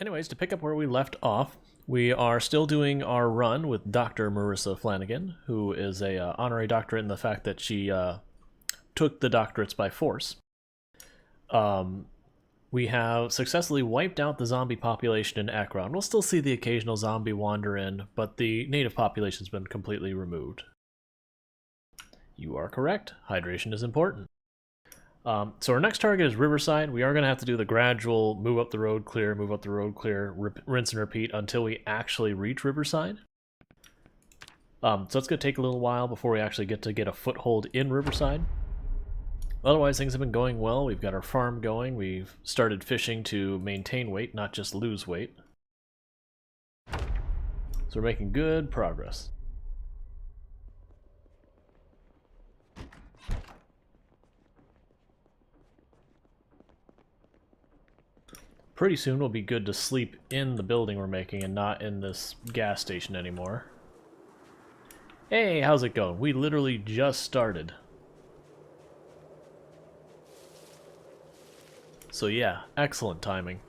Anyways, to pick up where we left off, we are still doing our run with Dr. Marisa Flanagan, who is a honorary doctorate in the fact that she took the doctorates by force. We have successfully wiped out the zombie population in Akron. We'll still see the occasional zombie wander in, but the native population's been completely removed. You are correct. Hydration is important. So our next target is Riverside. We are going to have to do the gradual move up the road, clear, move up the road, clear, rinse and repeat until we actually reach Riverside. So it's going to take a little while before we actually get a foothold in Riverside. Otherwise, things have been going well. We've got our farm going. We've started fishing to maintain weight, not just lose weight. So we're making good progress. Pretty soon we'll be good to sleep in the building we're making and not in this gas station anymore. Hey, how's it going? We literally just started. So yeah, excellent timing.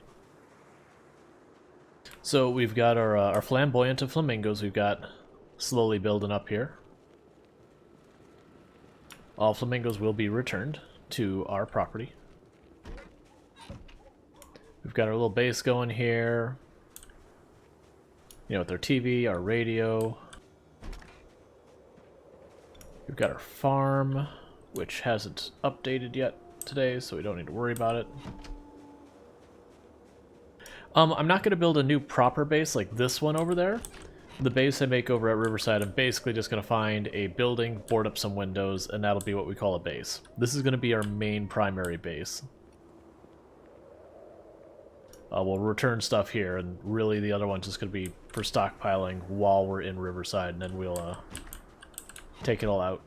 So we've got our flamboyant of flamingos we've got slowly building up here. All flamingos will be returned to our property. We've got our little base going here. You know, with our TV, our radio. We've got our farm, which hasn't updated yet today, so we don't need to worry about it. I'm not going to build a new proper base like this one over there. The base I make over at Riverside, I'm basically just going to find a building, board up some windows, and that'll be what we call a base. This is going to be our main primary base. We'll return stuff here, and really the other one's just going to be for stockpiling while we're in Riverside, and then we'll take it all out.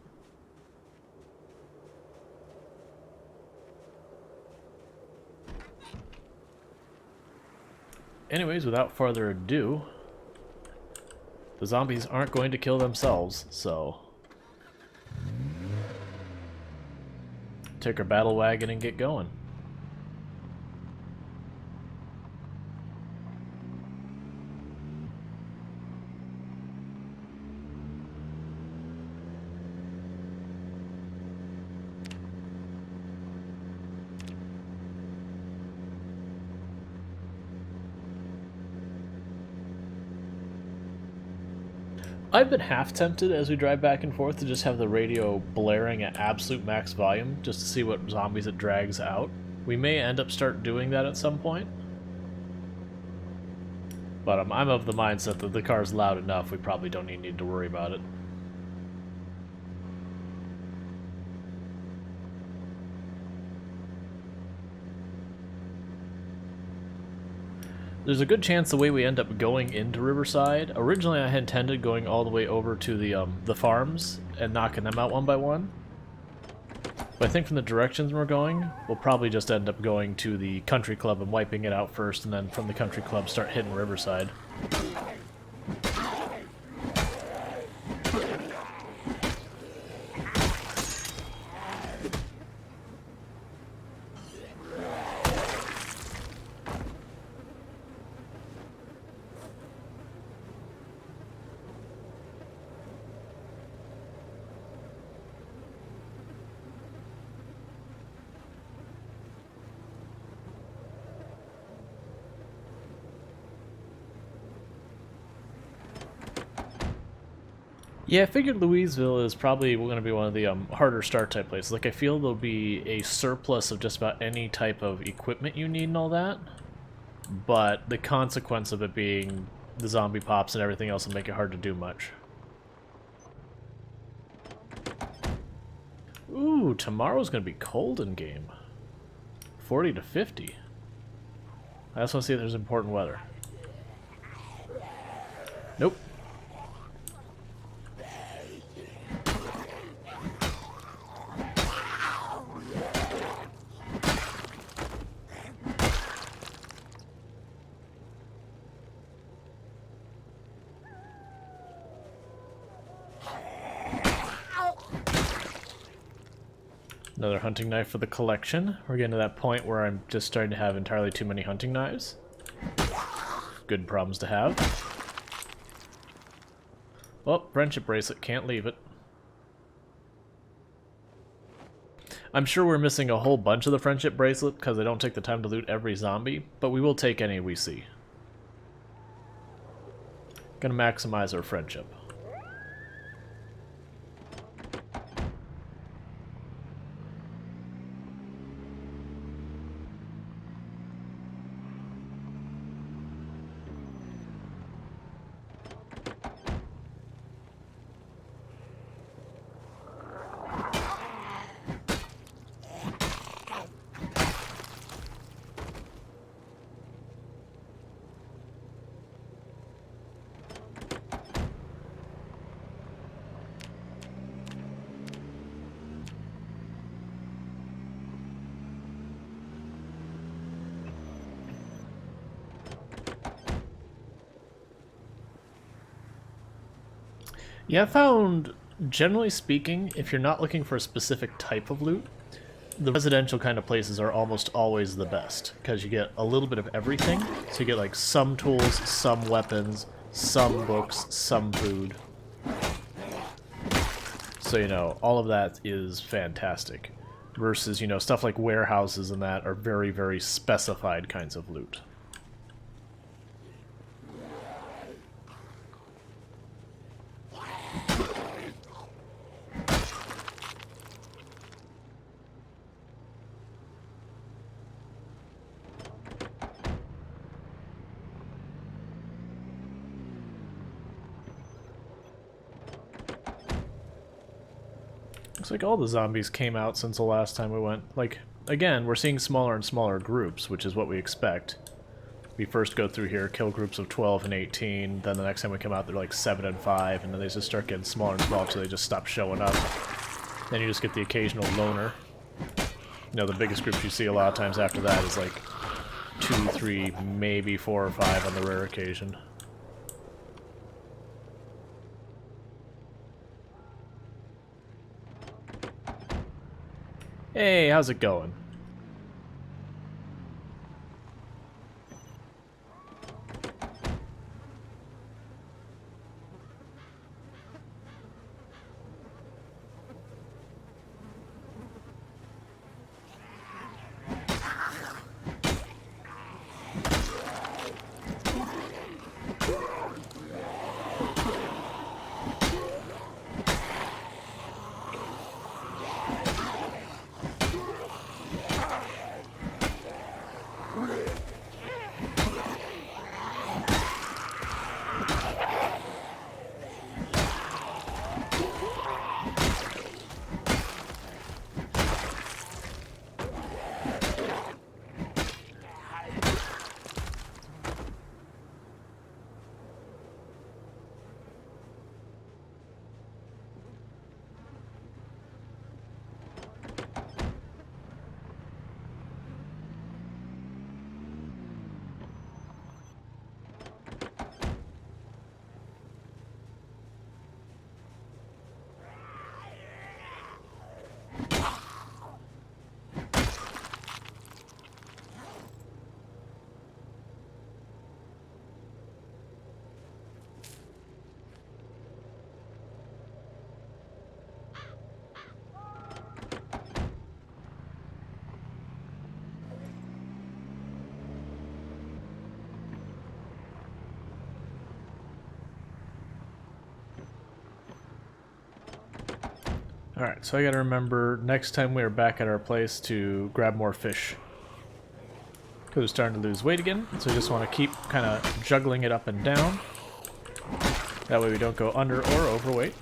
Anyways, without further ado, the zombies aren't going to kill themselves, so take our battle wagon and get going. I've been half tempted as we drive back and forth to just have the radio blaring at absolute max volume just to see what zombies it drags out. We may end up start doing that at some point. But I'm of the mindset that the car's loud enough, we probably don't even need to worry about it. There's a good chance the way we end up going into Riverside, originally I had intended going all the way over to the farms and knocking them out one by one. But I think from the directions we're going, we'll probably just end up going to the country club and wiping it out first, and then from the country club start hitting Riverside. Yeah, I figured Louisville is probably going to be one of the harder start type places. Like, I feel there'll be a surplus of just about any type of equipment you need and all that. But the consequence of it being the zombie pops and everything else will make it hard to do much. Ooh, tomorrow's going to be cold in game. 40 to 50. I just want to see if there's important weather. Nope. Another hunting knife for the collection. We're getting to that point where I'm just starting to have entirely too many hunting knives. good problems to have. Well, friendship bracelet, can't leave it. I'm sure we're missing a whole bunch of the friendship bracelet because they don't take the time to loot every zombie, but we will take any we see. Gonna maximize our friendship. Yeah, I found, generally speaking, if you're not looking for a specific type of loot, the residential kind of places are almost always the best, because you get a little bit of everything. So you get like some tools, some weapons, some books, some food. So, you know, all of that is fantastic. Versus, you know, stuff like warehouses and that are very, very specified kinds of loot. Looks like all the zombies came out since the last time we went. Like, again, we're seeing smaller and smaller groups, which is what we expect. We first go through here, kill groups of 12 and 18, then the next time we come out they're like 7 and 5, and then they just start getting smaller and smaller so they just stop showing up. Then you just get the occasional loner. You know, the biggest groups you see a lot of times after that is like 2, 3, maybe 4 or 5 on the rare occasion. Hey, how's it going? Alright, so I gotta remember next time we are back at our place to grab more fish. Because we're starting to lose weight again, so we just want to keep kind of juggling it up and down. That way we don't go under or overweight.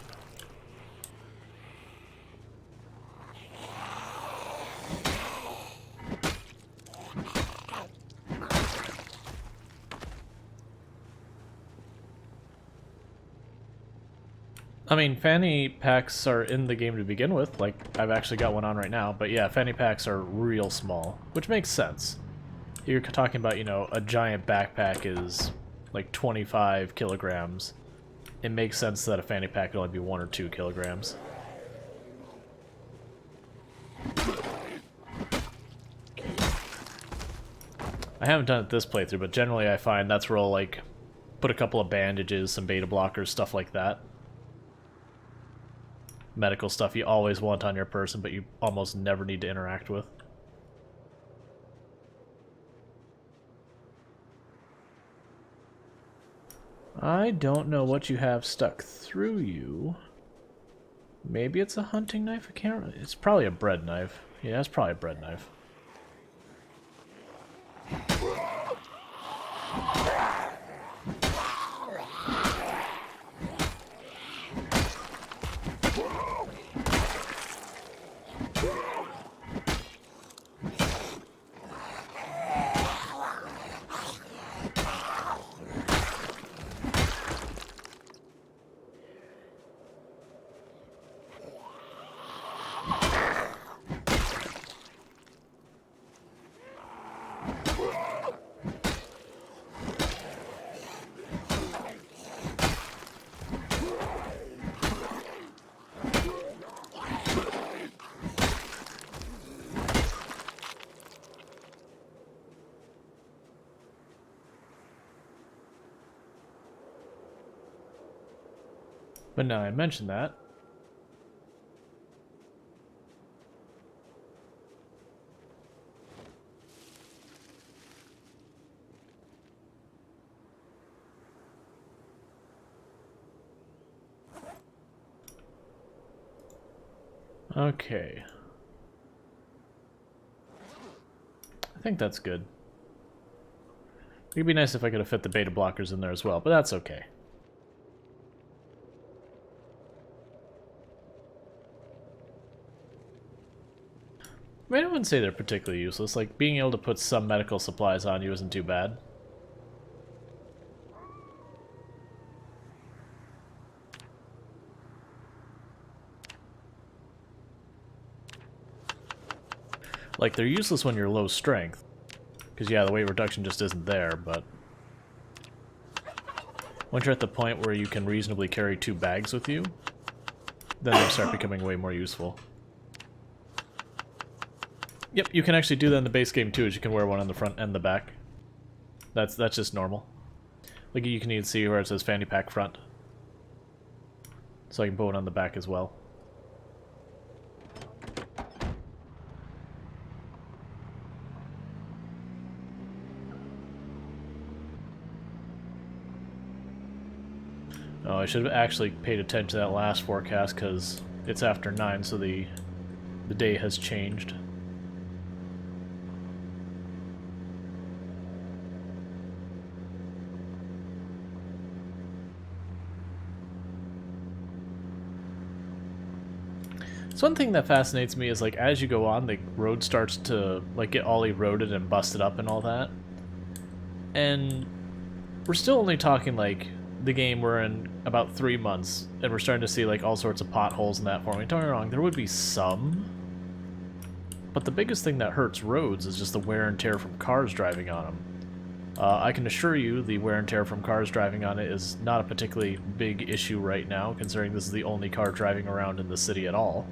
I mean, fanny packs are in the game to begin with, like, I've actually got one on right now, but yeah, fanny packs are real small, which makes sense. You're talking about, you know, a giant backpack is like 25 kilograms. It makes sense that a fanny pack could only be 1 or 2 kilograms. I haven't done it this playthrough, but generally I find that's where I'll, like, put a couple of bandages, some beta blockers, stuff like that. Medical stuff you always want on your person, but you almost never need to interact with. I don't know what you have stuck through you. Maybe it's a hunting knife? I can't really... It's probably a bread knife. Yeah, it's probably a bread knife. But now I mentioned that. Okay. I think that's good. It'd be nice if I could have fit the beta blockers in there as well, but that's okay. I mean, I wouldn't say they're particularly useless. Like, being able to put some medical supplies on you isn't too bad. Like, they're useless when you're low strength. Because, yeah, the weight reduction just isn't there, but... once you're at the point where you can reasonably carry 2 bags with you, then they start becoming way more useful. Yep, you can actually do that in the base game too, as you can wear one on the front and the back. That's just normal. Like, you can even see where it says fanny pack front. So I can put one on the back as well. Oh, I should have actually paid attention to that last forecast, because it's after 9, so the day has changed. So one thing that fascinates me is, like, as you go on, the road starts to, like, get all eroded and busted up and all that. And we're still only talking, like, the game we're in about 3 months, and we're starting to see, like, all sorts of potholes in that forming. Don't get me wrong, there would be some, but the biggest thing that hurts roads is just the wear and tear from cars driving on them. I can assure you the wear and tear from cars driving on it is not a particularly big issue right now, considering this is the only car driving around in the city at all.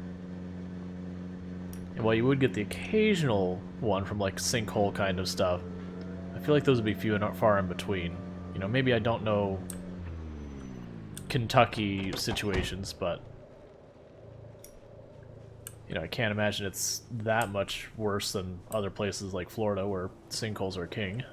And while you would get the occasional one from, like, sinkhole kind of stuff, I feel like those would be few and far in between. You know, maybe I don't know Kentucky situations, but, you know, I can't imagine it's that much worse than other places like Florida where sinkholes are king.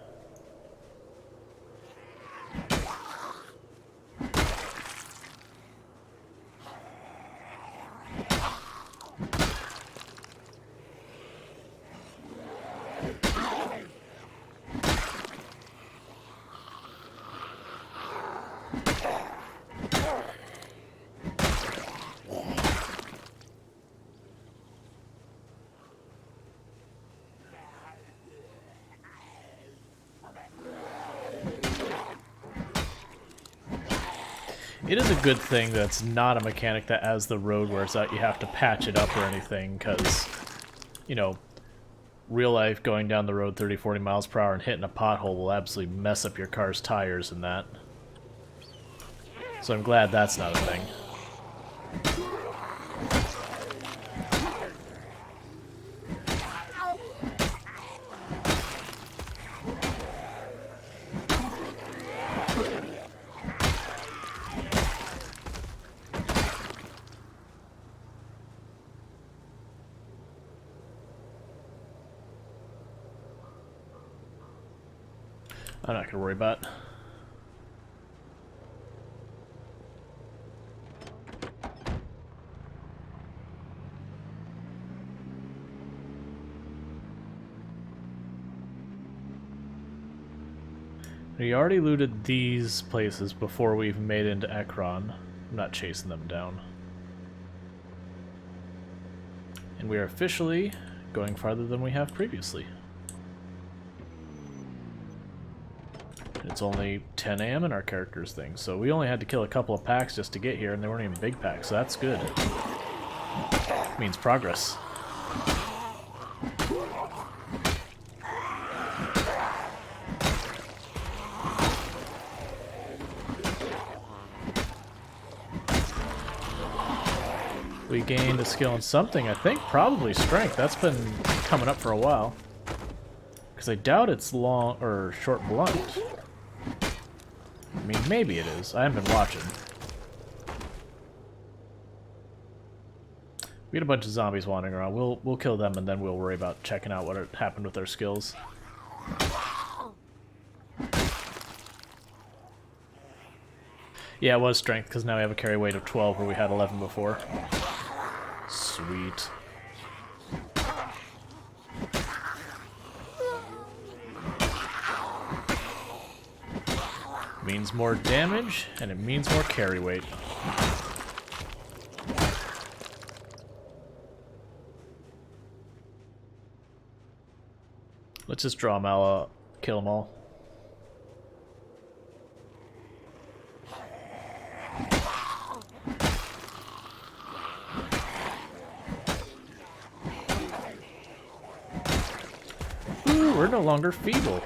It is a good thing that's not a mechanic that as the road wears out you have to patch it up or anything, because, you know, real life going down the road 30-40 miles per hour and hitting a pothole will absolutely mess up your car's tires and that. So I'm glad that's not a thing. I'm not gonna worry about it. We already looted these places before we even made it into Ekron. I'm not chasing them down. And we are officially going farther than we have previously. It's only 10 AM in our character's thing, so we only had to kill a couple of packs just to get here, and they weren't even big packs, so that's good. It means progress. We gained a skill in something, I think probably strength. That's been coming up for a while. Because I doubt it's long or short blunt. I mean, maybe it is. I haven't been watching. We had a bunch of zombies wandering around. We'll kill them and then we'll worry about checking out what happened with their skills. Yeah, it was strength because now we have a carry weight of 12 where we had 11 before. Sweet. Means more damage, and it means more carry weight. Let's just draw them out, kill them all. Ooh, we're no longer feeble.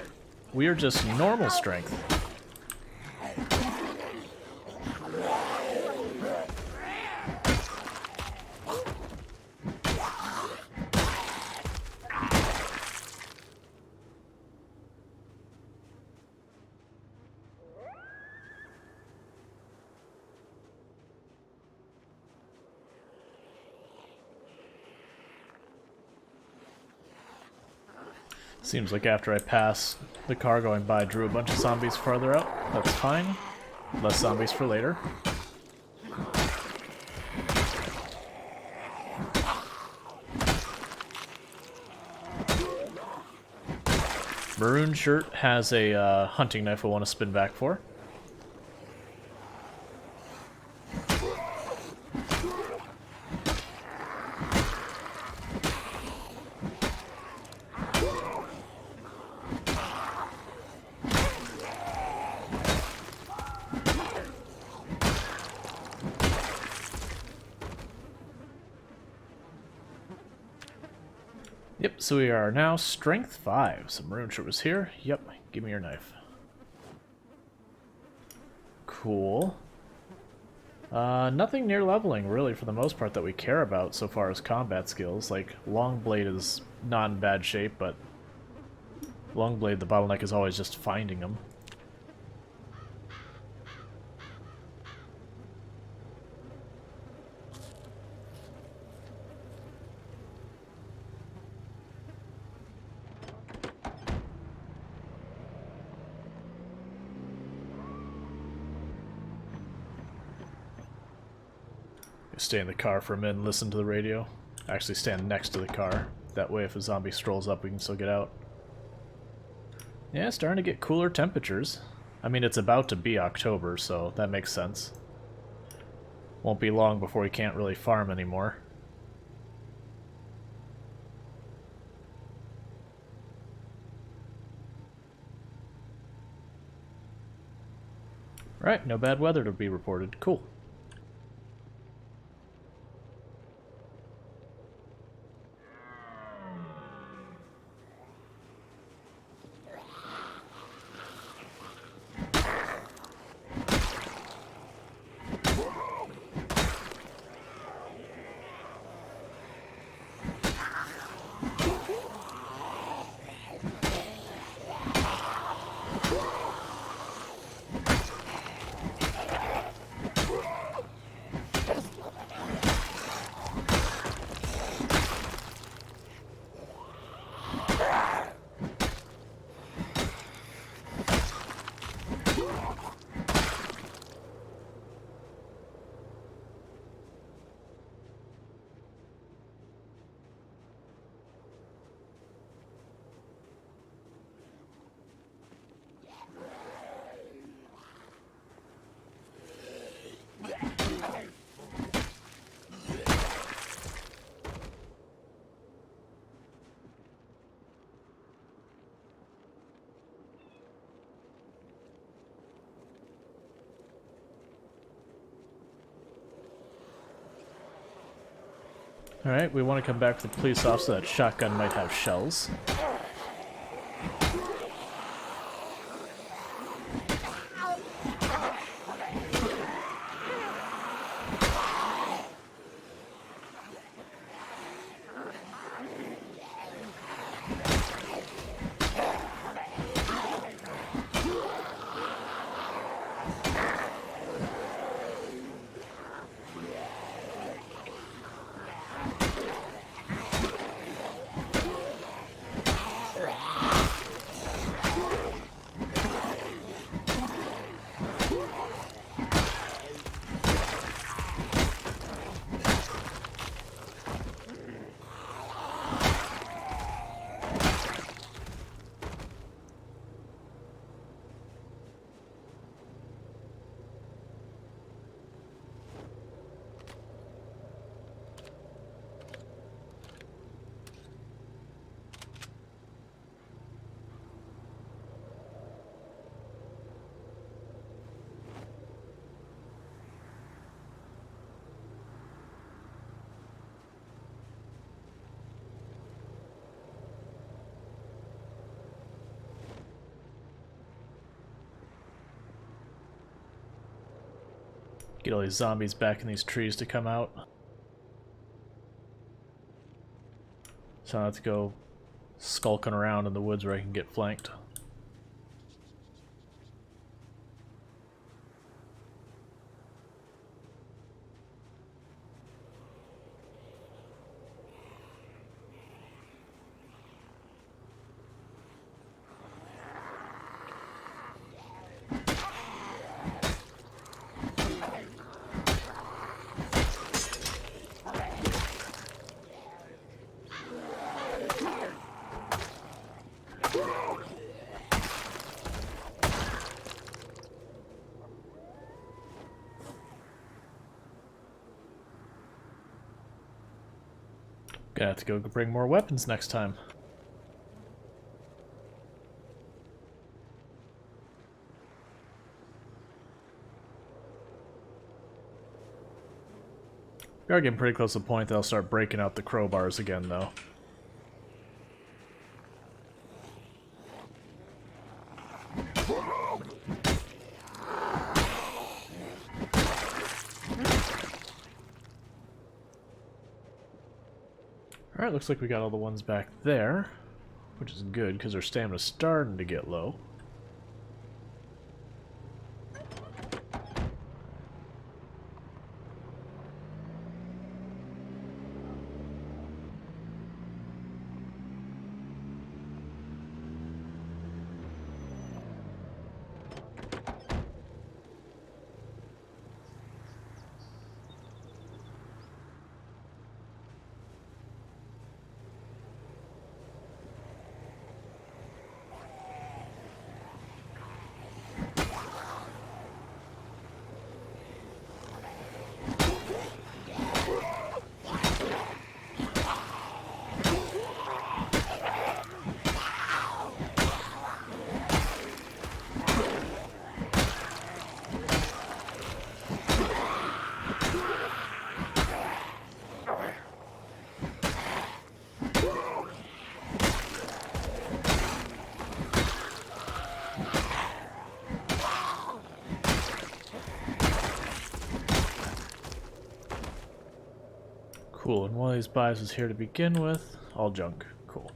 We are just normal strength. Seems like after I pass the car going by, drew a bunch of zombies farther out. That's fine. Less zombies for later. Maroon shirt has a hunting knife I want to spin back for. Yep, so we are now strength 5. So maroon shirt was here. Yep, give me your knife. Cool. Nothing near leveling, really, for the most part, that we care about so far as combat skills. Like, Longblade is not in bad shape, but Longblade, the bottleneck is always just finding them. Stay in the car for a minute and listen to the radio. Actually stand next to the car. That way if a zombie strolls up we can still get out. Yeah, it's starting to get cooler temperatures. I mean, it's about to be October, so that makes sense. Won't be long before we can't really farm anymore. Right, no bad weather to be reported. Cool. Alright, we want to come back to the police officer. That shotgun might have shells. Get all these zombies back in these trees to come out. So I have to go skulking around in the woods where I can get flanked. Gonna have to go bring more weapons next time. We are getting pretty close to the point that I'll start breaking out the crowbars again, though. Alright, looks like we got all the ones back there, which is good because their stamina's starting to get low. Cool, and one of these buys was here to begin with. All junk. Cool.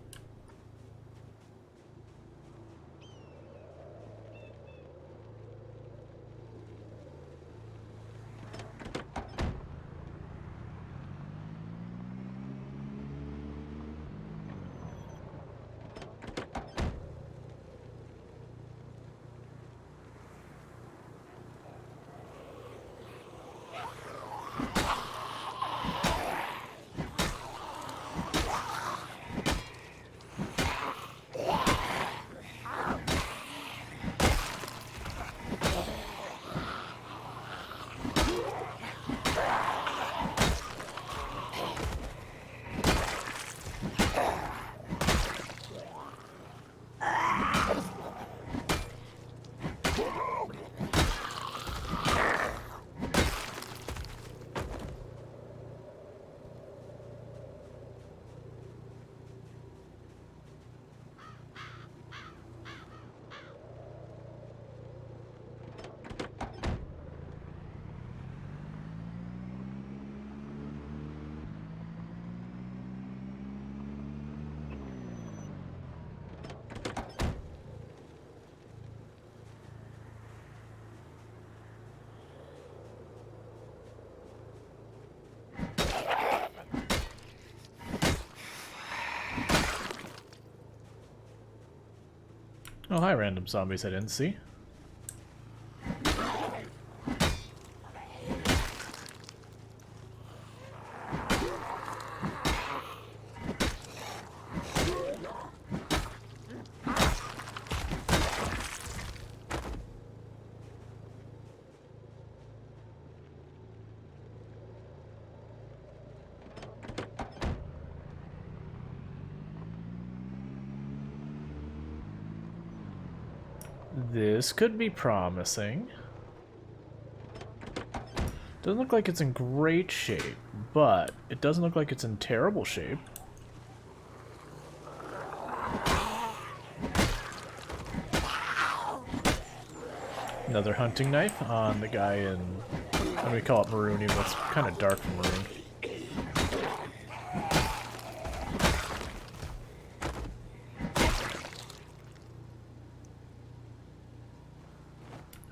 Oh, hi, random zombies I didn't see. This could be promising. Doesn't look like it's in great shape, but it doesn't look like it's in terrible shape. Another hunting knife on the guy in, what do we call it, maroon, even though it's kind of dark for maroon.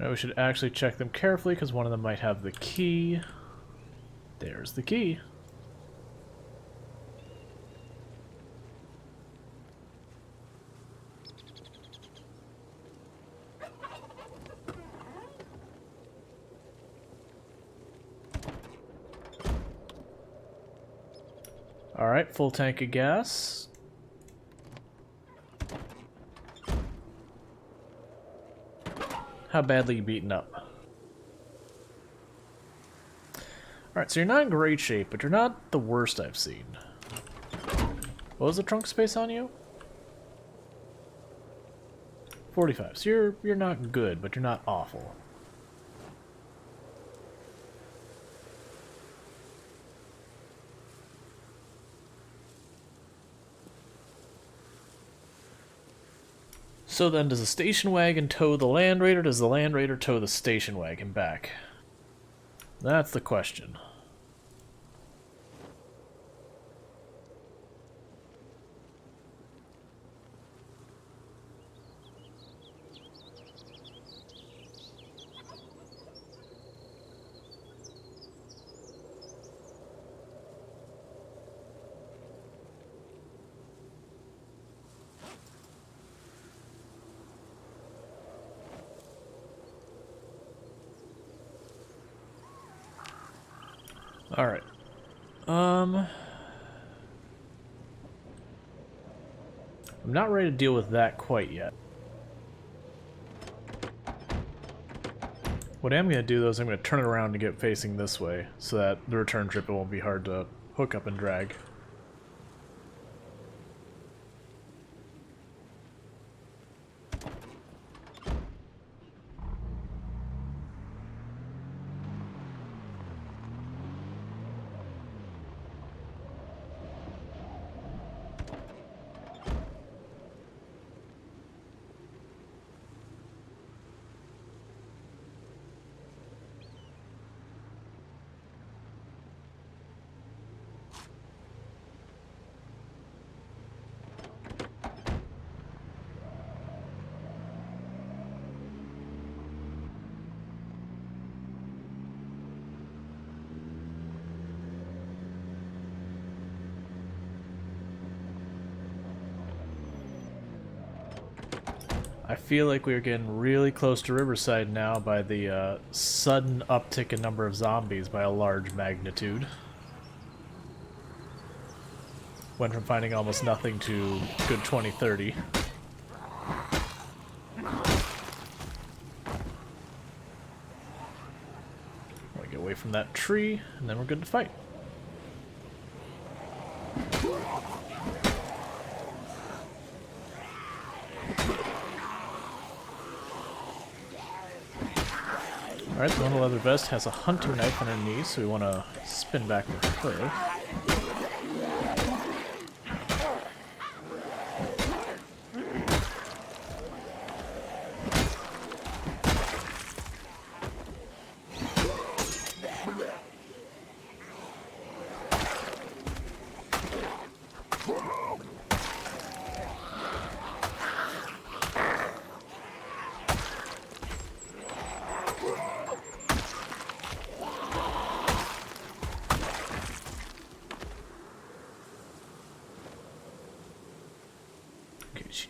Now we should actually check them carefully because one of them might have the key. There's the key. Alright, full tank of gas. How badly you beaten up? Alright, so you're not in great shape, but you're not the worst I've seen. What was the trunk space on you? 45. So you're not good, but you're not awful. So then, does the station wagon tow the Land Raider, or does the Land Raider tow the station wagon back? That's the question. Alright. I'm not ready to deal with that quite yet. What I am going to do, though, is I'm going to turn it around to get facing this way, so that the return trip it won't be hard to hook up and drag. I feel like we're getting really close to Riverside now by the sudden uptick in number of zombies by a large magnitude. Went from finding almost nothing to good 20-30. We'll get away from that tree, and then we're good to fight. Alright, the one with the leather vest has a hunting knife on her knee, so we want to spin back with her.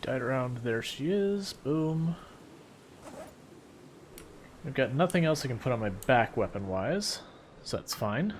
died around. There she is. Boom. I've got nothing else I can put on my back weapon-wise, so that's fine.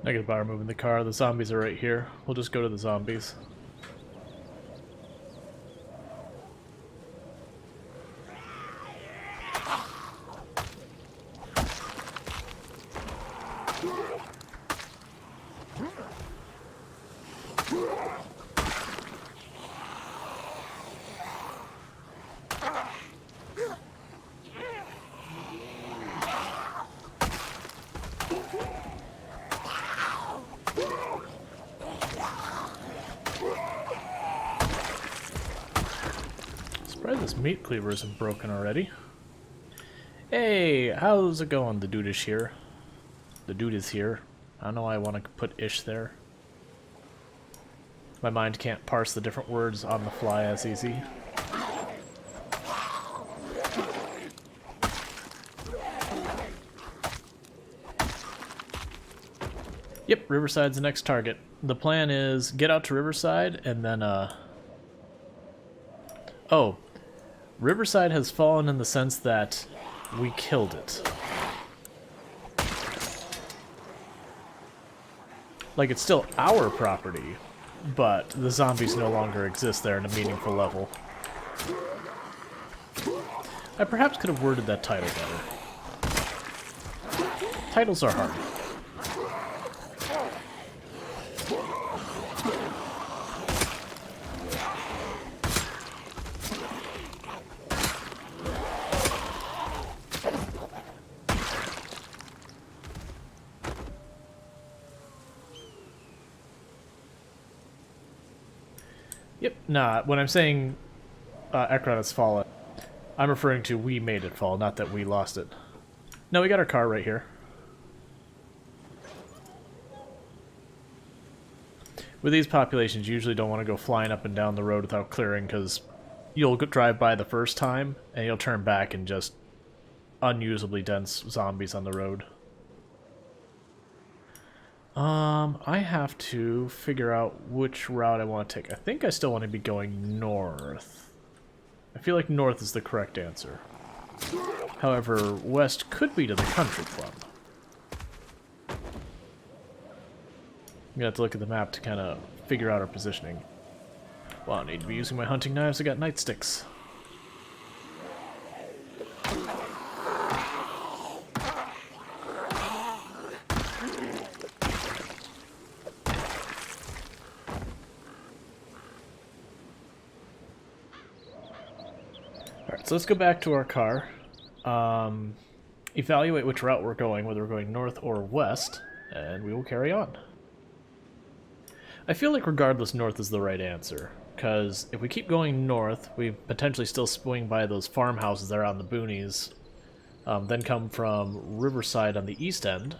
Negative bar moving the car. The zombies are right here. We'll just go to the zombies. Surprised this meat cleaver isn't broken already. Hey, how's it going? The dude is here. The dude is here. I don't know why I want to put ish there. My mind can't parse the different words on the fly as easy. Yep, Riverside's the next target. The plan is get out to Riverside and then, oh. Riverside has fallen in the sense that we killed it. Like, it's still our property, but the zombies no longer exist there in a meaningful level. I perhaps could have worded that title better. Titles are hard. Yep, nah, when I'm saying Ekron has fallen, I'm referring to we made it fall, not that we lost it. No, we got our car right here. With these populations, you usually don't want to go flying up and down the road without clearing, because you'll drive by the first time, and you'll turn back and just unusably dense zombies on the road. I have to figure out which route I want to take. I think I still want to be going north. I feel like north is the correct answer. However, west could be to the country club. I'm gonna have to look at the map to kind of figure out our positioning. Well, I need to be using my hunting knives. I got nightsticks. Alright, so let's go back to our car. Evaluate which route we're going, whether we're going north or west, and we will carry on. I feel like regardless, north is the right answer, because if we keep going north, we potentially still swing by those farmhouses that are on the boonies, then come from Riverside on the east end,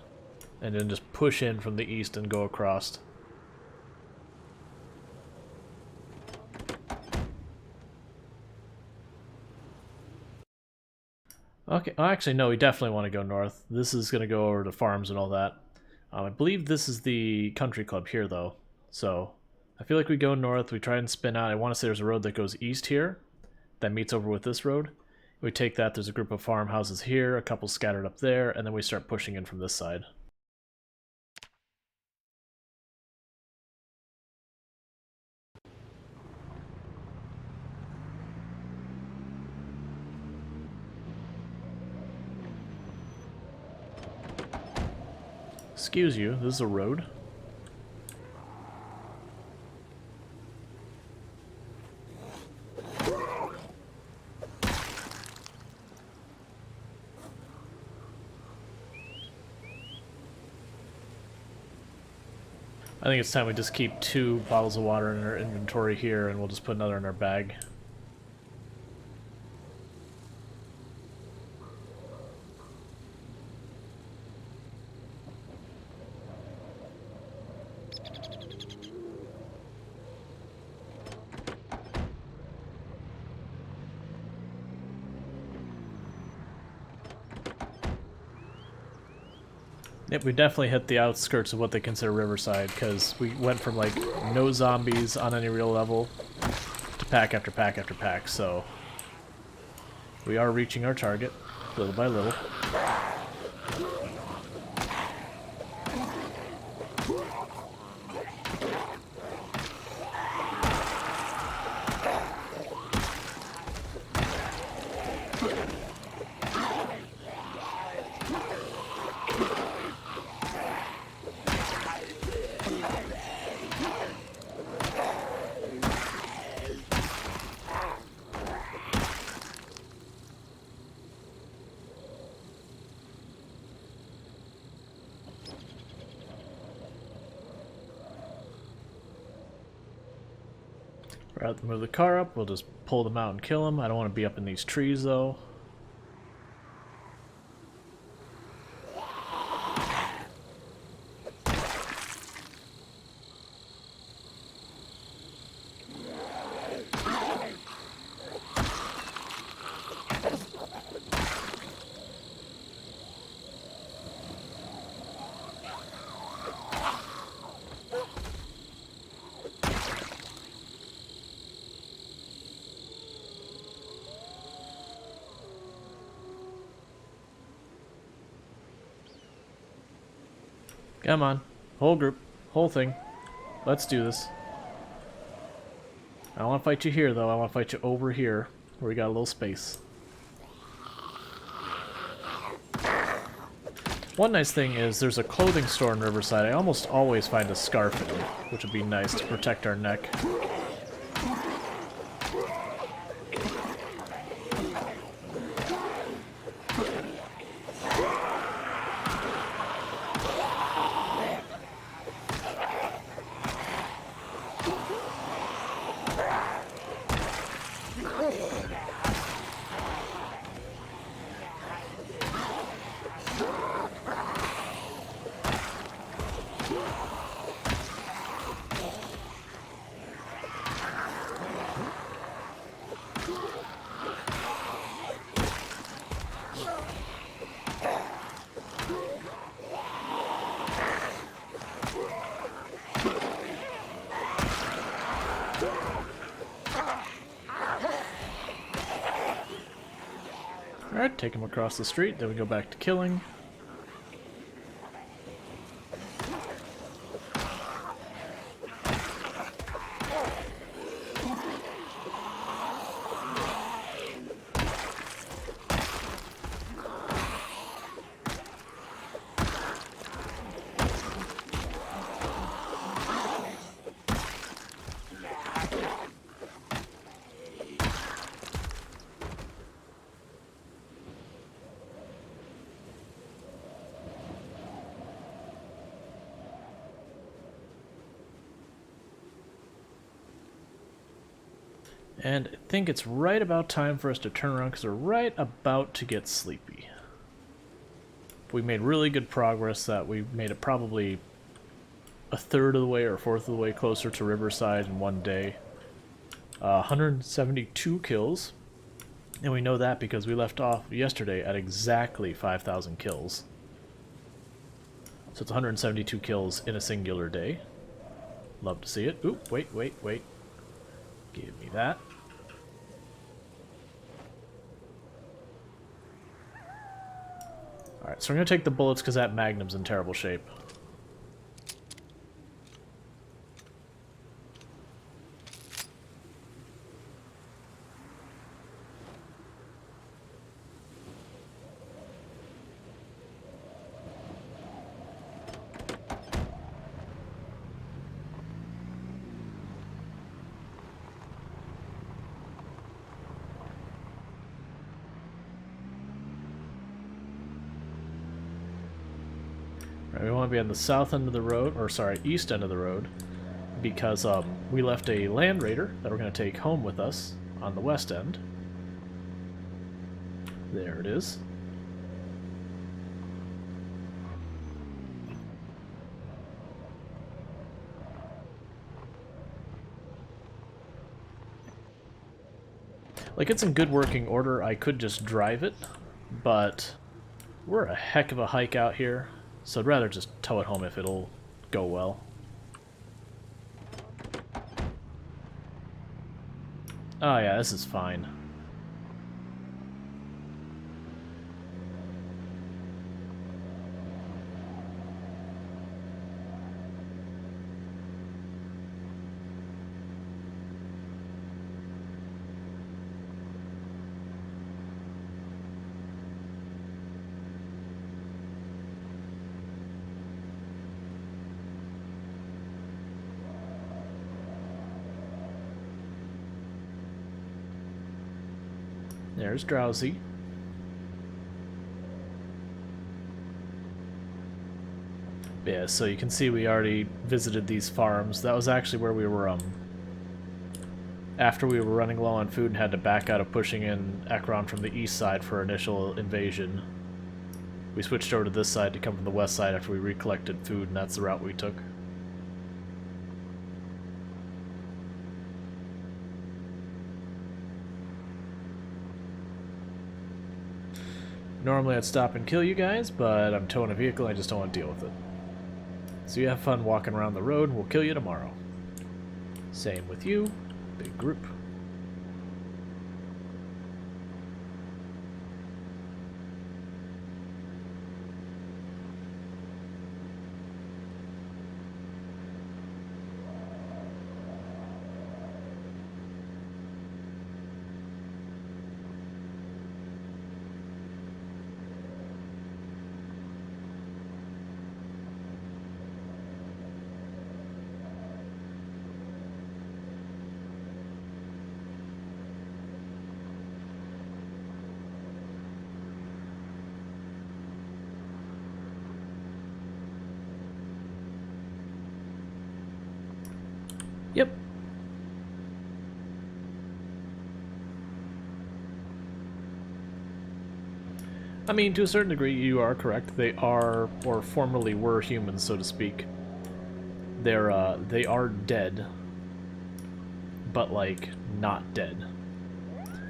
and then just push in from the east and go across. Okay, well, actually, no, we definitely want to go north. This is going to go over to farms and all that. I believe this is the country club here, though. So, I feel like we go north, we try and spin out. I want to say there's a road that goes east here, that meets over with this road. We take that, there's a group of farmhouses here, a couple scattered up there, and then we start pushing in from this side. Excuse you, this is a road. I think it's time we just keep 2 bottles of water in our inventory here, and we'll just put another in our bag. Yep, we definitely hit the outskirts of what they consider Riverside, because we went from, like, no zombies on any real level to pack after pack after pack, so we are reaching our target, little by little. Rather than move the car up, we'll just pull them out and kill them. I don't want to be up in these trees, though. Come on. Whole group. Whole thing. Let's do this. I don't want to fight you here, though. I want to fight you over here, where we got a little space. One nice thing is there's a clothing store in Riverside. I almost always find a scarf in it, which would be nice to protect our neck. Alright, take him across the street, then we go back to killing. And I think it's right about time for us to turn around because we're right about to get sleepy. We made really good progress. That we made it probably a third of the way or a fourth of the way closer to Riverside in one day. 172 kills. And we know that because we left off yesterday at exactly 5,000 kills. So it's 172 kills in a singular day. Love to see it. Oop, wait. Give me that. Alright, so we're going to take the bullets because that Magnum's in terrible shape. Right, we want to be on the south end of the road, or sorry, east end of the road, because we left a Land Raider that we're going to take home with us on the west end. There it is. Like, it's in good working order. I could just drive it, but we're a heck of a hike out here, so I'd rather just tow it home if it'll go well. Oh yeah, this is fine. There's Drowsy. Yeah, so you can see we already visited these farms. That was actually where we were, after we were running low on food and had to back out of pushing in Ekron from the east side for initial invasion. We switched over to this side to come from the west side after we recollected food, and that's the route we took. Normally I'd stop and kill you guys, but I'm towing a vehicle, I just don't want to deal with it. So you have fun walking around the road, and we'll kill you tomorrow. Same with you. Big group. Yep. I mean, to a certain degree, you are correct. They are, or formerly were, humans, so to speak. They are dead, but, like, not dead.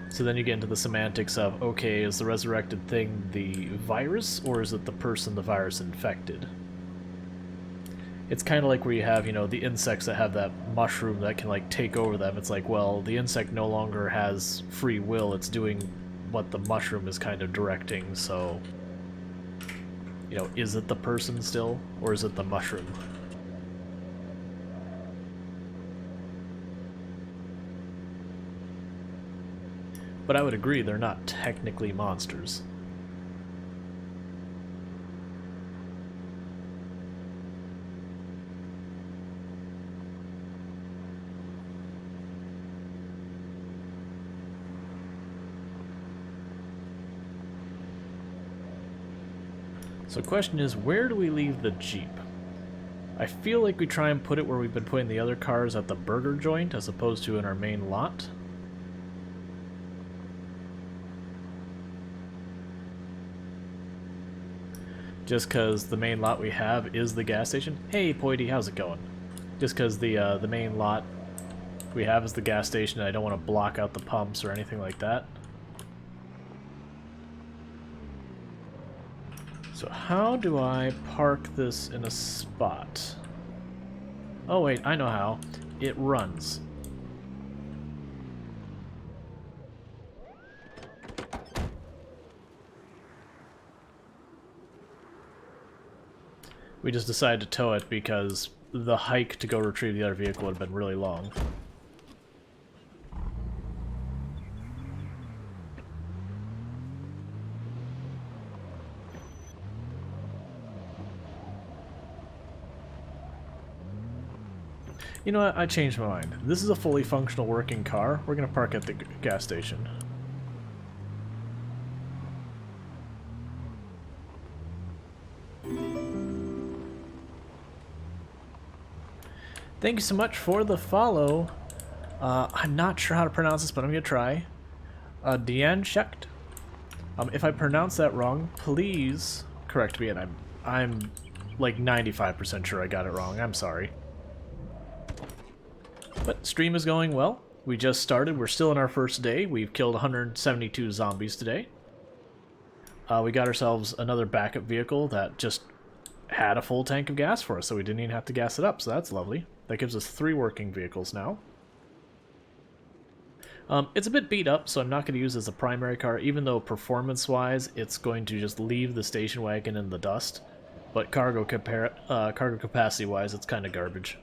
So then you get into the semantics of, okay, is the resurrected thing the virus, or is it the person the virus infected? It's kind of like where you have, you know, the insects that have that mushroom that can, like, take over them. It's like, well, the insect no longer has free will. It's doing what the mushroom is kind of directing, so... You know, is it the person still, or is it the mushroom? But I would agree, they're not technically monsters. So the question is, where do we leave the Jeep? I feel like we try and put it where we've been putting the other cars at the burger joint as opposed to in our main lot. Just because the main lot we have is the gas station. Hey, Poity, how's it going? Just because the main lot we have is the gas station, and I don't want to block out the pumps or anything like that. So how do I park this in a spot? Oh wait, I know how. It runs. We just decided to tow it because the hike to go retrieve the other vehicle would have been really long. You know what? I changed my mind. This is a fully functional working car. We're going to park at the gas station. Thank you so much for the follow. I'm not sure how to pronounce this, but I'm gonna try. Dianshekt. If I pronounce that wrong, please correct me, and I'm like 95% sure I got it wrong. I'm sorry. But stream is going well. We just started. We're still in our first day. We've killed 172 zombies today. We got ourselves another backup vehicle that just had a full tank of gas for us, so we didn't even have to gas it up, so that's lovely. That gives us 3 working vehicles now. It's a bit beat up, so I'm not going to use it as a primary car, even though performance-wise, it's going to just leave the station wagon in the dust. But cargo capacity-wise, it's kind of garbage.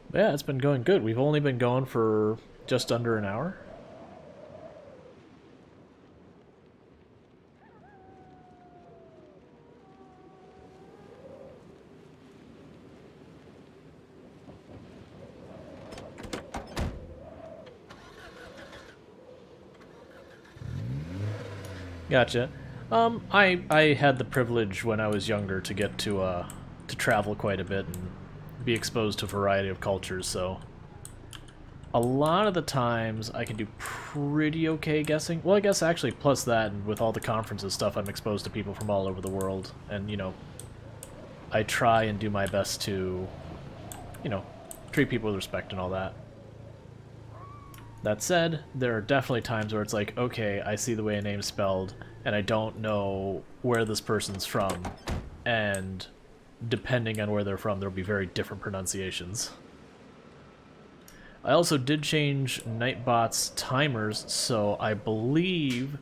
But yeah, it's been going good. We've only been going for just under an hour. Gotcha. I had the privilege when I was younger to get to travel quite a bit and be exposed to a variety of cultures, so a lot of the times I can do pretty okay guessing. Well, I guess actually plus that, and with all the conferences stuff, I'm exposed to people from all over the world, and, you know, I try and do my best to, you know, treat people with respect and all that. That said, there are definitely times where it's like, okay, I see the way a name's spelled, and I don't know where this person's from, and depending on where they're from, there'll be very different pronunciations. I also did change Nightbot's timers, so I believe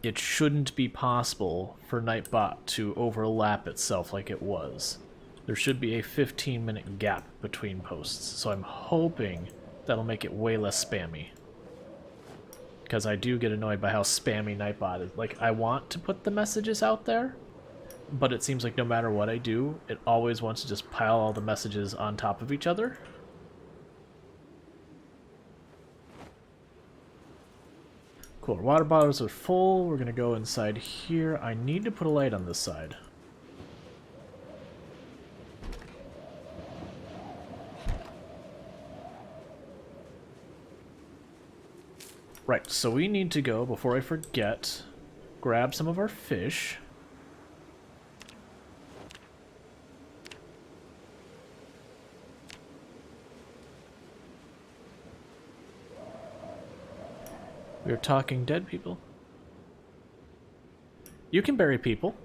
it shouldn't be possible for Nightbot to overlap itself like it was. There should be a 15-minute gap between posts, so I'm hoping that'll make it way less spammy. Because I do get annoyed by how spammy Nightbot is. Like, I want to put the messages out there, but it seems like no matter what I do, it always wants to just pile all the messages on top of each other. Cool, our water bottles are full. We're gonna go inside here. I need to put a light on this side. Right, so we need to go, before I forget, grab some of our fish. We are talking dead people. You can bury people.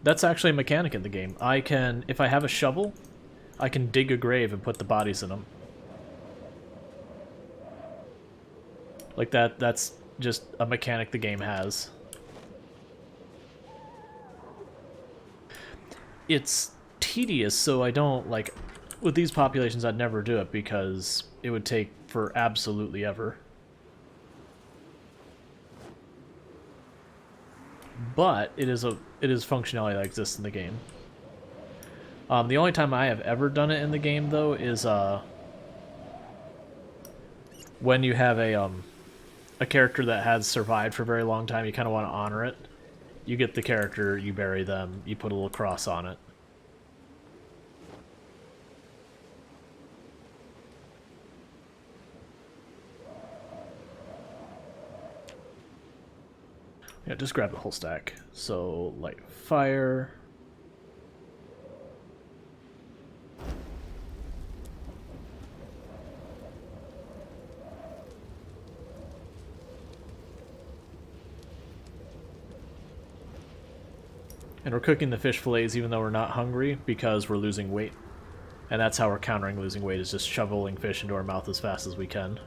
That's actually a mechanic in the game. I can, if I have a shovel, I can dig a grave and put the bodies in them. Like that's just a mechanic the game has. It's tedious, so I don't, like, with these populations I'd never do it because it would take for absolutely ever. But it is functionality that exists in the game. The only time I have ever done it in the game, though, is when you have a character that has survived for a very long time. You kind of want to honor it. You get the character, you bury them, you put a little cross on it. Yeah, just grab the whole stack. So, light fire. And we're cooking the fish fillets even though we're not hungry because we're losing weight. And that's how we're countering losing weight, is just shoveling fish into our mouth as fast as we can.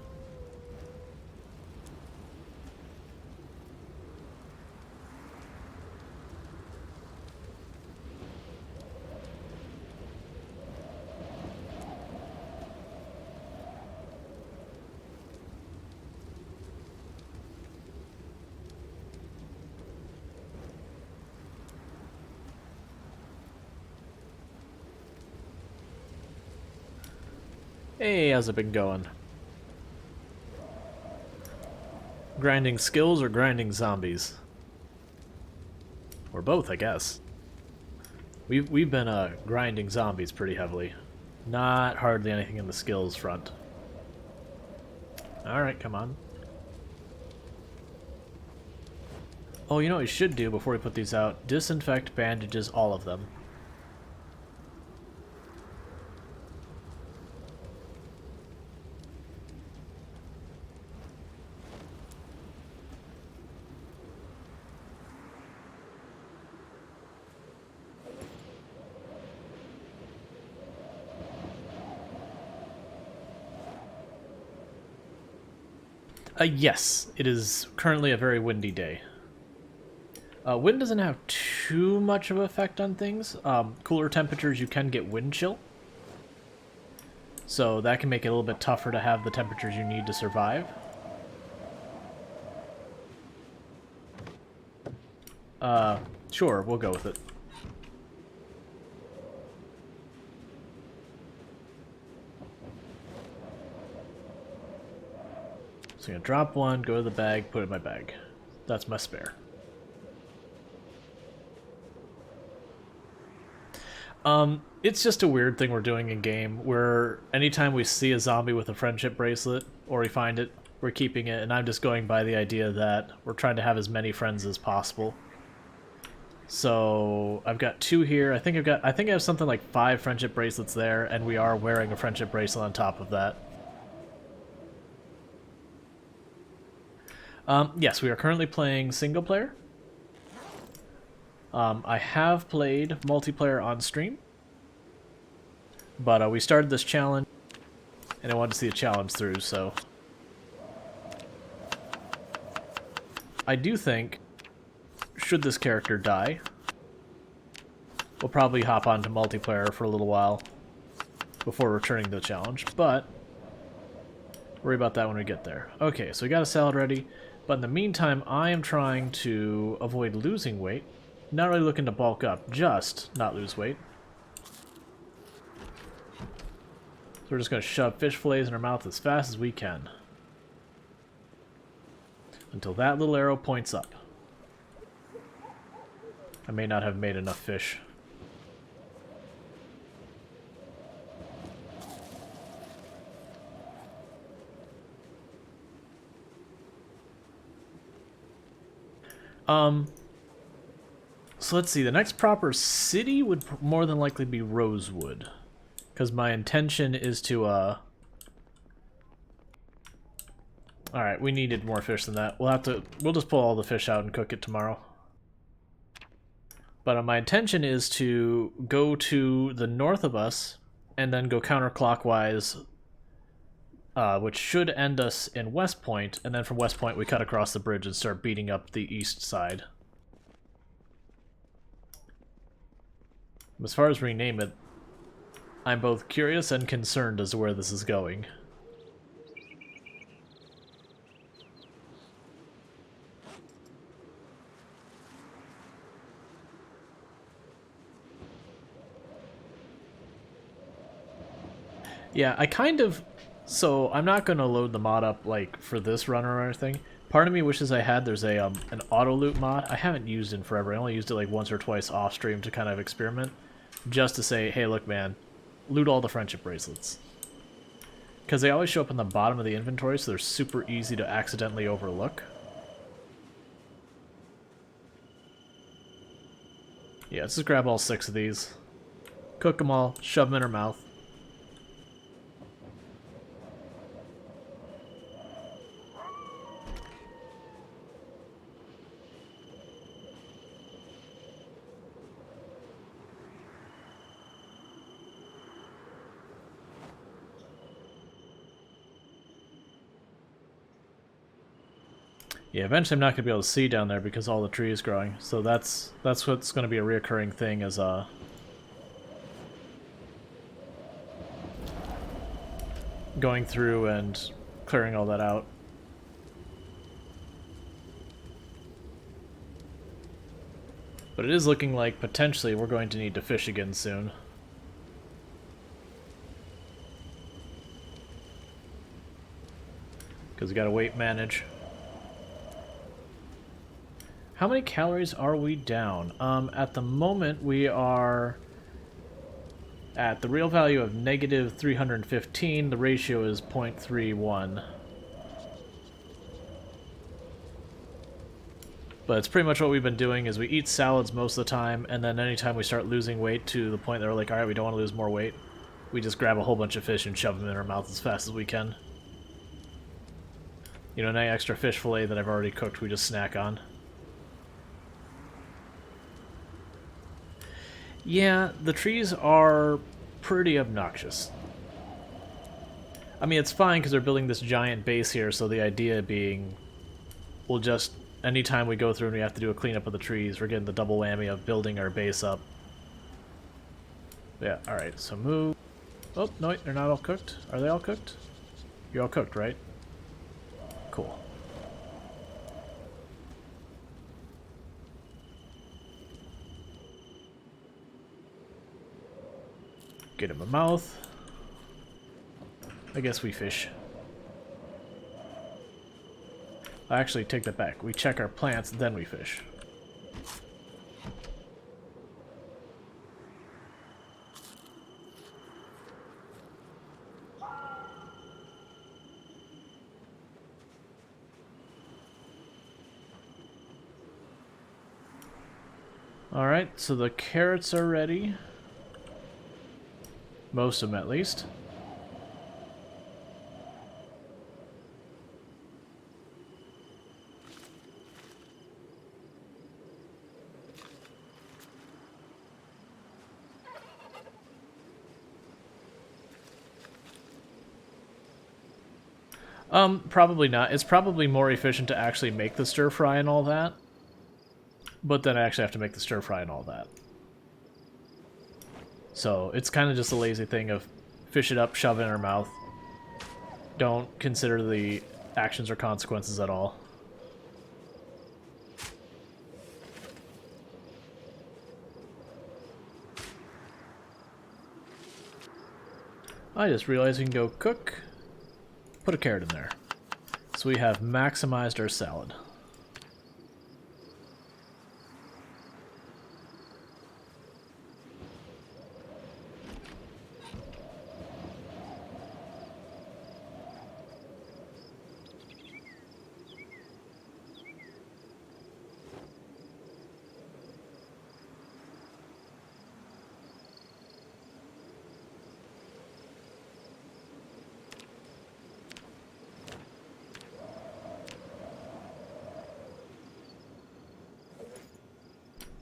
Hey, how's it been going? Grinding skills or grinding zombies? Or both, I guess. We've been grinding zombies pretty heavily. Not hardly anything in the skills front. Alright, come on. Oh, you know what we should do before we put these out? Disinfect bandages, all of them. Yes, it is currently a very windy day. Wind doesn't have too much of an effect on things. Cooler temperatures, you can get wind chill. So that can make it a little bit tougher to have the temperatures you need to survive. Sure, we'll go with it. So I'm gonna drop one, go to the bag, put it in my bag. That's my spare. It's just a weird thing we're doing in game, where anytime we see a zombie with a friendship bracelet, or we find it, we're keeping it, and I'm just going by the idea that we're trying to have as many friends as possible. So I've got 2 here. I think I have something like 5 friendship bracelets there, and we are wearing a friendship bracelet on top of that. Yes, we are currently playing single player. I have played multiplayer on stream, but we started this challenge, and I wanted to see a challenge through, so... I do think, should this character die, we'll probably hop onto multiplayer for a little while before returning to the challenge, but worry about that when we get there. Okay, so we got a salad ready, but in the meantime, I am trying to avoid losing weight. Not really looking to bulk up, just not lose weight. So we're just going to shove fish fillets in our mouth as fast as we can. Until that little arrow points up. I may not have made enough fish. So let's see, the next proper city would more than likely be Rosewood. Because my intention is to, Alright, we needed more fish than that. We'll just pull all the fish out and cook it tomorrow. But my intention is to go to the north of us, and then go counterclockwise, which should end us in West Point, and then from West Point we cut across the bridge and start beating up the east side. As far as rename it, I'm both curious and concerned as to where this is going. Yeah, I kind of... So, I'm not going to load the mod up, like, for this run or anything. Part of me wishes I had, there's an auto-loot mod. I haven't used it in forever. I only used it, like, once or twice off-stream to kind of experiment. Just to say, hey, look, man, loot all the friendship bracelets. Because they always show up on the bottom of the inventory, so they're super easy to accidentally overlook. Yeah, let's just grab all 6 of these. Cook them all, shove them in our mouth. Yeah, eventually I'm not going to be able to see down there because all the trees growing. So that's what's going to be a reoccurring thing, is going through and clearing all that out. But it is looking like potentially we're going to need to fish again soon. Because we got to weight manage. How many calories are we down? At the moment, we are at the real value of negative 315. The ratio is 0.31. But it's pretty much what we've been doing is we eat salads most of the time, and then anytime we start losing weight to the point that we're like, alright, we don't want to lose more weight, we just grab a whole bunch of fish and shove them in our mouth as fast as we can. You know, any extra fish fillet that I've already cooked, we just snack on. Yeah, the trees are pretty obnoxious. I mean, it's fine because they're building this giant base here, so the idea being we'll just... anytime we go through and we have to do a cleanup of the trees, we're getting the double whammy of building our base up. Yeah, alright, so move. Oh, no, they're not all cooked. Are they all cooked? You're all cooked, right? Cool. Get him a mouth. I guess we fish. I actually take that back. We check our plants, then we fish. Alright, so the carrots are ready. Most of them, at least. Probably not. It's probably more efficient to actually make the stir fry and all that. But then I actually have to make the stir fry and all that. So it's kind of just a lazy thing of fish it up, shove it in our mouth. Don't consider the actions or consequences at all. I just realized we can go cook. Put a carrot in there. So we have maximized our salad.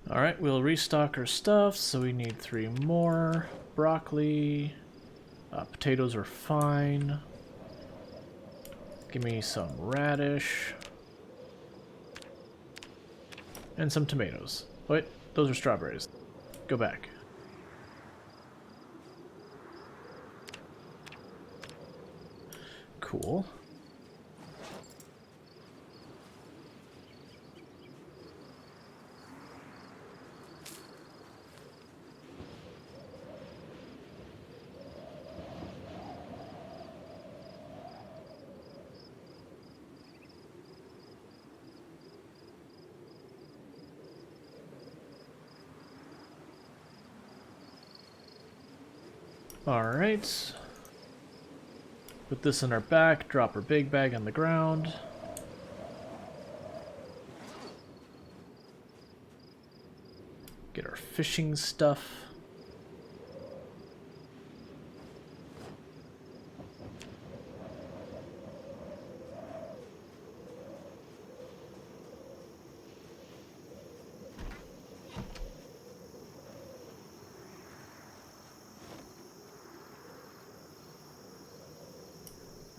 Alright, we'll restock our stuff, so we need 3 more. Broccoli. Potatoes are fine. Give me some radish. And some tomatoes. Wait, those are strawberries. Go back. Cool. Alright. Put this in our back, drop our big bag on the ground. Get our fishing stuff.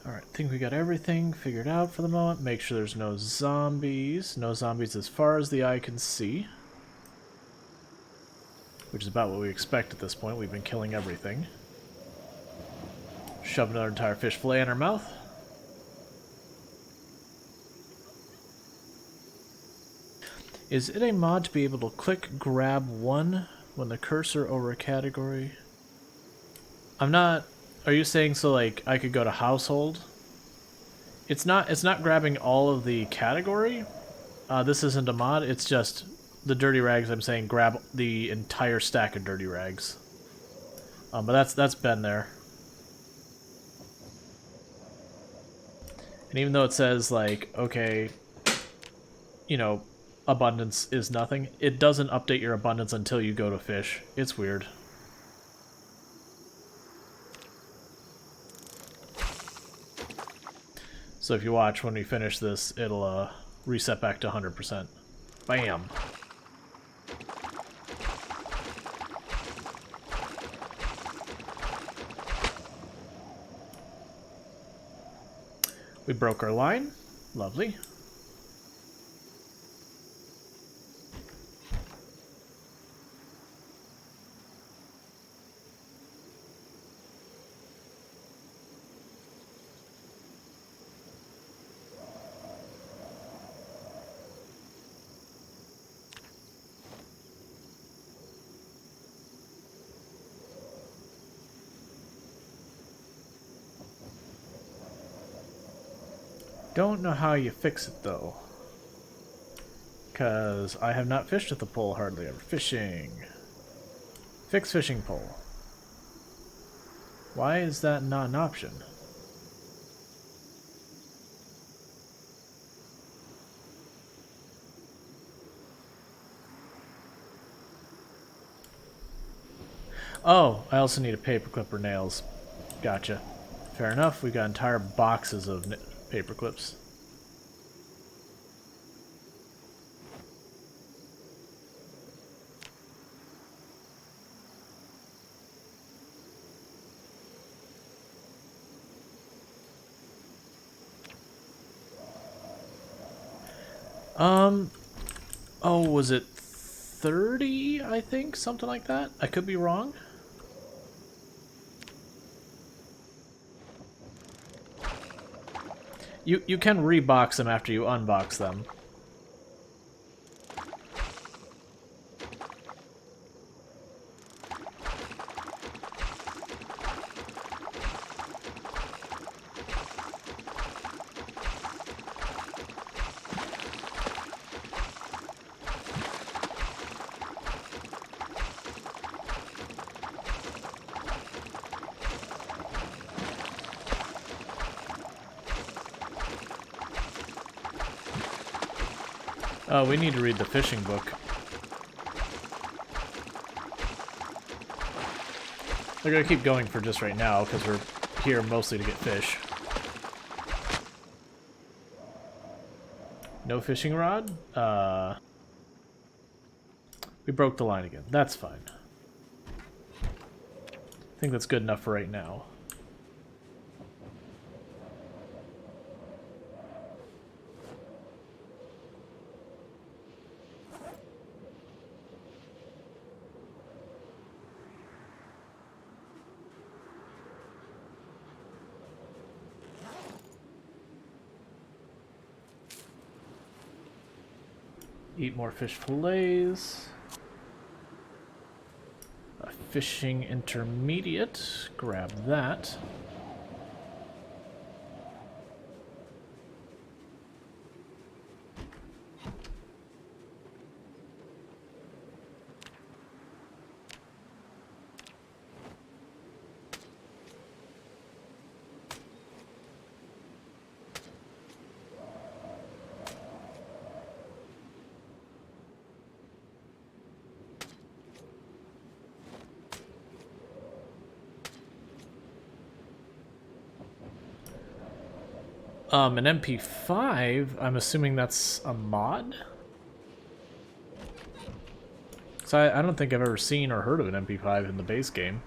Alright, I think we got everything figured out for the moment. Make sure there's no zombies. No zombies as far as the eye can see. Which is about what we expect at this point. We've been killing everything. Shoving our entire fish fillet in our mouth. Is it a mod to be able to click grab one when the cursor over a category? I'm not... Are you saying so like I could go to household? It's not grabbing all of the category, This isn't a mod, it's just the dirty rags. I'm saying grab the entire stack of dirty rags. But that's been there. And even though it says, like, okay, you know, abundance is nothing, it doesn't update your abundance until you go to fish. It's weird. So if you watch, when we finish this, it'll reset back to 100%. Bam! We broke our line. Lovely. Don't know how you fix it, though. Because I have not fished with the pole hardly ever. Fishing. Fix fishing pole. Why is that not an option? Oh, I also need a paper clip or nails. Gotcha. Fair enough, we got entire boxes of paper clips. Oh, was it 30, I think? Something like that? I could be wrong. You can rebox them after you unbox them. Oh, we need to read the fishing book. We're gonna keep going for just right now, because we're here mostly to get fish. No fishing rod? We broke the line again. That's fine. I think that's good enough for right now. Eat more fish fillets. A fishing intermediate. Grab that. An MP5, I'm assuming that's a mod? So I don't think I've ever seen or heard of an MP5 in the base game.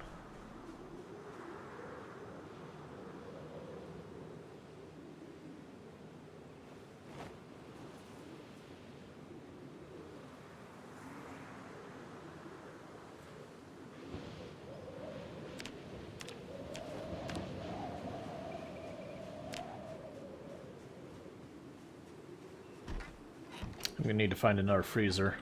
I'm gonna need to find another freezer.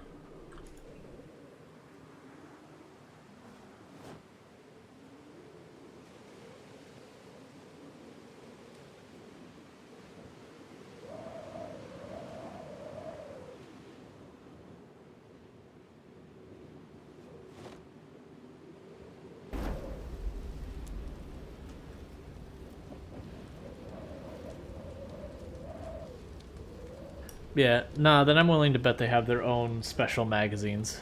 Yeah, nah, then I'm willing to bet they have their own special magazines.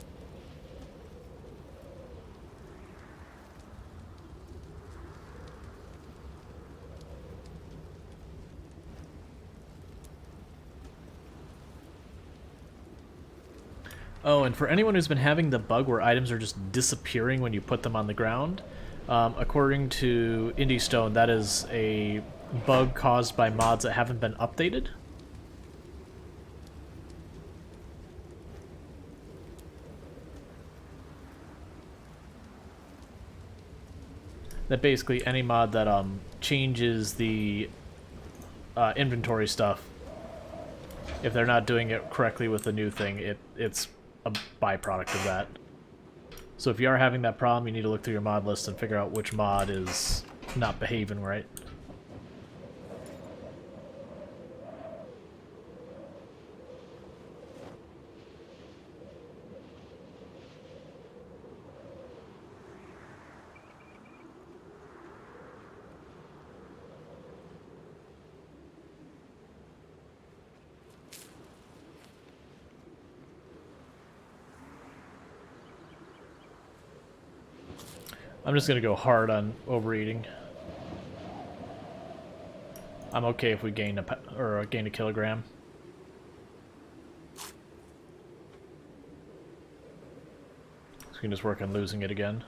Oh, and for anyone who's been having the bug where items are just disappearing when you put them on the ground, according to Indie Stone, that is a bug caused by mods that haven't been updated. That basically any mod that changes the inventory stuff, if they're not doing it correctly with the new thing, it's a byproduct of that. So if you are having that problem, you need to look through your mod list and figure out which mod is not behaving right. I'm just gonna go hard on overeating. I'm okay if we gain a kilogram. So we can just work on losing it again.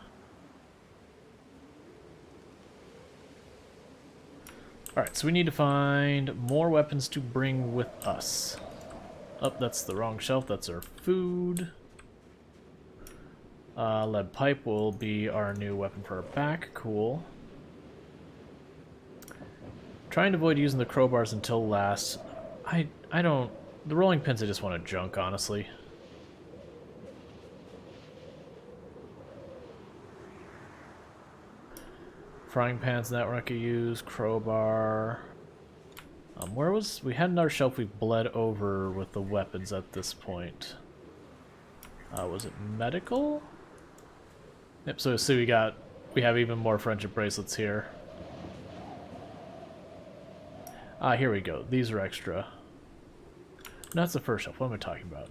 Alright, so we need to find more weapons to bring with us. Oh, that's the wrong shelf. That's our food. Lead pipe will be our new weapon for our back. Cool. Trying to avoid using the crowbars until last. I don't... The rolling pins I just want to junk, honestly. Frying pans, that one I could use. Crowbar. Where was... We had another shelf we bled over with the weapons at this point. Was it medical? Yep, so we have even more friendship bracelets here. Here we go. These are extra. No, that's the first shelf. What am I talking about?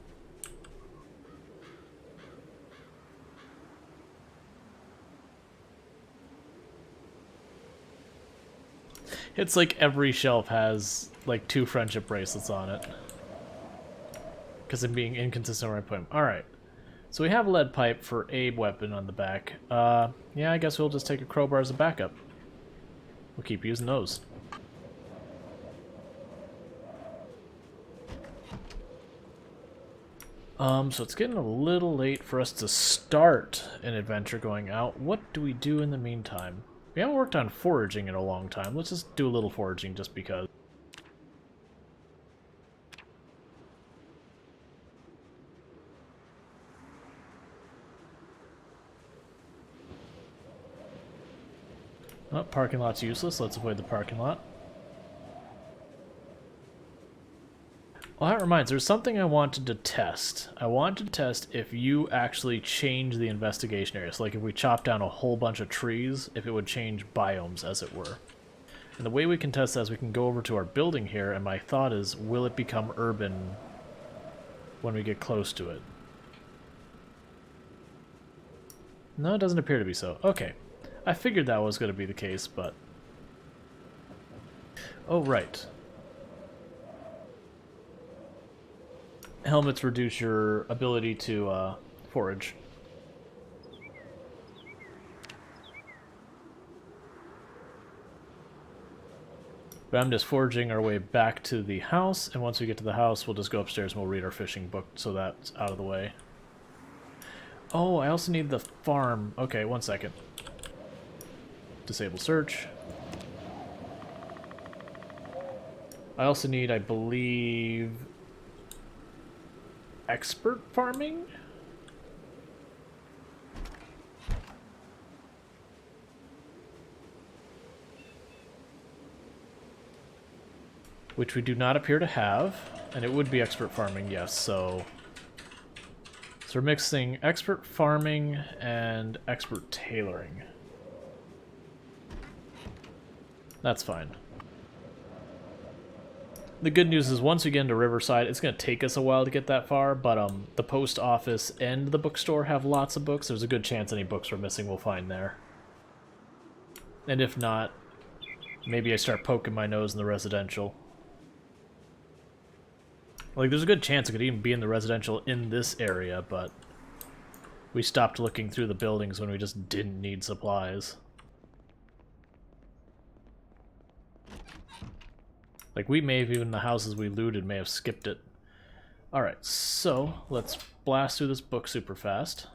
It's like every shelf has like 2 friendship bracelets on it. Because I'm being inconsistent where I put them. Alright. So we have a lead pipe for a weapon on the back. Yeah, I guess we'll just take a crowbar as a backup. We'll keep using those. So it's getting a little late for us to start an adventure going out. What do we do in the meantime? We haven't worked on foraging in a long time. Let's just do a little foraging just because. Oh, parking lot's useless. Let's avoid the parking lot. Well, that reminds, there's something I wanted to test. I wanted to test if you actually change the investigation area. So like if we chop down a whole bunch of trees, if it would change biomes, as it were. And the way we can test that is we can go over to our building here, and my thought is, will it become urban when we get close to it? No, it doesn't appear to be so. Okay. I figured that was going to be the case, but... Oh, right. Helmets reduce your ability to forage. But I'm just foraging our way back to the house, and once we get to the house, we'll just go upstairs and we'll read our fishing book, so that's out of the way. Oh, I also need the farm. Okay, 1 second. Disable search. I also need, I believe, expert farming? Which we do not appear to have, and it would be expert farming, yes, so we're mixing expert farming and expert tailoring. That's fine. The good news is once we get into Riverside, it's going to take us a while to get that far, but the post office and the bookstore have lots of books. There's a good chance any books we're missing we'll find there. And if not, maybe I start poking my nose in the residential. Like, there's a good chance it could even be in the residential in this area, but we stopped looking through the buildings when we just didn't need supplies. Like, we may have, even the houses we looted may have skipped it. Alright, so let's blast through this book super fast.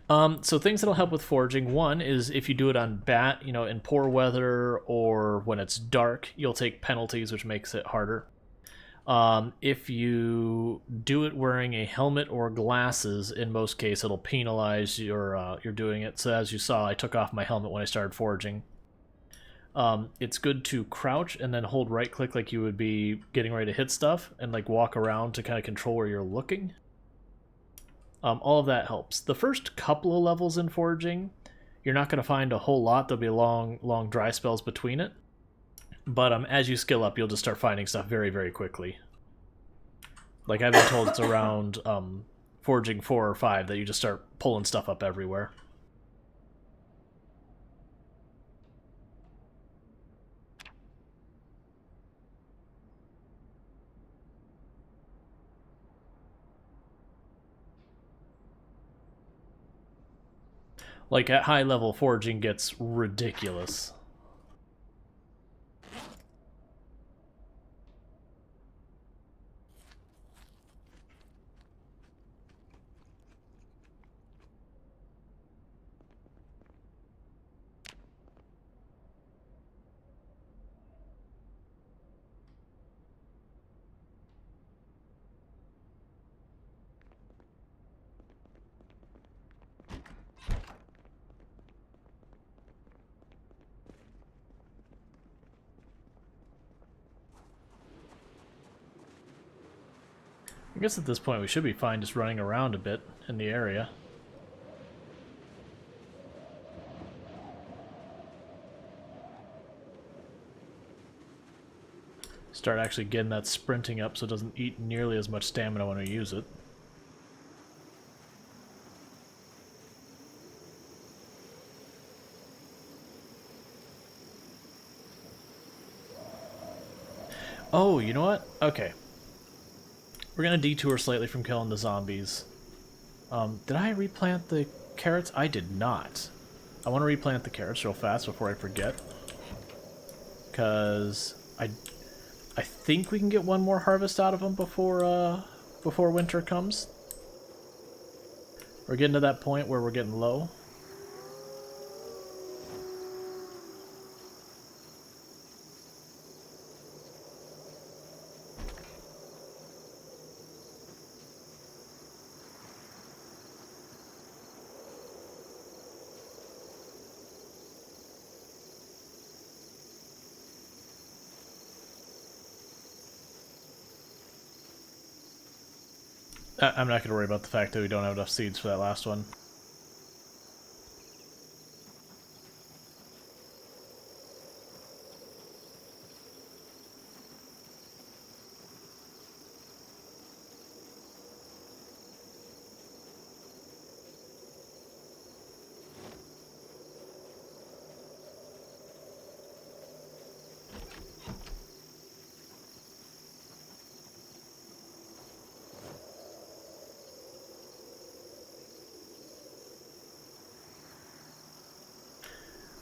So things that'll help with foraging. One is if you do it on in poor weather or when it's dark, you'll take penalties, which makes it harder. If you do it wearing a helmet or glasses, in most cases, it'll penalize your doing it. So as you saw, I took off my helmet when I started foraging. It's good to crouch and then hold right click like you would be getting ready to hit stuff, and like walk around to kind of control where you're looking. All of that helps. The first couple of levels in foraging, you're not going to find a whole lot. There'll be long dry spells between it. But as you skill up, you'll just start finding stuff very, very quickly. Like, I've been told it's around foraging 4 or 5 that you just start pulling stuff up everywhere. Like, at high level, foraging gets ridiculous. I guess at this point we should be fine just running around a bit in the area. Start actually getting that sprinting up so it doesn't eat nearly as much stamina when we use it. Oh, you know what? Okay. We're gonna detour slightly from killing the zombies. Did I replant the carrots? I did not. I want to replant the carrots real fast before I forget. Because I think we can get one more harvest out of them before winter comes. We're getting to that point where we're getting low. I'm not going to worry about the fact that we don't have enough seeds for that last one.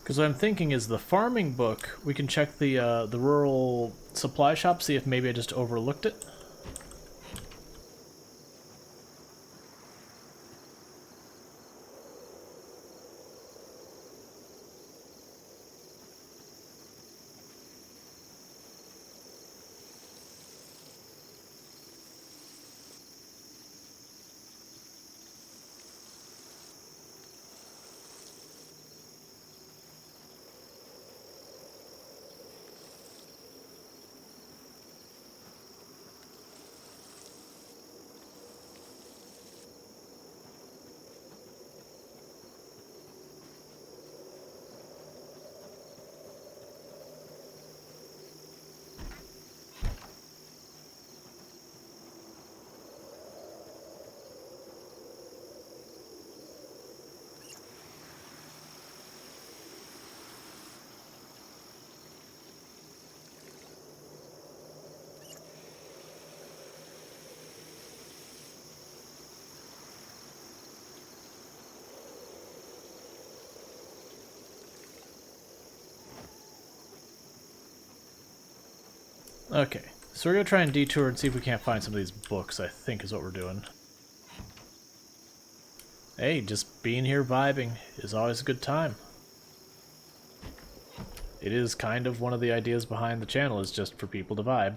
Because what I'm thinking is the farming book, we can check the rural supply shop, see if maybe I just overlooked it. Okay, so we're gonna try and detour and see if we can't find some of these books, I think is what we're doing. Hey, just being here vibing is always a good time. It is kind of one of the ideas behind the channel, is just for people to vibe.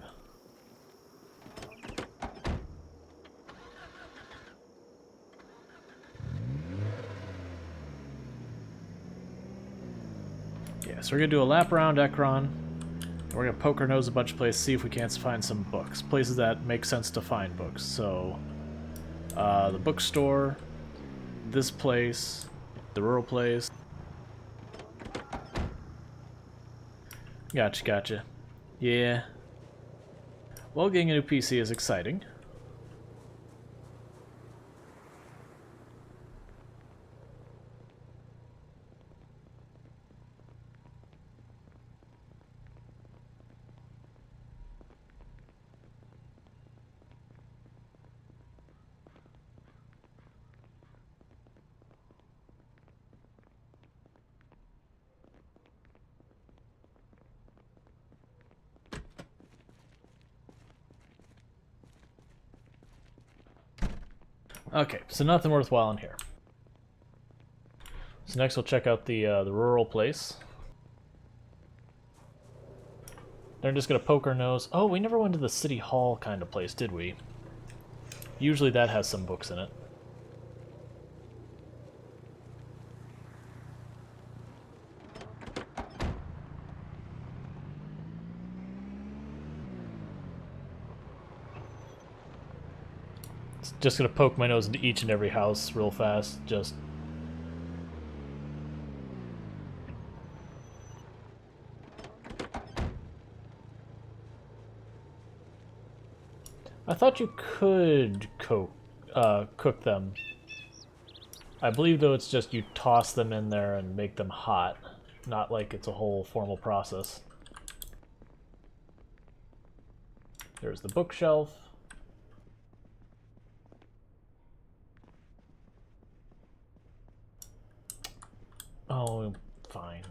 Yeah, so we're gonna do a lap around Ekron. We're gonna poke our nose a bunch of places, see if we can't find some books. Places that make sense to find books. So, the bookstore, this place, the rural place. Gotcha, gotcha. Yeah. Well, getting a new PC is exciting. Okay, so nothing worthwhile in here. So next we'll check out the rural place. They're just gonna poke our nose. Oh, we never went to the city hall kind of place, did we? Usually that has some books in it. Just gonna poke my nose into each and every house real fast, just... I thought you could cook them. I believe, though, it's just you toss them in there and make them hot. Not like it's a whole formal process. There's the bookshelf. Oh, fine.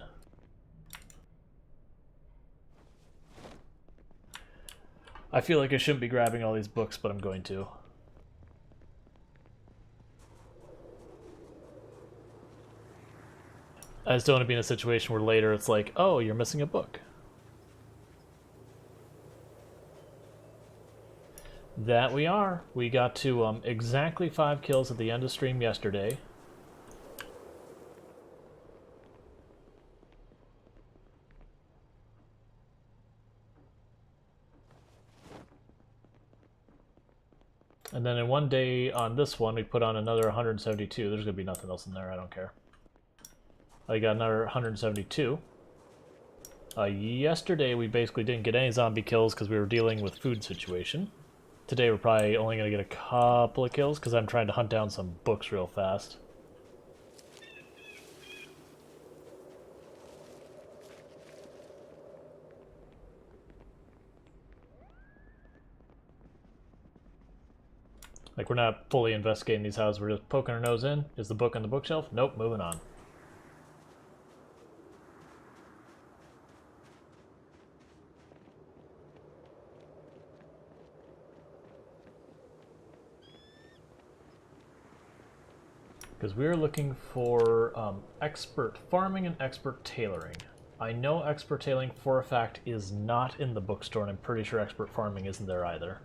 I feel like I shouldn't be grabbing all these books, but I'm going to. I just don't want to be in a situation where later it's like, oh, you're missing a book. That we are. We got to exactly 5 kills at the end of stream yesterday. And then in one day on this one, we put on another 172. There's going to be nothing else in there. I don't care. I got another 172. Yesterday, we basically didn't get any zombie kills because we were dealing with food situation. Today, we're probably only going to get a couple of kills because I'm trying to hunt down some books real fast. Like, we're not fully investigating these houses, we're just poking our nose in. Is the book on the bookshelf? Nope, moving on. Because we're looking for expert farming and expert tailoring. I know expert tailoring for a fact is not in the bookstore, and I'm pretty sure expert farming isn't there either.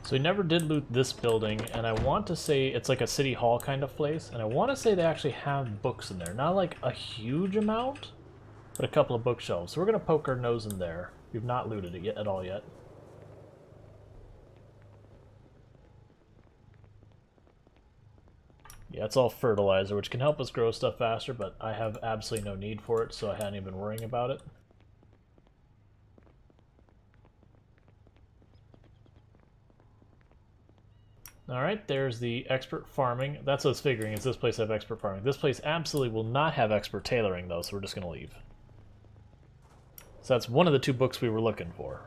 So we never did loot this building, and I want to say it's like a city hall kind of place, and I want to say they actually have books in there. Not like a huge amount, but a couple of bookshelves. So we're going to poke our nose in there. We've not looted it yet at all yet. Yeah, it's all fertilizer, which can help us grow stuff faster, but I have absolutely no need for it, so I hadn't even been worrying about it. Alright, there's the expert farming. That's what I was figuring, is this place have expert farming. This place absolutely will not have expert tailoring, though, so we're just going to leave. So that's one of the two books we were looking for.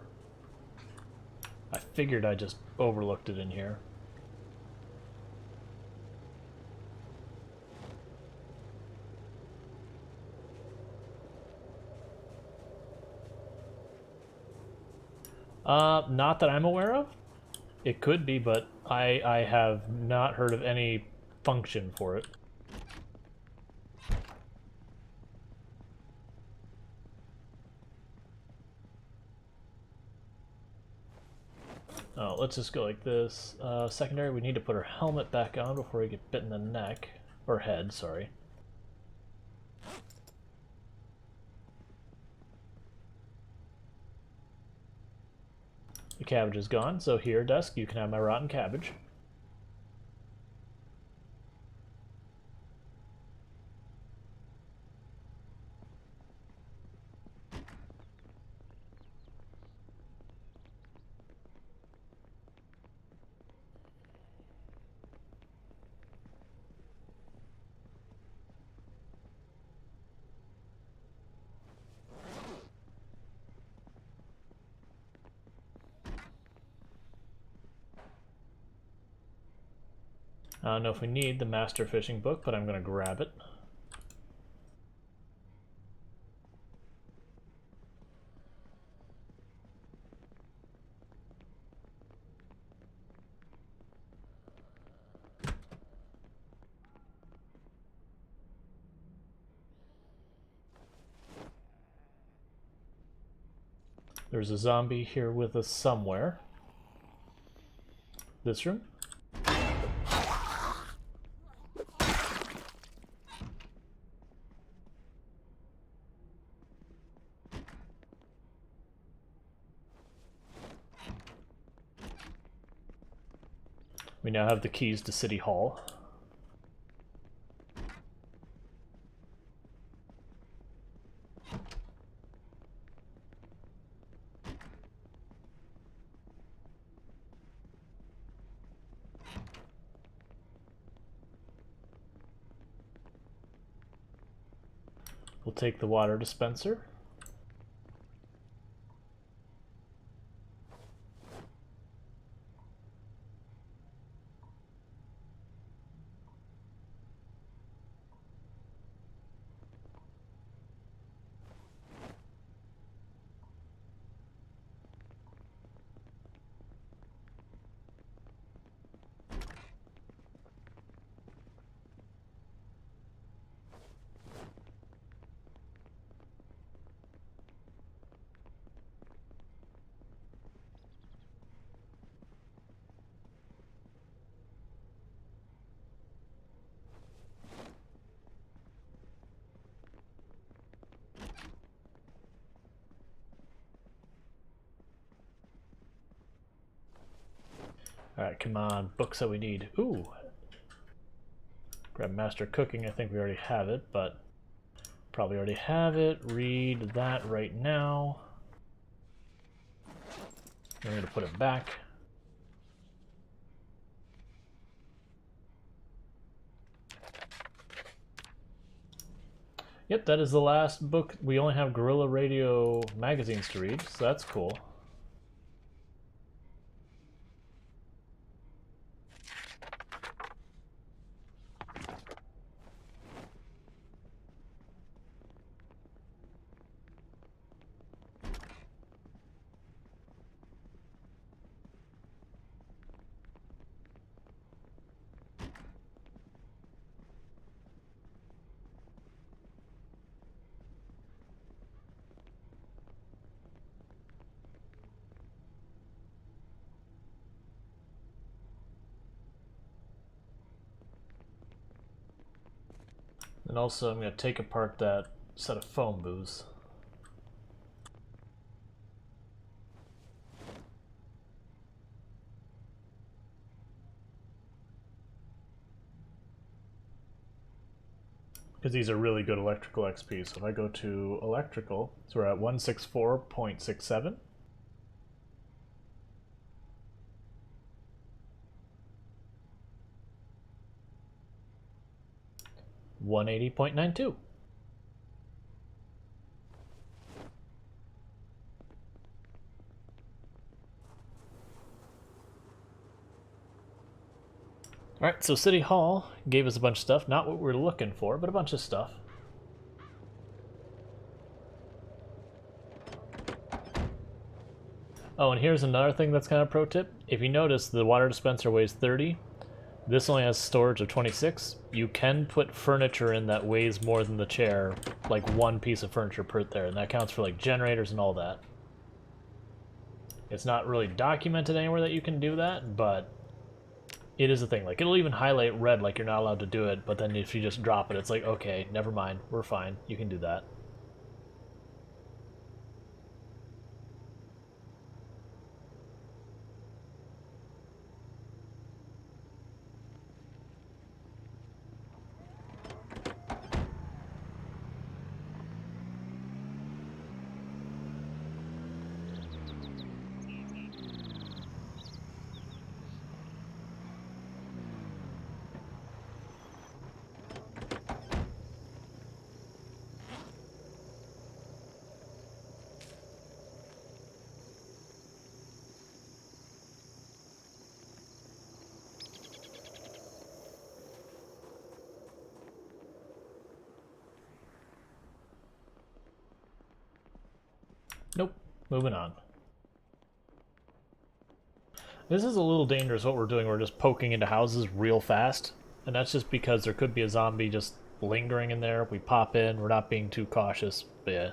I figured I just overlooked it in here. Not that I'm aware of. It could be, but I have not heard of any function for it. Oh, let's just go like this. Secondary, we need to put our helmet back on before we get bit in the neck. Or head, sorry. The cabbage is gone, so here, desk, you can have my rotten cabbage. I don't know if we need the master fishing book, but I'm going to grab it. There's a zombie here with us somewhere. This room? We now have the keys to City Hall. We'll take the water dispenser. Alright, come on, books that we need. Ooh! Grab Master Cooking, I think we already have it, but probably already have it. Read that right now. I'm going to put it back. Yep, that is the last book. We only have Guerrilla Radio magazines to read, so that's cool. And also I'm going to take apart that set of foam booths. Because these are really good electrical XP. So if I go to electrical, so we're at 164.67. 180.92. Alright, so City Hall gave us a bunch of stuff. Not what we were looking for, but a bunch of stuff. Oh, and here's another thing that's kind of pro tip. If you notice, the water dispenser weighs 30. This only has storage of 26. You can put furniture in that weighs more than the chair, like one piece of furniture per there, and that counts for like generators and all that. It's not really documented anywhere that you can do that, but it is a thing. Like, it'll even highlight red like you're not allowed to do it, but then if you just drop it, it's like, okay, never mind, we're fine, you can do that. Nope. Moving on. This is a little dangerous what we're doing. We're just poking into houses real fast. And that's just because there could be a zombie just lingering in there. We pop in. We're not being too cautious. But yeah.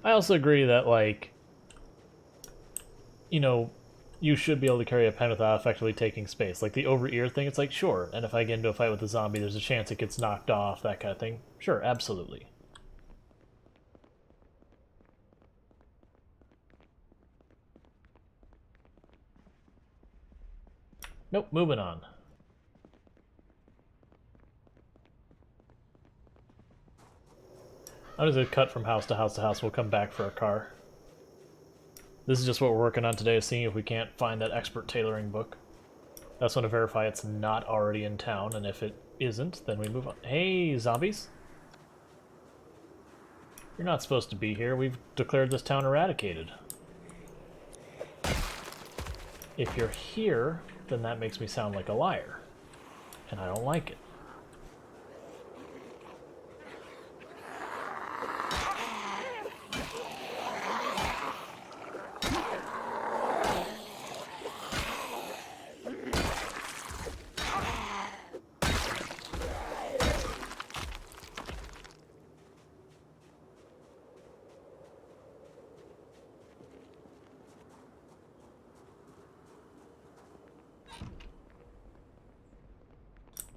I also agree that, like, you know, you should be able to carry a pen without effectively taking space. Like the over-ear thing, it's like, sure. And if I get into a fight with a zombie, there's a chance it gets knocked off, that kind of thing. Sure, absolutely. Nope, moving on. I'm just going to cut from house to house to house. We'll come back for a car. This is just what we're working on today, seeing if we can't find that expert tailoring book. I just want to verify it's not already in town, and if it isn't, then we move on. Hey, zombies! You're not supposed to be here. We've declared this town eradicated. If you're here, then that makes me sound like a liar. And I don't like it.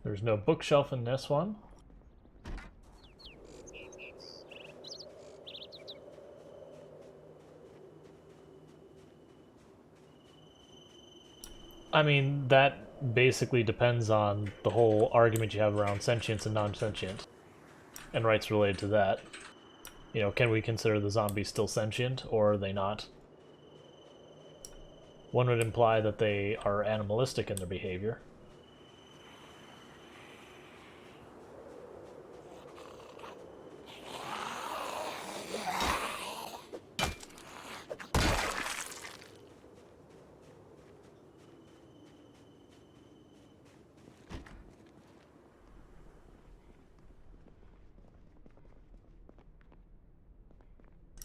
There's no bookshelf in this one. I mean, that basically depends on the whole argument you have around sentience and non-sentient, and rights related to that. You know, can we consider the zombies still sentient, or are they not? One would imply that they are animalistic in their behavior.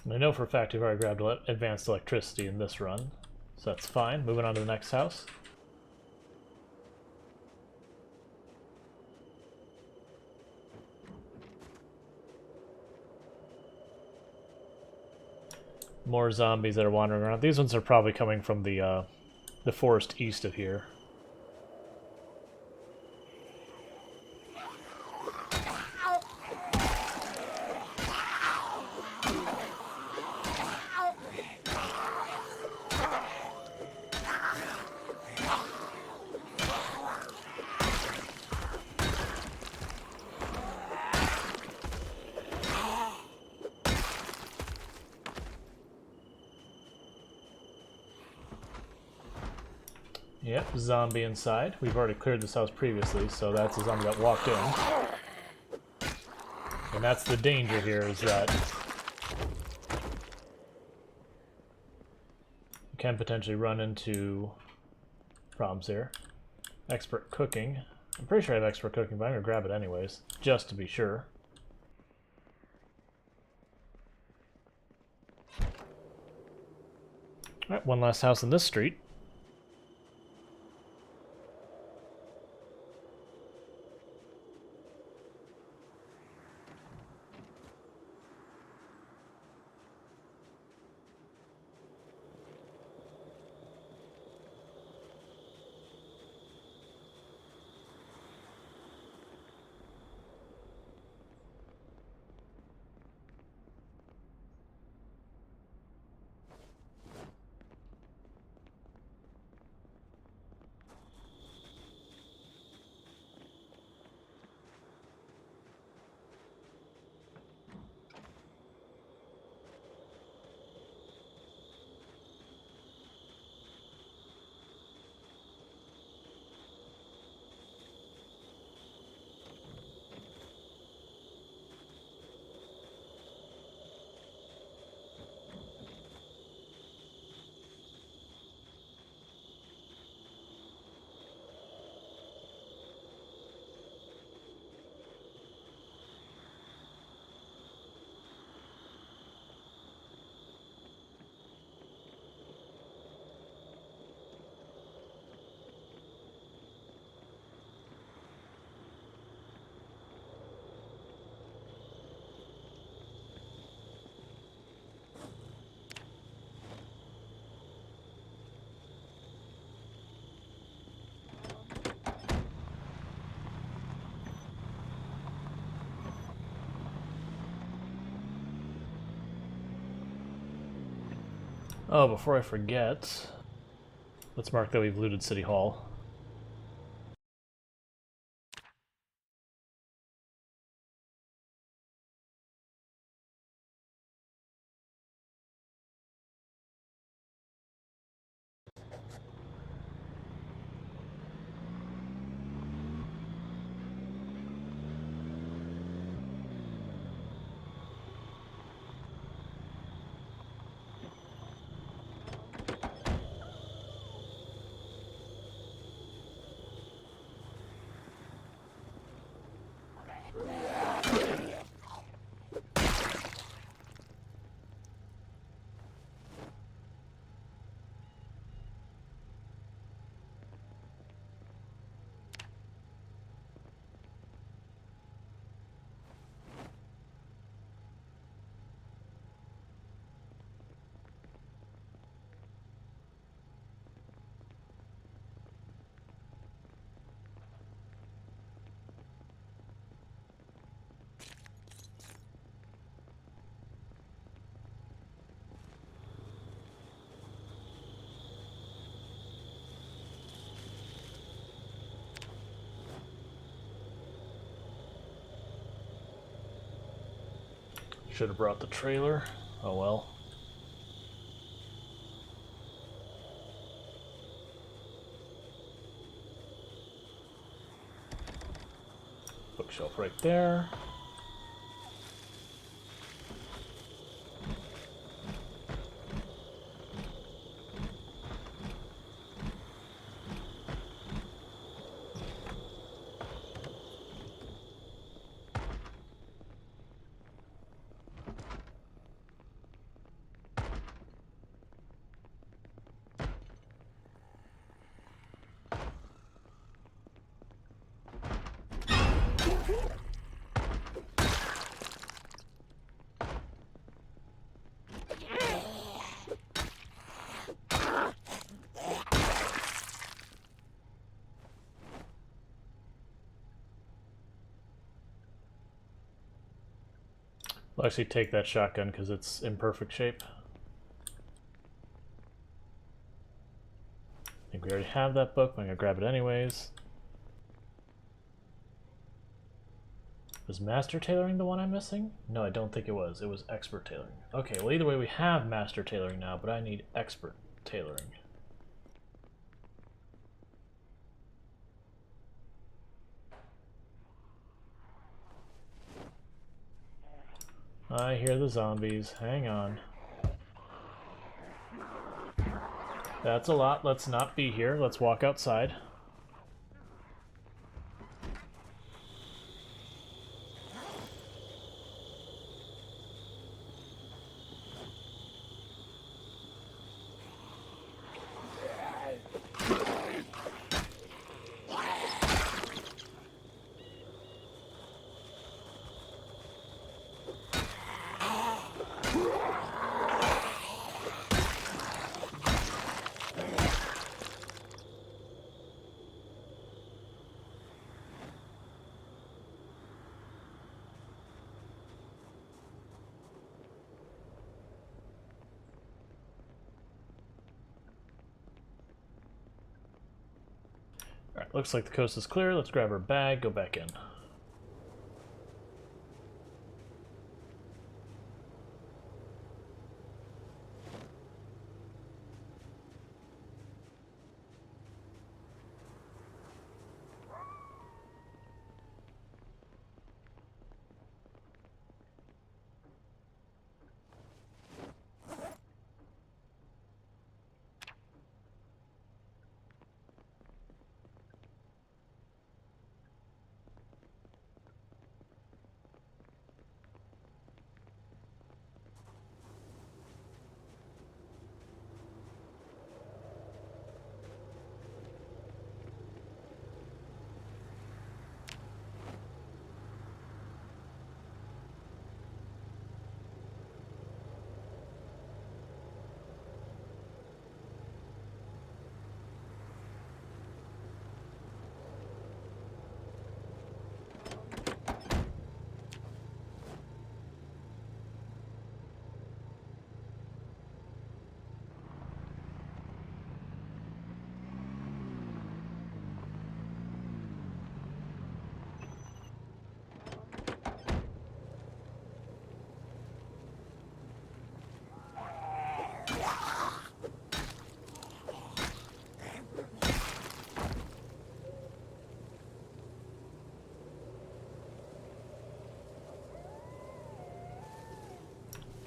And I know for a fact we've already grabbed advanced electricity in this run, so that's fine. Moving on to the next house. More zombies that are wandering around. These ones are probably coming from the forest east of here. Yep, zombie inside. We've already cleared this house previously, so that's a zombie that walked in. And that's the danger here, is that you can potentially run into problems here. Expert cooking. I'm pretty sure I have expert cooking, but I'm going to grab it anyways, just to be sure. Alright, one last house in this street. Oh, before I forget, let's mark that we've looted City Hall. Should have brought the trailer. Oh well. Bookshelf right there. I'll actually take that shotgun because it's in perfect shape. I think we already have that book, but I'm going to grab it anyways. Was Master Tailoring the one I'm missing? No, I don't think it was. It was Expert Tailoring. Okay, well either way we have Master Tailoring now, but I need Expert Tailoring. I hear the zombies. Hang on. That's a lot. Let's not be here. Let's walk outside. Alright, looks like the coast is clear. Let's grab our bag, go back in.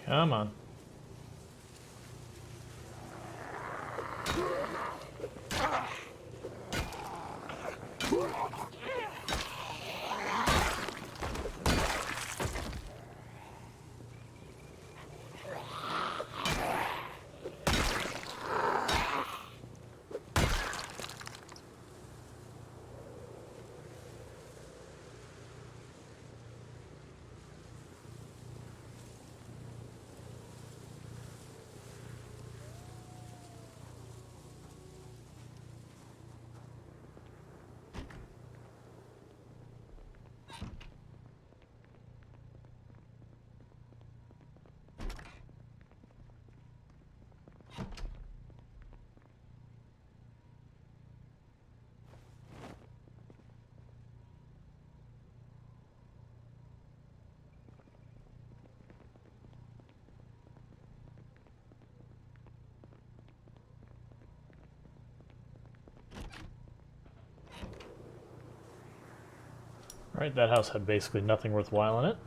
Come on. Alright, that house had basically nothing worthwhile in it.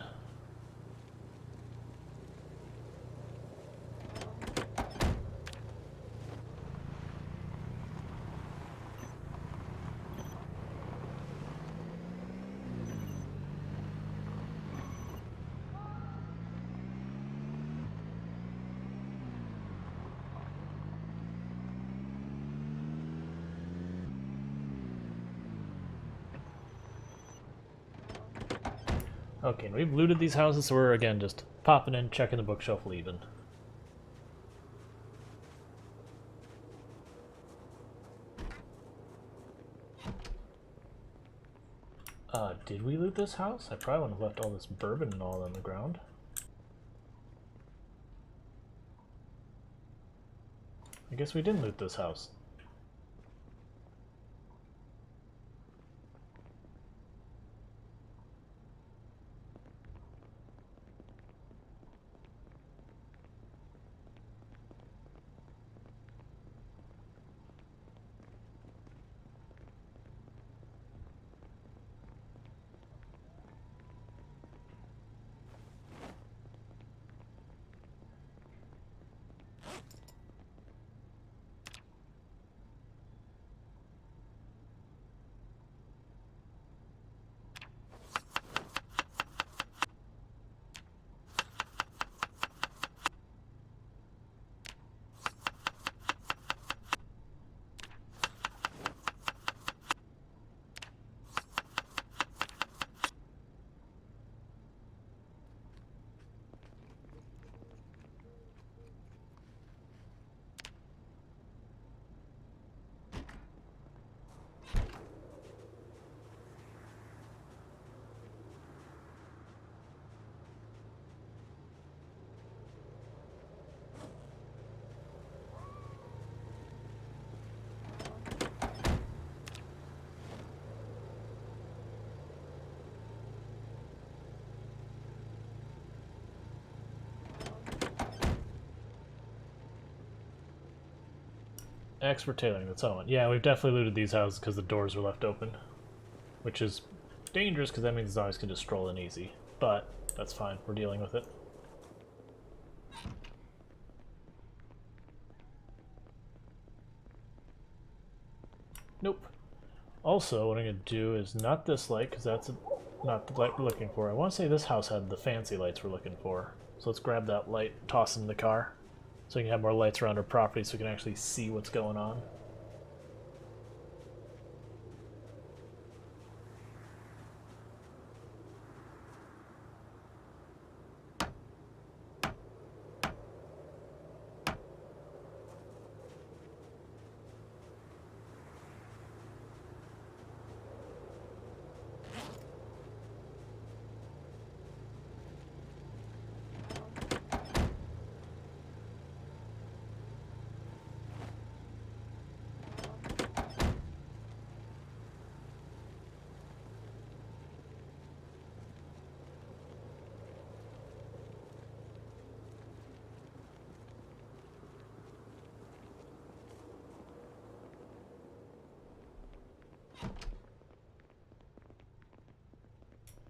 Okay, and we've looted these houses, so we're again just popping in, checking the bookshelf, leaving. Did we loot this house? I probably wouldn't have left all this bourbon and all on the ground. I guess we didn't loot this house. Expert tailoring, that's all. Yeah, we've definitely looted these houses because the doors were left open. Which is dangerous because that means zombies can just stroll in easy. But that's fine, we're dealing with it. Nope. Also, what I'm going to do is not this light, because that's not the light we're looking for. I want to say this house had the fancy lights we're looking for. So let's grab that light, toss it in the car, so we can have more lights around our property so we can actually see what's going on.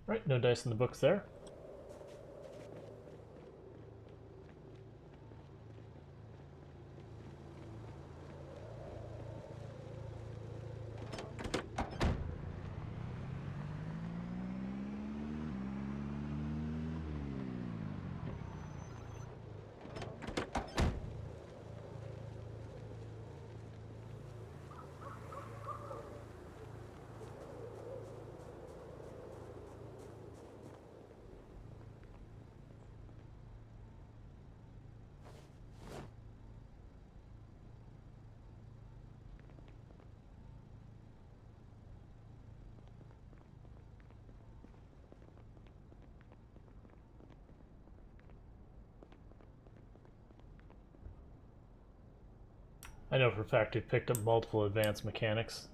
Right, no dice in the books there. I know for a fact we've picked up multiple advanced mechanics.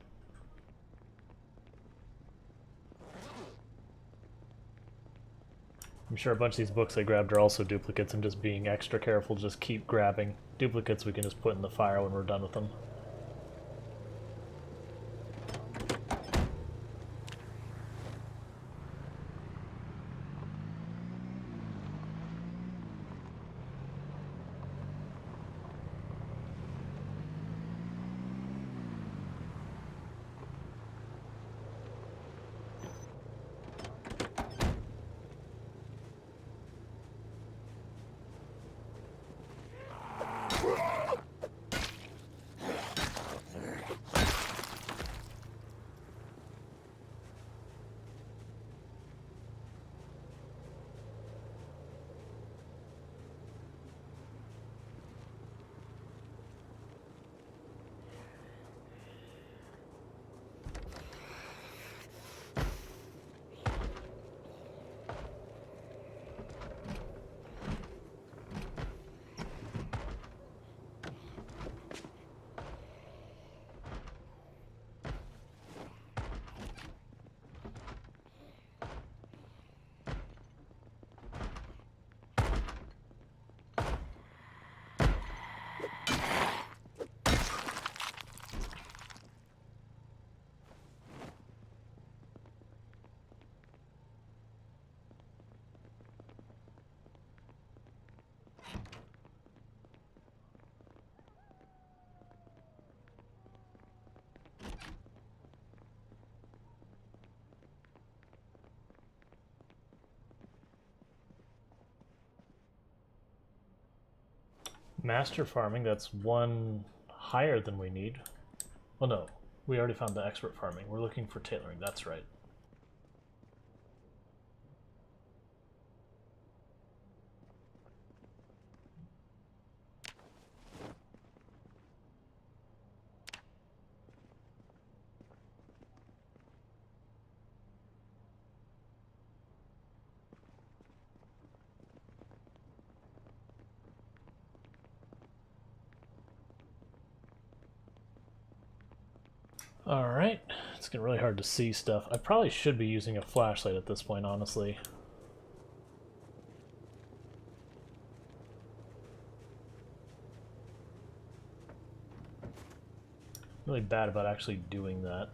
I'm sure a bunch of these books I grabbed are also duplicates. I'm just being extra careful to just keep grabbing duplicates we can just put in the fire when we're done with them. Master farming, that's one higher than we need. Well, no, we already found the expert farming. We're looking for tailoring, that's right. Alright, it's getting really hard to see stuff. I probably should be using a flashlight at this point, honestly. Really bad about actually doing that.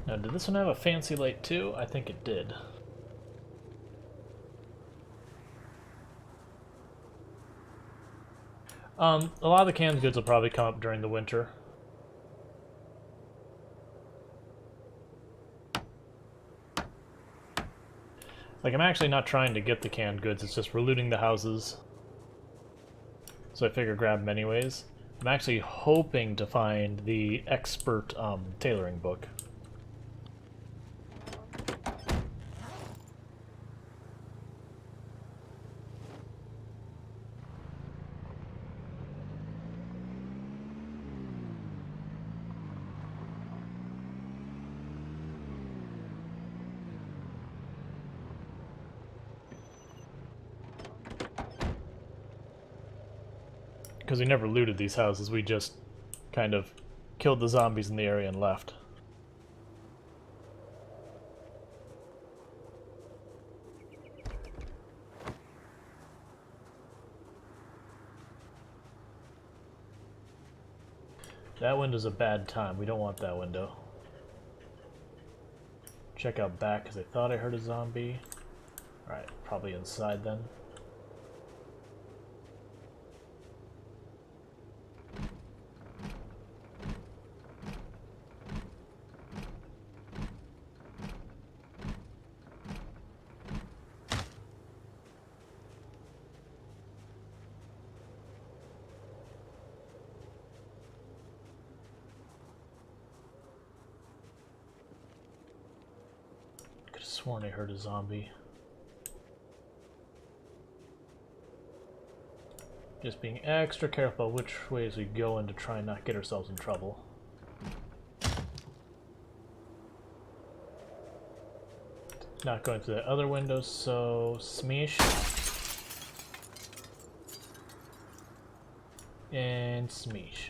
Now, did this one have a fancy light too? I think it did. A lot of the canned goods will probably come up during the winter. Like, I'm actually not trying to get the canned goods, it's just we're looting the houses. So I figure grab them anyways. I'm actually hoping to find the expert tailoring book. Because we never looted these houses, we just kind of killed the zombies in the area and left. That window's a bad time, we don't want that window. Check out back, because I thought I heard a zombie. Alright, probably inside then. Could have sworn I heard a zombie. Just being extra careful which ways we go in to try and not get ourselves in trouble. Not going through the other window, so smeesh. And smeesh.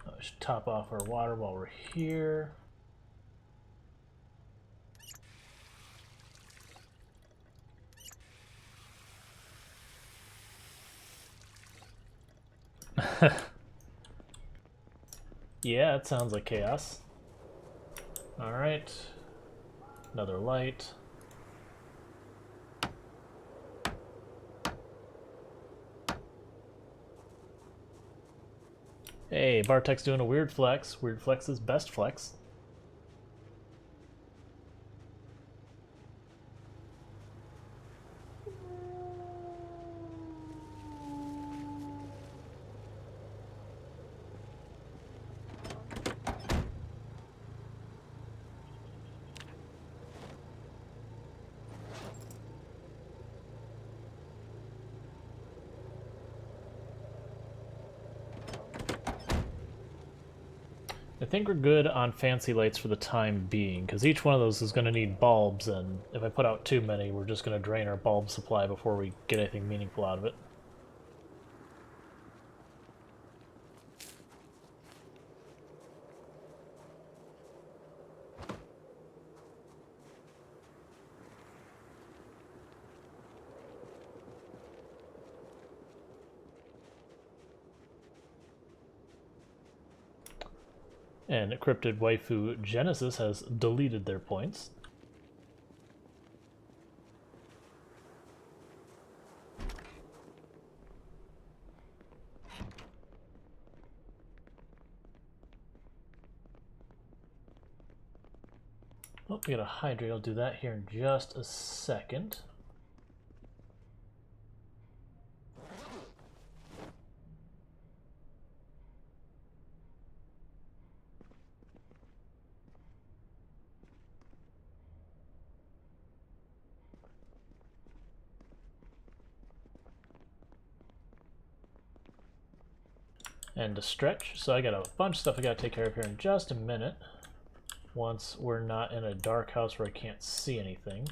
Let's top off our water while we're here. Yeah, it sounds like chaos. Alright. Another light. Hey, Bartek's doing a weird flex. Weird flex is best flex. I think we're good on fancy lights for the time being, because each one of those is going to need bulbs, and if I put out too many, we're just going to drain our bulb supply before we get anything meaningful out of it. And Cryptid Waifu Genesis has deleted their points. Oh, we got a hydrate. I'll do that here in just a second. And to stretch. So I got a bunch of stuff I gotta take care of here in just a minute. Once we're not in a dark house where I can't see anything.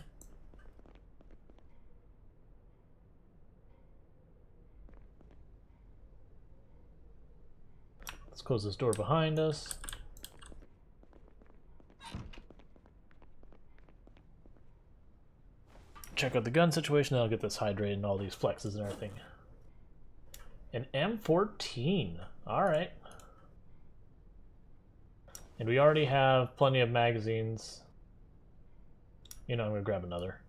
Let's close this door behind us. Check out the gun situation, then I'll get this hydrated and all these flexes and everything. An M14. Alright. And we already have plenty of magazines. You know, I'm going to grab another.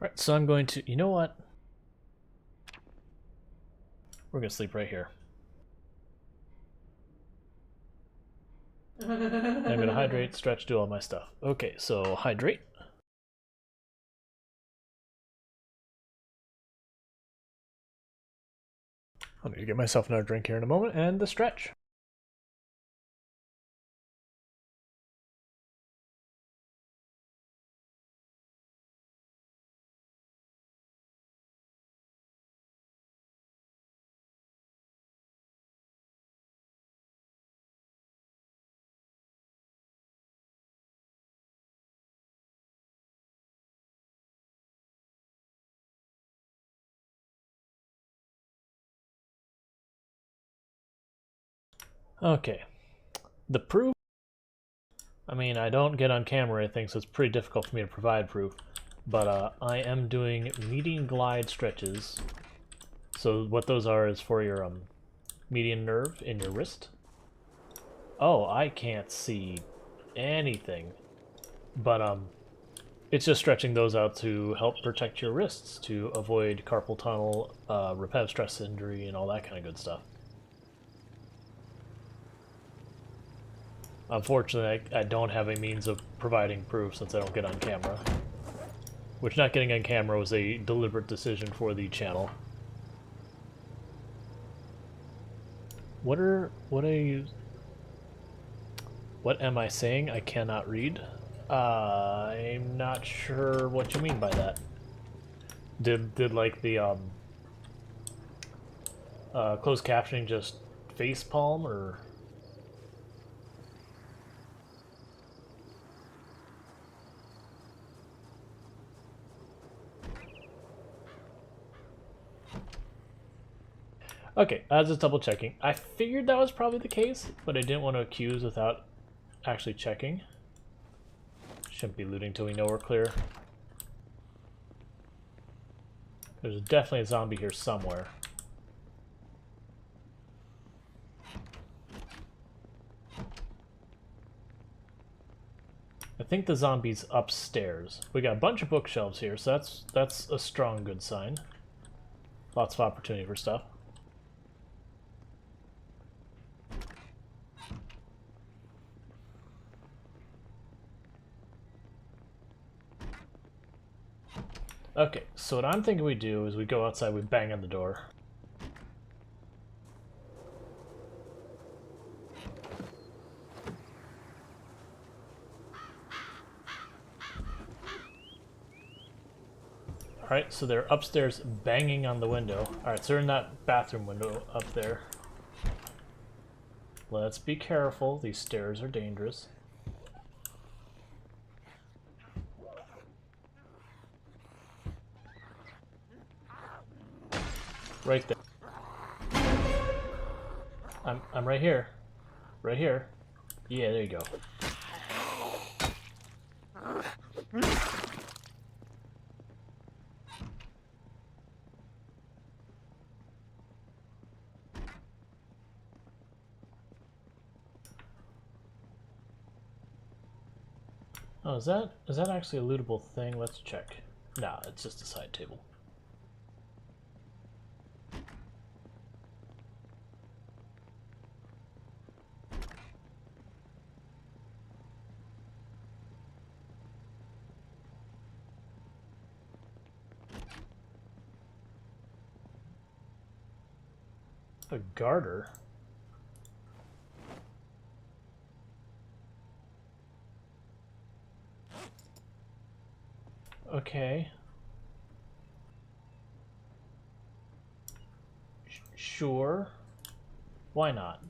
Alright, so I'm going to... You know what? We're going to sleep right here. And I'm going to hydrate, stretch, do all my stuff. Okay, so hydrate. I'll need to get myself another drink here in a moment, and the stretch. Okay. The proof? I mean, I don't get on camera or anything, so it's pretty difficult for me to provide proof. But I am doing median glide stretches. So what those are is for your median nerve in your wrist. Oh, I can't see anything. But it's just stretching those out to help protect your wrists, to avoid carpal tunnel, repetitive stress injury, and all that kind of good stuff. Unfortunately, I don't have a means of providing proof since I don't get on camera. Which not getting on camera was a deliberate decision for the channel. What am I saying? I cannot read. I'm not sure what you mean by that. Did like the closed captioning just face palm or? Okay, I was just double checking. I figured that was probably the case, but I didn't want to accuse without actually checking. Shouldn't be looting till we know we're clear. There's definitely a zombie here somewhere. I think the zombie's upstairs. We got a bunch of bookshelves here, so that's a strong good sign. Lots of opportunity for stuff. Okay, so what I'm thinking we do is we go outside, we bang on the door. Alright, so they're upstairs banging on the window. Alright, so they're in that bathroom window up there. Let's be careful. These stairs are dangerous. Right there. I'm right here. Right here. Yeah, there you go. Oh, is that actually a lootable thing? Let's check. Nah, it's just a side table. A garter? Okay. Sure. Why not?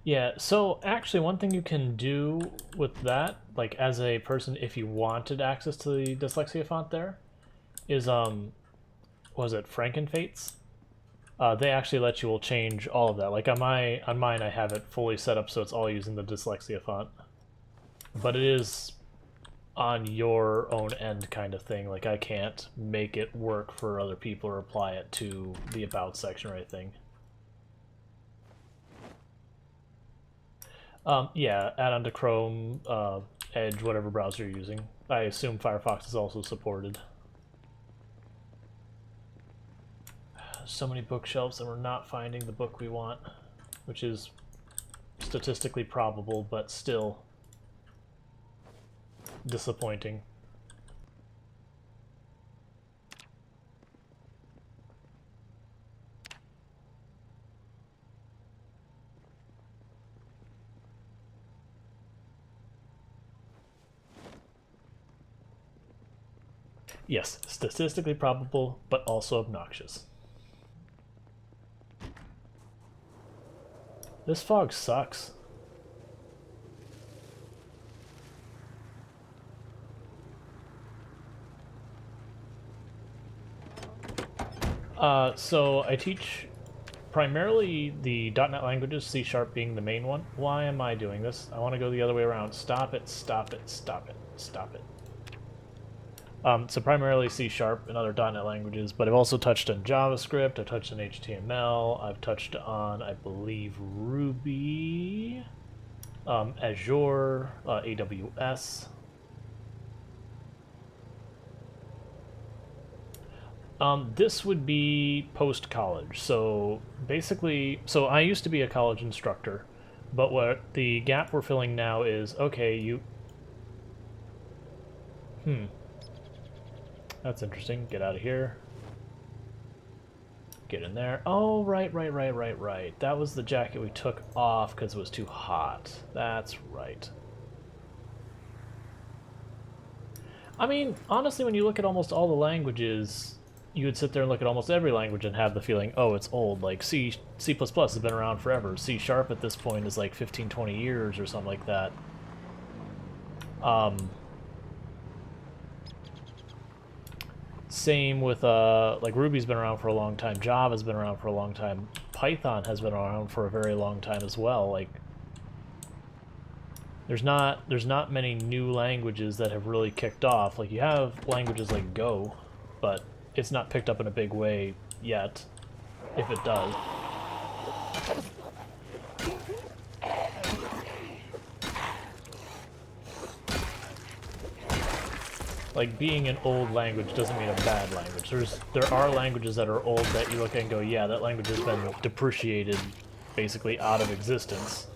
Yeah, so actually one thing you can do with that, like as a person, if you wanted access to the dyslexia font there, is what was it, Frankenfates? They actually let you change all of that. Like on mine I have it fully set up so it's all using the dyslexia font. But it is on your own end kind of thing. Like I can't make it work for other people or apply it to the about section or anything. Yeah, add on to Chrome, Edge, whatever browser you're using. I assume Firefox is also supported. So many bookshelves and we're not finding the book we want, which is statistically probable, but still disappointing. Yes, statistically probable, but also obnoxious. This fog sucks. So I teach primarily the .NET languages, C# being the main one. Why am I doing this? I want to go the other way around. Stop it, stop it, stop it, stop it. So primarily C# and other .NET languages, but I've also touched on JavaScript, I've touched on HTML, I've touched on, I believe, Ruby, Azure, AWS. This would be post-college. So basically, so I used to be a college instructor, but what the gap we're filling now is, okay, you... That's interesting. Get out of here. Get in there. Oh, right. That was the jacket we took off because it was too hot. That's right. I mean, honestly, when you look at almost all the languages, you would sit there and look at almost every language and have the feeling, oh, it's old. Like C++ has been around forever. C# at this point is like 15, 20 years or something like that. Same with, like, Ruby's been around for a long time, Java's been around for a long time, Python has been around for a very long time as well. Like, there's not many new languages that have really kicked off. Like, you have languages like Go, but it's not picked up in a big way yet, if it does. Like, being an old language doesn't mean a bad language. There are languages that are old that you look at and go, yeah, that language has been depreciated, basically out of existence.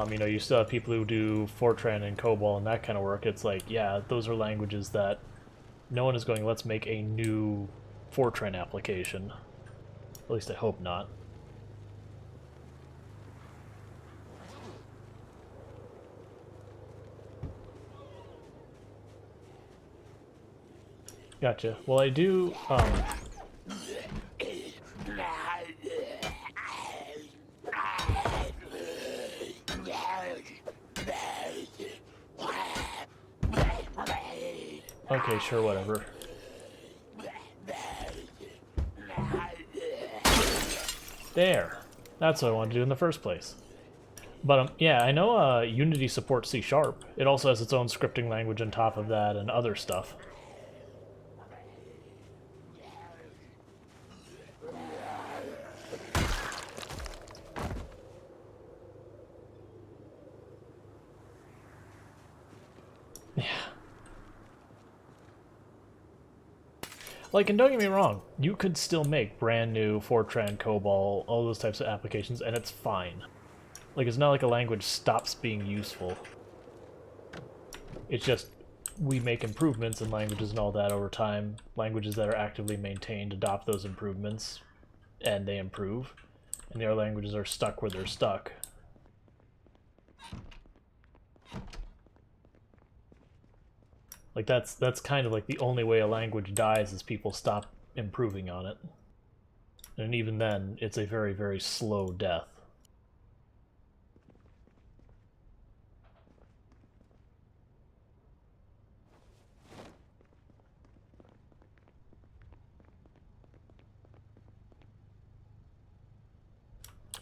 You know, you still have people who do Fortran and COBOL and that kind of work. It's like, yeah, those are languages that no one is going, let's make a new Fortran application. At least I hope not. Gotcha. Well, I do, okay, sure, whatever. There. That's what I wanted to do in the first place. But, yeah, I know Unity supports C#. It also has its own scripting language on top of that and other stuff. Like, and don't get me wrong, you could still make brand new Fortran, COBOL, all those types of applications, and it's fine. Like, it's not like a language stops being useful. It's just, we make improvements in languages and all that over time. Languages that are actively maintained adopt those improvements, and they improve. And the other languages are stuck where they're stuck. Like, that's kind of like the only way a language dies is people stop improving on it. And even then, it's a very, very slow death.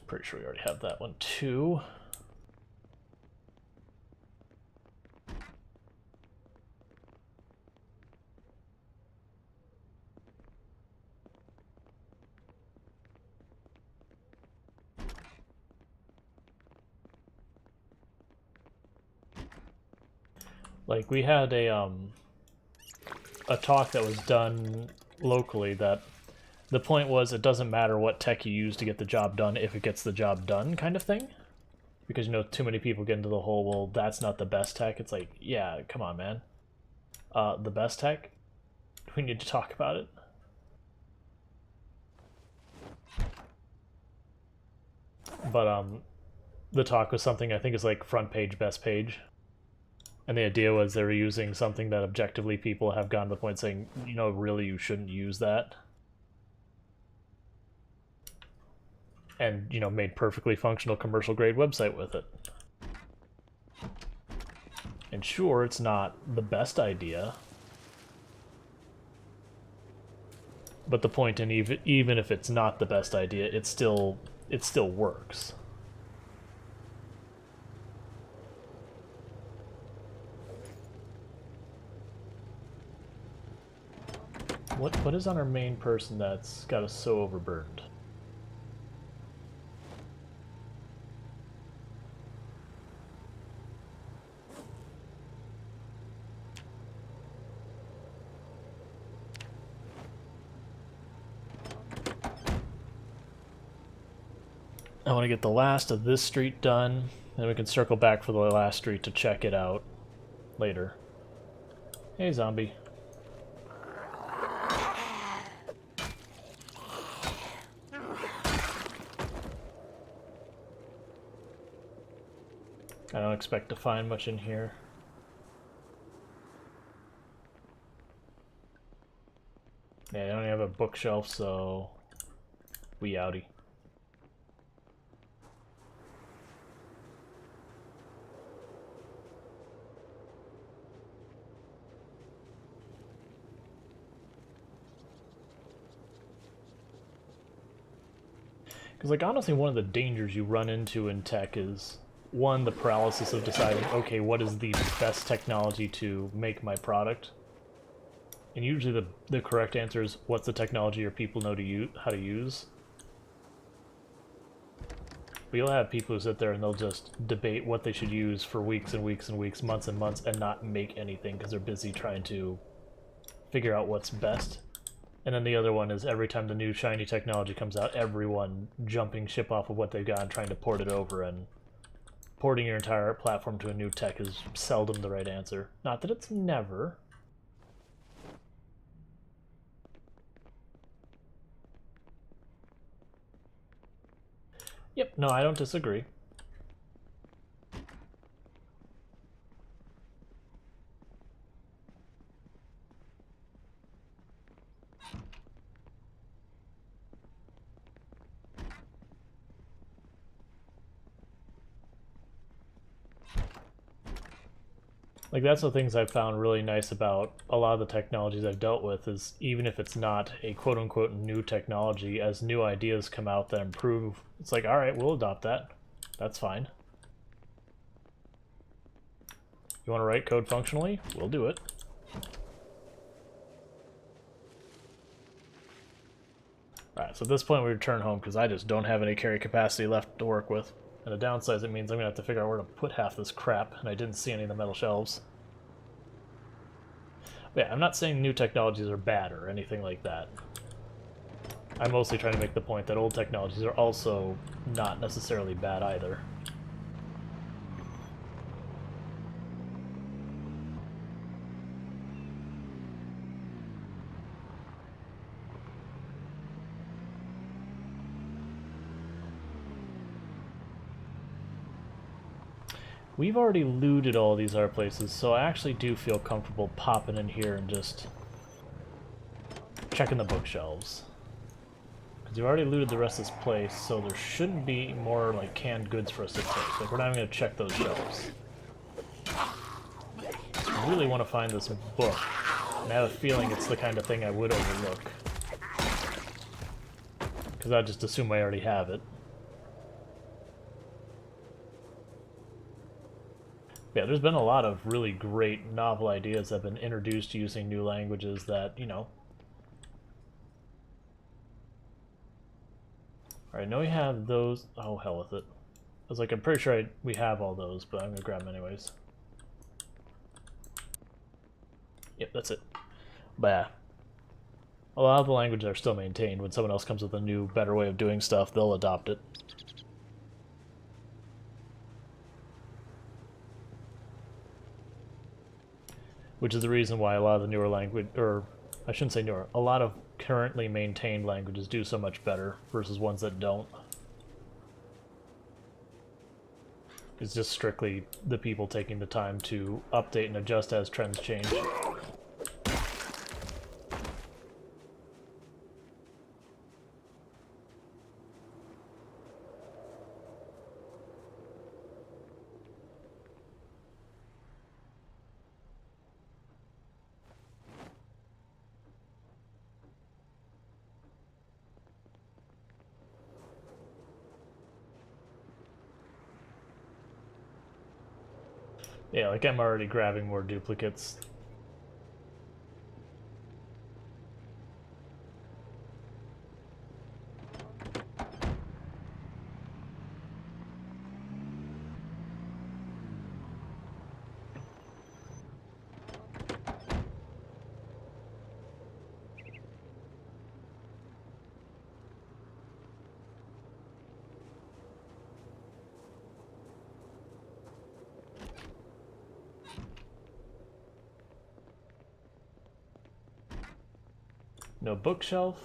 Pretty sure we already have that one too. Like, we had a talk that was done locally that the point was it doesn't matter what tech you use to get the job done if it gets the job done kind of thing. Because, you know, too many people get into the whole, well, that's not the best tech. It's like, yeah, come on, man. The best tech? We need to talk about it. But, the talk was something I think is like front page, best page. And the idea was they were using something that objectively people have gotten to the point saying, you know, really you shouldn't use that. And, you know, made perfectly functional commercial grade website with it. And sure, it's not the best idea. But the point in even if it's not the best idea, it still works. What is on our main person that's got us so overburdened? I want to get the last of this street done, then we can circle back for the last street to check it out later. Hey, zombie. I don't expect to find much in here. Yeah, I don't have a bookshelf, so we outie. Because, like, honestly, one of the dangers you run into in tech is, one, the paralysis of deciding, okay, what is the best technology to make my product? And usually the correct answer is, what's the technology your people know how to use? But you'll have people who sit there and they'll just debate what they should use for weeks and weeks and weeks, months and months, and not make anything because they're busy trying to figure out what's best. And then the other one is every time the new shiny technology comes out, everyone jumping ship off of what they've got and trying to port it over, and porting your entire platform to a new tech is seldom the right answer. Not that it's never. Yep, no, I don't disagree. Like, that's the things I've found really nice about a lot of the technologies I've dealt with is even if it's not a quote-unquote new technology, as new ideas come out that improve, it's like, all right, we'll adopt that. That's fine. You want to write code functionally? We'll do it. Alright, so at this point we return home because I just don't have any carry capacity left to work with. And the downside is it means I'm going to have to figure out where to put half this crap, and I didn't see any of the metal shelves. But yeah, I'm not saying new technologies are bad or anything like that. I'm mostly trying to make the point that old technologies are also not necessarily bad either. We've already looted all these other places, so I actually do feel comfortable popping in here and just checking the bookshelves. Because we've already looted the rest of this place, so there shouldn't be more like canned goods for us to take. Like, we're not even going to check those shelves. I really want to find this book, and I have a feeling it's the kind of thing I would overlook. Because I just assume I already have it. Yeah, there's been a lot of really great novel ideas that have been introduced using new languages that, you know... Alright, now we have those... Oh, hell with it. I was like, I'm pretty sure we have all those, but I'm going to grab them anyways. Yep, that's it. But yeah. A lot of the languages are still maintained. When someone else comes with a new, better way of doing stuff, they'll adopt it. Which is the reason why a lot of the newer language, or I shouldn't say newer, a lot of currently maintained languages do so much better versus ones that don't. It's just strictly the people taking the time to update and adjust as trends change. Yeah, like I'm already grabbing more duplicates. No bookshelf.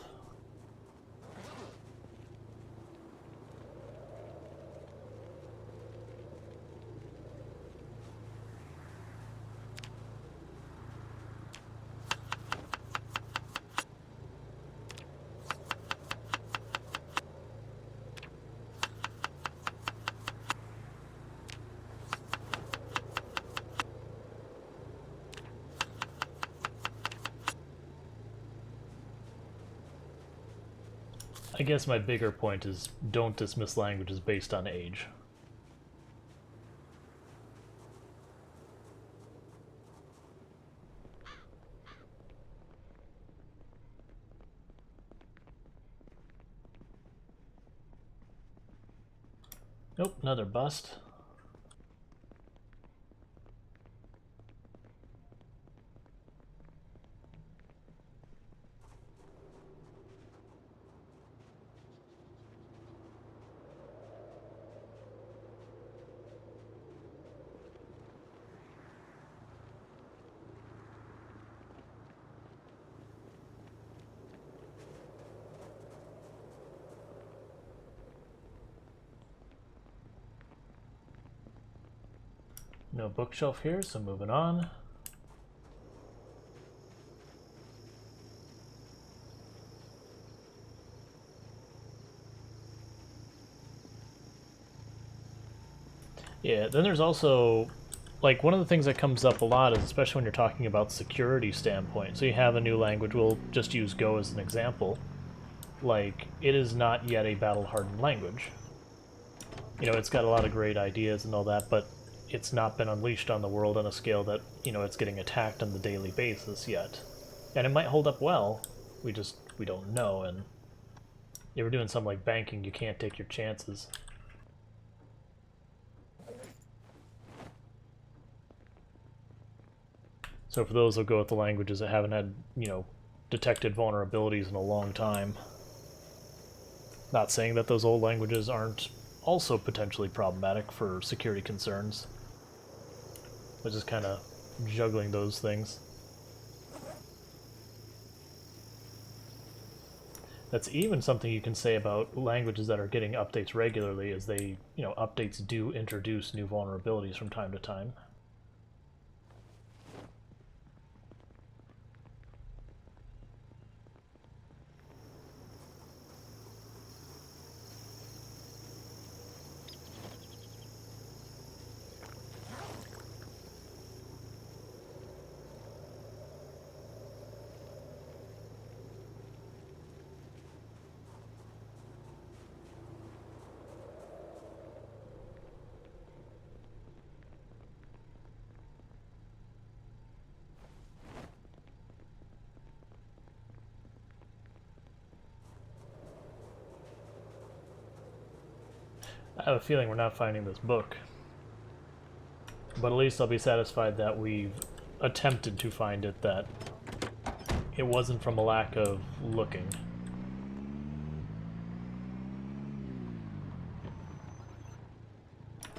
I guess my bigger point is don't dismiss languages based on age. Nope, another bust. No bookshelf here, so moving on. Yeah, then there's also, like, one of the things that comes up a lot is, especially when you're talking about security standpoint, so you have a new language, we'll just use Go as an example. Like, it is not yet a battle-hardened language. You know, it's got a lot of great ideas and all that, but it's not been unleashed on the world on a scale that, you know, it's getting attacked on the daily basis yet. And it might hold up well, we don't know, and if you're doing something like banking, you can't take your chances. So for those, they'll go with the languages that haven't had, you know, detected vulnerabilities in a long time. Not saying that those old languages aren't also potentially problematic for security concerns. But just kind of juggling those things. That's even something you can say about languages that are getting updates regularly, as they, you know, updates do introduce new vulnerabilities from time to time. I have a feeling we're not finding this book. But at least I'll be satisfied that we've attempted to find it, that it wasn't from a lack of looking.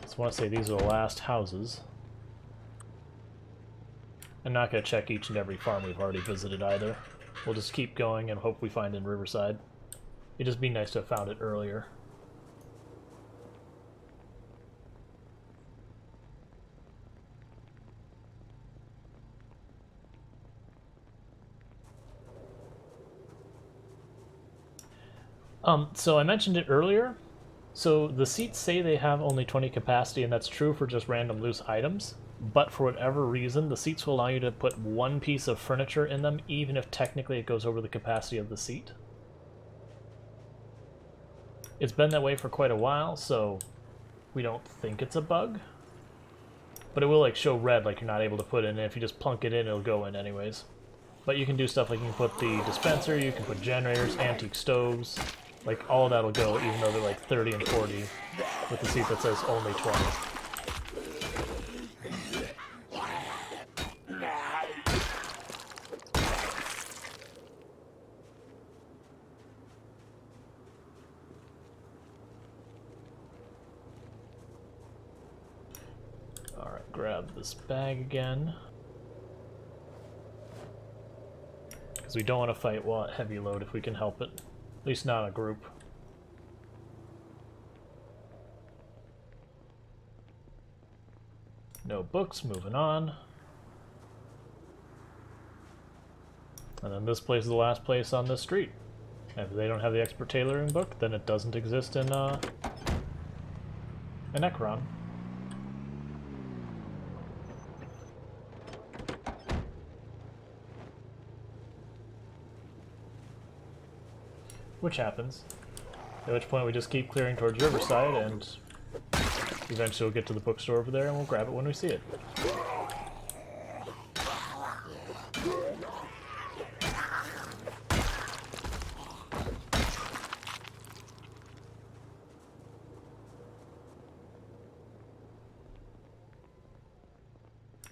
So I want to say these are the last houses. I'm not going to check each and every farm we've already visited either. We'll just keep going and hope we find in Riverside. It'd just be nice to have found it earlier. So I mentioned it earlier. So the seats say they have only 20 capacity, and that's true for just random loose items. But for whatever reason, the seats will allow you to put one piece of furniture in them, even if technically it goes over the capacity of the seat. It's been that way for quite a while, so we don't think it's a bug. But it will like show red like you're not able to put in, and if you just plunk it in, it'll go in anyways. But you can do stuff like you can put the dispenser, you can put generators, antique stoves, like all of that'll go, even though they're like 30 and 40 with the seat that says only 20. Alright, grab this bag again. Because we don't want to fight while at heavy load if we can help it. At least not in a group. No books, moving on. And then this place is the last place on this street. And if they don't have the expert tailoring book, then it doesn't exist in Ekron. Which happens. At which point we just keep clearing towards Riverside, and eventually we'll get to the bookstore over there and we'll grab it when we see it.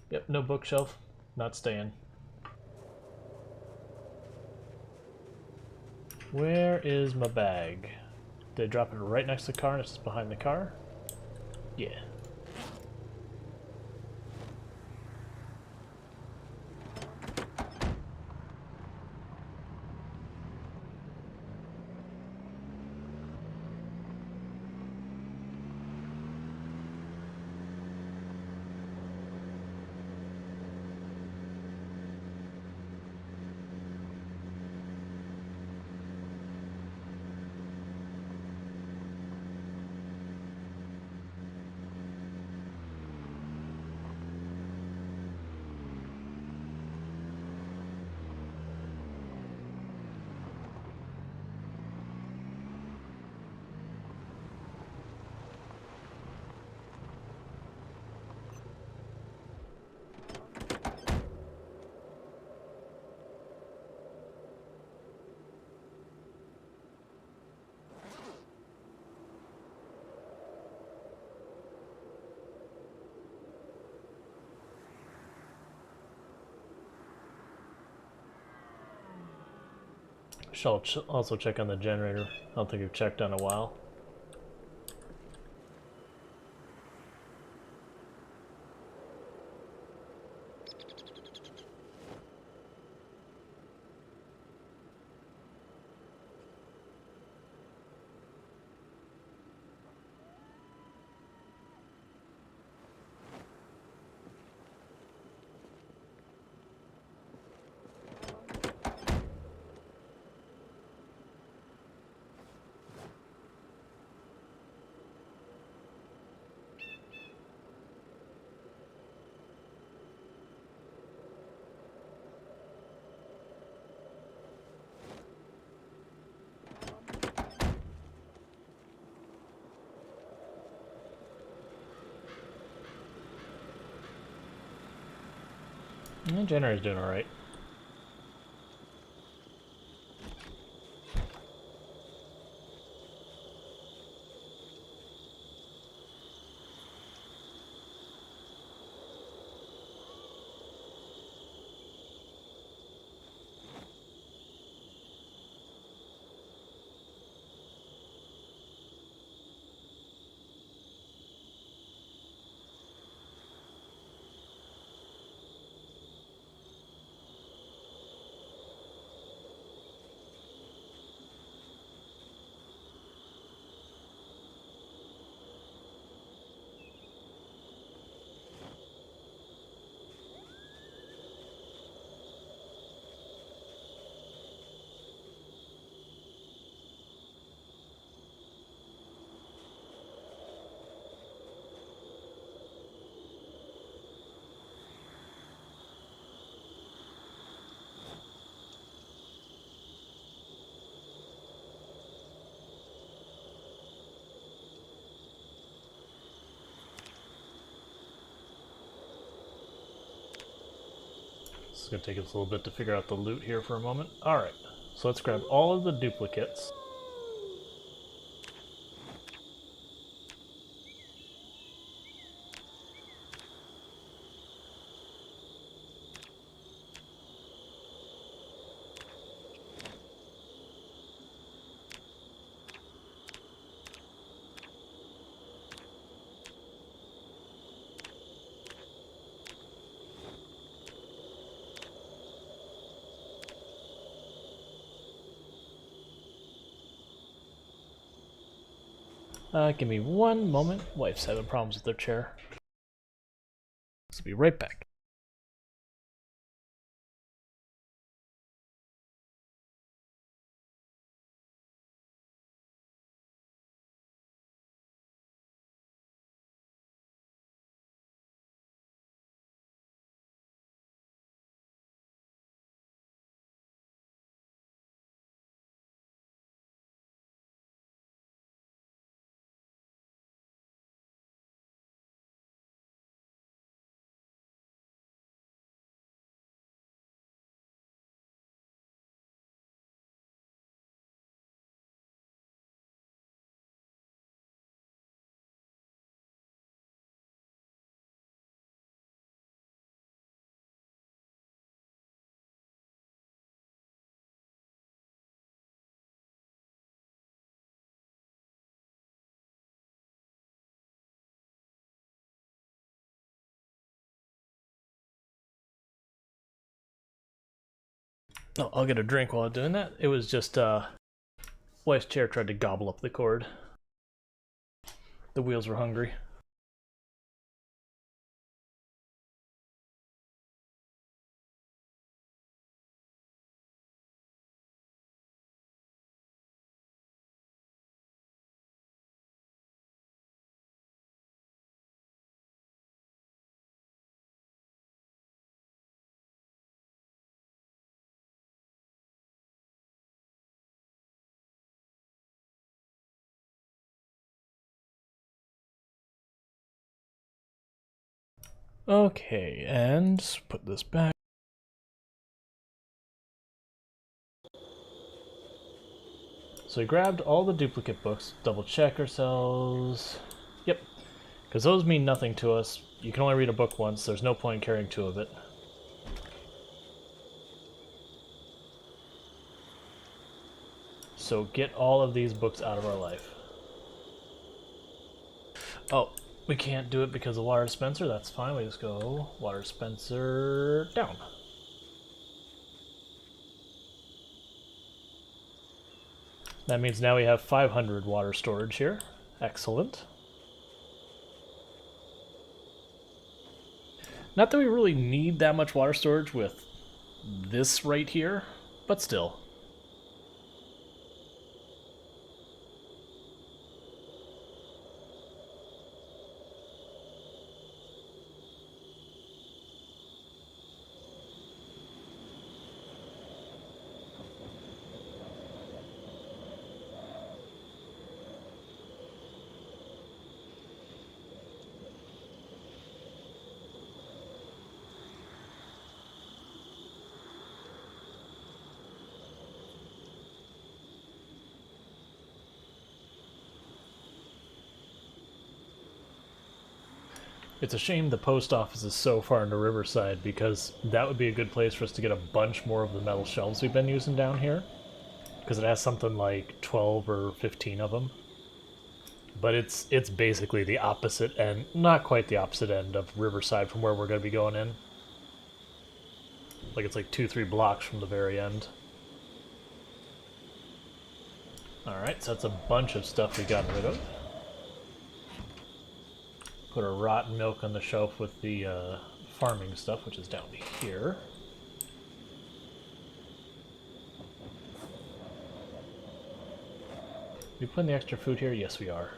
Yep, no bookshelf. Not staying. Where is my bag? Did I drop it right next to the car and it's just behind the car? Yeah. Shall also check on the generator. I don't think we've checked on a while. The generator's doing alright. It's going to take us a little bit to figure out the loot here for a moment. Alright, so let's grab all of the duplicates. Give me one moment. Wife's having problems with their chair. So be right back. Oh, I'll get a drink while I'm doing that. It was just, wife's chair tried to gobble up the cord. The wheels were hungry. Okay, and put this back. So we grabbed all the duplicate books, double check ourselves. Yep, because those mean nothing to us. You can only read a book once, there's no point in carrying two of it. So get all of these books out of our life. Oh, we can't do it because of water dispenser. That's fine. We just go water dispenser down. That means now we have 500 water storage here. Excellent. Not that we really need that much water storage with this right here, but still. It's a shame the post office is so far into Riverside, because that would be a good place for us to get a bunch more of the metal shelves we've been using down here. Because it has something like 12 or 15 of them. But it's basically the opposite end, not quite the opposite end of Riverside from where we're going to be going in. Like it's like 2-3 blocks from the very end. Alright, so that's a bunch of stuff we got rid of. Put our rotten milk on the shelf with the farming stuff, which is down here. We putting the extra food here? Yes, we are.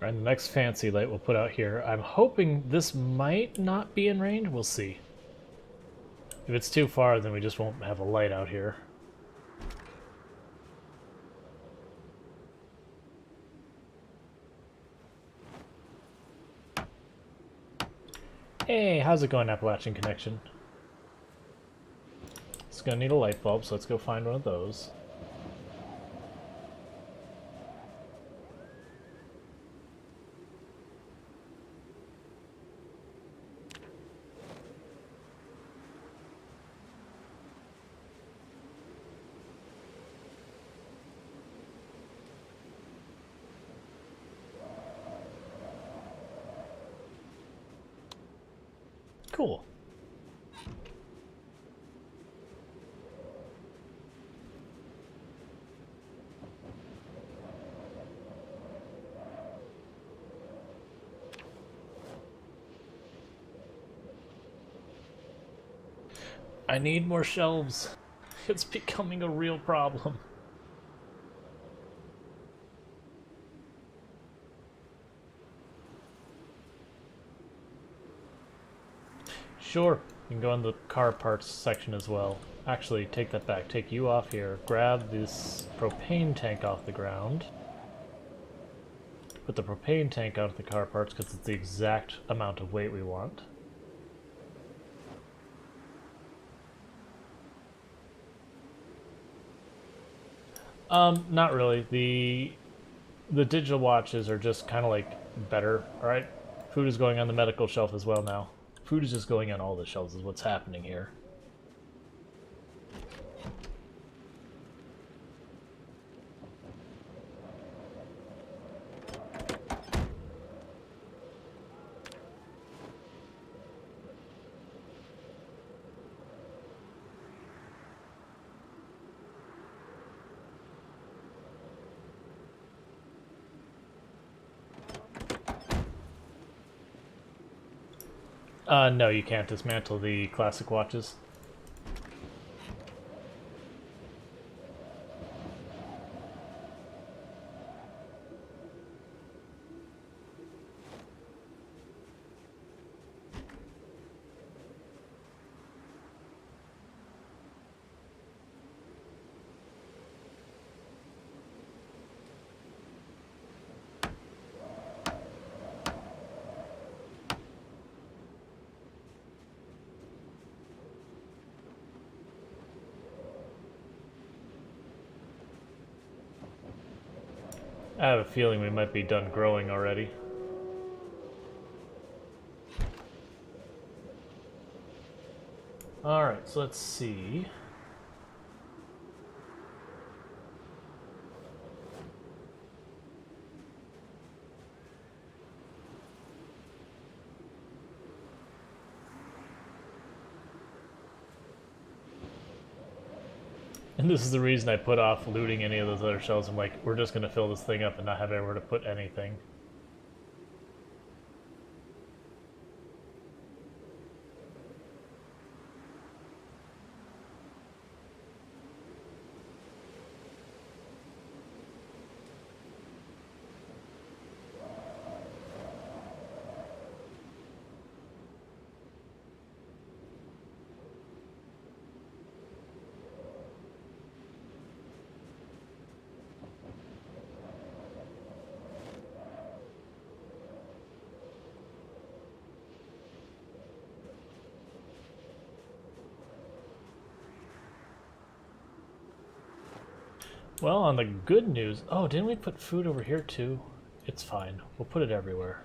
Alright, the next fancy light we'll put out here. I'm hoping this might not be in range. We'll see. If it's too far, then we just won't have a light out here. Hey, how's it going, Appalachian Connection? It's gonna need a light bulb, so let's go find one of those. Cool. I need more shelves. It's becoming a real problem. Sure, you can go in the car parts section as well. Actually, take that back. Take you off here. Grab this propane tank off the ground. Put the propane tank out of the car parts because it's the exact amount of weight we want. Not really. The digital watches are just kind of like better. Alright, food is going on the medical shelf as well now. Food is just going on all the shelves is what's happening here. No, you can't dismantle the classic watches. I have a feeling we might be done growing already. Alright, so let's see. And this is the reason I put off looting any of those other shells. I'm like, we're just going to fill this thing up and not have anywhere to put anything. Well, on the good news... Oh, didn't we put food over here too? It's fine. We'll put it everywhere.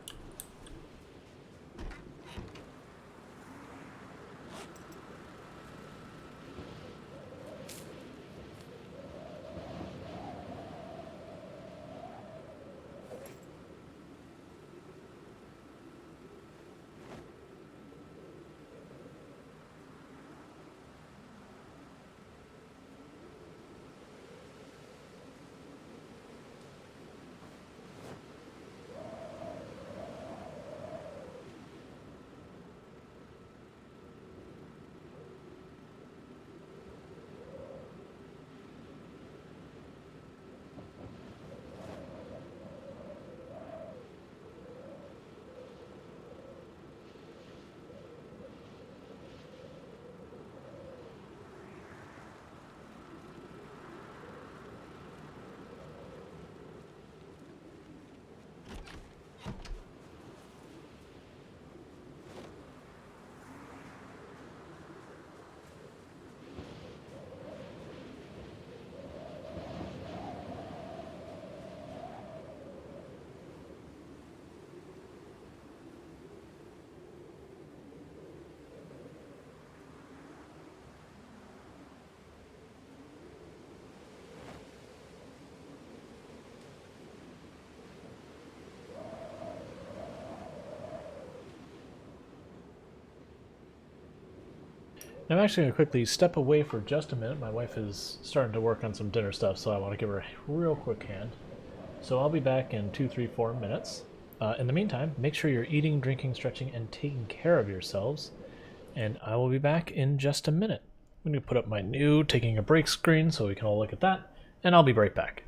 I'm actually going to quickly step away for just a minute. My wife is starting to work on some dinner stuff, so I want to give her a real quick hand. So I'll be back in 2, 3, 4 minutes. In the meantime, make sure you're eating, drinking, stretching, and taking care of yourselves. And I will be back in just a minute. I'm going to put up my new taking a break screen so we can all look at that, and I'll be right back.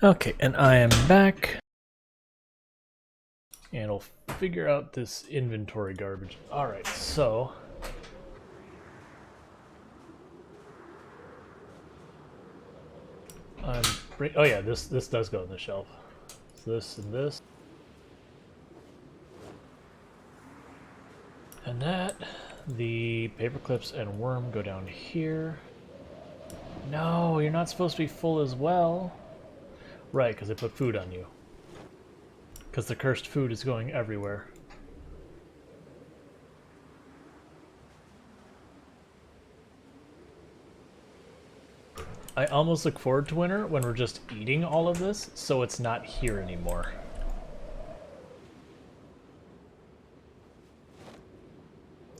Okay, and I am back. And I'll figure out this inventory garbage. Alright, so... oh yeah, this does go on the shelf. So this and this. And that. The paper clips and worm go down here. No, you're not supposed to be full as well. Right, because they put food on you. Because the cursed food is going everywhere. I almost look forward to winter when we're just eating all of this, so it's not here anymore.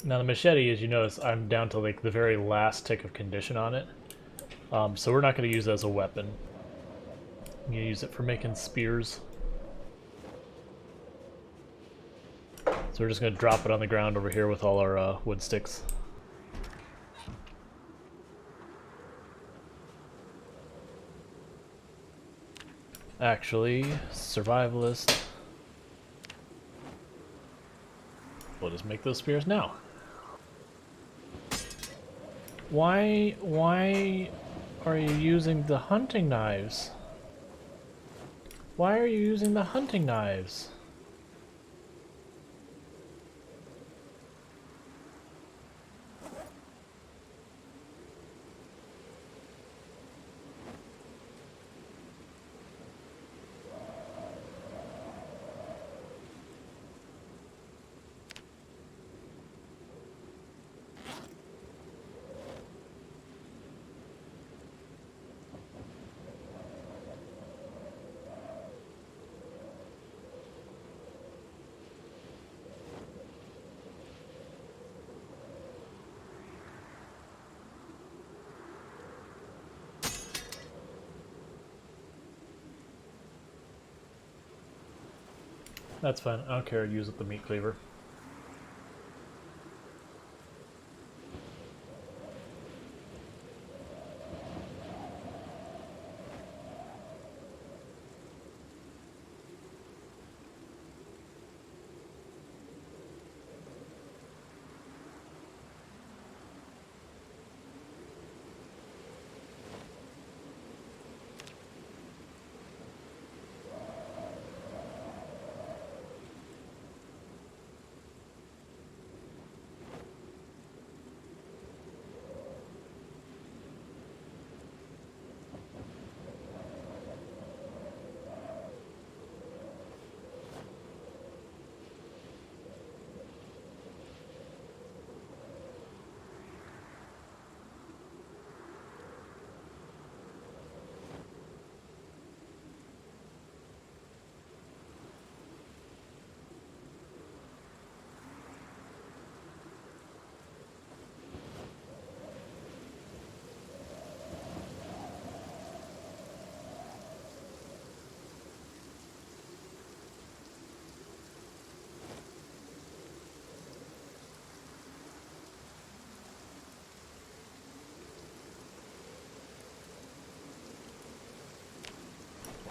Now the machete, as you notice, I'm down to like the very last tick of condition on it. So we're not going to use it as a weapon. I'm going to use it for making spears. So we're just going to drop it on the ground over here with all our wood sticks. Actually, survivalist. We'll just make those spears now. Why are you using the hunting knives? Why are you using the hunting knives? That's fine. I don't care. Use it the meat cleaver.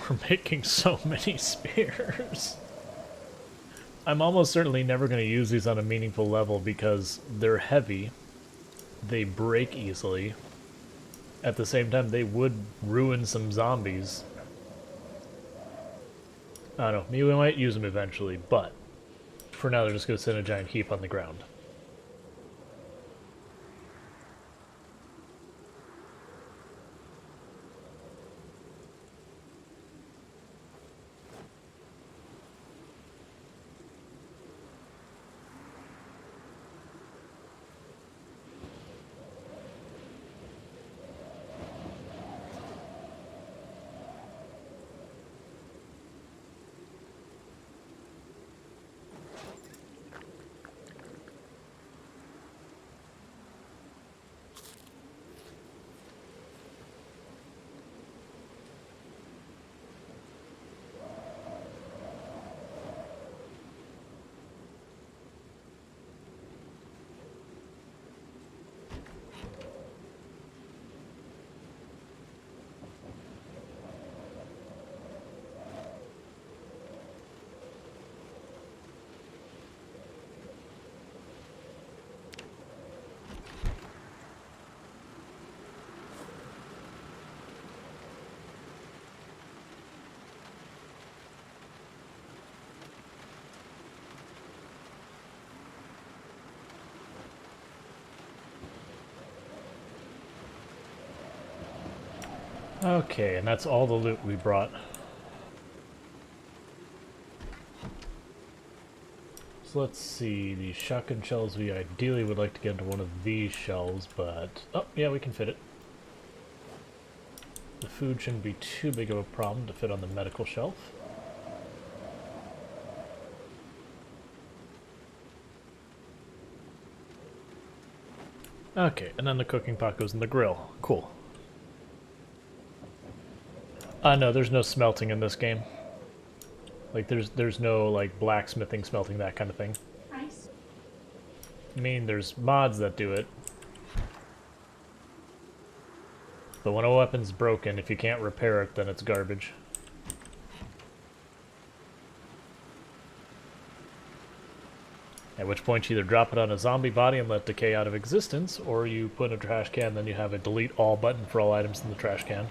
We're making so many spears. I'm almost certainly never going to use these on a meaningful level because they're heavy, they break easily. At the same time, they would ruin some zombies. I don't know, maybe we might use them eventually, but for now they're just going to sit in a giant heap on the ground. Okay, and that's all the loot we brought. So let's see, the shotgun shells, we ideally would like to get into one of these shells, but... Oh, yeah, we can fit it. The food shouldn't be too big of a problem to fit on the medical shelf. Okay, and then the cooking pot goes in the grill. Cool. No, there's no smelting in this game. Like, there's no, like, blacksmithing, smelting, that kind of thing. Nice. I mean, there's mods that do it. But when a weapon's broken, if you can't repair it, then it's garbage. At which point you either drop it on a zombie body and let it decay out of existence, or you put in a trash can, then you have a delete all button for all items in the trash can.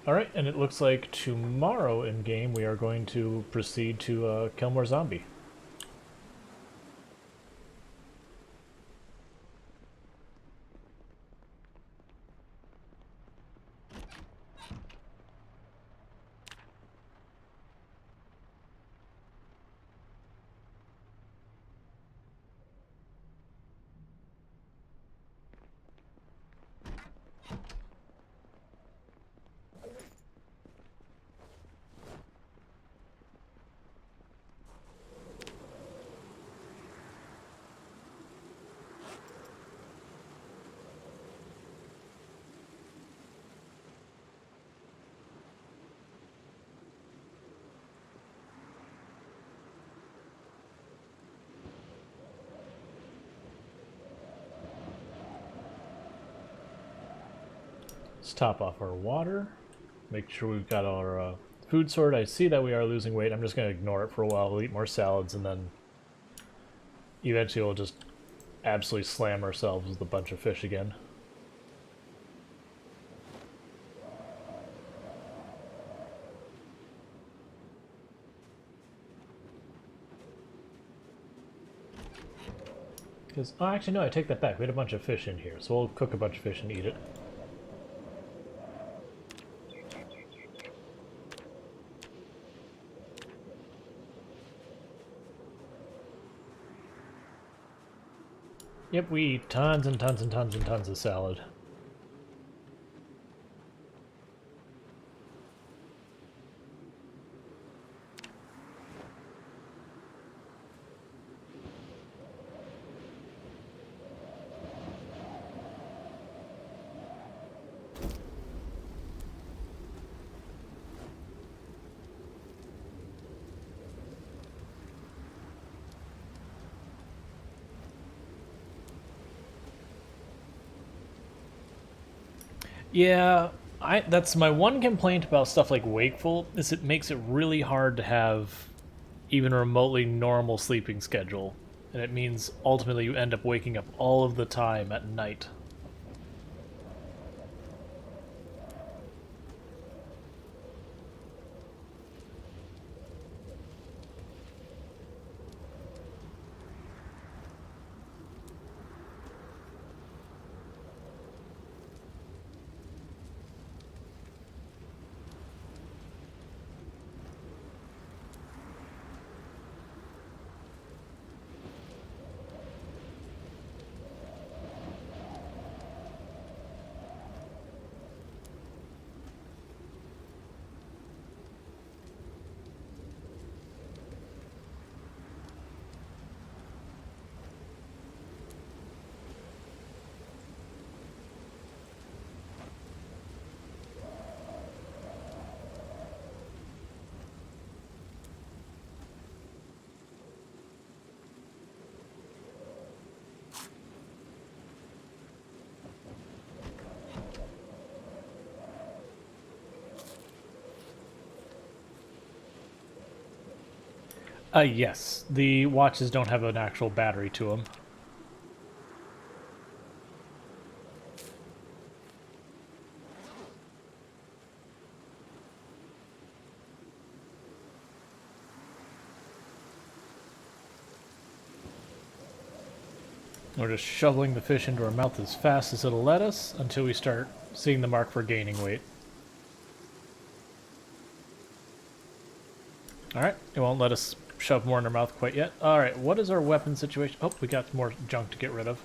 Alright, and it looks like tomorrow in-game we are going to proceed to kill more zombie. Let's top off our water. Make sure we've got our food sorted. I see that we are losing weight. I'm just going to ignore it for a while. We'll eat more salads, and then eventually we'll just absolutely slam ourselves with a bunch of fish again. Because, oh, actually, no, I take that back. We had a bunch of fish in here, so we'll cook a bunch of fish and eat it. Yep, we eat tons and tons and tons and tons of salad. Yeah, that's my one complaint about stuff like Wakeful, is it makes it really hard to have even a remotely normal sleeping schedule. And it means ultimately you end up waking up all of the time at night. Yes. The watches don't have an actual battery to them. We're just shoveling the fish into our mouth as fast as it'll let us until we start seeing the mark for gaining weight. Alright, it won't let us shove more in our mouth quite yet. Alright, what is our weapon situation? Oh, we got more junk to get rid of.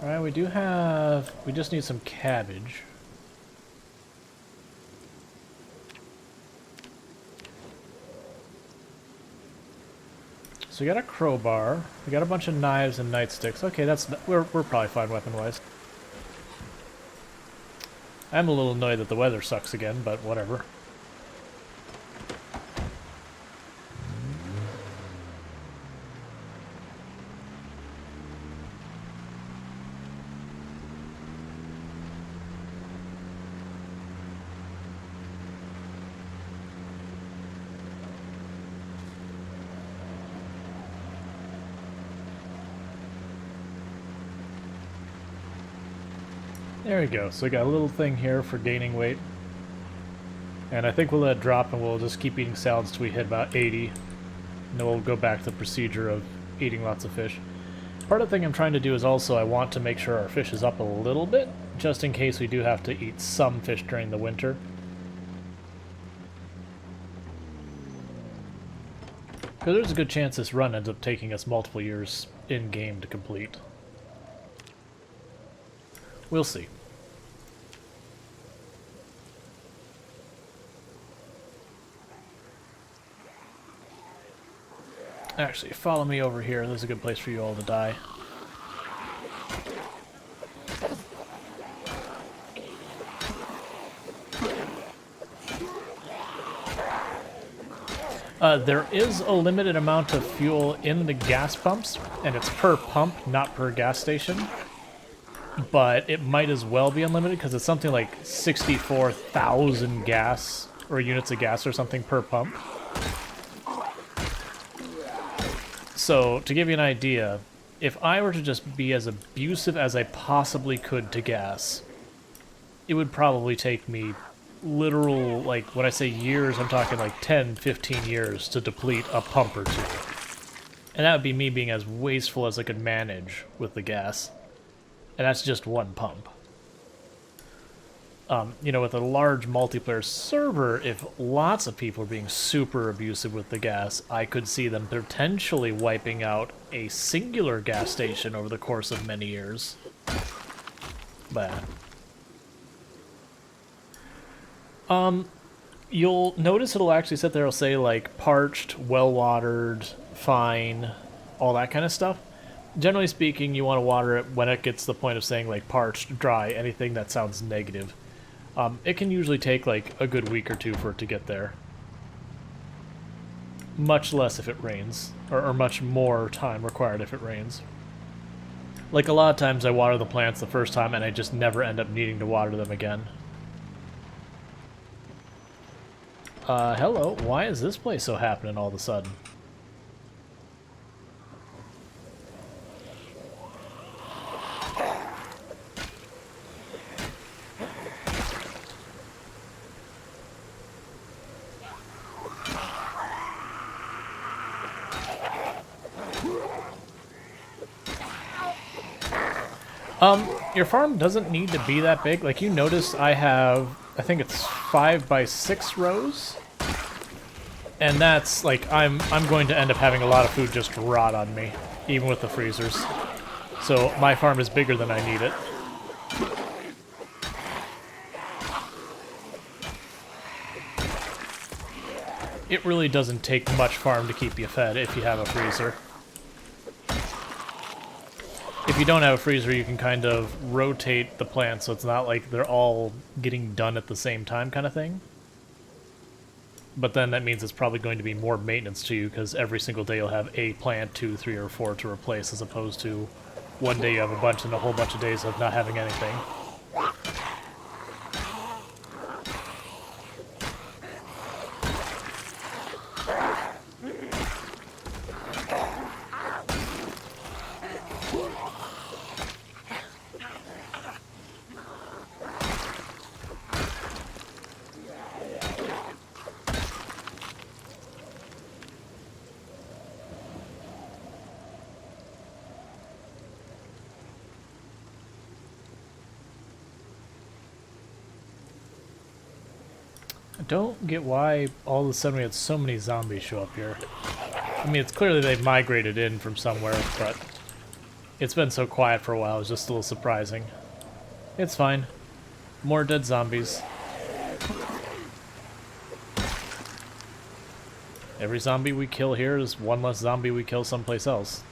Alright, we just need some cabbage. So we got a crowbar, we got a bunch of knives and nightsticks. Okay, we're probably fine weapon-wise. I'm a little annoyed that the weather sucks again, but whatever. There we go. So we got a little thing here for gaining weight. And I think we'll let it drop and we'll just keep eating salads till we hit about 80. And then we'll go back to the procedure of eating lots of fish. Part of the thing I'm trying to do is also I want to make sure our fish is up a little bit, just in case we do have to eat some fish during the winter. Because there's a good chance this run ends up taking us multiple years in-game to complete. We'll see. Actually, follow me over here. This is a good place for you all to die. There is a limited amount of fuel in the gas pumps, and it's per pump, not per gas station. But it might as well be unlimited because it's something like 64,000 gas, or units of gas or something per pump. So, to give you an idea, if I were to just be as abusive as I possibly could to gas, it would probably take me literal, like, when I say years, I'm talking like 10, 15 years to deplete a pump or two. And that would be me being as wasteful as I could manage with the gas. And that's just one pump. You know, with a large multiplayer server, if lots of people are being super abusive with the gas, I could see them potentially wiping out a singular gas station over the course of many years. But you'll notice it'll actually sit there, it'll say like parched, well-watered, fine, all that kind of stuff. Generally speaking, you want to water it when it gets to the point of saying like parched, dry, anything that sounds negative. It can usually take like a good week or two for it to get there. Much less if it rains, or much more time required if it rains. Like a lot of times I water the plants the first time and I just never end up needing to water them again. Hello, why is this place so happening all of a sudden? Your farm doesn't need to be that big. Like, you notice I have, I think it's 5 by 6 rows. And that's, like, I'm going to end up having a lot of food just rot on me, even with the freezers. So my farm is bigger than I need it. It really doesn't take much farm to keep you fed if you have a freezer. If you don't have a freezer, you can kind of rotate the plants so it's not like they're all getting done at the same time kind of thing. But then that means it's probably going to be more maintenance to you because every single day you'll have a plant, 2, 3, or 4 to replace, as opposed to one day you have a bunch and a whole bunch of days of not having anything. I don't get why all of a sudden we had so many zombies show up here. I mean, it's clearly they've migrated in from somewhere, but it's been so quiet for a while, it's just a little surprising. It's fine. More dead zombies. Every zombie we kill here is one less zombie we kill someplace else.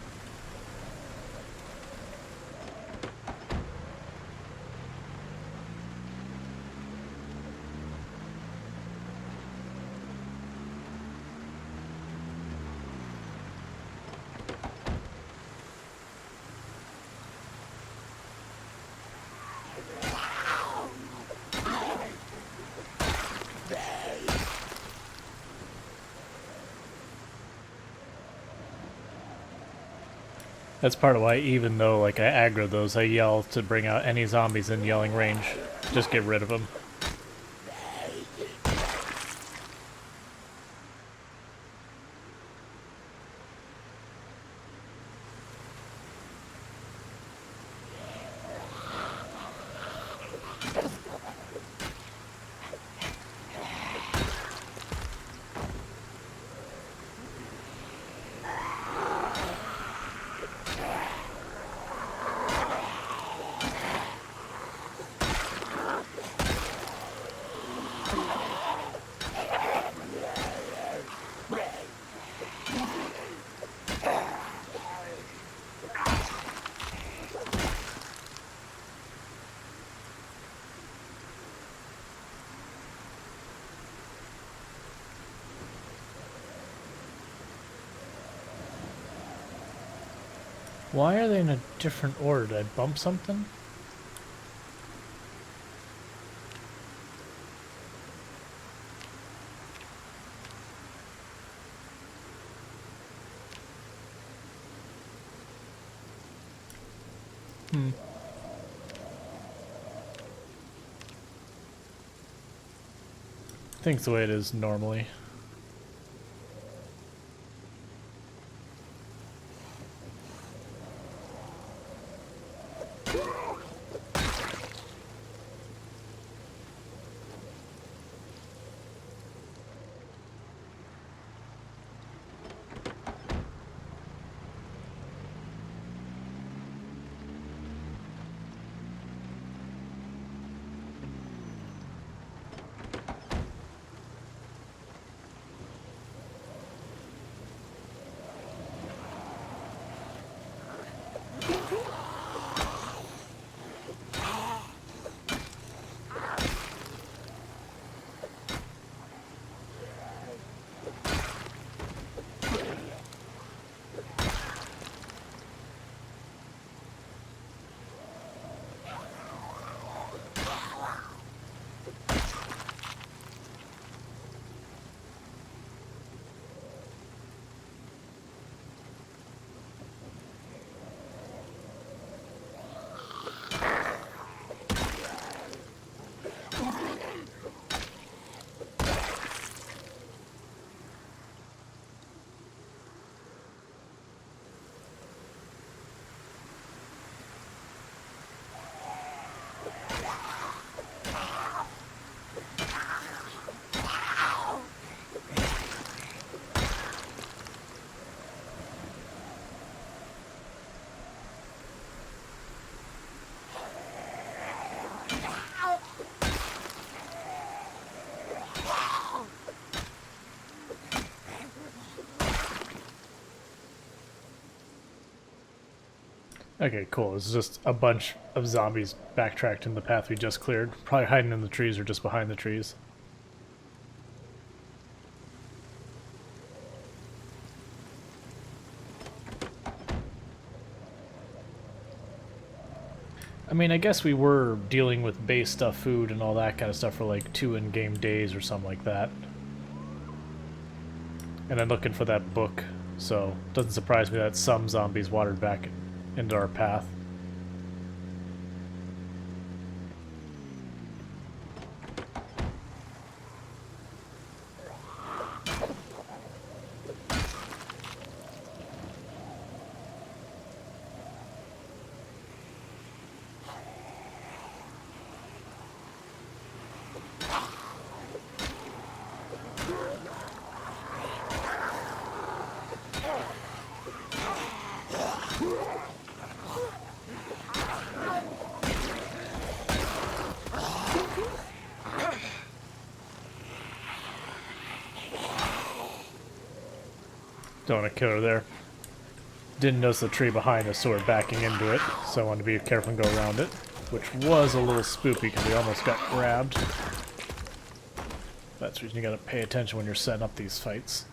That's part of why, even though like I aggro those, I yell to bring out any zombies in yelling range. Just get rid of them. Why are they in a different order? Did I bump something? I think it's the way it is normally. Okay, cool. It's just a bunch of zombies backtracked in the path we just cleared. Probably hiding in the trees or just behind the trees. I mean, I guess we were dealing with base stuff, food, and all that kind of stuff for like 2 in-game days or something like that. And then looking for that book, so it doesn't surprise me that some zombies wandered back into our path. Don't want to kill her there. Didn't notice the tree behind us, so we're backing into it. So I wanted to be careful and go around it, which was a little spoopy because we almost got grabbed. That's the reason you gotta pay attention when you're setting up these fights.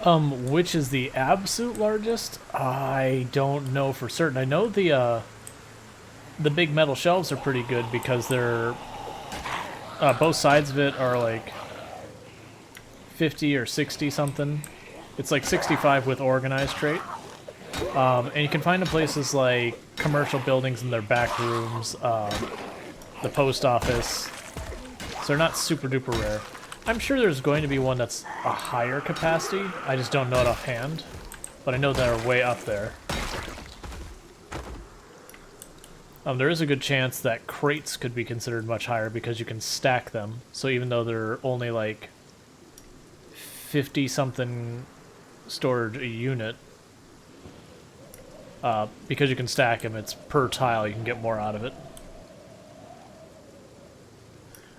Which is the absolute largest? I don't know for certain. I know the big metal shelves are pretty good because they're both sides of it are like 50 or 60 something. It's like 65 with organized trait. And you can find in places like commercial buildings in their back rooms, the post office. So they're not super duper rare. I'm sure there's going to be one that's a higher capacity. I just don't know it offhand. But I know they're way up there. There is a good chance that crates could be considered much higher because you can stack them. So even though they're only like 50-something storage a unit, because you can stack them, it's per tile, you can get more out of it.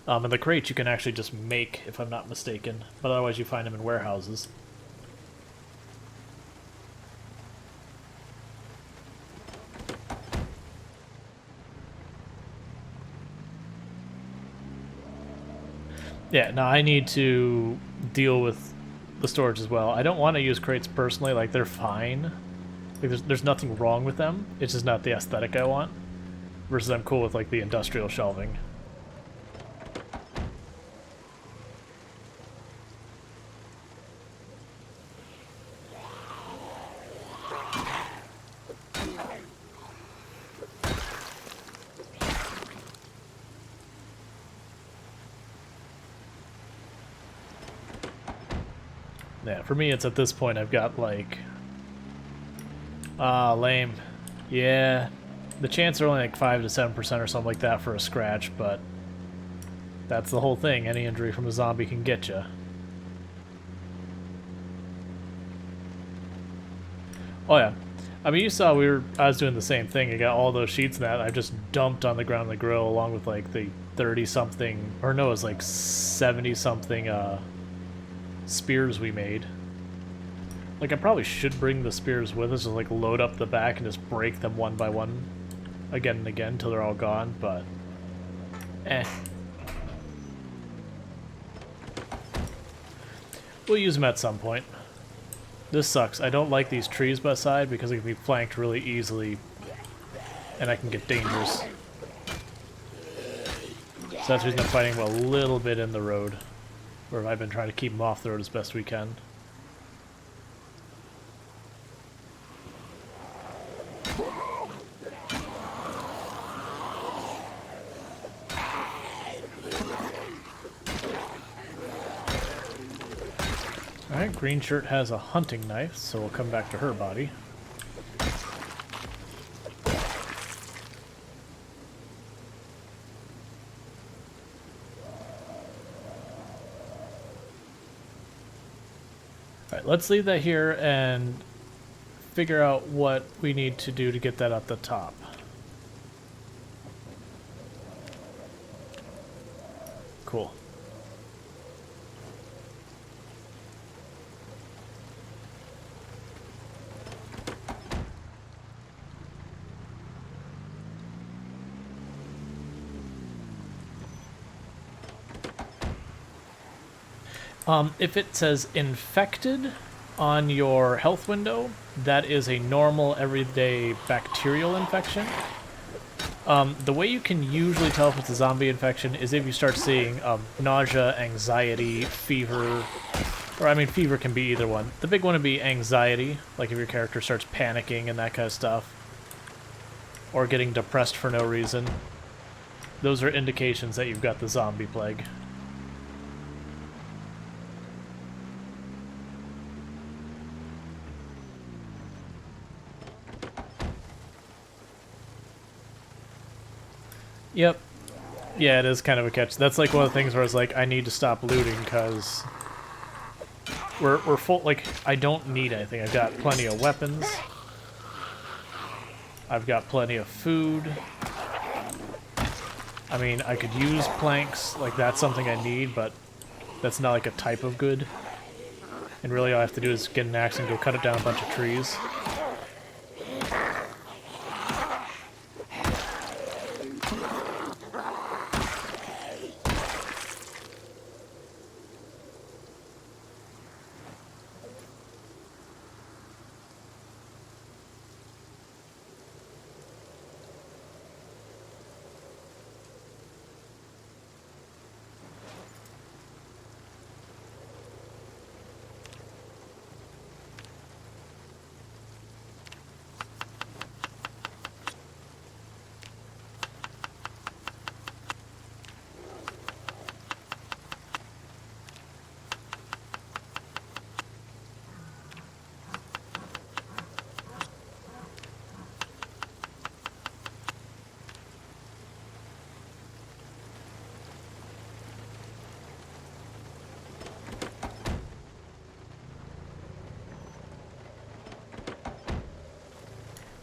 And the crates you can actually just make, if I'm not mistaken, but otherwise you find them in warehouses. Yeah, now I need to deal with the storage as well. I don't want to use crates personally, like they're fine. Like there's nothing wrong with them, it's just not the aesthetic I want. Versus I'm cool with like the industrial shelving. Yeah, for me it's at this point I've got like... lame. Yeah, the chances are only like 5 to 7% or something like that for a scratch, but that's the whole thing. Any injury from a zombie can get you. Oh yeah. I mean, you saw I was doing the same thing. I got all those sheets and that I just dumped on the ground in the grill along with like the 30-something, or no, it was like 70-something spears we made. Like, I probably should bring the spears with us, just like load up the back and just break them one by one again and again until they're all gone, but eh. We'll use them at some point. This sucks. I don't like these trees by side because they can be flanked really easily and I can get dangerous. So that's the reason I'm fighting them a little bit in the road. Or I've been trying to keep them off the road as best we can. Alright, green shirt has a hunting knife, so we'll come back to her body. Alright, let's leave that here and figure out what we need to do to get that up the top. Cool. If it says infected on your health window, that is a normal, everyday bacterial infection. The way you can usually tell if it's a zombie infection is if you start seeing nausea, anxiety, fever, or I mean fever can be either one. The big one would be anxiety, like if your character starts panicking and that kind of stuff, or getting depressed for no reason. Those are indications that you've got the zombie plague. Yep. Yeah, it is kind of a catch. That's like one of the things where it's like, I need to stop looting because we're full. Like, I don't need anything. I've got plenty of weapons. I've got plenty of food. I mean, I could use planks. Like, that's something I need, but that's not like a type of good. And really all I have to do is get an axe and go cut it down a bunch of trees.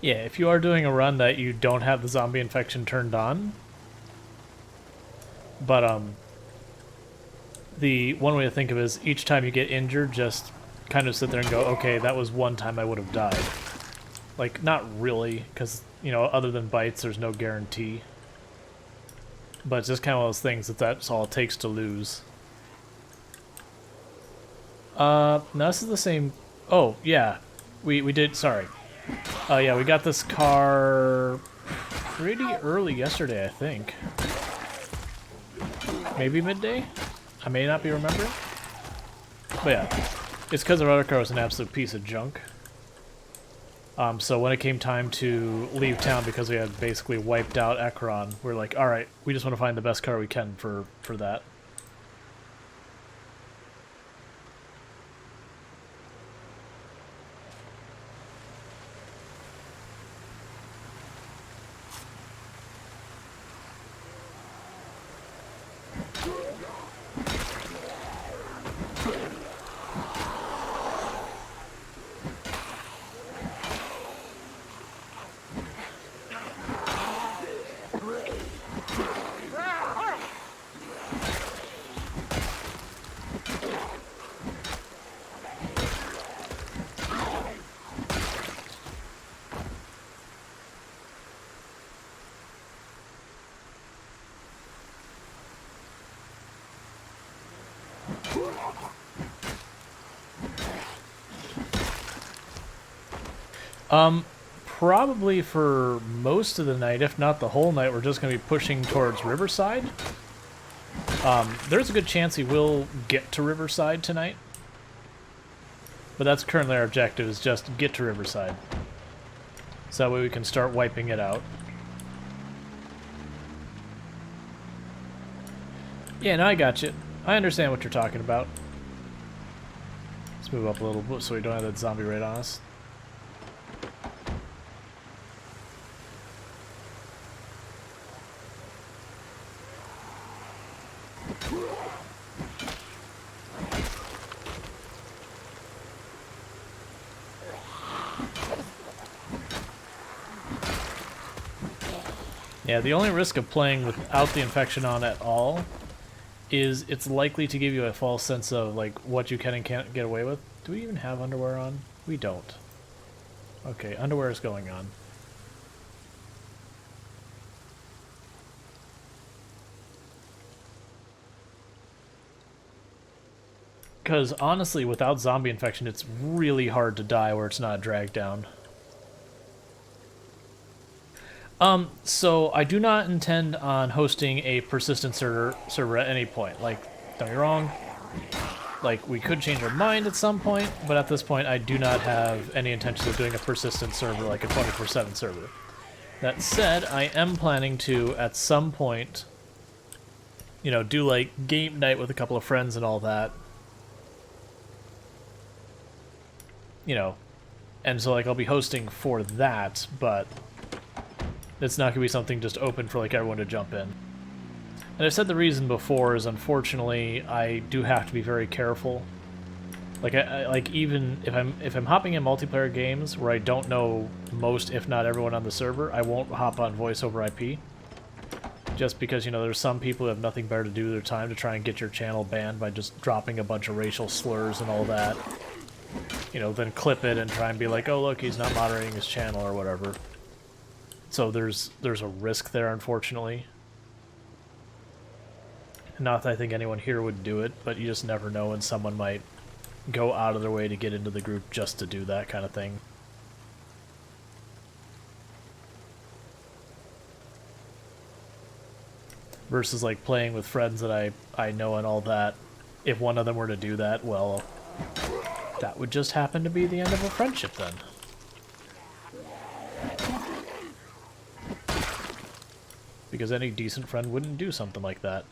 Yeah, if you are doing a run that you don't have the zombie infection turned on, but the one way to think of it is each time you get injured, just kind of sit there and go, okay, that was one time I would have died. Like, not really, because, you know, other than bites, there's no guarantee. But it's just kind of one of those things that's all it takes to lose. No, this is the same... Oh, yeah. We did... Sorry. Yeah, we got this car pretty early yesterday, I think. Maybe midday? I may not be remembering. But yeah, it's because our other car was an absolute piece of junk. So when it came time to leave town because we had basically wiped out Ekron, we're like, alright, we just want to find the best car we can for that. Probably for most of the night, if not the whole night, we're just going to be pushing towards Riverside. There's a good chance he will get to Riverside tonight. But that's currently our objective, is just get to Riverside. So that way we can start wiping it out. Yeah, no, I got you. I understand what you're talking about. Let's move up a little bit so we don't have that zombie right on us. Yeah, the only risk of playing without the infection on at all is it's likely to give you a false sense of like what you can and can't get away with. Do we even have underwear on? We don't. Okay, underwear is going on. Because honestly, without zombie infection, it's really hard to die where it's not dragged down. So I do not intend on hosting a persistent server at any point. Like, don't get me wrong, like, we could change our mind at some point, but at this point I do not have any intentions of doing a persistent server, like a 24/7 server. That said, I am planning to, at some point, you know, do like game night with a couple of friends and all that. You know, and so like I'll be hosting for that, but It's not going to be something just open for like everyone to jump in. And I've said the reason before is, unfortunately, I do have to be very careful. Like, like even if I'm hopping in multiplayer games where I don't know most, if not everyone on the server, I won't hop on voice over IP. Just because, you know, there's some people who have nothing better to do with their time to try and get your channel banned by just dropping a bunch of racial slurs and all that. You know, then clip it and try and be like, oh look, he's not moderating his channel or whatever. So there's a risk there, unfortunately. Not that I think anyone here would do it, but you just never know when someone might go out of their way to get into the group just to do that kind of thing. Versus like playing with friends that I know and all that. If one of them were to do that, well, that would just happen to be the end of a friendship then. Because any decent friend wouldn't do something like that.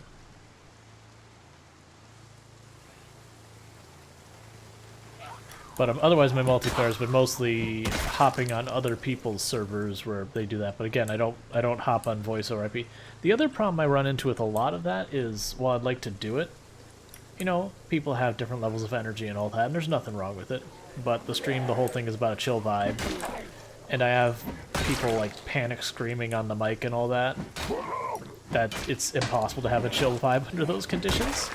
But otherwise my multiplayer has been mostly hopping on other people's servers where they do that. But again, I don't hop on voice over IP. The other problem I run into with a lot of that is, while I'd like to do it, you know, people have different levels of energy and all that, and there's nothing wrong with it. But the stream, the whole thing is about a chill vibe. And I have people like panic screaming on the mic and all that. That it's impossible to have a chill vibe under those conditions.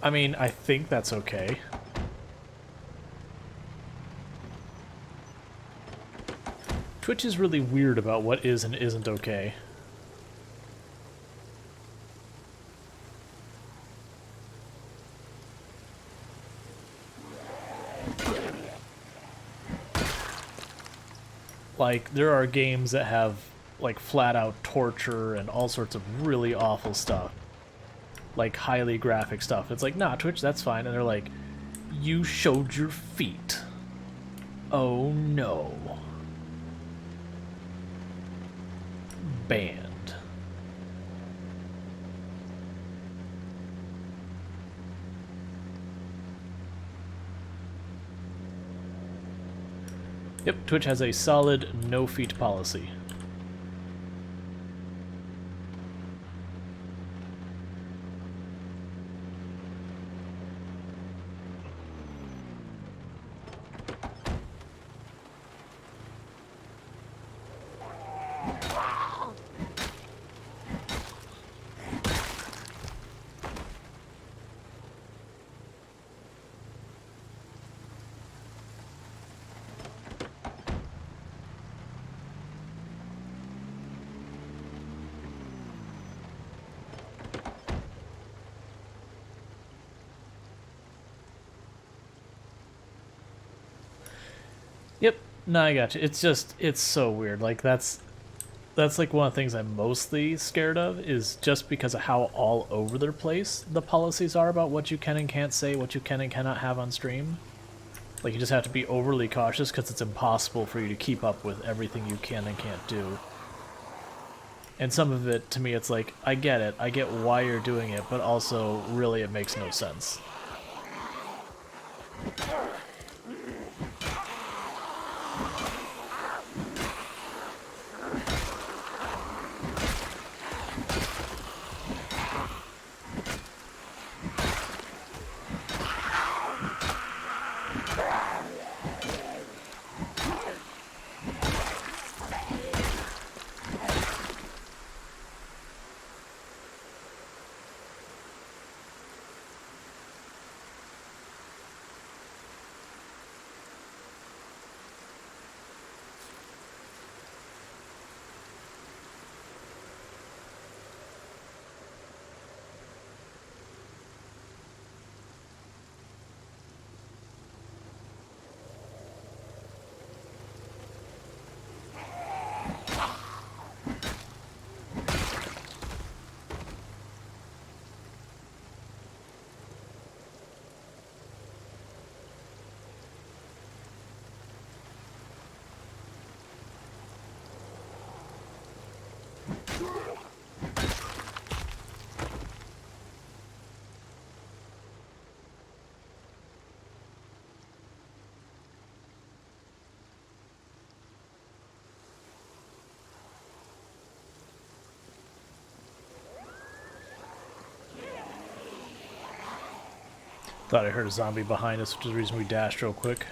I mean, I think that's okay. Twitch is really weird about what is and isn't okay. Like, there are games that have, like, flat-out torture and all sorts of really awful stuff. Like, highly graphic stuff. It's like, nah, Twitch, that's fine. And they're like, you showed your feet. Oh, no. Banned. Yep, Twitch has a solid no-feet policy. Yep, no, I got you. It's just, it's so weird. Like, that's like one of the things I'm mostly scared of, is just because of how all over the place the policies are about what you can and can't say, what you can and cannot have on stream. Like, you just have to be overly cautious because it's impossible for you to keep up with everything you can and can't do. And some of it, to me, it's like, I get it. I get why you're doing it, but also, really, it makes no sense. Thought I heard a zombie behind us, which is the reason we dashed real quick.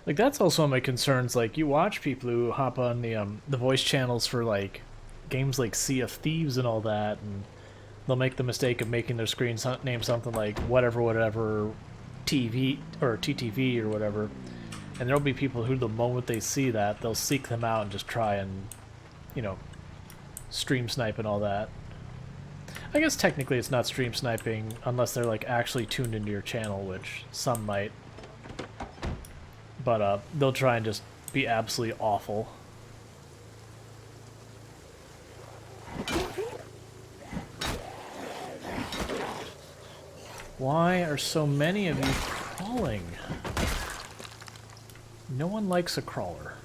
Like, that's also one of my concerns. Like, you watch people who hop on the voice channels for like games like Sea of Thieves and all that, and they'll make the mistake of making their screen name something like whatever TV or TTV or whatever, and there'll be people who, the moment they see that, they'll seek them out and just try and, you know, stream snipe and all that. I guess technically it's not stream sniping unless they're like actually tuned into your channel, which some might. But they'll try and just be absolutely awful. Why are so many of you crawling? No one likes a crawler.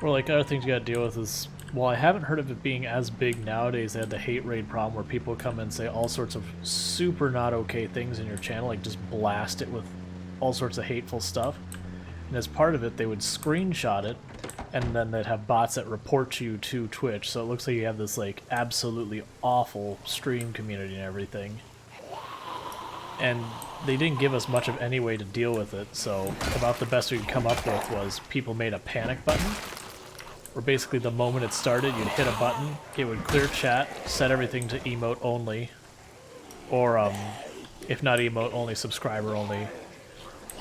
Or like other things you gotta deal with is, well, I haven't heard of it being as big nowadays. They had the hate raid problem where people come and say all sorts of super not okay things in your channel, like just blast it with all sorts of hateful stuff. And as part of it, they would screenshot it, and then they'd have bots that report you to Twitch. So it looks like you have this like absolutely awful stream community and everything. And they didn't give us much of any way to deal with it, so about the best we could come up with was people made a panic button, where basically the moment it started, you'd hit a button, it would clear chat, set everything to emote only, or if not emote only, subscriber only.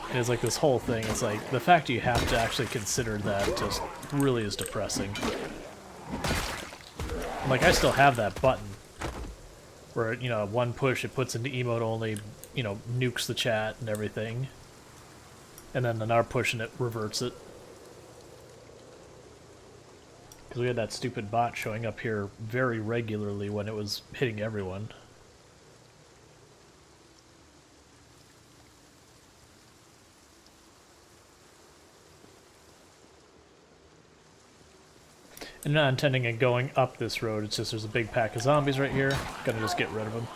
And it's like this whole thing. It's like the fact you have to actually consider that just really is depressing. Like, I still have that button where, you know, one push it puts into emote only, you know, nukes the chat and everything, and then another push and it reverts it. Because we had that stupid bot showing up here very regularly when it was hitting everyone. I'm not intending on going up this road, it's just there's a big pack of zombies right here. Gonna just get rid of them.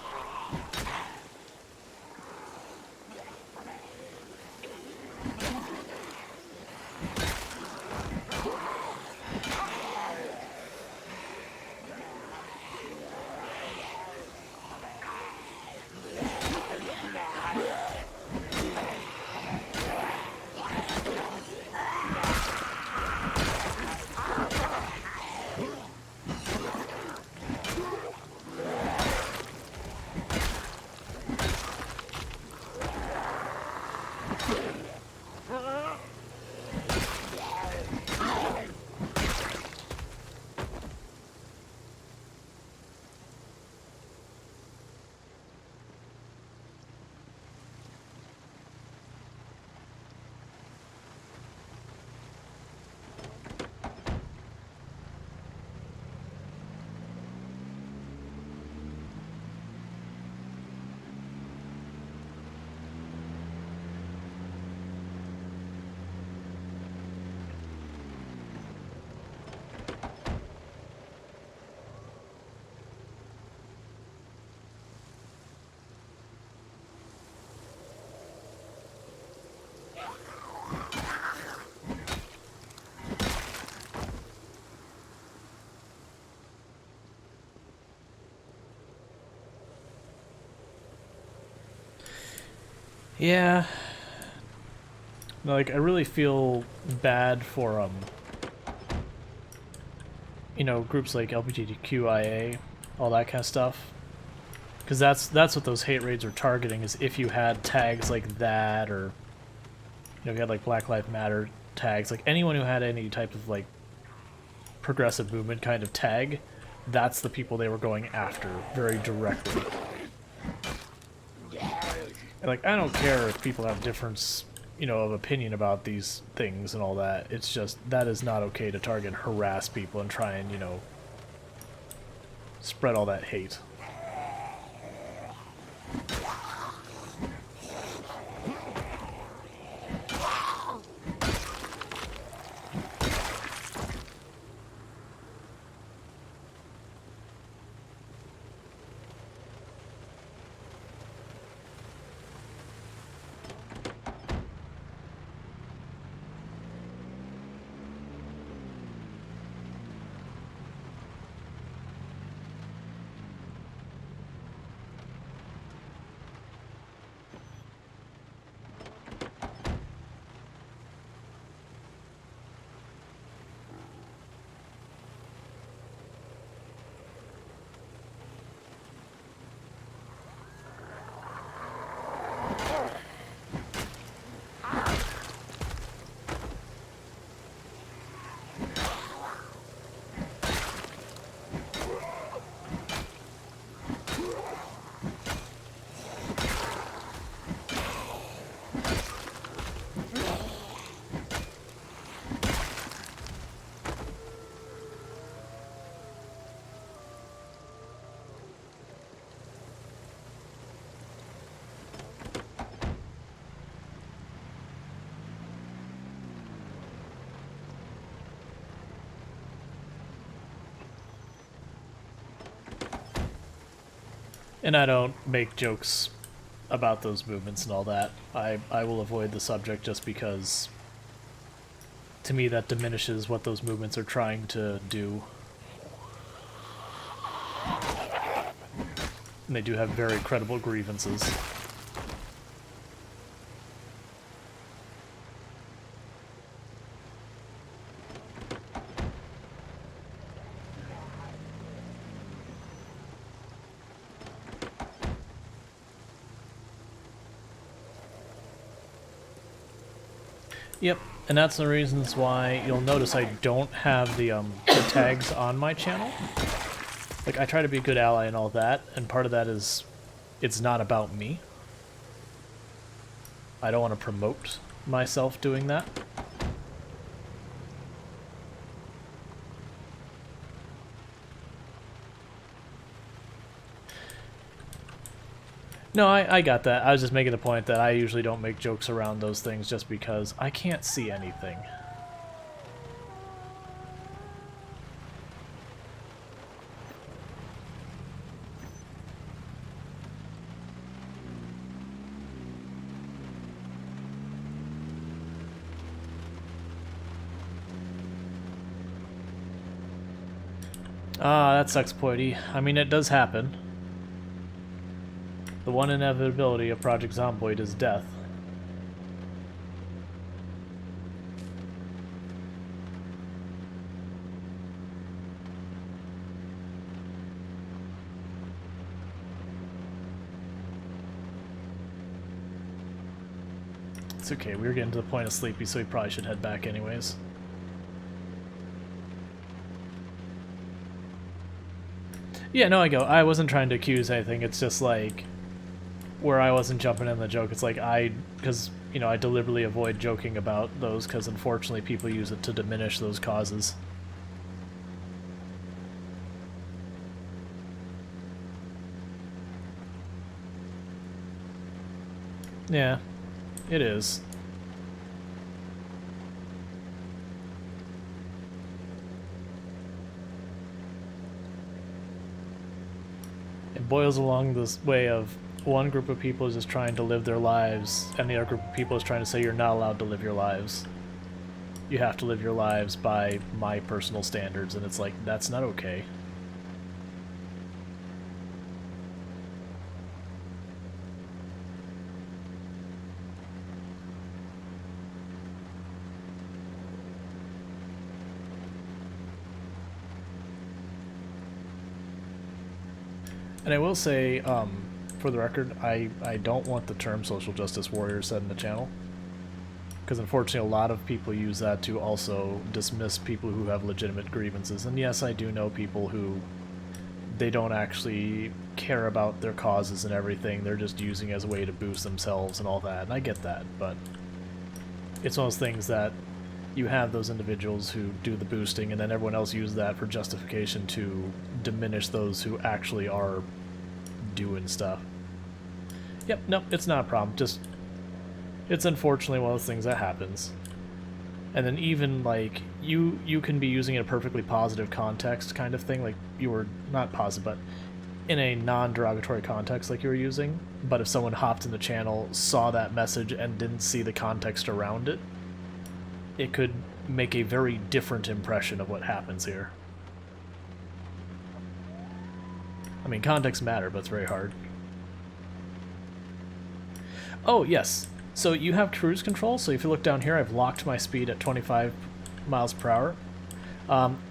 Yeah. Like, I really feel bad for, you know, groups like LGBTQIA, all that kind of stuff. Because that's what those hate raids are targeting, is if you had tags like that, or, you know, if you had, like, Black Lives Matter tags, like, anyone who had any type of, like, progressive movement kind of tag, that's the people they were going after very directly. And, like, I don't care if people have difference, you know, of opinion about these things and all that. It's just, that is not okay to target, harass people and try and, you know, spread all that hate. And I don't make jokes about those movements and all that. I will avoid the subject just because, to me, that diminishes what those movements are trying to do. And they do have very credible grievances. Yep, and that's the reasons why you'll notice I don't have the tags on my channel. Like, I try to be a good ally and all that, and part of that is it's not about me. I don't want to promote myself doing that. No, I got that. I was just making the point that I usually don't make jokes around those things just because I can't see anything. Ah, that sucks, Poity. I mean, it does happen. The one inevitability of Project Zomboid is death. It's okay, we were getting to the point of sleepy, so we probably should head back anyways. Yeah, no, I wasn't trying to accuse anything, it's just like, where I wasn't jumping in the joke, it's like because, you know, I deliberately avoid joking about those because unfortunately people use it to diminish those causes. Yeah, it is. It boils along this way of one group of people is just trying to live their lives, and the other group of people is trying to say you're not allowed to live your lives. You have to live your lives by my personal standards, and it's like, that's not okay. And I will say, for the record, I don't want the term social justice warrior said in the channel. Because unfortunately a lot of people use that to also dismiss people who have legitimate grievances. And yes, I do know people who they don't actually care about their causes and everything. They're just using it as a way to boost themselves and all that, and I get that, but it's one of those things that you have those individuals who do the boosting, and then everyone else uses that for justification to diminish those who actually are doing stuff. Yep, no, it's not a problem. Just, it's unfortunately one of those things that happens. And then even, like, you can be using it in a perfectly positive context kind of thing, like you were, not positive, but in a non-derogatory context like you were using, but if someone hopped in the channel, saw that message, and didn't see the context around it, it could make a very different impression of what happens here. I mean, context matter, but it's very hard. Oh, yes. So you have cruise control, so if you look down here, I've locked my speed at 25 miles per hour.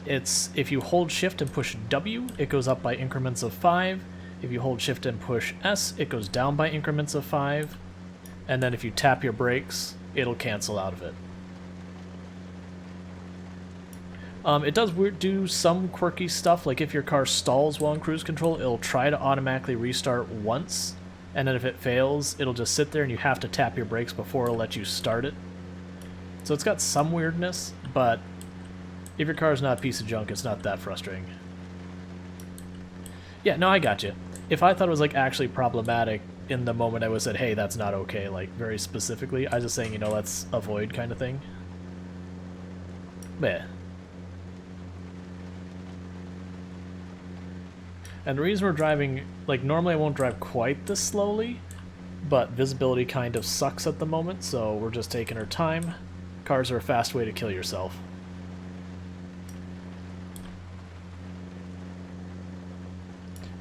It's if you hold shift and push W, it goes up by increments of 5. If you hold shift and push S, it goes down by increments of 5. And then if you tap your brakes, it'll cancel out of it. It does do some quirky stuff, like if your car stalls while in cruise control, it'll try to automatically restart once, and then if it fails, it'll just sit there and you have to tap your brakes before it'll let you start it. So it's got some weirdness, but if your car's not a piece of junk, it's not that frustrating. Yeah, no, I got you. If I thought it was like actually problematic in the moment I was said, hey, that's not okay, like very specifically, I was just saying, you know, let's avoid kind of thing. But yeah. And the reason we're driving, like normally I won't drive quite this slowly, but visibility kind of sucks at the moment, so we're just taking our time. Cars are a fast way to kill yourself.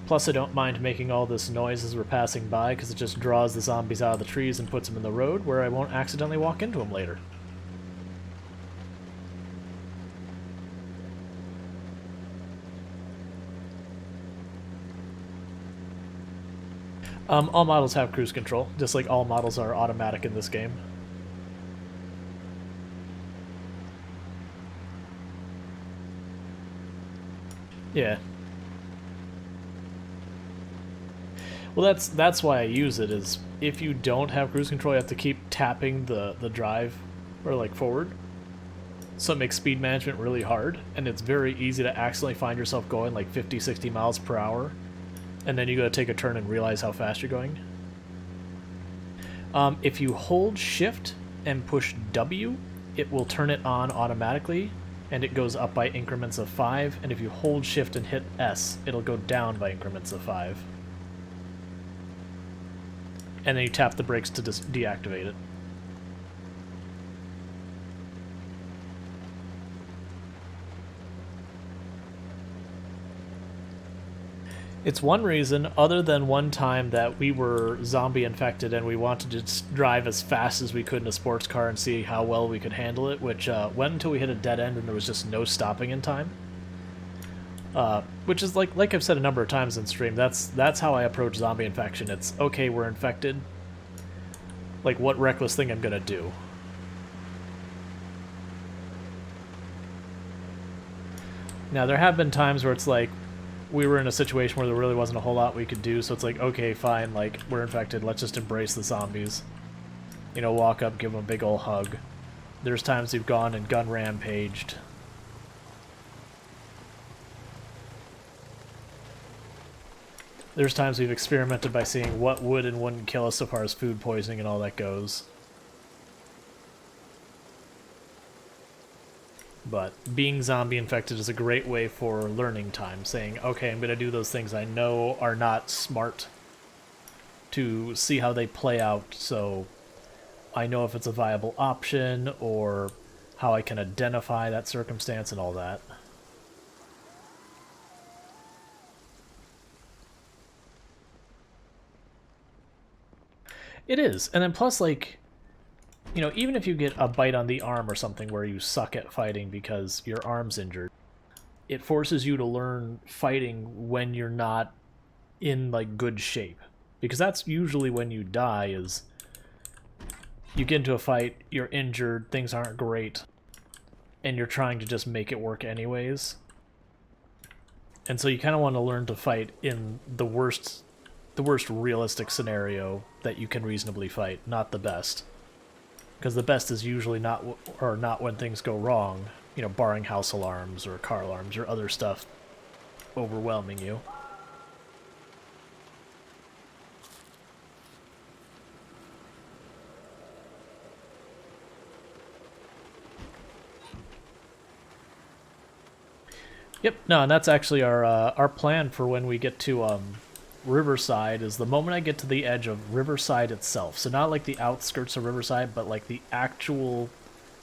Plus I don't mind making all this noise as we're passing by, because it just draws the zombies out of the trees and puts them in the road where I won't accidentally walk into them later. All models have cruise control, just like all models are automatic in this game. Yeah. Well, that's why I use it, is if you don't have cruise control, you have to keep tapping the drive, or like forward. So it makes speed management really hard, and it's very easy to accidentally find yourself going like 50, 60 miles per hour. And then you gotta take a turn and realize how fast you're going. If you hold shift and push W, it will turn it on automatically, and it goes up by increments of 5, and if you hold shift and hit S, it'll go down by increments of 5. And then you tap the brakes to deactivate it. It's one reason, other than one time that we were zombie infected and we wanted to just drive as fast as we could in a sports car and see how well we could handle it, which went until we hit a dead end and there was just no stopping in time. Which is like I've said a number of times in stream, that's how I approach zombie infection. It's, okay, we're infected. Like, what reckless thing I'm gonna do? Now, there have been times where it's like, we were in a situation where there really wasn't a whole lot we could do, so it's like, okay, fine, like, we're infected, let's just embrace the zombies. You know, walk up, give them a big ol' hug. There's times we've gone and gun rampaged. There's times we've experimented by seeing what would and wouldn't kill us so far as food poisoning and all that goes. But being zombie infected is a great way for learning time, saying, okay, I'm going to do those things I know are not smart, to see how they play out, so I know if it's a viable option, or how I can identify that circumstance and all that. It is, and then plus, like, you know, even if you get a bite on the arm or something where you suck at fighting because your arm's injured, it forces you to learn fighting when you're not in, like, good shape. Because that's usually when you die, is you get into a fight, you're injured, things aren't great, and you're trying to just make it work anyways. And so you kind of want to learn to fight in the worst realistic scenario that you can reasonably fight, not the best. Because the best is usually not when things go wrong, you know, barring house alarms or car alarms or other stuff overwhelming you. Yep, no, and that's actually our plan for when we get to Riverside, is the moment I get to the edge of Riverside itself. So not like the outskirts of Riverside, but like the actual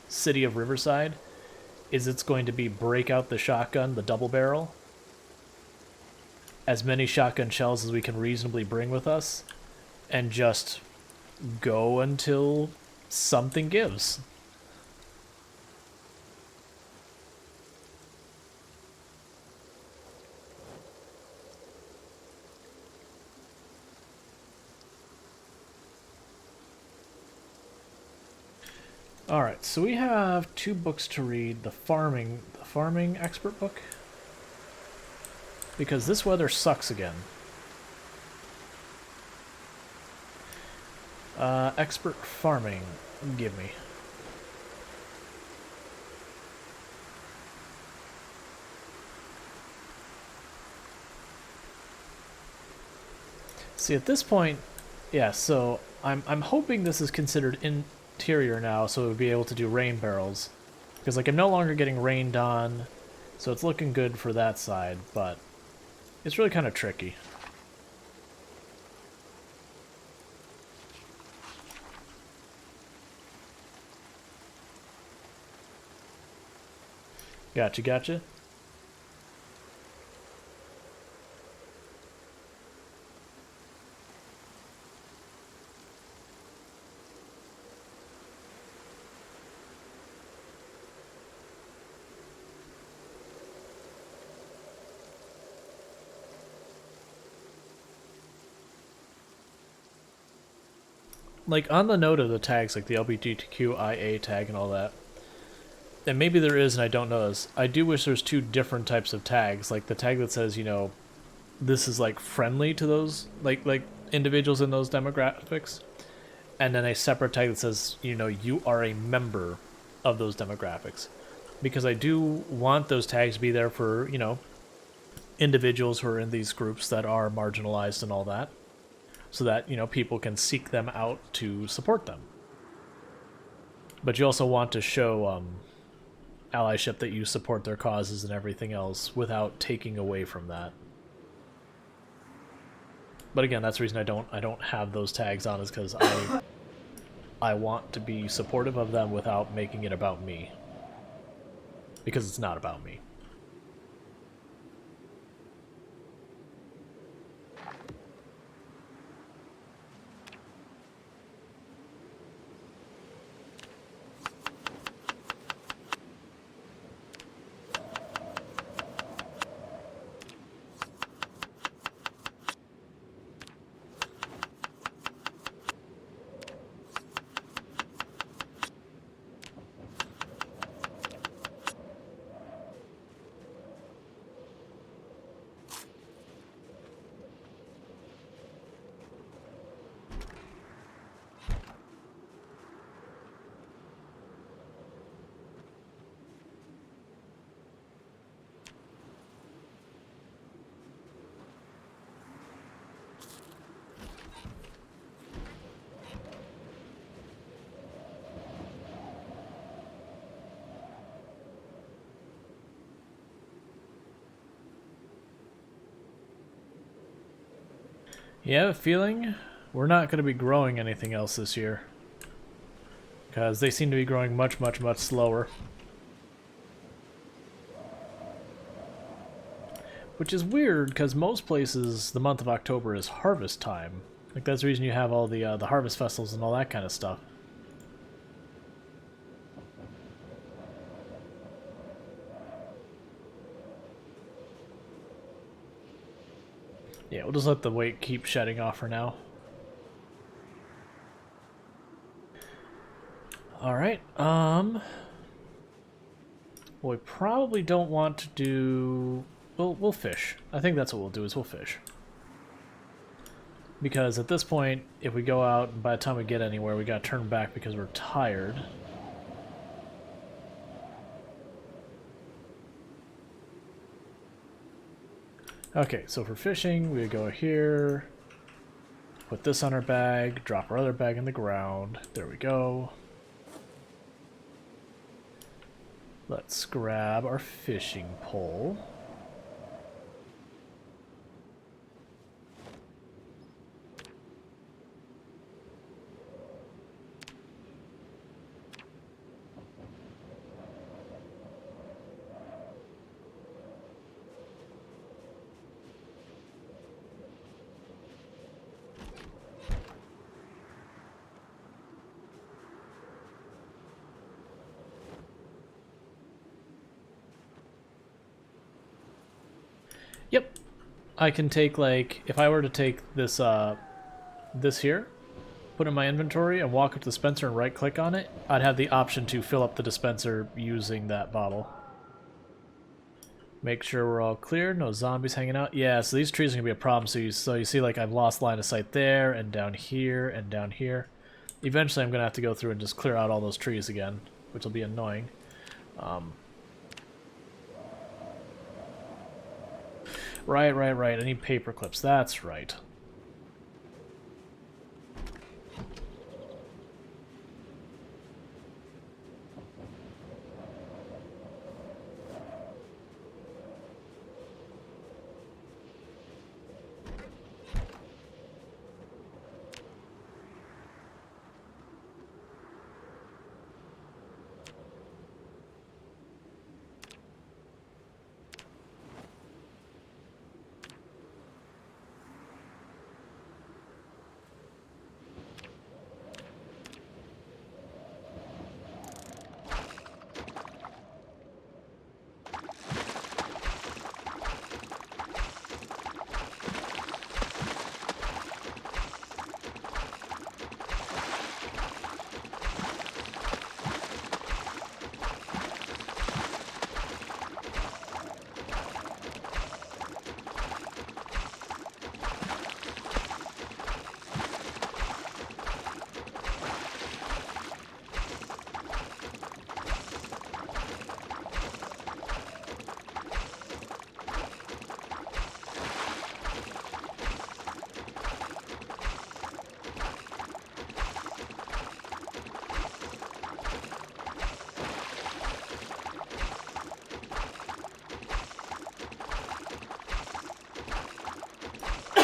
city of Riverside, is it's going to be break out the shotgun, the double barrel. As many shotgun shells as we can reasonably bring with us, and just go until something gives. Alright, so we have 2 books to read. The farming expert book. Because this weather sucks again. Expert farming, give me. See, at this point, yeah, so I'm hoping this is considered interior now, so it would be able to do rain barrels. Because, like, I'm no longer getting rained on, so it's looking good for that side, but it's really kind of tricky. Gotcha, gotcha. Like, on the note of the tags, like the LGBTQIA tag and all that, and maybe there is and I don't know this, I do wish there's 2 different types of tags. Like the tag that says, you know, this is like friendly to those, like individuals in those demographics, and then a separate tag that says, you know, you are a member of those demographics. Because I do want those tags to be there for, you know, individuals who are in these groups that are marginalized and all that, so that, you know, people can seek them out to support them. But you also want to show allyship, that you support their causes and everything else without taking away from that. But again, that's the reason I don't have those tags on, is because I want to be supportive of them without making it about me. Because it's not about me. You have a feeling we're not going to be growing anything else this year, because they seem to be growing much, much, much slower. Which is weird, because most places the month of October is harvest time. Like, that's the reason you have all the harvest festivals and all that kind of stuff. Yeah, we'll just let the weight keep shedding off for now. Alright, well, we probably don't want to do... we'll fish. I think that's what we'll do, is we'll fish. Because at this point, if we go out and by the time we get anywhere, we gotta turn back because we're tired. Okay, so for fishing, we go here, put this on our bag, drop our other bag in the ground. There we go. Let's grab our fishing pole. Yep, I can take, like, if I were to take this this here, put it in my inventory and walk up to the dispenser and right click on it, I'd have the option to fill up the dispenser using that bottle. Make sure we're all clear, no zombies hanging out. Yeah, so these trees are gonna be a problem. So you see, like, I've lost line of sight there and down here and down here. Eventually I'm gonna have to go through and just clear out all those trees again, which will be annoying. Right. I need paper clips. That's right.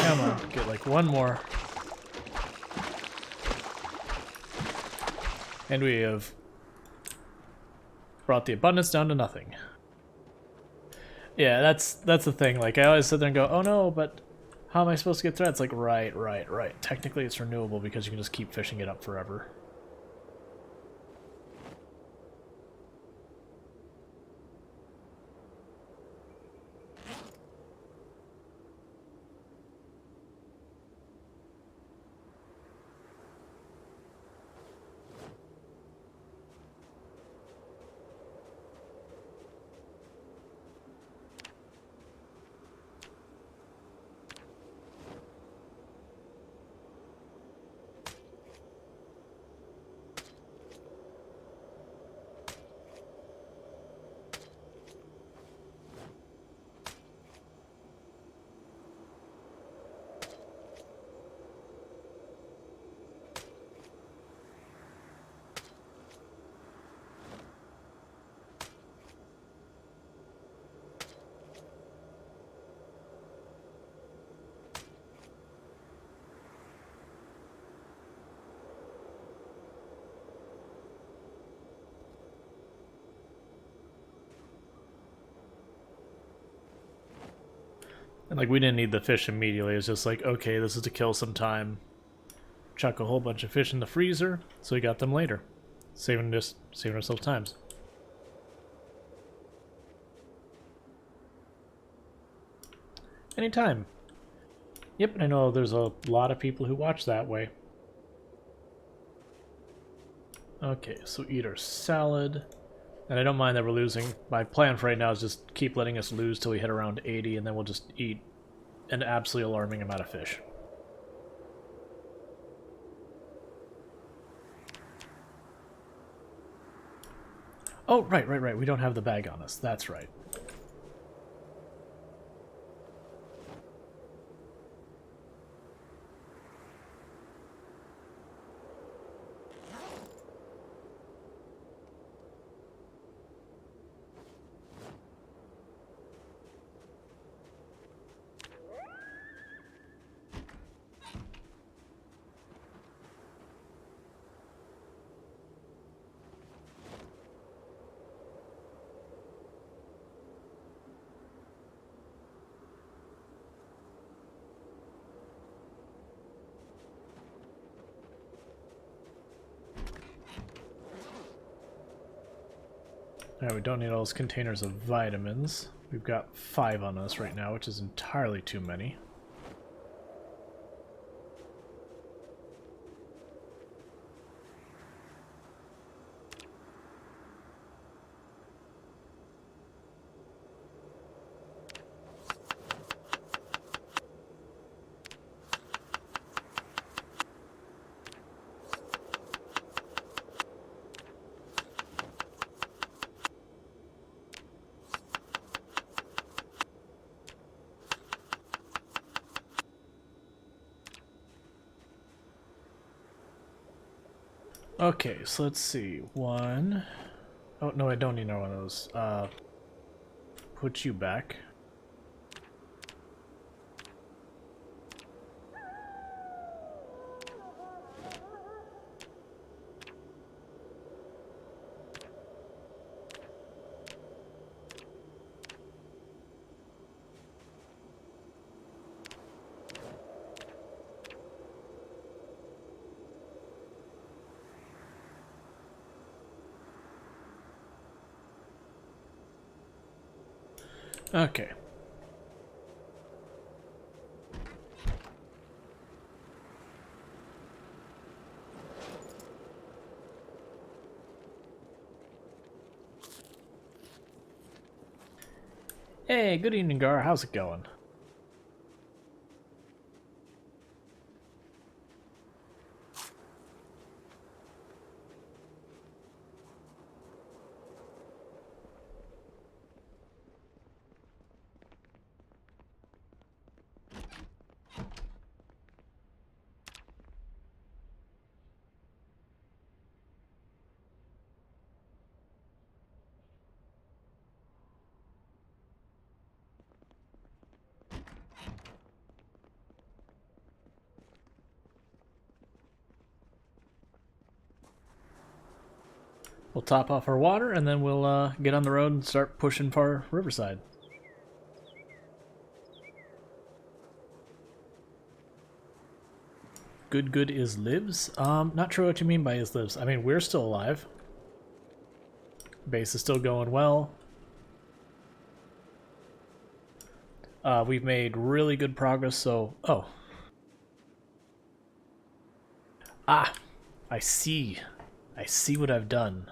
Come on, get like one more. And we have brought the abundance down to nothing. Yeah, that's the thing. Like, I always sit there and go, oh no, but how am I supposed to get threads? Like, right. Technically it's renewable because you can just keep fishing it up forever. And like, we didn't need the fish immediately. It was just like, okay, this is to kill some time. Chuck a whole bunch of fish in the freezer, so we got them later. Saving ourselves times. Anytime. Yep, I know there's a lot of people who watch that way. Okay, so eat our salad. And I don't mind that we're losing. My plan for right now is just keep letting us lose till we hit around 80, and then we'll just eat an absolutely alarming amount of fish. Oh, right. We don't have the bag on us. That's right. Alright, we don't need all those containers of vitamins. We've got 5 on us right now, which is entirely too many. Okay, so let's see. 1. Oh, no, I don't need no one of those. Put you back. Okay. Hey, good evening, Gar. How's it going? We'll top off our water, and then we'll get on the road and start pushing for Riverside. Good is lives? Not sure what you mean by is lives. I mean, we're still alive. Base is still going well. We've made really good progress, so... Oh. Ah! I see. I see what I've done.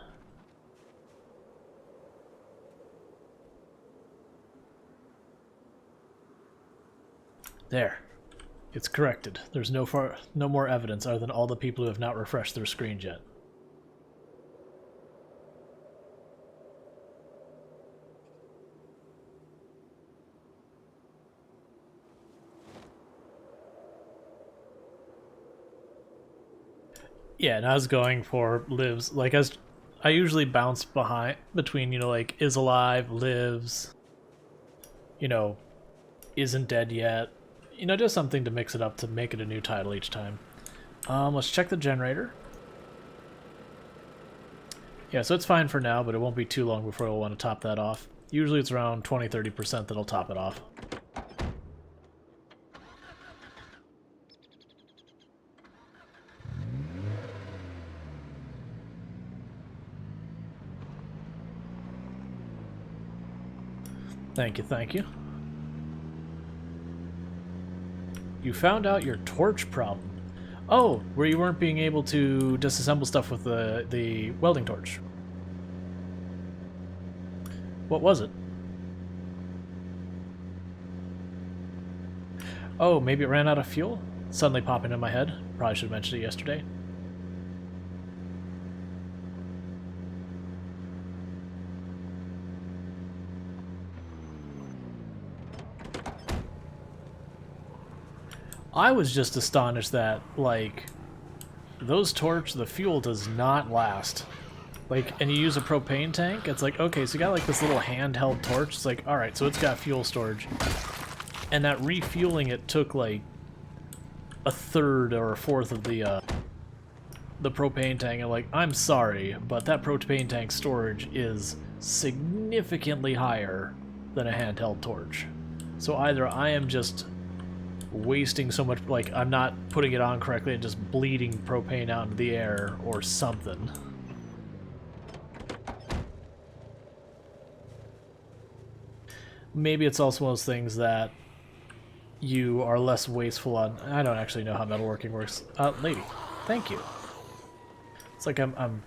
There. It's corrected. There's no more evidence other than all the people who have not refreshed their screens yet. Yeah, and I was going for lives. Like, I usually bounce between, you know, like, is alive, lives, you know, isn't dead yet. You know, just something to mix it up to make it a new title each time. Let's check the generator. Yeah, so it's fine for now, but it won't be too long before we'll want to top that off. Usually it's around 20-30% that'll top it off. Thank you, thank you. You found out your torch problem. Oh, where you weren't being able to disassemble stuff with the welding torch. What was it? Oh, maybe it ran out of fuel? Suddenly popping in my head. Probably should have mentioned it yesterday. I was just astonished that, like, those torch, the fuel does not last. Like, and you use a propane tank, it's like, okay, so you got like this little handheld torch, it's like, alright, so it's got fuel storage. And that refueling it took like a third or a fourth of the propane tank, and like, I'm sorry, but that propane tank storage is significantly higher than a handheld torch. So either I am just wasting so much, like, I'm not putting it on correctly and just bleeding propane out into the air, or something. Maybe it's also one of those things that you are less wasteful on. I don't actually know how metalworking works. Lady, thank you. It's like I'm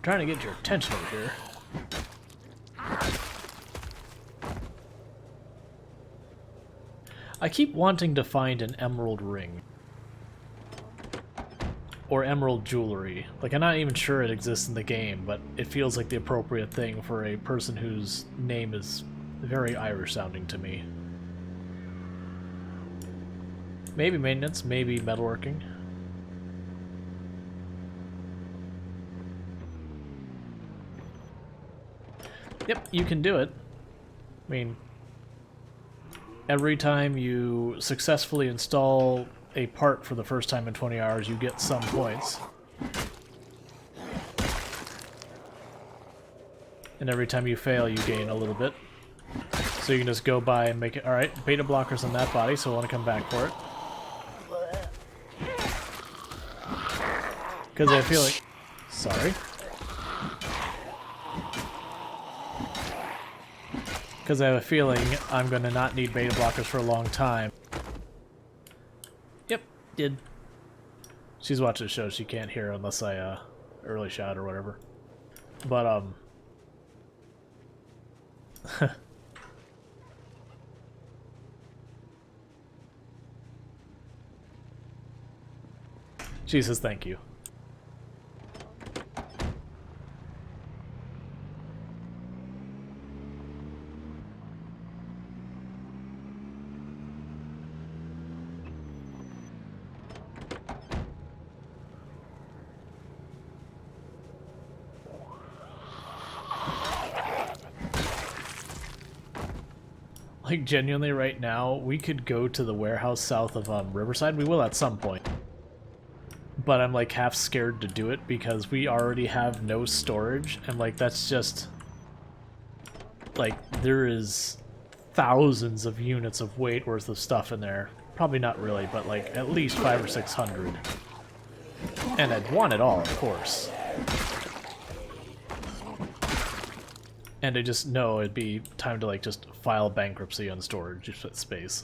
trying to get your attention over here. I keep wanting to find an emerald ring. Or emerald jewelry. Like, I'm not even sure it exists in the game, but it feels like the appropriate thing for a person whose name is very Irish sounding to me. Maybe maintenance, maybe metalworking. Yep, you can do it. I mean, every time you successfully install a part for the first time in 20 hours, you get some points. And every time you fail, you gain a little bit. So you can just go by and make it... Alright, beta blockers on that body, so I want to come back for it. Because I feel like... Sorry. Because I have a feeling I'm going to not need beta blockers for a long time. Yep, did. She's watching the show, she can't hear unless I early shot or whatever. But, she says thank you. Like, genuinely right now, we could go to the warehouse south of Riverside. We will at some point. But I'm like half scared to do it because we already have no storage, and like that's just... Like, there is thousands of units of weight worth of stuff in there. Probably not really, but like at least 500 or 600. And I'd want it all, of course. And I just know it'd be time to like just file bankruptcy on storage space.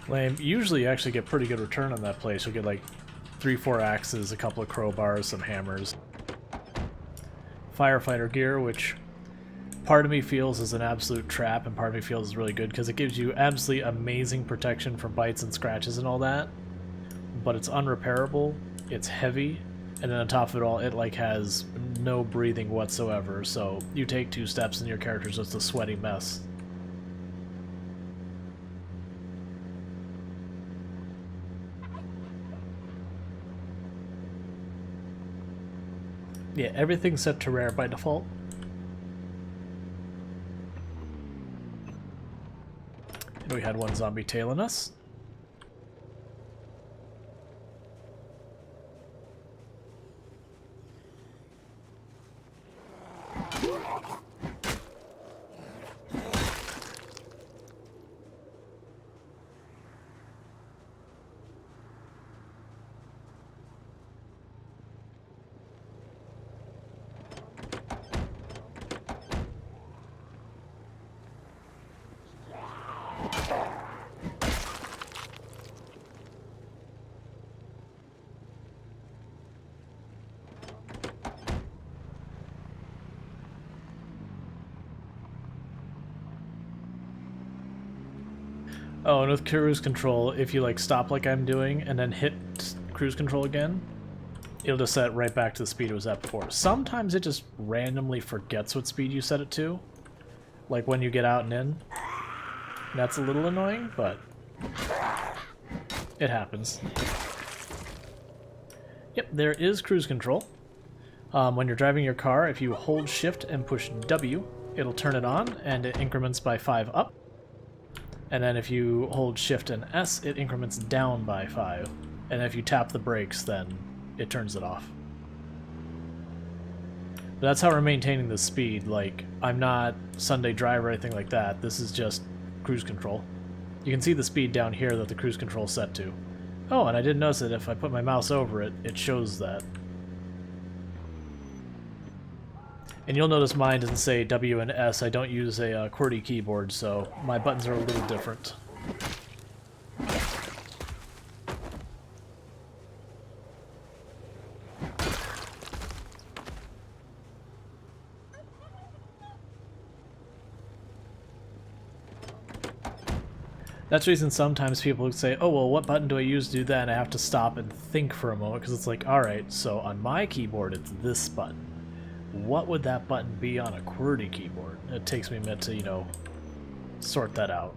Lame. Usually you actually get pretty good return on that place. You'll get like 3-4 axes, a couple of crowbars, some hammers. Firefighter gear, which part of me feels is an absolute trap and part of me feels is really good because it gives you absolutely amazing protection from bites and scratches and all that. But it's unrepairable, it's heavy, and then on top of it all, it like has no breathing whatsoever, so you take 2 steps and your character's just a sweaty mess. Yeah, everything's set to rare by default. And we had one zombie tailing us. Oh, and with cruise control, if you like stop like I'm doing and then hit cruise control again, it'll just set it right back to the speed it was at before. Sometimes it just randomly forgets what speed you set it to, like when you get out and in. That's a little annoying, but it happens. Yep, there is cruise control. When you're driving your car, if you hold shift and push W, it'll turn it on and it increments by 5 up. And then if you hold shift and S, it increments down by 5. And if you tap the brakes, then it turns it off. But that's how we're maintaining the speed. Like, I'm not Sunday drive or anything like that. This is just cruise control. You can see the speed down here that the cruise control is set to. Oh, and I didn't notice that if I put my mouse over it, it shows that. And you'll notice mine doesn't say W and S. I don't use a QWERTY keyboard, so my buttons are a little different. That's the reason sometimes people would say, oh, well, what button do I use to do that? And I have to stop and think for a moment, because it's like, alright, so on my keyboard, it's this button. What would that button be on a QWERTY keyboard? It takes me a minute to, you know, sort that out.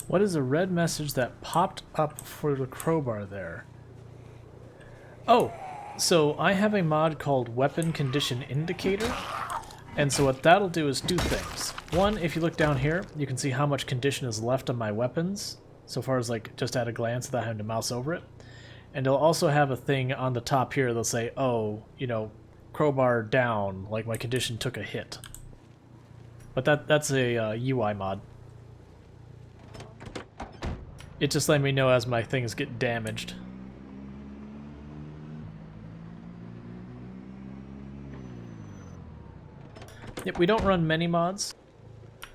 What is a red message that popped up for the crowbar there? Oh, so I have a mod called Weapon Condition Indicator, and so what that'll do is two things. One, if you look down here, you can see how much condition is left on my weapons, so far as like just at a glance without having to mouse over it. And it'll also have a thing on the top here that'll say, oh, you know, crowbar down, like my condition took a hit. But that's a UI mod. It just let me know as my things get damaged. Yep, we don't run many mods.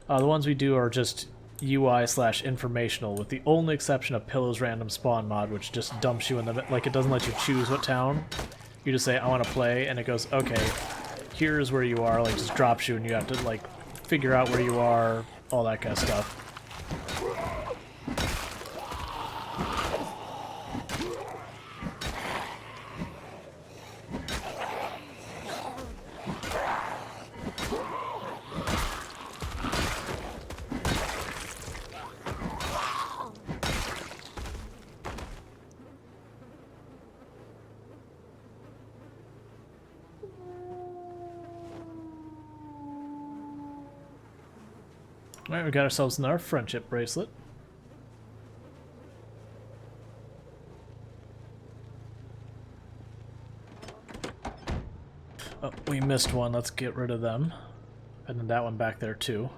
The ones we do are just UI/informational, with the only exception of Pillow's random spawn mod, which just dumps you in the... like, it doesn't let you choose what town. You just say, I want to play, and it goes, okay, here's where you are, like, just drops you, and you have to, like, figure out where you are, all that kind of stuff. Alright, we got ourselves another friendship bracelet. Oh, we missed one. Let's get rid of them. And then that one back there too.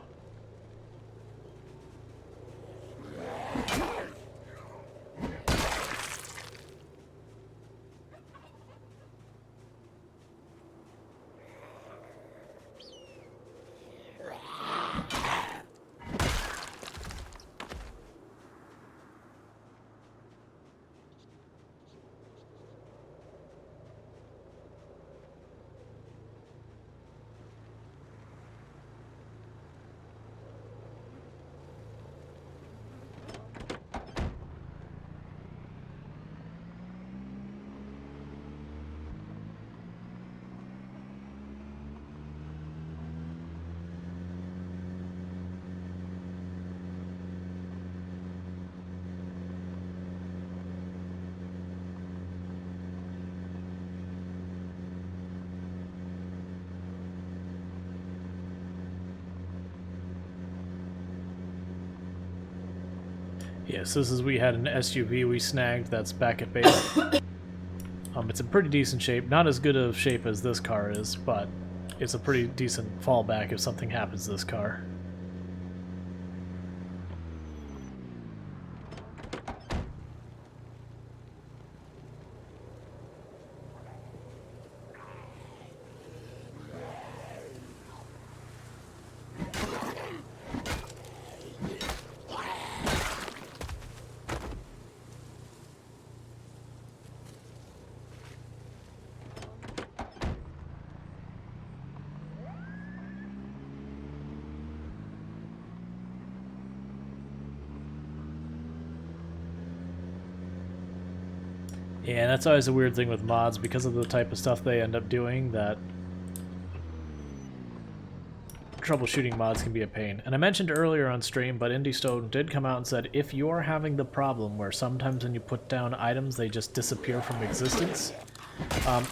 Yes, this is we had an SUV we snagged that's back at base. It's in pretty decent shape. Not as good of shape as this car is, but it's a pretty decent fallback if something happens to this car. Yeah, and that's always a weird thing with mods because of the type of stuff they end up doing, that troubleshooting mods can be a pain. And I mentioned earlier on stream, but IndieStone did come out and said if you're having the problem where sometimes when you put down items they just disappear from existence,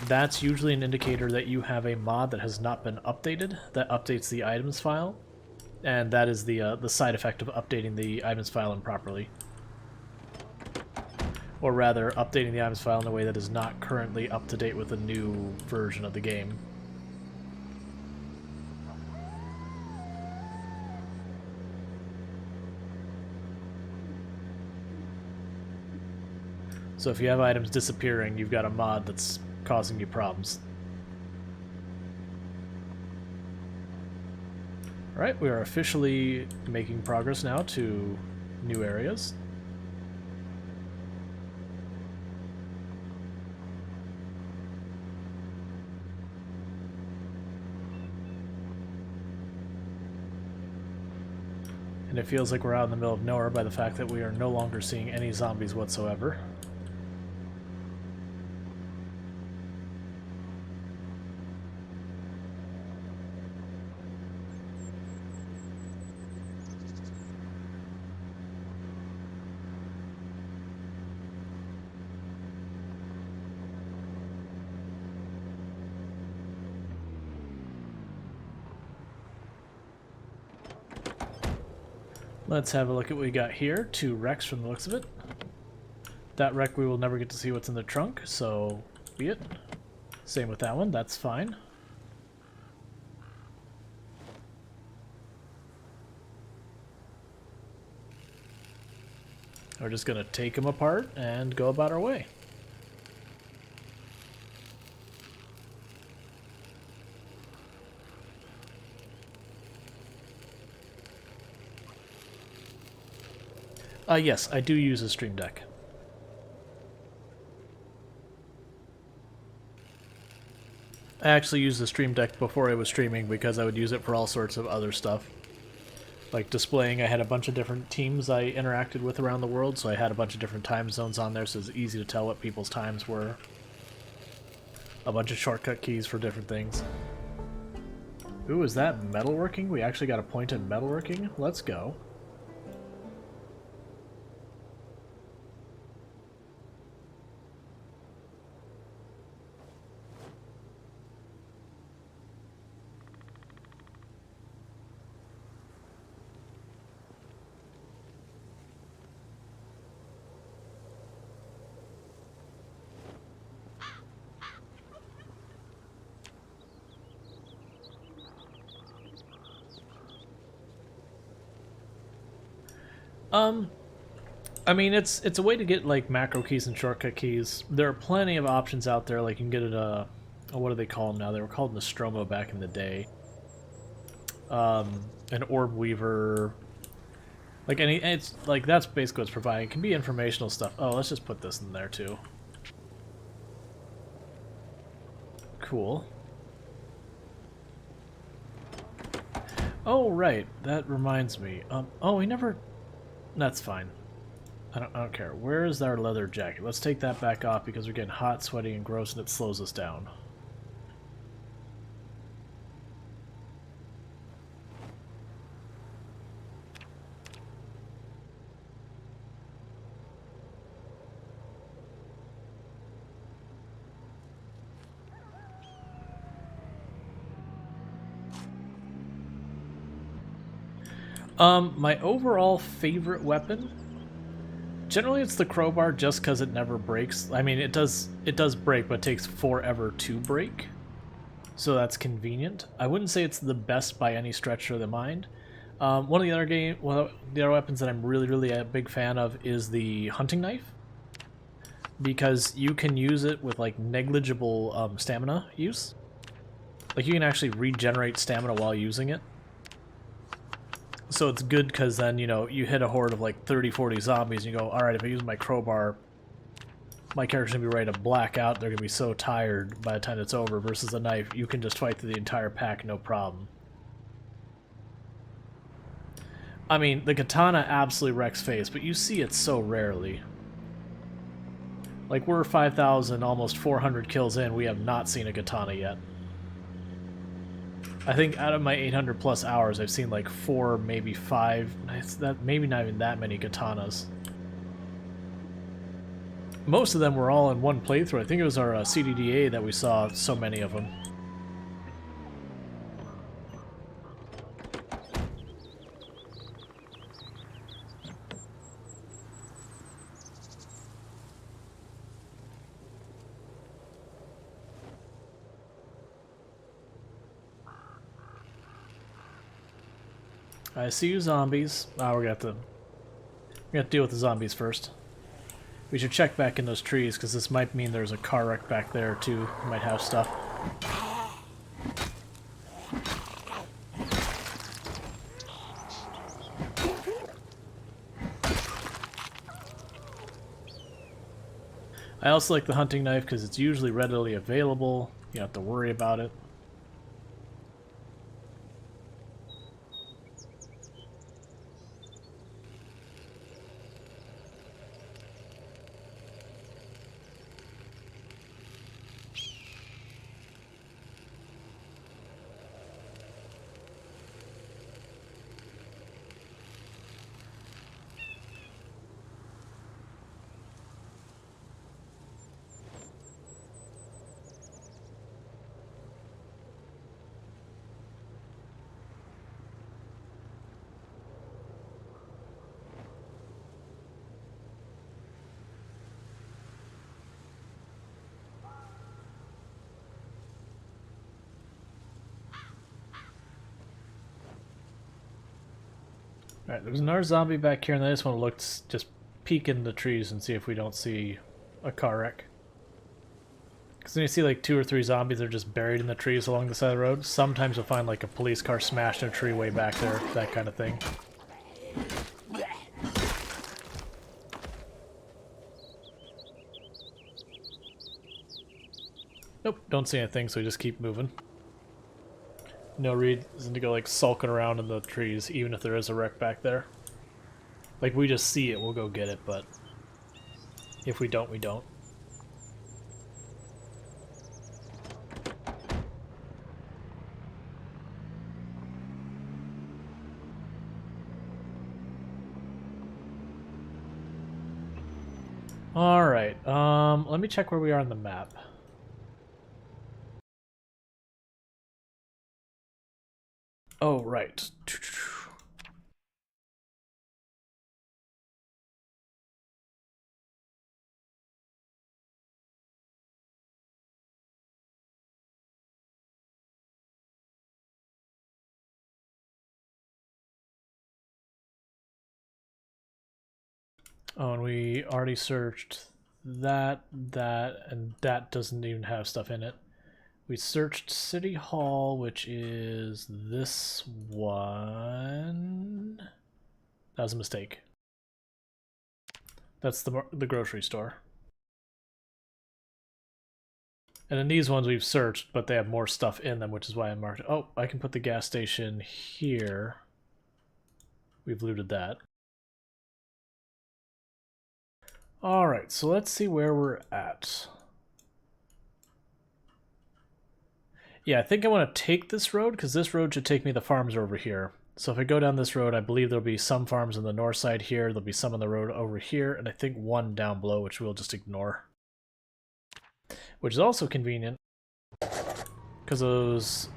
that's usually an indicator that you have a mod that has not been updated, that updates the items file, and that is the side effect of updating the items file improperly. Or rather, updating the items file in a way that is not currently up to date with the new version of the game. So if you have items disappearing, you've got a mod that's causing you problems. Alright, we are officially making progress now to new areas. And it feels like we're out in the middle of nowhere by the fact that we are no longer seeing any zombies whatsoever. Let's have a look at what we got here. 2 wrecks from the looks of it. That wreck we will never get to see what's in the trunk, so be it. Same with that one, that's fine. We're just gonna take them apart and go about our way. Yes, I do use a Stream Deck. I actually used the Stream Deck before I was streaming because I would use it for all sorts of other stuff. Like displaying, I had a bunch of different teams I interacted with around the world, so I had a bunch of different time zones on there, so it's easy to tell what people's times were. A bunch of shortcut keys for different things. Ooh, is that metalworking? We actually got a point in metalworking? Let's go. I mean, it's a way to get like macro keys and shortcut keys. There are plenty of options out there. Like you can get it what do they call them now? They were called Nostromo back in the day. An orb weaver. Like it's like that's basically what's providing. It can be informational stuff. Oh, let's just put this in there too. Cool. Oh right, that reminds me. Oh, we never. That's fine. I don't care. Where is our leather jacket? Let's take that back off because we're getting hot, sweaty, and gross, and it slows us down. My overall favorite weapon Generally, it's the crowbar just because it never breaks. I mean, it does break, but it takes forever to break. So that's convenient. I wouldn't say it's the best by any stretch of the mind. One of the other weapons that I'm really a big fan of is the hunting knife, because you can use it with like negligible stamina use. Like you can actually regenerate stamina while using it. So it's good because then, you know, you hit a horde of like 30-40 zombies and you go, alright, if I use my crowbar, my character's going to be ready to black out. They're going to be so tired by the time it's over. Versus the knife, you can just fight through the entire pack, no problem. I mean, the katana absolutely wrecks face, but you see it so rarely. Like, we're 5,000, almost 400 kills in, we have not seen a katana yet. I think out of my 800 plus hours, I've seen like 4, maybe 5, maybe not even that many katanas. Most of them were all in one playthrough. I think it was our CDDA that we saw so many of them. I see you, zombies. Oh, we got to deal with the zombies first. We should check back in those trees, because this might mean there's a car wreck back there, too. We might have stuff. I also like the hunting knife, because it's usually readily available. You don't have to worry about it. Alright, there's another zombie back here, and I just want to look, just peek in the trees and see if we don't see a car wreck. Because when you see like 2 or 3 zombies that are just buried in the trees along the side of the road, sometimes you'll find like a police car smashed in a tree way back there, that kind of thing. Nope, don't see anything, so we just keep moving. No reason to go like sulking around in the trees, even if there is a wreck back there. Like, we just see it, we'll go get it, but if we don't, we don't. Alright, let me check where we are on the map. Oh, right. Oh, and we already searched that, and that doesn't even have stuff in it. We searched City Hall, which is this one. That was a mistake. That's the grocery store. And then these ones we've searched, but they have more stuff in them, which is why I marked it. Oh, I can put the gas station here. We've looted that. Alright, so let's see where we're at. Yeah, I think I want to take this road, because this road should take me, the farms are over here. So if I go down this road, I believe there'll be some farms on the north side here, there'll be some on the road over here, and I think one down below, which we'll just ignore. Which is also convenient, because those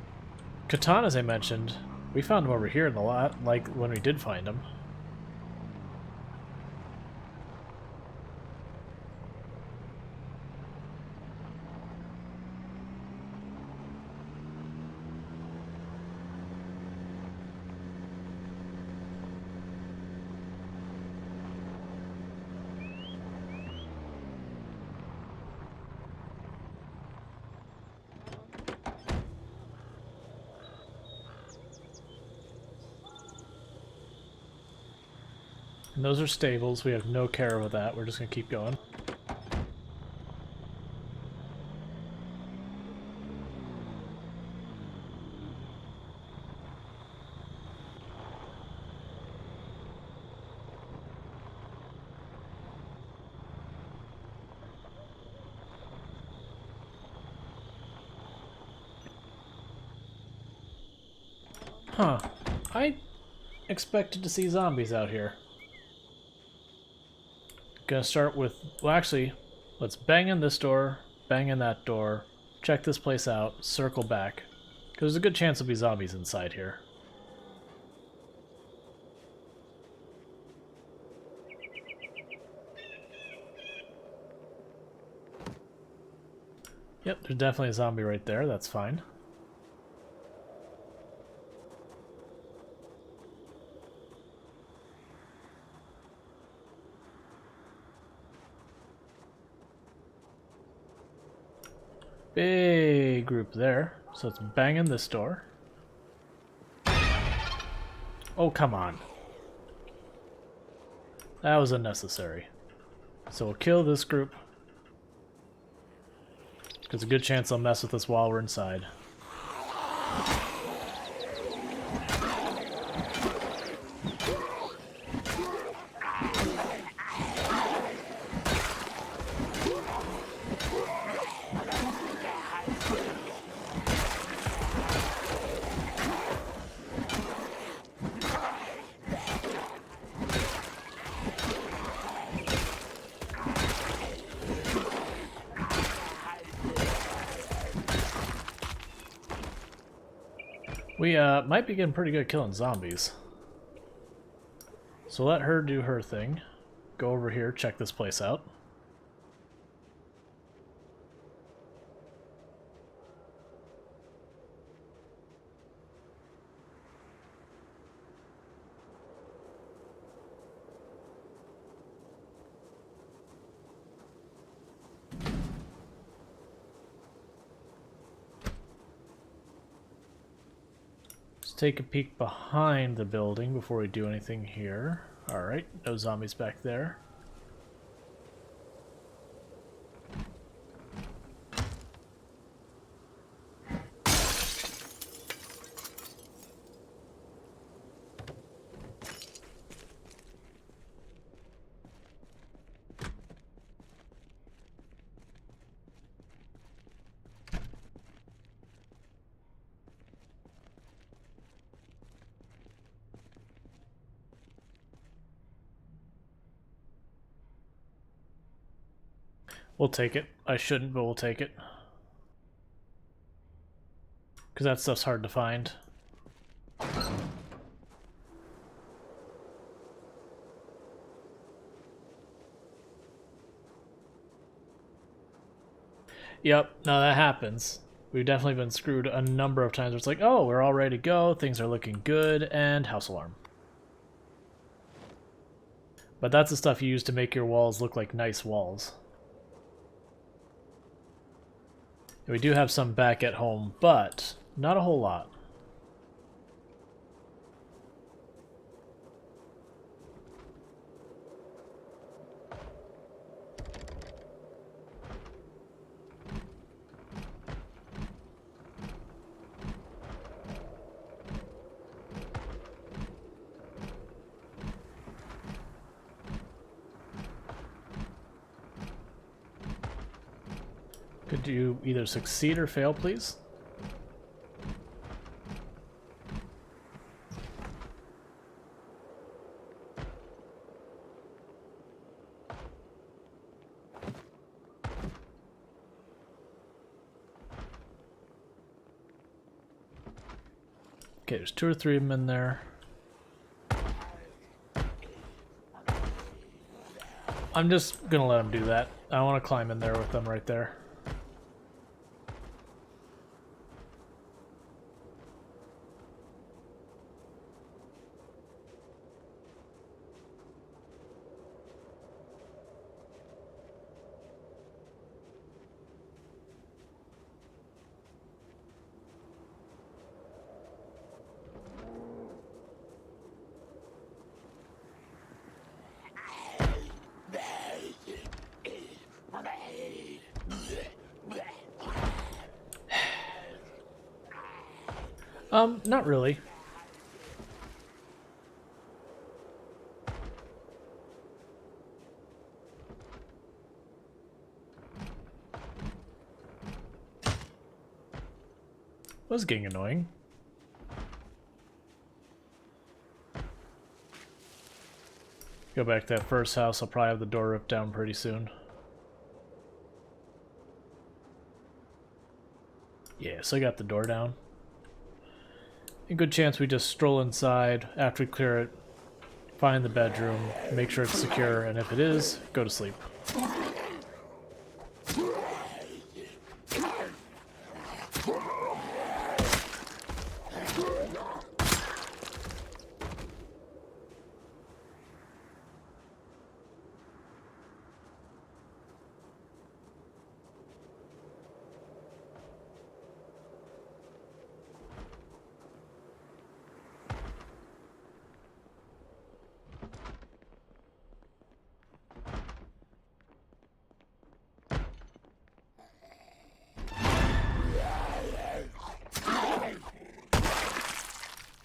katanas I mentioned, we found them over here in the lot, like when we did find them. And those are stables. We have no care with that. We're just going to keep going. Huh. I expected to see zombies out here. Gonna start with... Well, actually, let's bang in this door, bang in that door, check this place out, circle back. Because there's a good chance there'll be zombies inside here. Yep, there's definitely a zombie right there. That's fine. Big group there. So let's bang in this door. Oh, come on. That was unnecessary. So we'll kill this group. Because a good chance they'll mess with us while we're inside. We might be getting pretty good at killing zombies. So let her do her thing. Go over here, check this place out. Take a peek behind the building before we do anything here. Alright, no zombies back there. We'll take it. I shouldn't, but we'll take it. Because that stuff's hard to find. Yep, no, that happens. We've definitely been screwed a number of times where it's like, oh, we're all ready to go, things are looking good, and house alarm. But that's the stuff you use to make your walls look like nice walls. And we do have some back at home, but not a whole lot. Could you either succeed or fail, please? Okay, there's 2 or 3 of them in there. I'm just gonna let them do that. I want to climb in there with them right there. Not really. Was getting annoying. Go back to that first house, I'll probably have the door ripped down pretty soon. Yeah, so I got the door down. A good chance we just stroll inside after we clear it, find the bedroom, make sure it's secure, and if it is, go to sleep.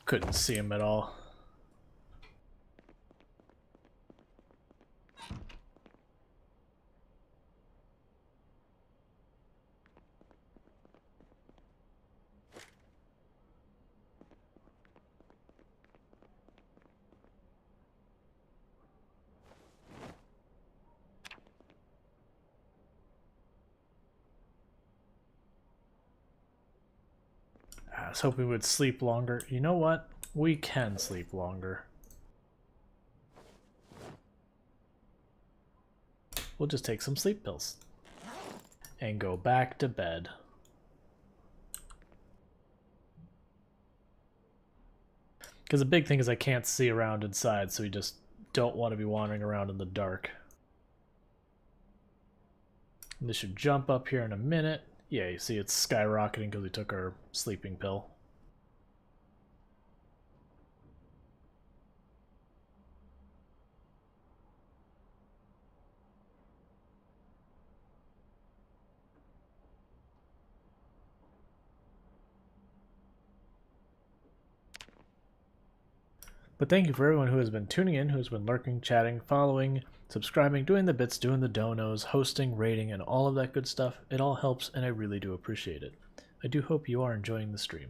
Couldn't see him at all. I was hoping we would sleep longer. You know what? We can sleep longer. We'll just take some sleep pills. And go back to bed. Because the big thing is I can't see around inside, so we just don't want to be wandering around in the dark. And this should jump up here in a minute. Yeah, you see it's skyrocketing because we took our sleeping pill. But thank you for everyone who has been tuning in, who's been lurking, chatting, following, subscribing, doing the bits, doing the donos, hosting, rating, and all of that good stuff. It all helps, and I really do appreciate it. I do hope you are enjoying the stream.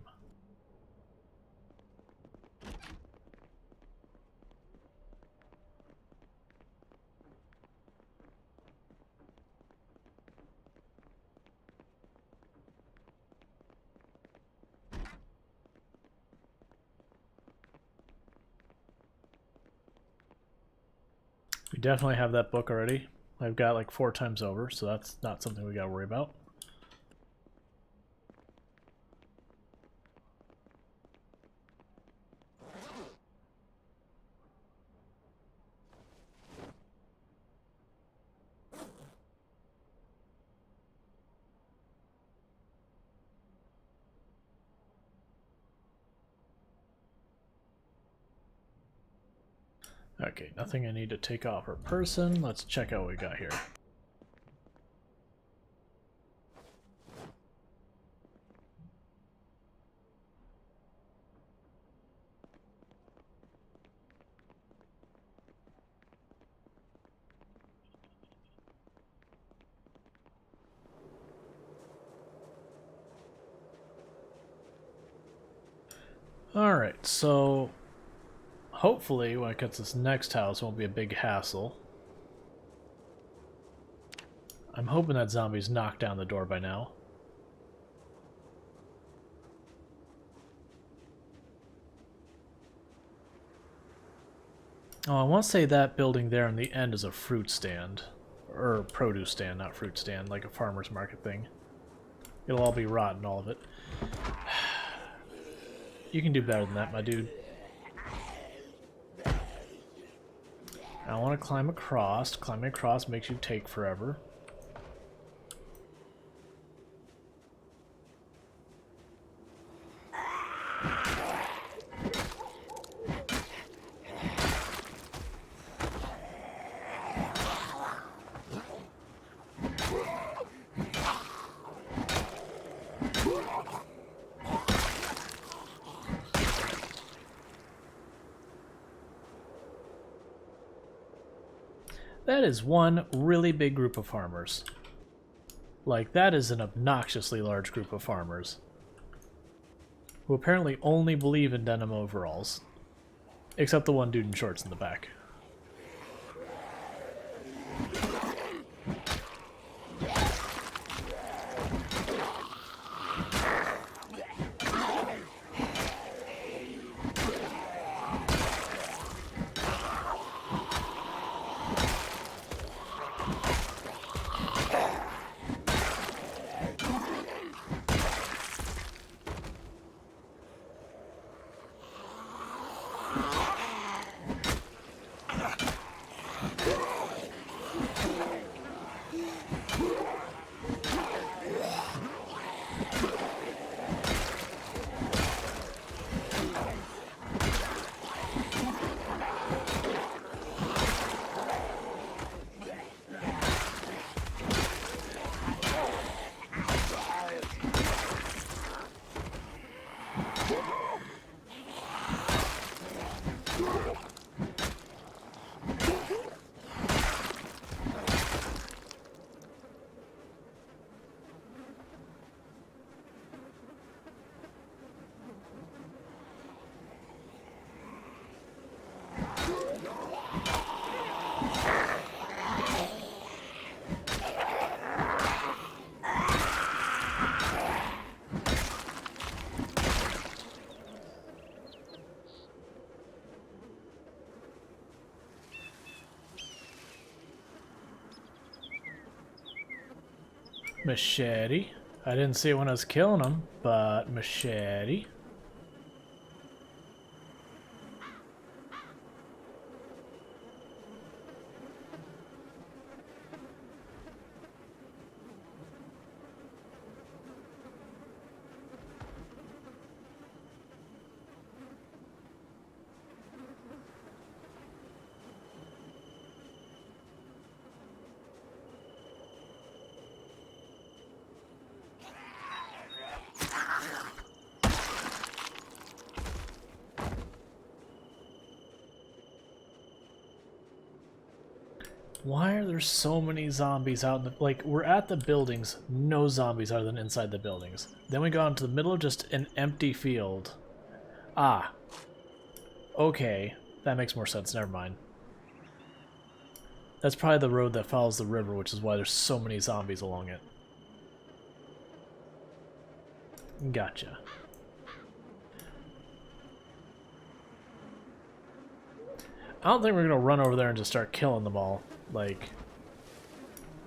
We definitely have that book already. I've got like 4 times over, so that's not something we gotta worry about. Okay, nothing I need to take off our person. Let's check out what we got here. Alright, so hopefully when it gets this next house, it won't be a big hassle. I'm hoping that zombie's knocked down the door by now. Oh, I want to say that building there in the end is a fruit stand. Or produce stand, not fruit stand, like a farmer's market thing. It'll all be rotten, all of it. You can do better than that, my dude. I want to climb across. Climbing across makes you take forever. That is one really big group of farmers. Like, that is an obnoxiously large group of farmers. Who apparently only believe in denim overalls. Except the one dude in shorts in the back. Machete. I didn't see it when I was killing them, but machete. Why are there so many zombies out in the... Like, we're at the buildings, no zombies other than inside the buildings. Then we go into the middle of just an empty field. Ah. Okay. That makes more sense, never mind. That's probably the road that follows the river, which is why there's so many zombies along it. Gotcha. I don't think we're gonna run over there and just start killing them all. Like,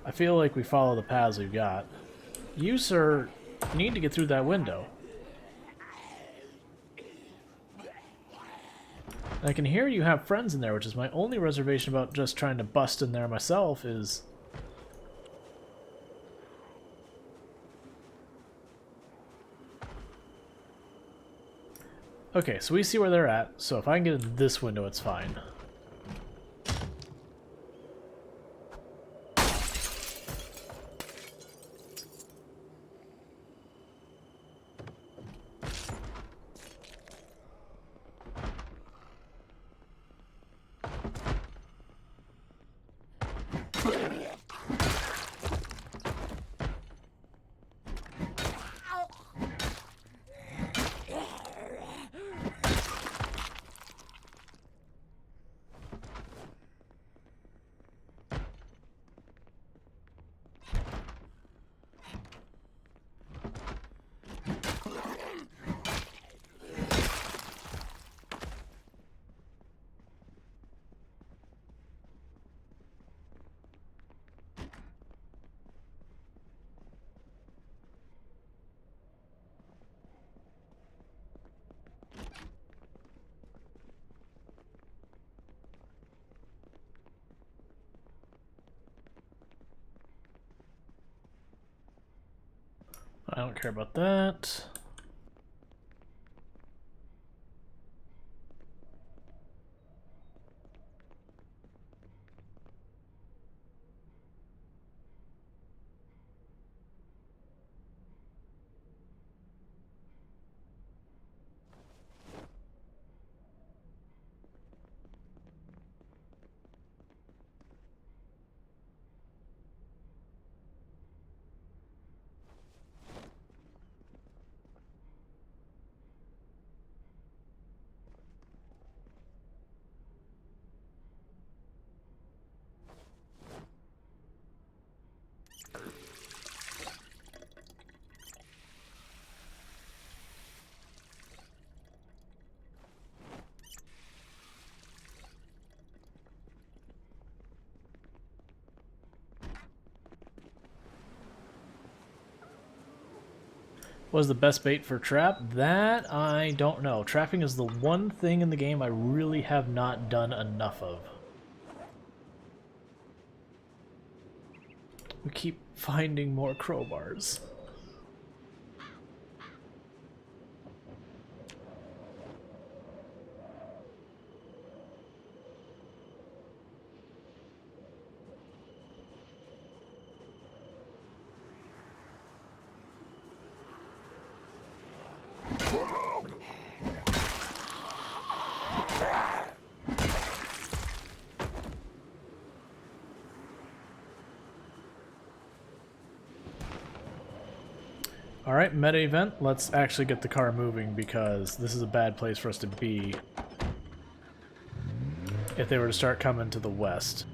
I feel like we follow the paths we've got. You, sir, need to get through that window. I can hear you have friends in there, which is my only reservation about just trying to bust in there myself is... Okay, so we see where they're at, so if I can get in this window, it's fine. I don't care about that. What is the best bait for trap? That I don't know. Trapping is the one thing in the game I really have not done enough of. We keep finding more crowbars. Alright, meta event. Let's actually get the car moving because this is a bad place for us to be if they were to start coming to the west.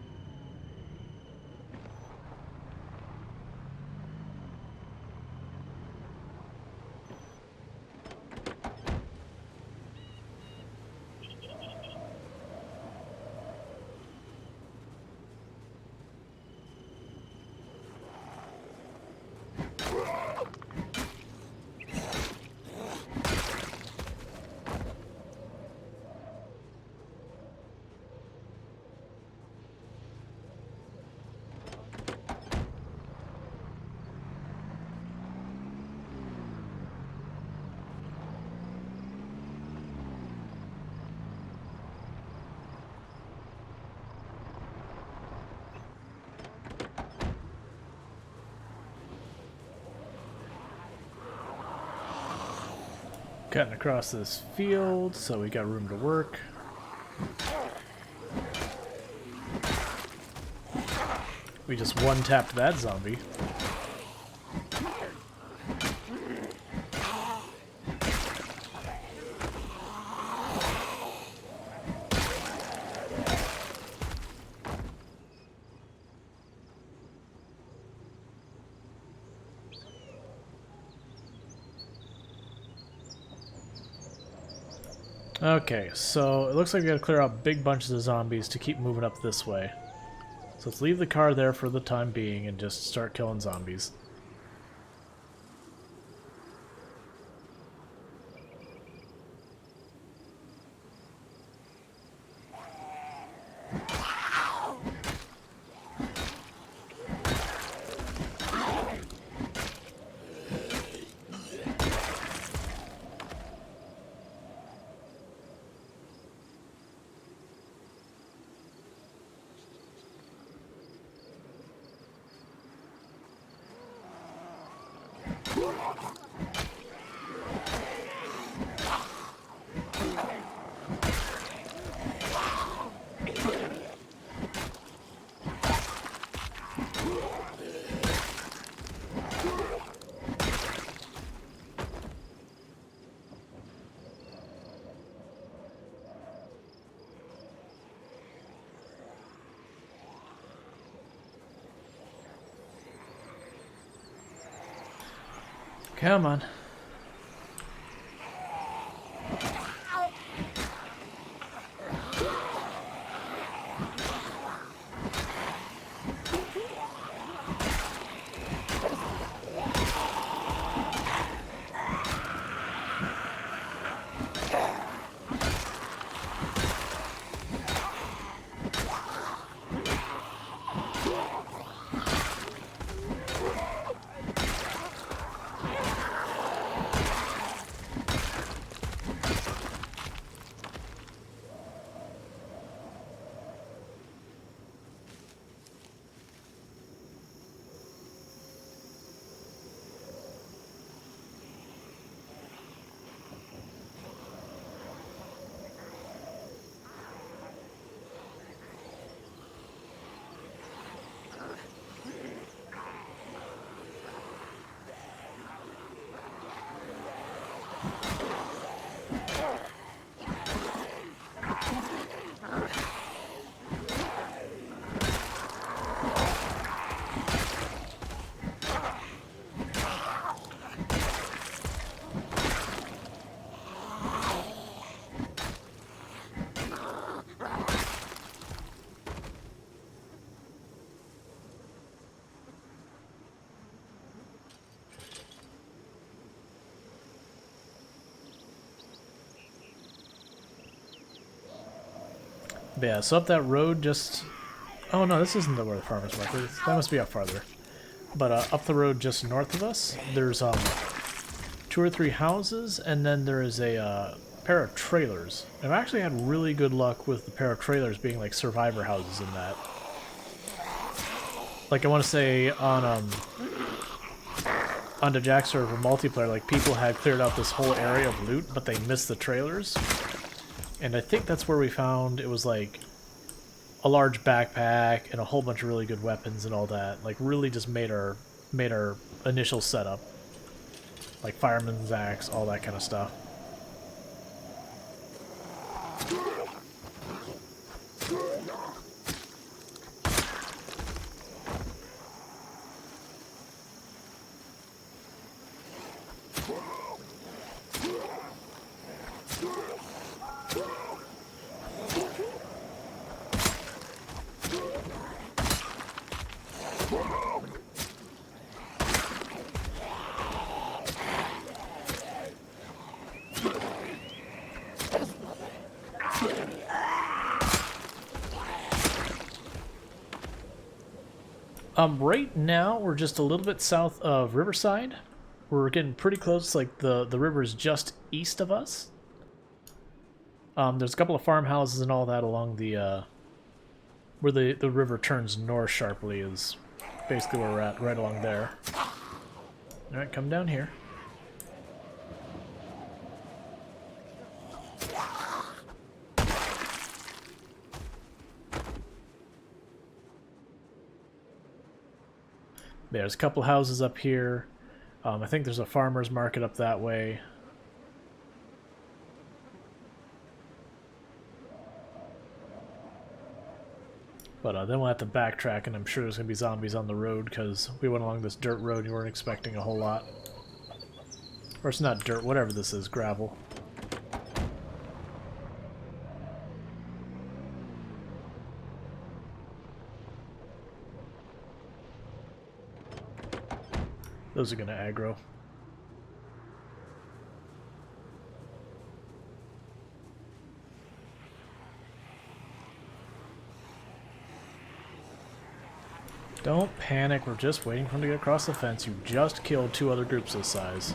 Cutting across this field, so we got room to work. We just one-tapped that zombie. Okay, so it looks like we gotta clear out big bunches of zombies to keep moving up this way. So let's leave the car there for the time being and just start killing zombies. Come on. But yeah, so up that road just... Oh no, this isn't where the farmer's market is. That must be up farther. But up the road just north of us, there's 2 or 3 houses, and then there is a pair of trailers. I've actually had really good luck with the pair of trailers being like survivor houses in that. Like I want to say on the Jack server multiplayer, like people had cleared out this whole area of loot, but they missed the trailers. And I think that's where we found it was like a large backpack and a whole bunch of really good weapons and all that. Like really just made our initial setup. Like fireman's axe, all that kind of stuff. Right now, we're just a little bit south of Riverside. We're getting pretty close, like the river's just east of us. There's a couple of farmhouses and all that along the, where the river turns north sharply is basically where we're at, right along there. Alright, come down here. There's a couple houses up here. I think there's a farmer's market up that way. But then we'll have to backtrack, and I'm sure there's going to be zombies on the road, because we went along this dirt road and you weren't expecting a whole lot. Or it's not dirt, whatever this is, gravel. Those are going to aggro. Don't panic, we're just waiting for him to get across the fence. You just killed 2 other groups this size.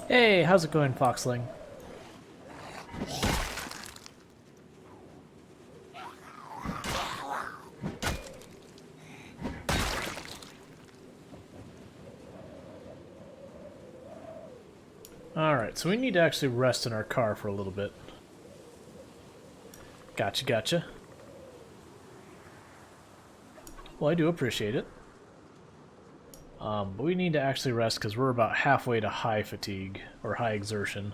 Hey, how's it going, Foxling? Alright, so we need to actually rest in our car for a little bit. Gotcha, gotcha. Well, I do appreciate it. But we need to actually rest because we're about halfway to high fatigue, or high exertion.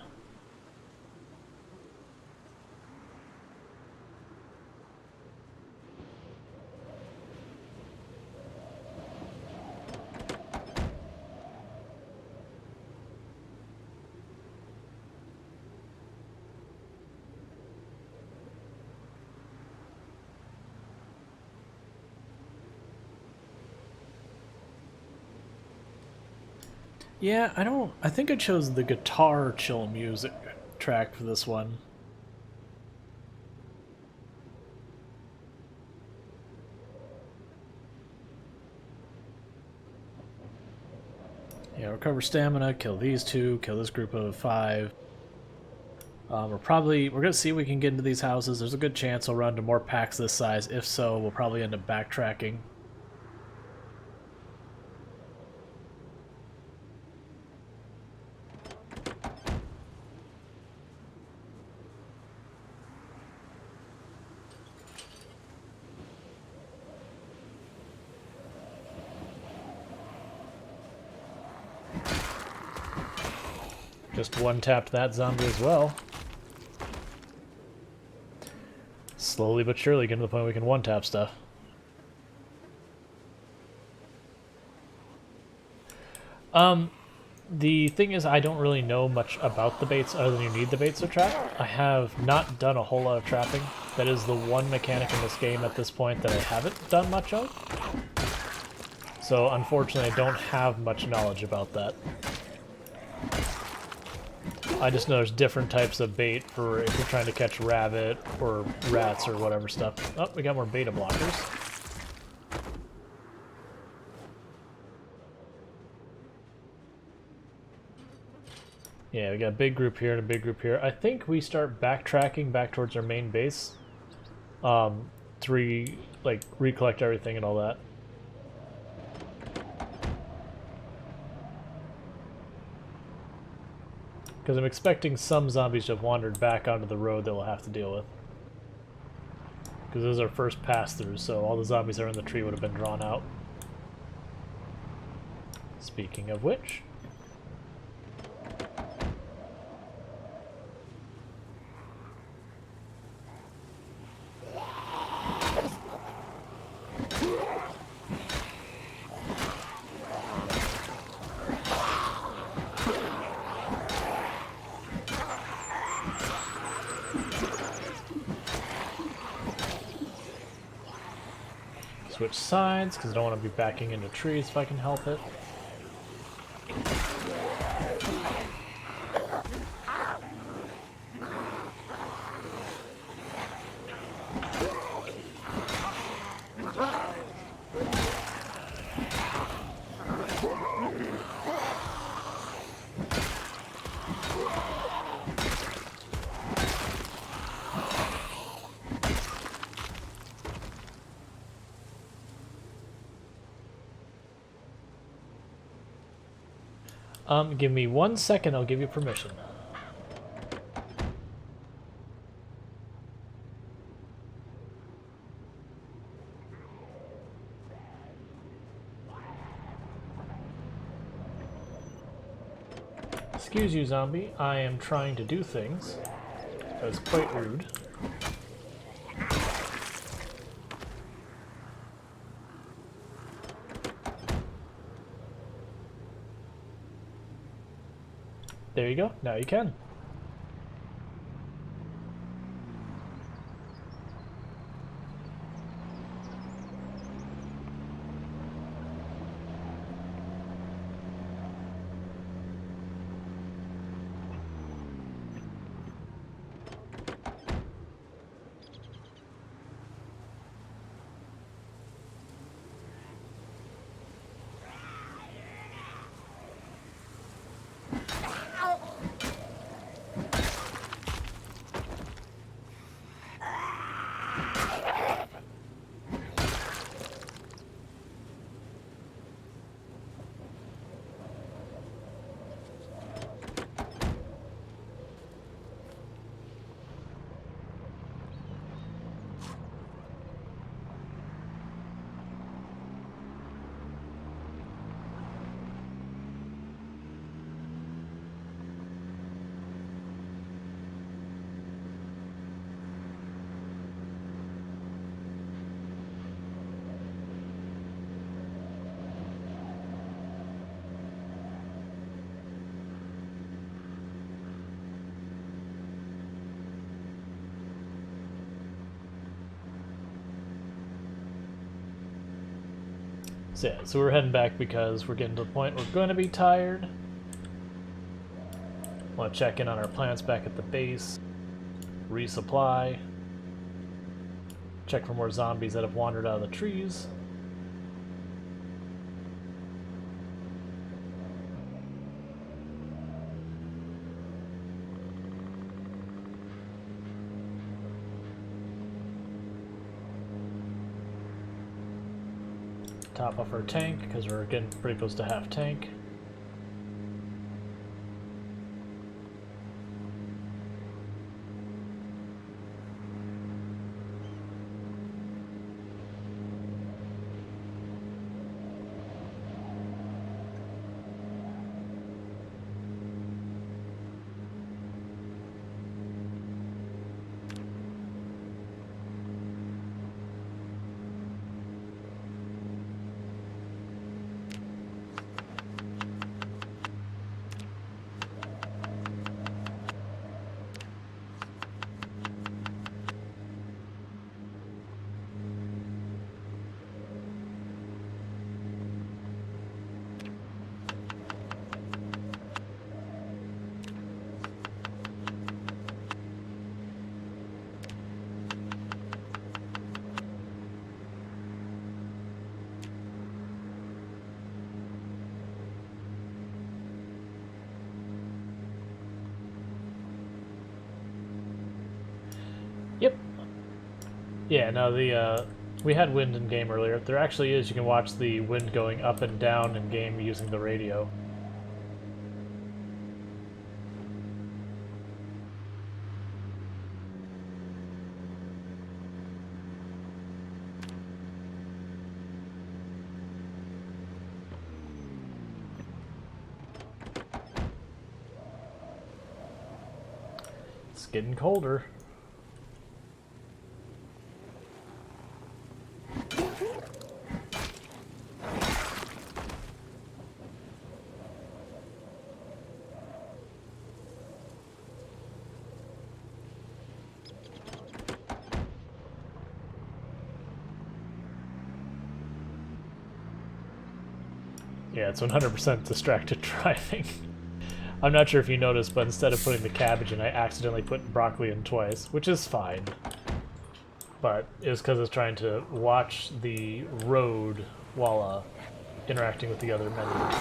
Yeah, I think I chose the guitar chill music track for this one. Yeah, recover stamina, kill these two, kill this group of 5. We're gonna see if we can get into these houses. There's a good chance we'll run into more packs this size. If so, we'll probably end up backtracking. Just one-tapped that zombie as well. Slowly but surely getting to the point we can one-tap stuff. The thing is, I don't really know much about the baits other than you need the baits to trap. I have not done a whole lot of trapping. That is the one mechanic in this game at this point that I haven't done much of. So unfortunately, I don't have much knowledge about that. I just know there's different types of bait for if you're trying to catch rabbit or rats or whatever stuff. Oh, we got more beta blockers. Yeah, we got a big group here and a big group here. I think we start backtracking back towards our main base to recollect everything and all that. Because I'm expecting some zombies to have wandered back onto the road that we'll have to deal with. Because this is our first pass-through, so all the zombies that are in the tree would have been drawn out. Speaking of which... switch sides, because I don't want to be backing into trees if I can help it. Give me 1 second, I'll give you permission. Excuse you, zombie. I am trying to do things. That was quite rude. There you go. Now you can. So yeah, so we're heading back because we're getting to the point we're going to be tired. Want to check in on our plants back at the base. Resupply. Check for more zombies that have wandered out of the trees. Top off our tank because we're getting pretty close to half tank. Yep. Yeah, no, we had wind in game earlier. There actually is, you can watch the wind going up and down in game using the radio. It's getting colder. Yeah, it's 100% distracted driving. I'm not sure if you noticed, but instead of putting the cabbage in, I accidentally put broccoli in twice, which is fine. But it was because I was trying to watch the road while interacting with the other menus.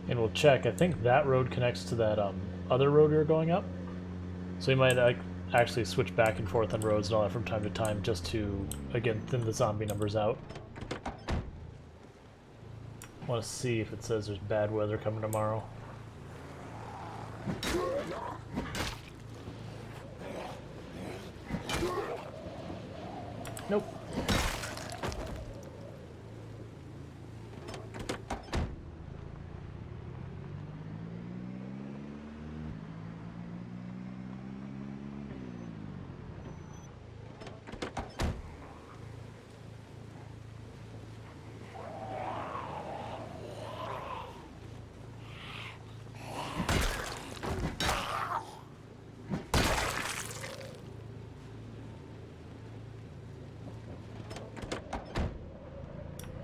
And we'll check. I think that road connects to that other road we were going up. So we might actually switch back and forth on roads and all that from time to time just to, again, thin the zombie numbers out. I want to see if it says there's bad weather coming tomorrow. Nope.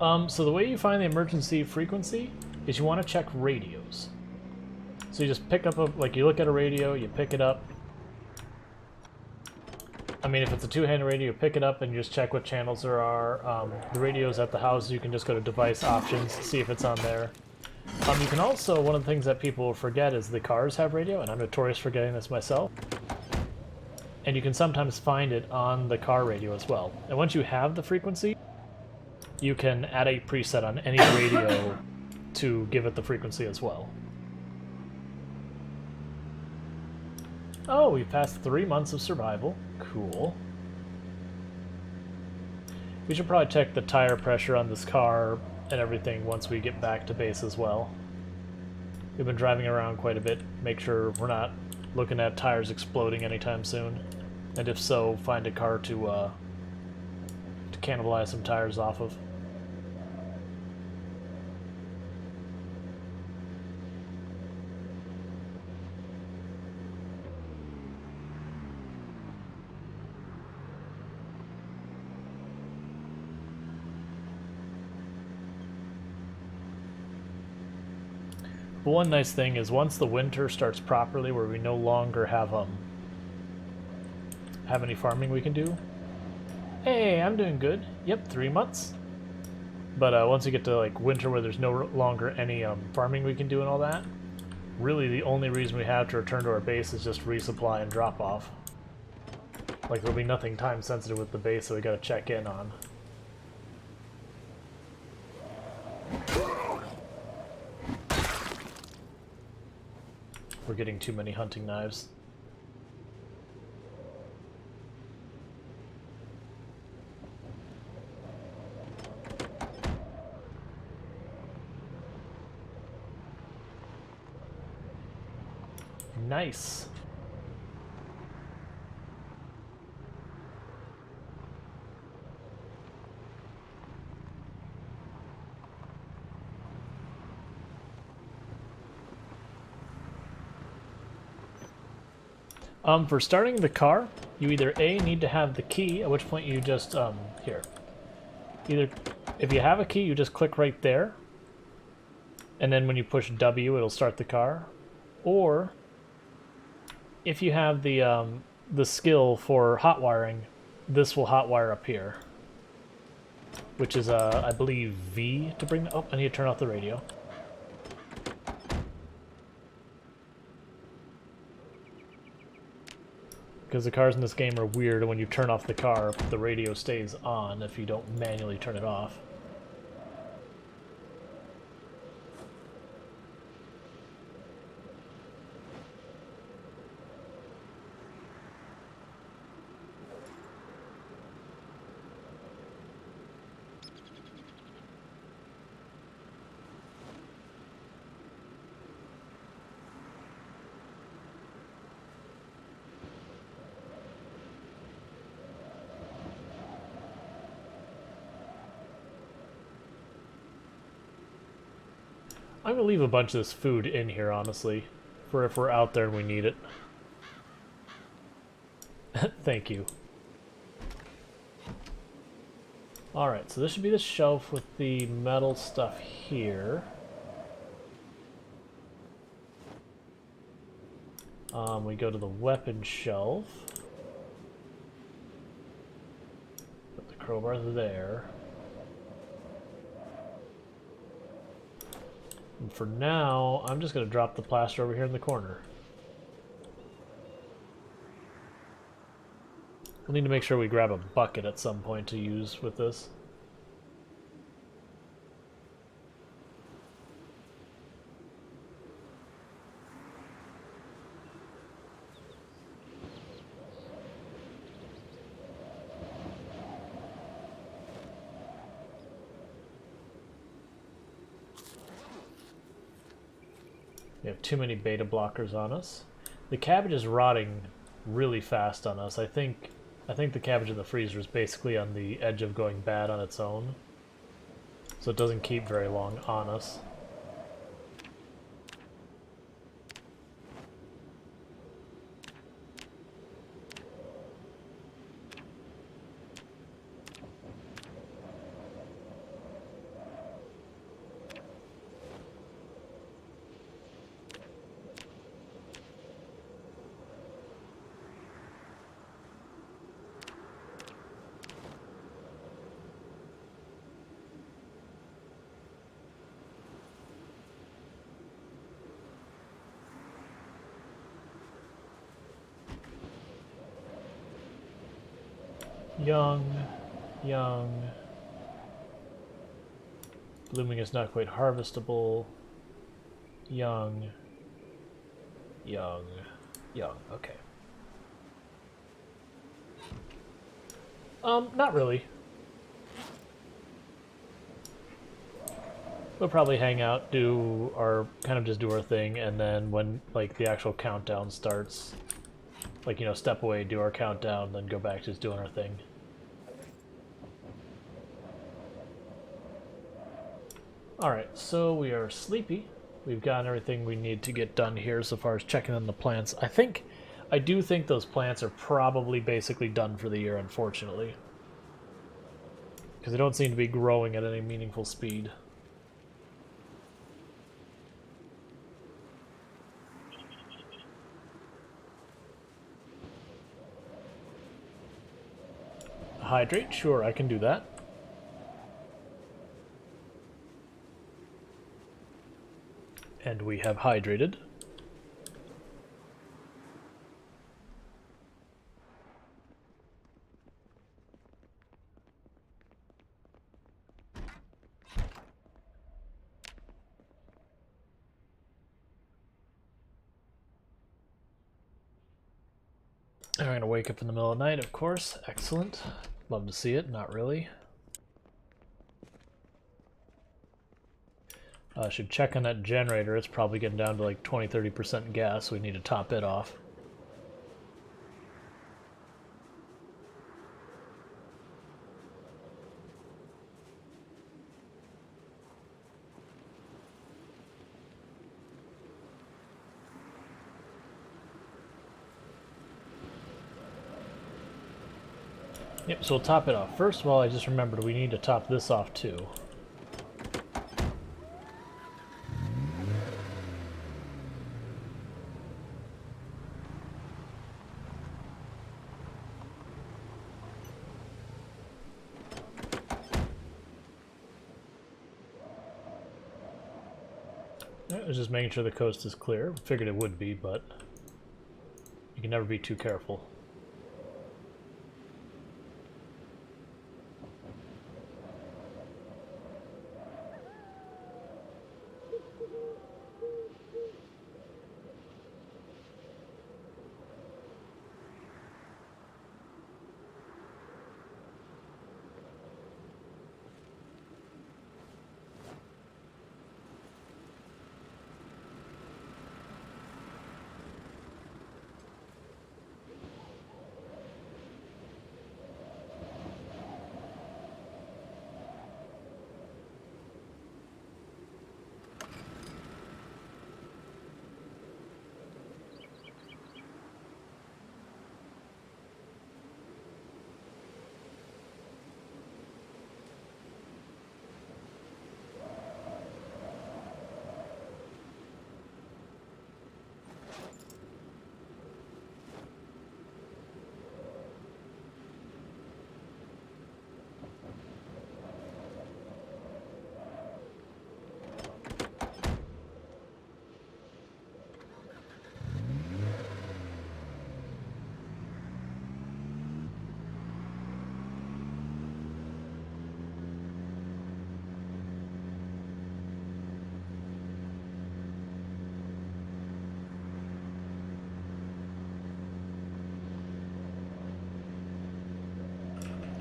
So the way you find the emergency frequency is you want to check radios. So you just pick up like you look at a radio, you pick it up. I mean, if it's a two-handed radio, you pick it up and you just check what channels there are. The radios at the house, you can just go to device options, see if it's on there. You can also, one of the things that people forget is the cars have radio, and I'm notorious for getting this myself. And you can sometimes find it on the car radio as well. And once you have the frequency, you can add a preset on any radio to give it the frequency as well. Oh, we passed 3 months of survival. Cool. We should probably check the tire pressure on this car and everything once we get back to base as well. We've been driving around quite a bit, make sure we're not looking at tires exploding anytime soon. And if so, find a car to cannibalize some tires off of. But one nice thing is once the winter starts properly, where we no longer have any farming we can do. Hey, I'm doing good. Yep, 3 months. But once you get to like winter, where there's no longer any farming we can do and all that, really the only reason we have to return to our base is just resupply and drop off. Like there'll be nothing time sensitive with the base that we got to check in on. We're getting too many hunting knives. Nice. For starting the car, you either A, need to have the key, at which point you just, here. Either, if you have a key, you just click right there, and then when you push W, it'll start the car. Or, if you have the skill for hot wiring, this will hot wire up here. Which is, I believe, V to bring the, oh, I need to turn off the radio. Because the cars in this game are weird, and when you turn off the car, the radio stays on if you don't manually turn it off. I'm gonna leave a bunch of this food in here, honestly, for if we're out there and we need it. Thank you. Alright, so this should be the shelf with the metal stuff here. We go to the weapon shelf. Put the crowbar there. And for now, I'm just going to drop the plaster over here in the corner. We'll need to make sure we grab a bucket at some point to use with this. We have too many beta blockers on us. The cabbage is rotting really fast on us. I think the cabbage in the freezer is basically on the edge of going bad on its own. So it doesn't keep very long on us. Young, young. Blooming is not quite harvestable. Young, young, young. Okay. Not really. We'll probably hang out, do our just do our thing, and then when like the actual countdown starts, like step away, do our countdown, then go back to just doing our thing. Alright, so we are sleepy. We've gotten everything we need to get done here so far as checking on the plants. I do think those plants are probably basically done for the year, unfortunately. Because they don't seem to be growing at any meaningful speed. Hydrate? Sure, I can do that. And we have hydrated. I'm going to wake up in the middle of the night, of course. Excellent. Love to see it. Not really. Should check on that generator. It's probably getting down to like 20-30% gas, so we need to top it off. Yep, so we'll top it off. First of all, I just remembered we need to top this off too. I was just making sure the coast is clear. Figured it would be, but you can never be too careful.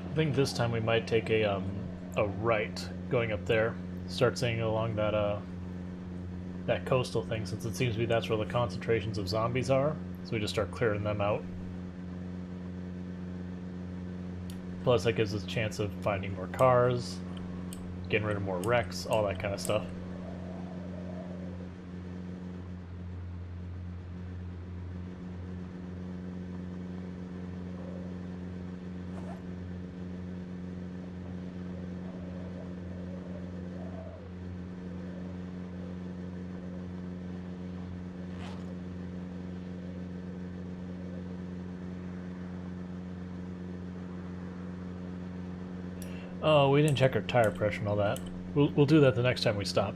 I think this time we might take a right going up there. Start saying along that coastal thing, since it seems to be that's where the concentrations of zombies are. So we just start clearing them out. Plus that gives us a chance of finding more cars, getting rid of more wrecks, all that kind of stuff. Oh, we didn't check our tire pressure and all that. We'll do that the next time we stop.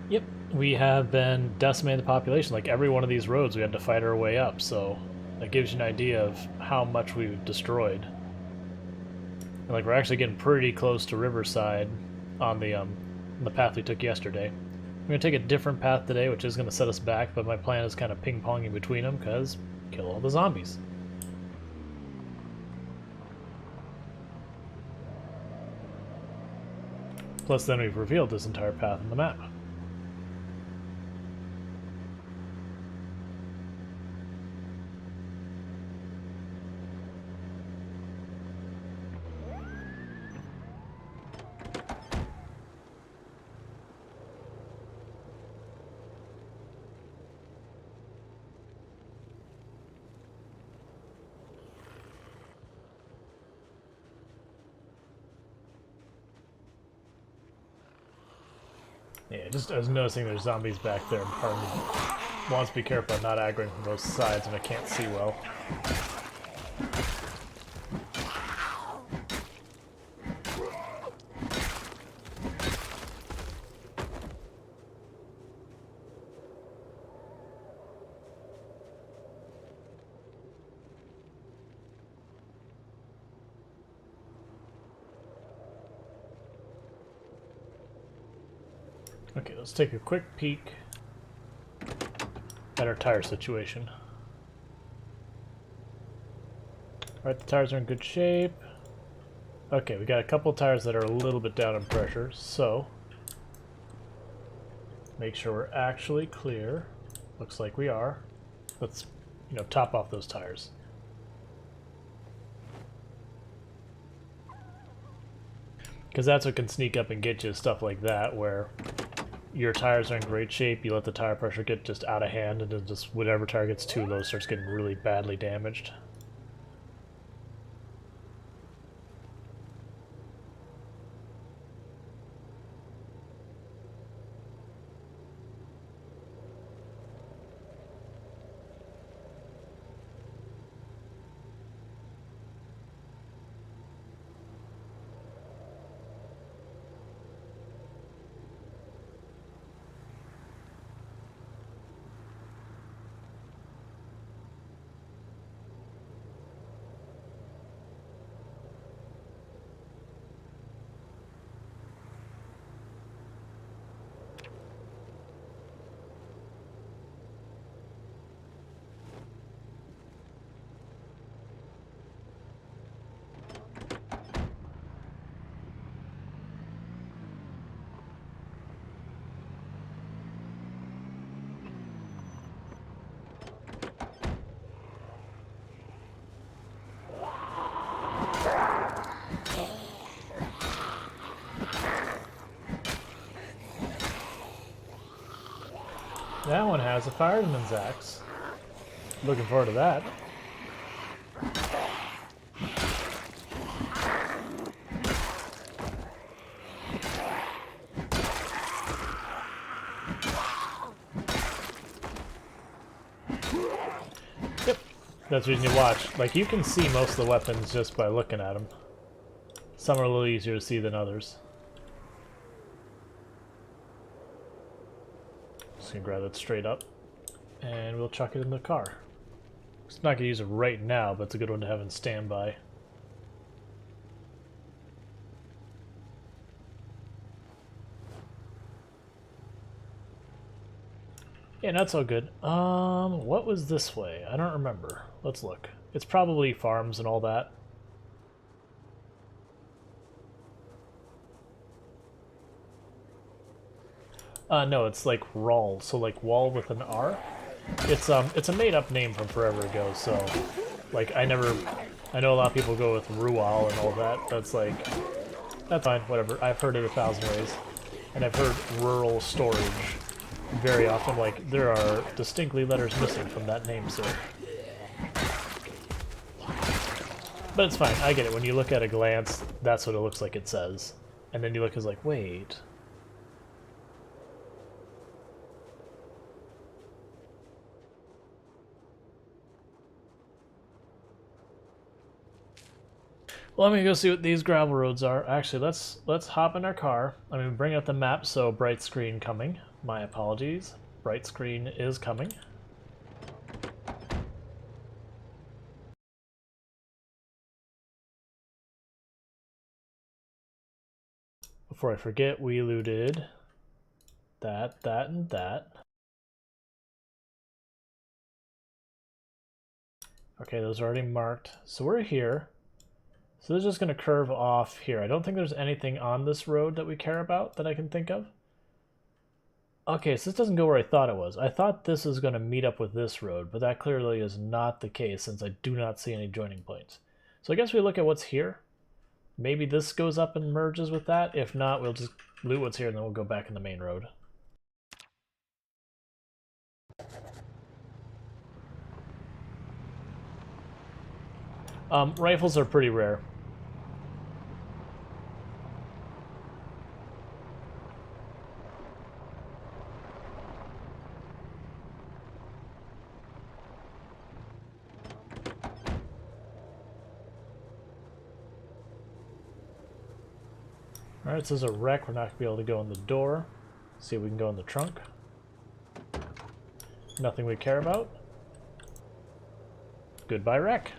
Yep, we have been decimating the population. Like every one of these roads we had to fight our way up, so That gives you an idea of how much we've destroyed. And like we're actually getting pretty close to Riverside on the path we took yesterday. I'm gonna take a different path today, which is gonna set us back, but my plan is kind of ping-ponging between them because kill all the zombies. Plus, then we've revealed this entire path on the map. Yeah, I was noticing there's zombies back there, and part of me wants to be careful I'm not aggroing from both sides and I can't see well. Okay, let's take a quick peek at our tire situation. Alright, the tires are in good shape. Okay, we got a couple of tires that are a little bit down in pressure, so make sure we're actually clear. Looks like we are. Let's, top off those tires. Because that's what can sneak up and get you, stuff like that, where your tires are in great shape, you let the tire pressure get just out of hand, and then just whatever tire gets too low starts getting really badly damaged. That one has a fireman's axe. Looking forward to that. Yep, that's the reason you watch. Like, you can see most of the weapons just by looking at them. Some are a little easier to see than others. Just gonna grab that straight up, and we'll chuck it in the car. It's not gonna use it right now, but it's a good one to have in standby. Yeah, not so good. What was this way? I don't remember. Let's look. It's probably farms and all that. No, it's like Rawl, so like wall with an R. It's a made-up name from forever ago, so like I know a lot of people go with Rual and all that. That's fine, whatever. I've heard it 1,000 ways, and I've heard rural storage very often. Like, there are distinctly letters missing from that name, sir. But it's fine. I get it. When you look at a glance, that's what it looks like it says, and then you look, it's like, wait. Well, I'm gonna go see what these gravel roads are. Actually, let's hop in our car. I'm gonna bring up the map, so bright screen coming. My apologies. Bright screen is coming. Before I forget, we looted that, and that. Okay, those are already marked. So we're here. So this is just going to curve off here. I don't think there's anything on this road that we care about that I can think of. Okay, so this doesn't go where I thought it was. I thought this was going to meet up with this road, but that clearly is not the case since I do not see any joining points. So I guess we look at what's here. Maybe this goes up and merges with that. If not, we'll just loot what's here and then we'll go back in the main road. Rifles are pretty rare. Alright, so there's a wreck. We're not going to be able to go in the door. See if we can go in the trunk. Nothing we care about. Goodbye, wreck.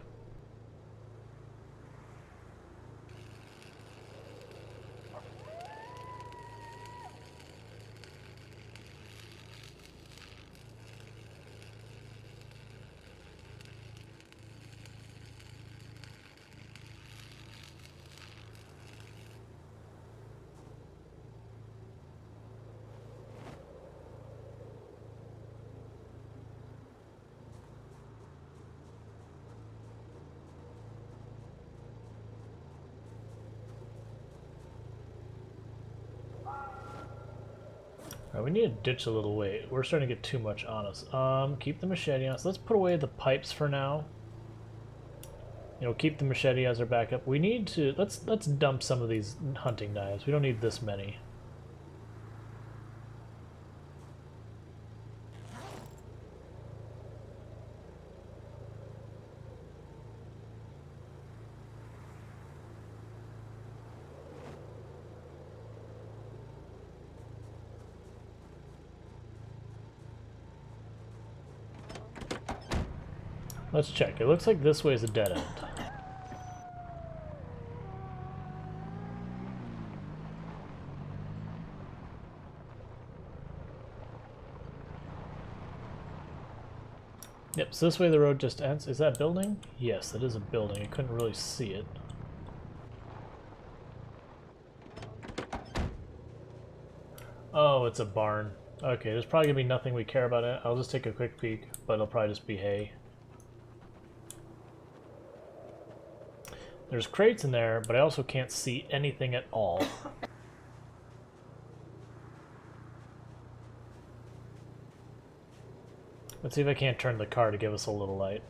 We need to ditch a little weight. We're starting to get too much on us. Keep the machete on us. Let's put away the pipes for now. You know, keep the machete as our backup. We need to let's dump some of these hunting knives. We don't need this many. Let's check. It looks like this way is a dead end. Yep, so this way the road just ends. Is that a building? Yes, that is a building. I couldn't really see it. Oh, it's a barn. Okay, there's probably gonna be nothing we care about in it. I'll just take a quick peek, but it'll probably just be hay. There's crates in there, but I also can't see anything at all. Let's see if I can't turn the car to give us a little light.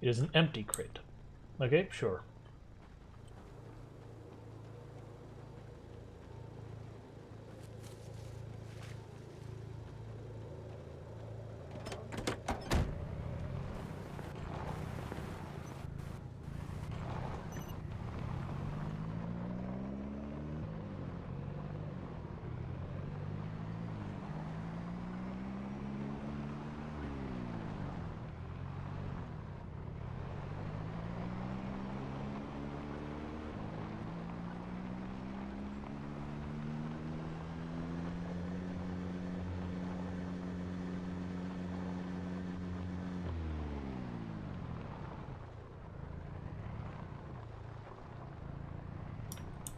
It is an empty crate. Okay, sure.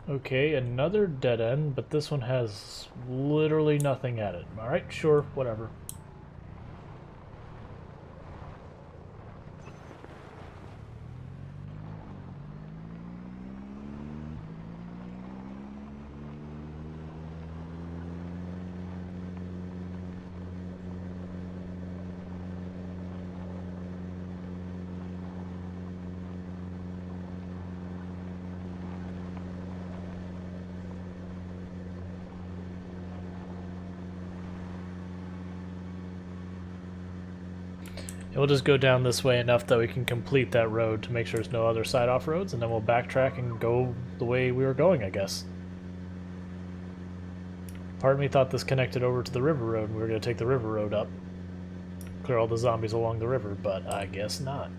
Okay, another dead end, but this one has literally nothing at it. Alright, sure, whatever. And we'll just go down this way enough that we can complete that road to make sure there's no other side off roads, and then we'll backtrack and go the way we were going, I guess. Part of me thought this connected over to the river road, and we were going to take the river road up. Clear all the zombies along the river, but I guess not.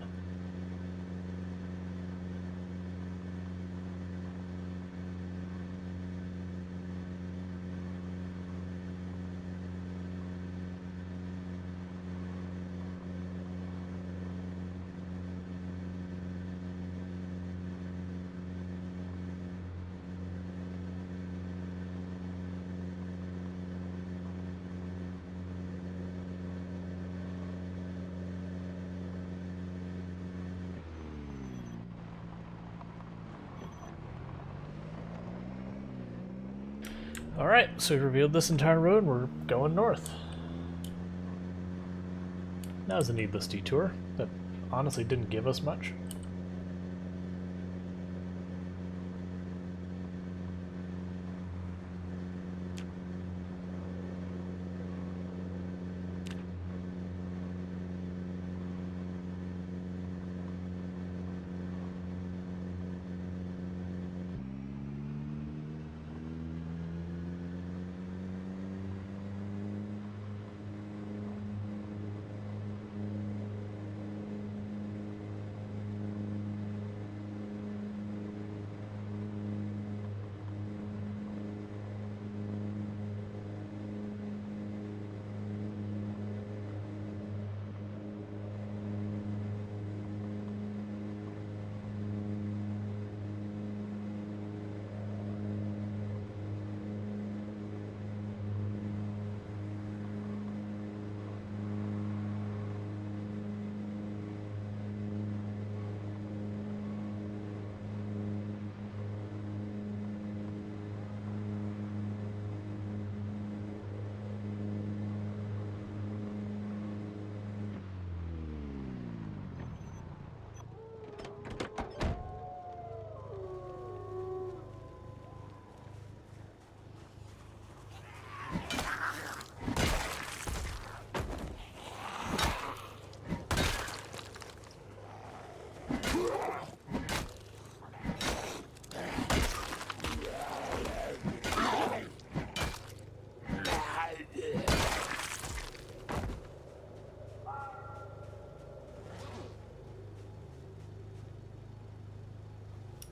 Alright, so we revealed this entire road and we're going north. That was a needless detour that honestly didn't give us much.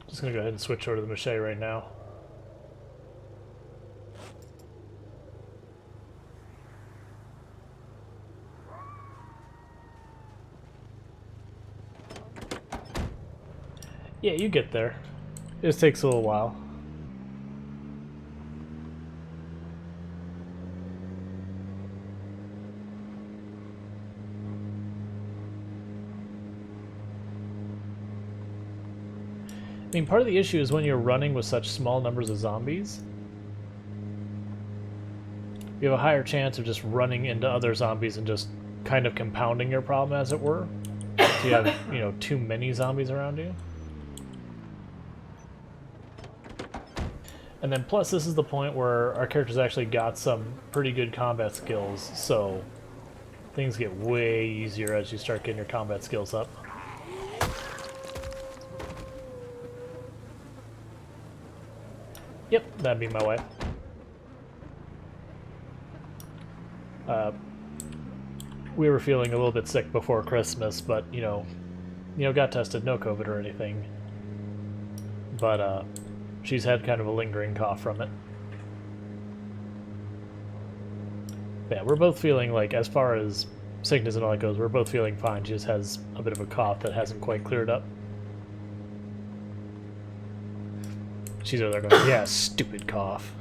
Just gonna go ahead and switch over to the machete right now. Yeah, you get there. It just takes a little while. I mean, part of the issue is when you're running with such small numbers of zombies, you have a higher chance of just running into other zombies and just kind of compounding your problem, as it were. So you have, you know, too many zombies around you. And then plus this is the point where our character's actually got some pretty good combat skills, so things get way easier as you start getting your combat skills up. Yep, that'd be my wife. We were feeling a little bit sick before Christmas, but you know, got tested, no COVID or anything. But she's had kind of a lingering cough from it. But yeah, we're both feeling like, as far as sickness and all that goes, we're both feeling fine. She just has a bit of a cough that hasn't quite cleared up. She's over there going, yeah, stupid cough.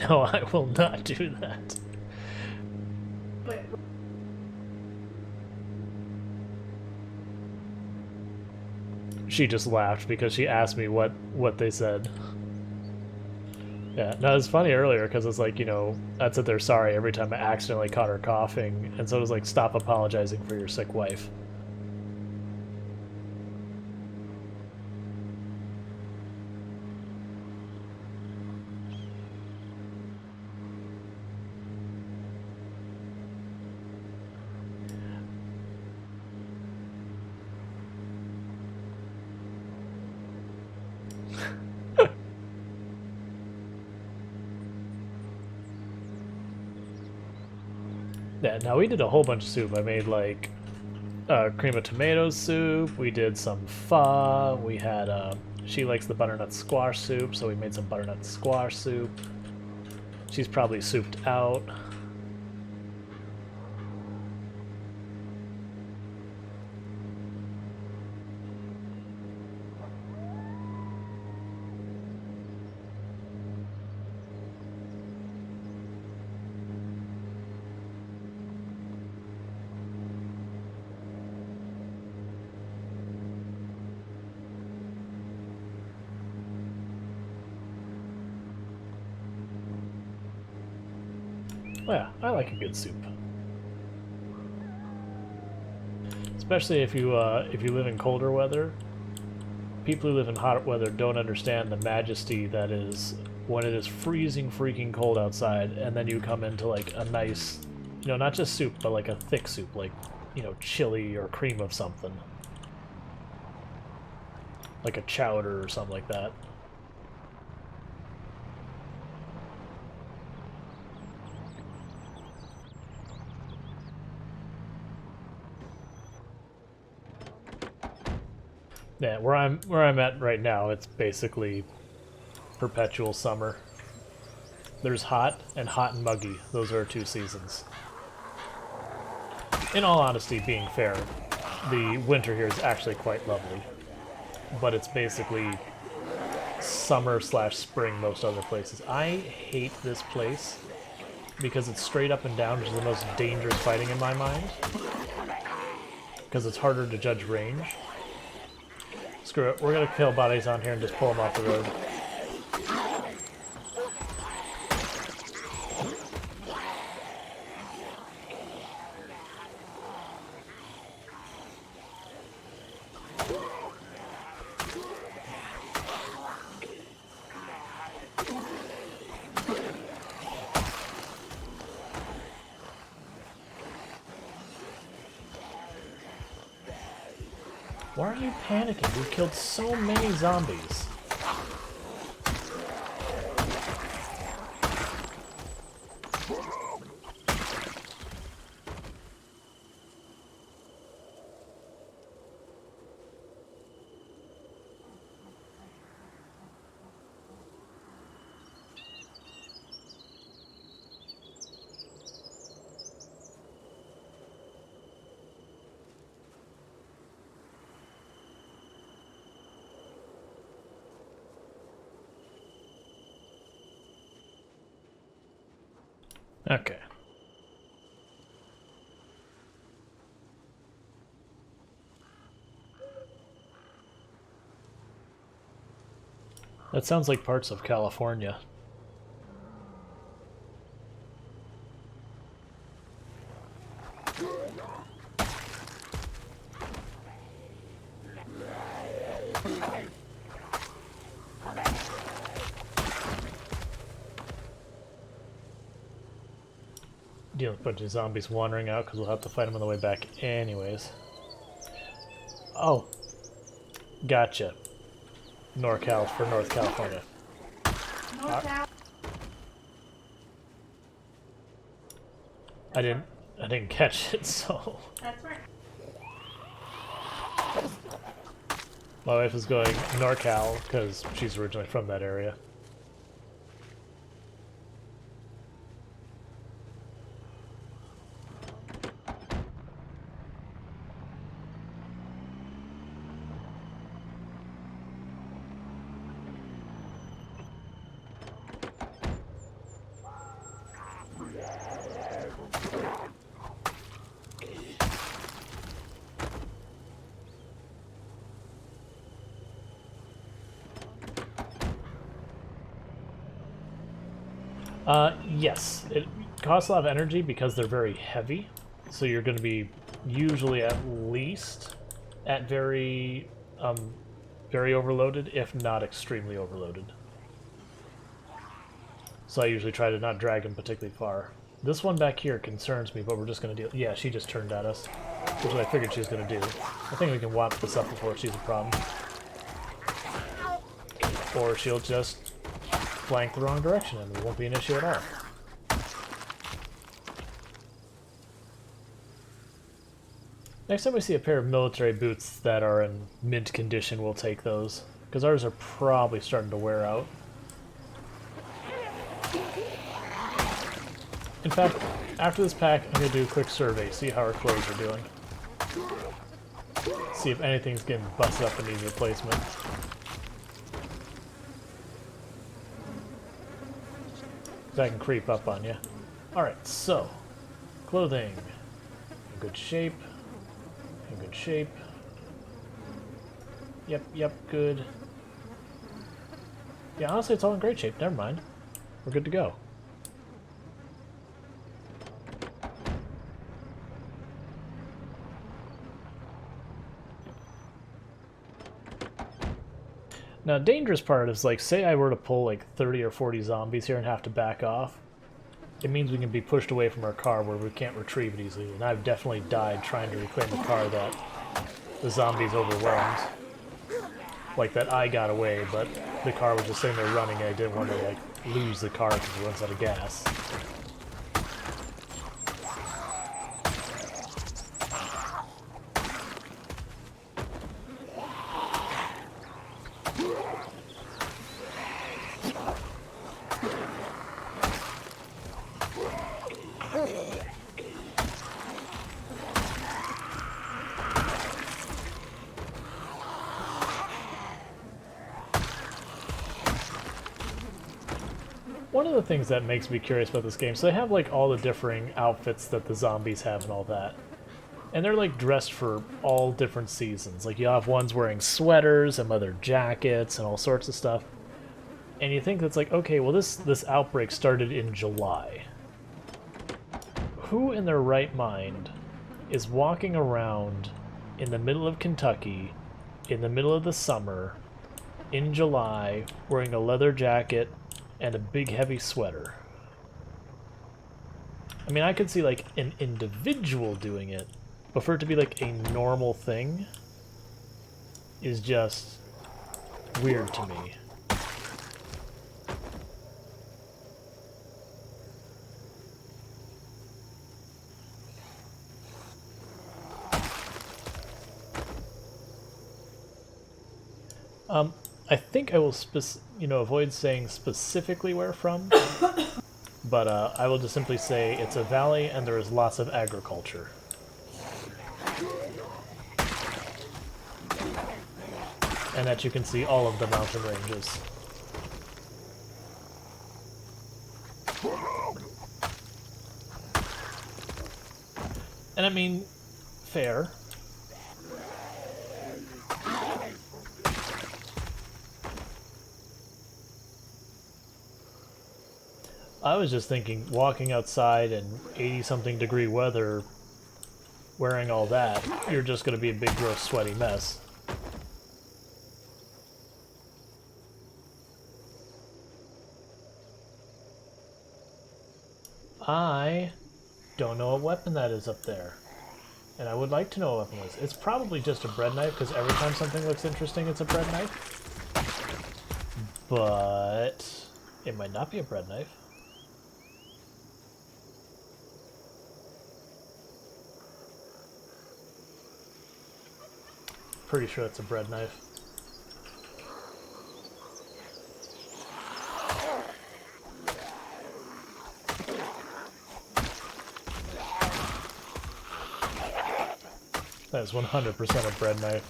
No, I will not do that. She just laughed because she asked me what they said. Yeah, no, it was funny earlier because it's like, you know, I'd sit there sorry every time I accidentally caught her coughing, and so it was like, stop apologizing for your sick wife. Yeah, now we did a whole bunch of soup. I made like cream of tomato soup. We did some pho. We had she likes the butternut squash soup, so we made some butternut squash soup. She's probably souped out. Oh yeah, I like a good soup. Especially if you live in colder weather. People who live in hot weather don't understand the majesty that is when it is freezing freaking cold outside, and then you come into like a nice, you know, not just soup, but like a thick soup, like, you know, chili or cream of something. Like a chowder or something like that. Yeah, where I'm at right now, it's basically perpetual summer. There's hot and muggy. Those are our two seasons. In all honesty, being fair, the winter here is actually quite lovely. But it's basically summer slash spring most other places. I hate this place because it's straight up and down, which is the most dangerous fighting in my mind. Because it's harder to judge range. Screw it, we're gonna kill bodies on here and just pull them off the road. Why are you panicking? We've killed so many zombies. Okay. That sounds like parts of California. Dealing with a bunch of zombies wandering out because we'll have to fight them on the way back anyways. Oh. Gotcha. NorCal for North California. I didn't catch it, so. That's right. My wife is going NorCal because she's originally from that area. Yes, it costs a lot of energy because they're very heavy, so you're going to be usually at least at very overloaded, if not extremely overloaded. So I usually try to not drag them particularly far. This one back here concerns me, but we're just going to deal... Yeah, she just turned at us, which is what I figured she was going to do. I think we can whop this up before she's a problem. Or she'll just flank the wrong direction and it won't be an issue at all. Next time we see a pair of military boots that are in mint condition, we'll take those. Because ours are probably starting to wear out. In fact, after this pack, I'm going to do a quick survey, see how our clothes are doing. See if anything's getting busted up and needs replacement. So I can creep up on you. Alright, so, clothing. In good shape. In good shape. Yep, good. Yeah, honestly, it's all in great shape. Never mind. We're good to go. Now, dangerous part is, like, say I were to pull, like, 30 or 40 zombies here and have to back off. It means we can be pushed away from our car where we can't retrieve it easily. And I've definitely died trying to reclaim the car that the zombies overwhelmed. Like, that I got away, but the car was just sitting there running and I didn't want to, like, lose the car because it runs out of gas. One of the things that makes me curious about this game, so they have like all the differing outfits that the zombies have and all that. And they're like dressed for all different seasons. Like you have ones wearing sweaters and leather jackets and all sorts of stuff. And you think that's like, okay, well this outbreak started in July. Who in their right mind is walking around in the middle of Kentucky, in the middle of the summer, in July, wearing a leather jacket and a big heavy sweater? I mean, I could see like an individual doing it, but for it to be like a normal thing is just weird to me. I think I will avoid saying specifically where from, but I will just simply say it's a valley and there is lots of agriculture. And that you can see all of the mountain ranges. And I mean, fair. I was just thinking, walking outside in 80-something degree weather, wearing all that, you're just going to be a big, gross, sweaty mess. I don't know what weapon that is up there. And I would like to know what weapon it is. It's probably just a bread knife, because every time something looks interesting, it's a bread knife. But it might not be a bread knife. Pretty sure it's a bread knife. That is 100% a bread knife.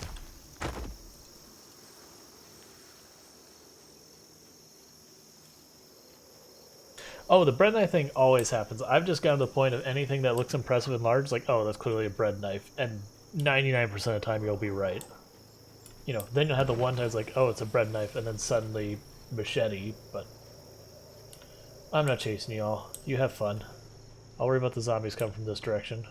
Oh, the bread knife thing always happens. I've just gotten to the point of anything that looks impressive and large, like, oh, that's clearly a bread knife. And 99% of the time you'll be right. You know, then you'll have the one time it's like, oh, it's a bread knife, and then suddenly machete, but I'm not chasing y'all. You have fun. I'll worry about the zombies coming from this direction.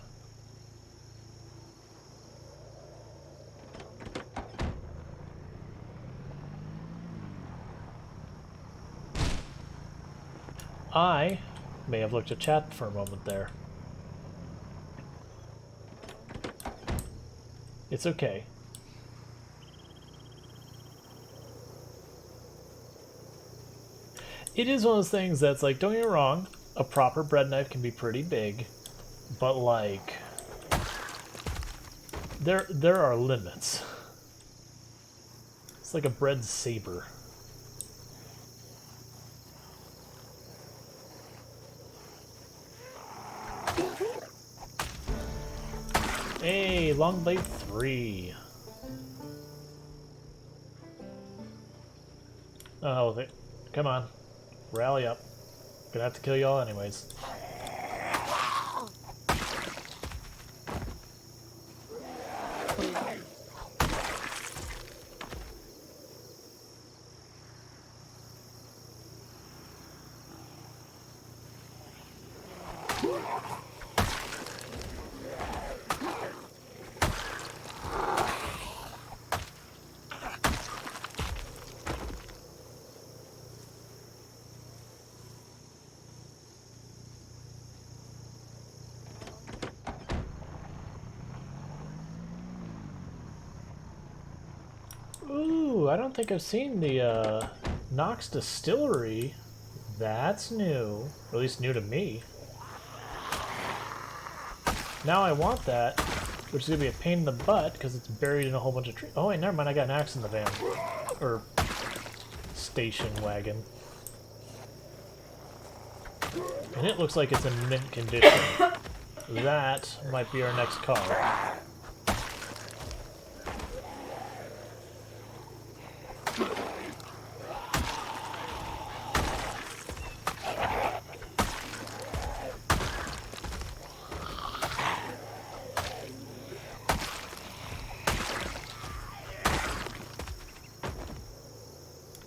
I may have looked at chat for a moment there. It's okay. It is one of those things that's like, don't get me wrong, a proper bread knife can be pretty big, but like, There are limits. It's like a bread saber. Hey, long blade 3. Oh, come on. Rally up. Gonna have to kill y'all anyways. Ooh, I don't think I've seen the Knox Distillery. That's new. Or at least new to me. Now I want that, which is going to be a pain in the butt because it's buried in a whole bunch of trees. Oh wait, never mind, I got an axe in the van. Or station wagon. And it looks like it's in mint condition. That might be our next car.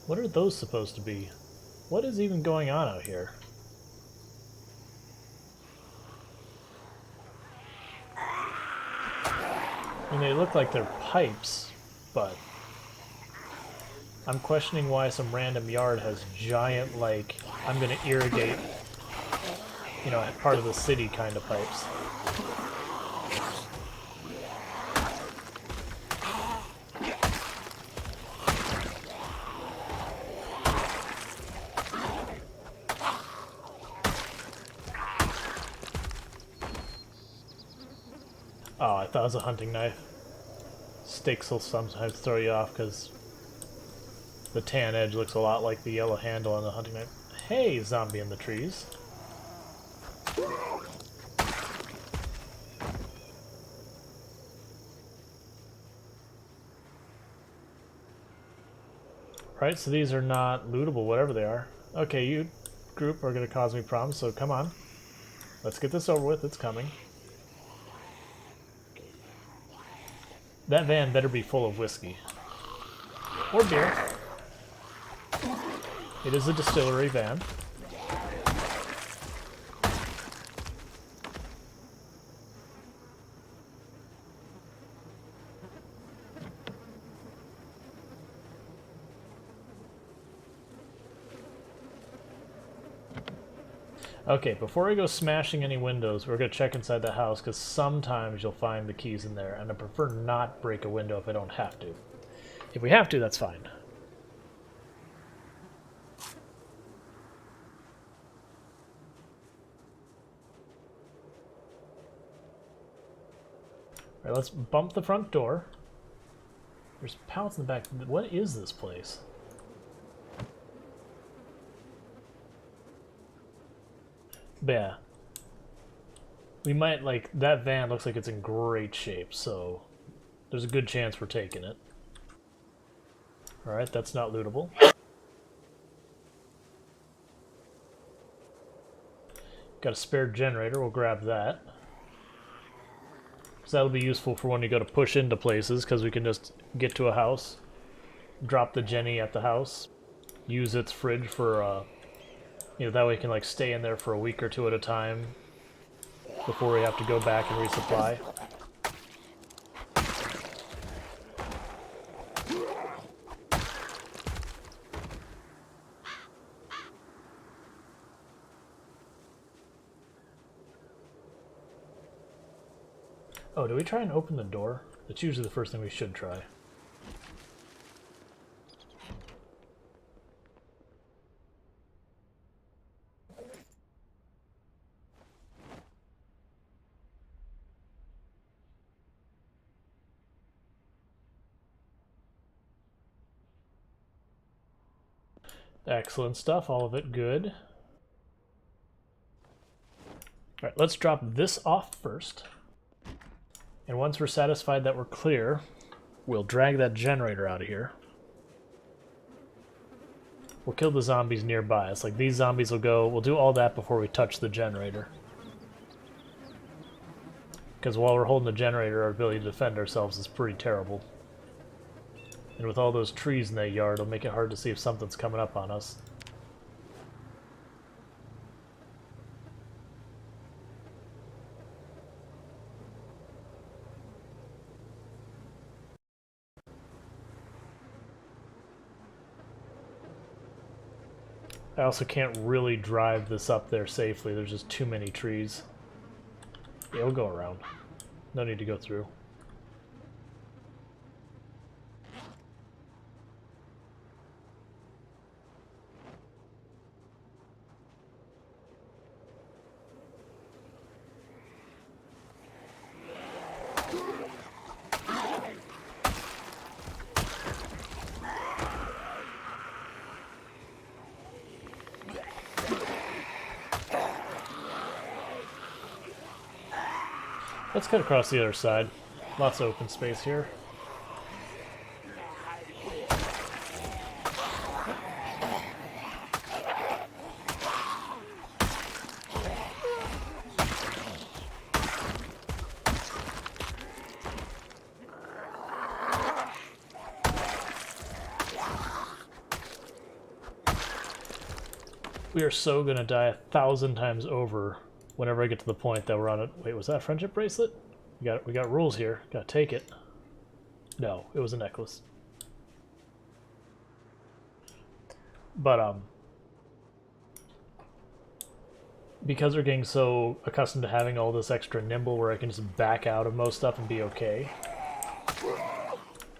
What are those supposed to be? What is even going on out here? I mean, they look like they're pipes, but I'm questioning why some random yard has giant, like, I'm gonna irrigate, you know, part of the city kind of pipes. Oh, I thought it was a hunting knife. Sticks will sometimes throw you off because the tan edge looks a lot like the yellow handle on the hunting knife. Hey, zombie in the trees. Right, so these are not lootable, whatever they are. Okay, you group are going to cause me problems, so come on. Let's get this over with, it's coming. That van better be full of whiskey. Or beer. It is a distillery van. Okay, before I go smashing any windows, we're going to check inside the house, because sometimes you'll find the keys in there, and I prefer not break a window if I don't have to. If we have to, that's fine. Alright, let's bump the front door. There's pallets in the back. What is this place? But yeah. We might, like, that van looks like it's in great shape, so there's a good chance we're taking it. Alright, that's not lootable. Got a spare generator, we'll grab that. So that'll be useful for when you go to push into places, because we can just get to a house, drop the Jenny at the house, use its fridge for, you know, that way it can, like, stay in there for a week or two at a time before we have to go back and resupply. Oh, do we try and open the door? That's usually the first thing we should try. Excellent stuff, all of it good. Alright, let's drop this off first. And once we're satisfied that we're clear, we'll drag that generator out of here. We'll kill the zombies nearby. It's like these zombies will go... We'll do all that before we touch the generator. Because while we're holding the generator, our ability to defend ourselves is pretty terrible. And with all those trees in that yard, it'll make it hard to see if something's coming up on us. I also can't really drive this up there safely. There's just too many trees. Yeah, we'll go around. No need to go through. Let's cut across the other side. Lots of open space here. We are so gonna die 1,000 times over whenever I get to the point that we're on it. Wait, was that a friendship bracelet? We got rules here. Gotta take it. No, it was a necklace. But because we're getting so accustomed to having all this extra nimble where I can just back out of most stuff and be okay.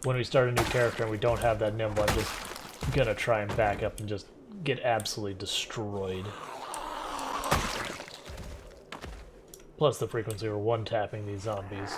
When we start a new character and we don't have that nimble, I'm just gonna try and back up and just get absolutely destroyed. Plus the frequency we're one-tapping these zombies.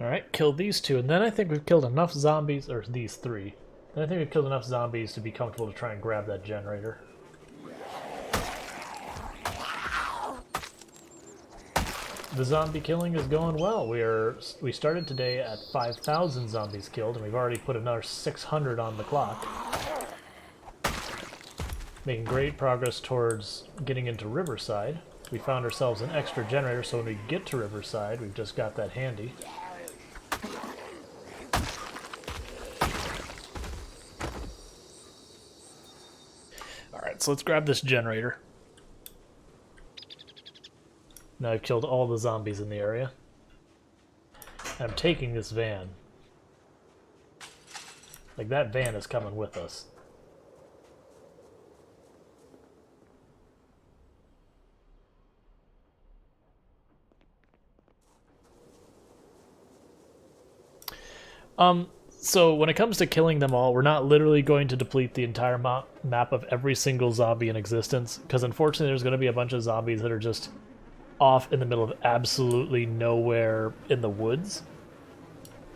Alright, kill these two, and then I think we've killed enough zombies, or these three. Then I think we've killed enough zombies to be comfortable to try and grab that generator. The zombie killing is going well. We started today at 5,000 zombies killed, and we've already put another 600 on the clock. Making great progress towards getting into Riverside. We found ourselves an extra generator, so when we get to Riverside, we've just got that handy. Alright, so let's grab this generator. Now I've killed all the zombies in the area. And I'm taking this van. Like, that van is coming with us. So when it comes to killing them all, we're not literally going to deplete the entire map of every single zombie in existence, because unfortunately there's going to be a bunch of zombies that are just off in the middle of absolutely nowhere in the woods.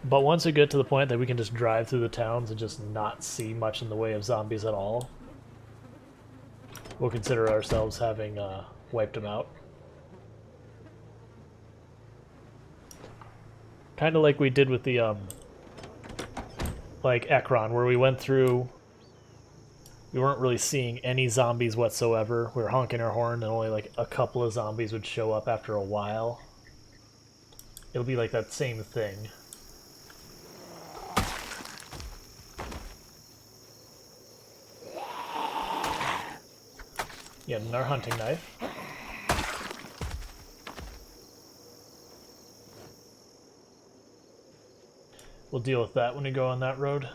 But once we get to the point that we can just drive through the towns and just not see much in the way of zombies at all, we'll consider ourselves having wiped them out. Kind of like we did with the like Ekron, where we went through, we weren't really seeing any zombies whatsoever. We were honking our horn and only like a couple of zombies would show up after a while. It'll be like that same thing. Yeah, and our hunting knife. We'll deal with that when we go on that road.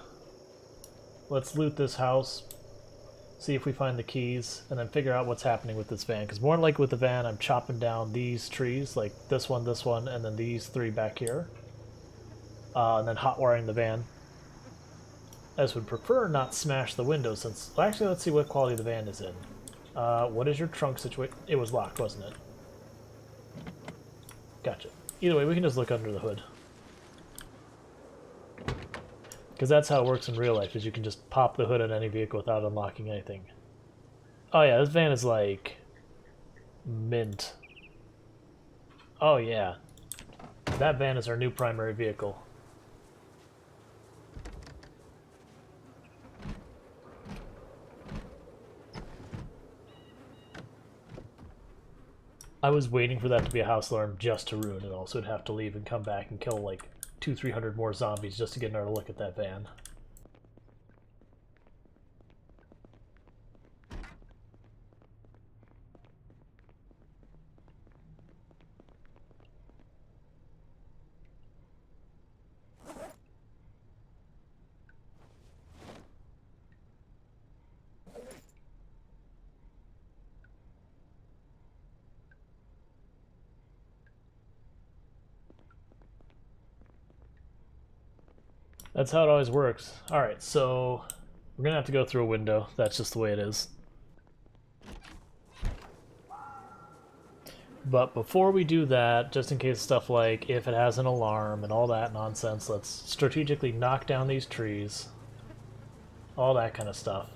Let's loot this house, see if we find the keys, and then figure out what's happening with this van. Because more than likely with the van, I'm chopping down these trees, like this one, and then these three back here. And then hot wiring the van. As would prefer not smash the windows since... Well, actually, let's see what quality the van is in. What is your trunk situation? It was locked, wasn't it? Gotcha. Either way, we can just look under the hood. Because that's how it works in real life, is you can just pop the hood on any vehicle without unlocking anything. Oh yeah, this van is like... mint. Oh yeah. That van is our new primary vehicle. I was waiting for that to be a house alarm just to ruin it all, so I'd have to leave and come back and kill like 200-300 more zombies just to get another look at that van. That's how it always works. Alright, so we're gonna have to go through a window. That's just the way it is. But before we do that, just in case stuff like if it has an alarm and all that nonsense, let's strategically knock down these trees. All that kind of stuff.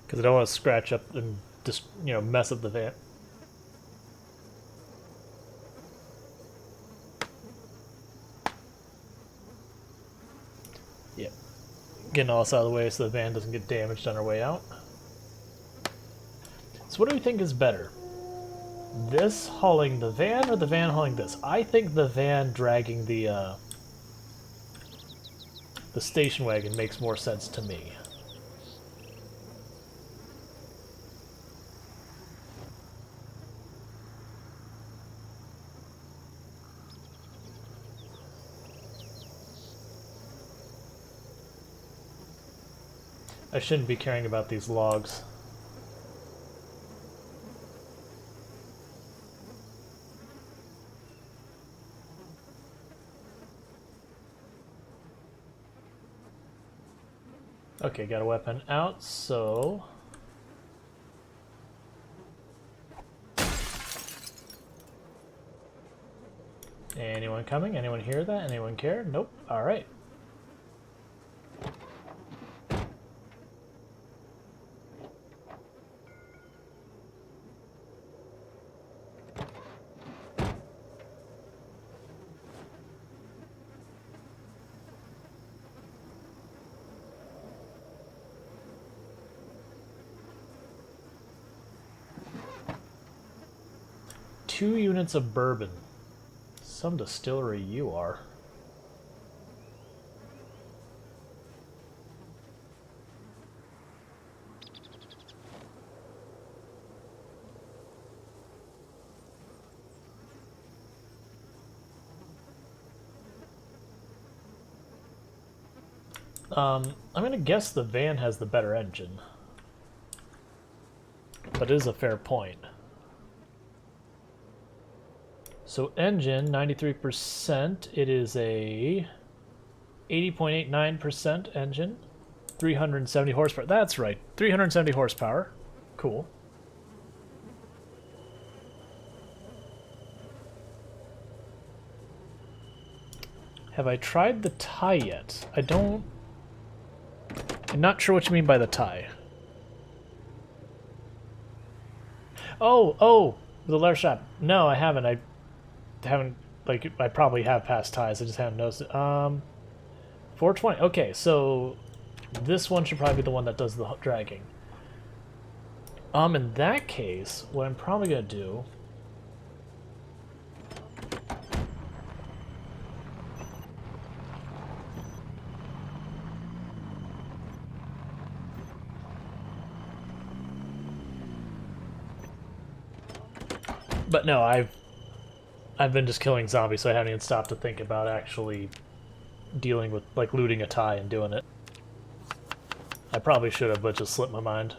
Because I don't want to scratch up and just, you know, mess up the van. Yep. Getting all this out of the way so the van doesn't get damaged on our way out. So what do we think is better? This hauling the van or the van hauling this? I think the van dragging the station wagon makes more sense to me. I shouldn't be caring about these logs. Okay, got a weapon out, so... Anyone coming? Anyone hear that? Anyone care? Nope. Alright. Two units of bourbon. Some distillery you are. I'm gonna guess the van has the better engine. But it is a fair point. So engine, 93%. It is a 80.89% engine. 370 horsepower. That's right. 370 horsepower. Cool. Have I tried the tie yet? I'm not sure what you mean by the tie. Oh, the leather strap. No, I haven't. I haven't, like, I probably have passed ties. I just haven't noticed it. 420. Okay, so this one should probably be the one that does the dragging. In that case, what I'm probably gonna do... But no, I've been just killing zombies, so I haven't even stopped to think about actually dealing with, like, looting a tie and doing it. I probably should have, but just slipped my mind.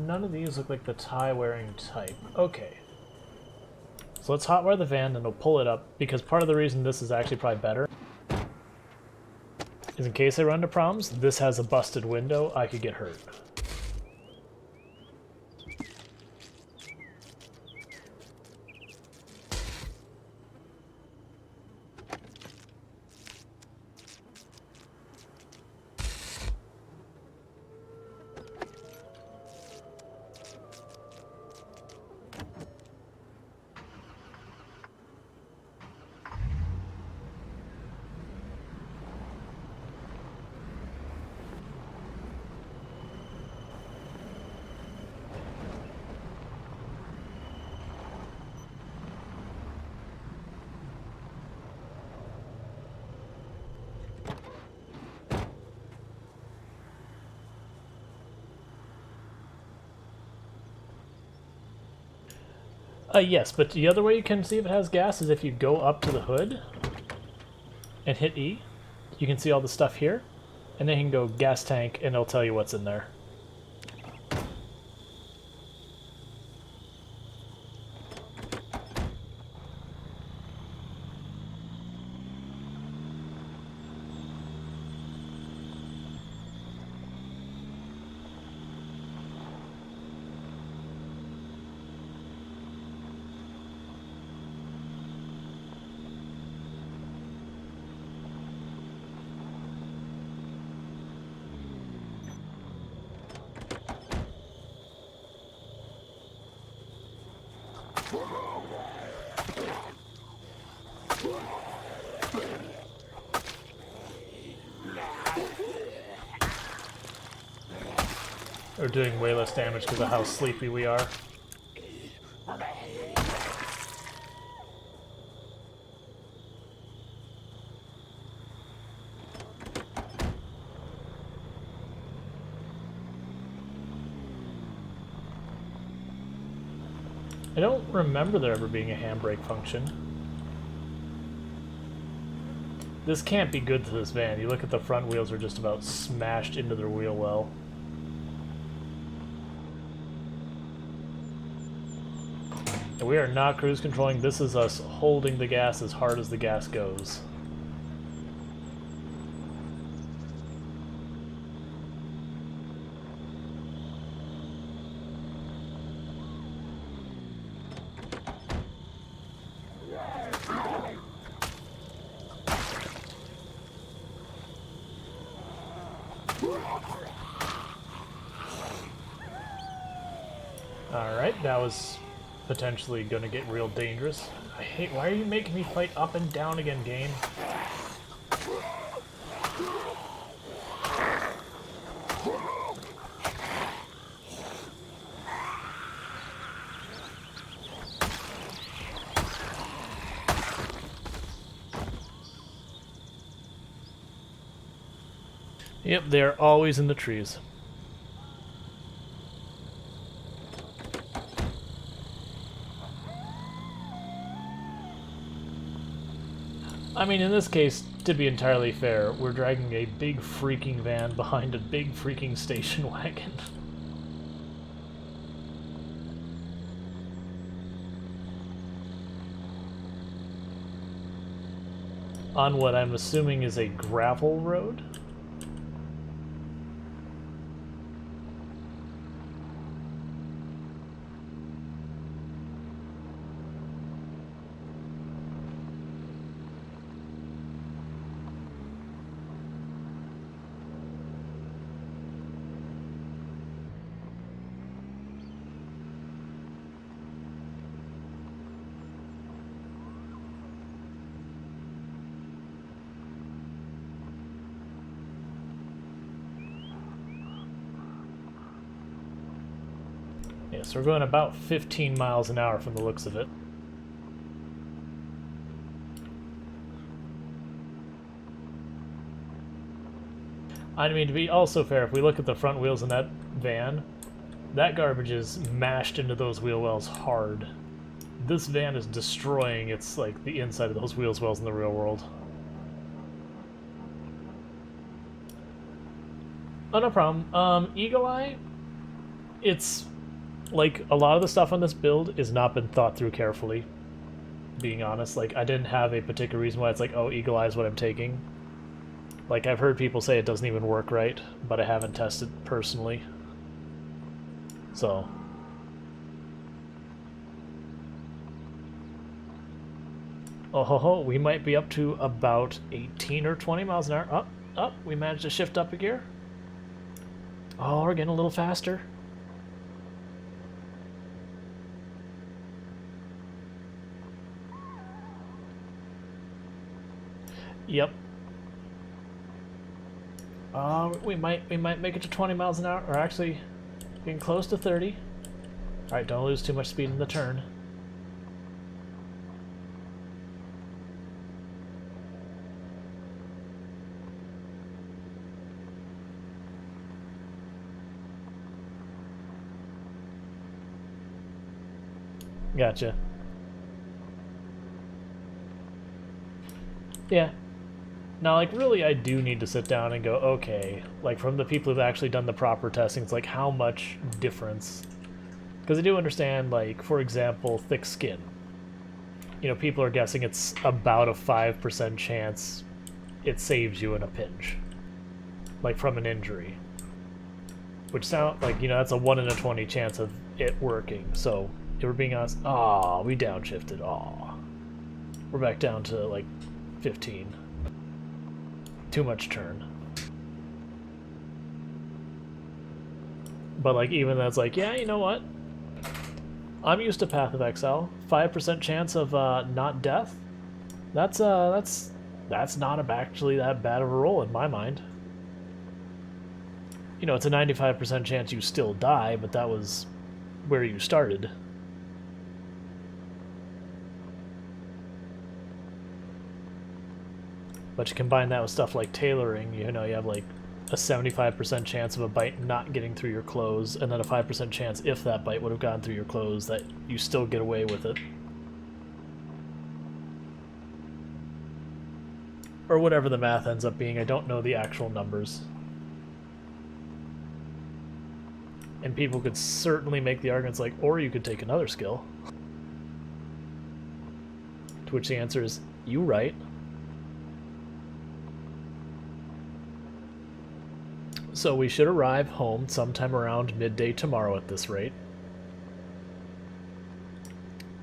None of these look like the tie-wearing type. Okay. So let's hotwire the van and we'll pull it up, because part of the reason this is actually probably better is in case I run into problems, this has a busted window, I could get hurt. Yes, but the other way you can see if it has gas is if you go up to the hood and hit E. You can see all the stuff here, and then you can go gas tank and it'll tell you what's in there. We're doing way less damage because of how sleepy we are. I don't remember there ever being a handbrake function. This can't be good to this van. You look at the front wheels are just about smashed into their wheel well. And we are not cruise controlling. This is us holding the gas as hard as the gas goes. Alright, that was potentially gonna get real dangerous. I hate, why are you making me fight up and down again, game? Yep, they're always in the trees. I mean, in this case, to be entirely fair, we're dragging a big freaking van behind a big freaking station wagon. On what I'm assuming is a gravel road? Yeah, so we're going about 15 miles an hour from the looks of it. I mean, to be also fair, if we look at the front wheels in that van, that garbage is mashed into those wheel wells hard. This van is destroying its, like, the inside of those wheels wells in the real world. Oh, no problem. Eagle Eye, it's like a lot of the stuff on this build has not been thought through carefully, being honest. Like, I didn't have a particular reason why it's like, oh, Eagle Eye is what I'm taking. Like, I've heard people say it doesn't even work right, but I haven't tested personally. So. Oh ho ho, we might be up to about 18 or 20 miles an hour. Up, up, we managed to shift up a gear. Oh, we're getting a little faster. Yep. We might make it to 20 miles an hour, or actually getting close to 30. Alright, don't lose too much speed in the turn. Gotcha. Yeah. Now, like, really, I do need to sit down and go, okay, like, from the people who've actually done the proper testing, it's like, how much difference? Because I do understand, like, for example, thick skin. You know, people are guessing it's about a 5% chance it saves you in a pinch. Like, from an injury. Which sound like, you know, that's a 1 in a 20 chance of it working. So, if we're being honest, we downshifted, we're back down to, like, 15. Too much turn. But like even that's like, yeah, you know what? I'm used to Path of Exile. 5% chance of not death. That's not actually that bad of a roll in my mind. You know, it's a 95% chance you still die, but that was where you started. But you combine that with stuff like tailoring, you know, you have like a 75% chance of a bite not getting through your clothes, and then a 5% chance if that bite would have gone through your clothes that you still get away with it. Or whatever the math ends up being, I don't know the actual numbers. And people could certainly make the arguments like, or you could take another skill. To which the answer is, you right. So we should arrive home sometime around midday tomorrow at this rate.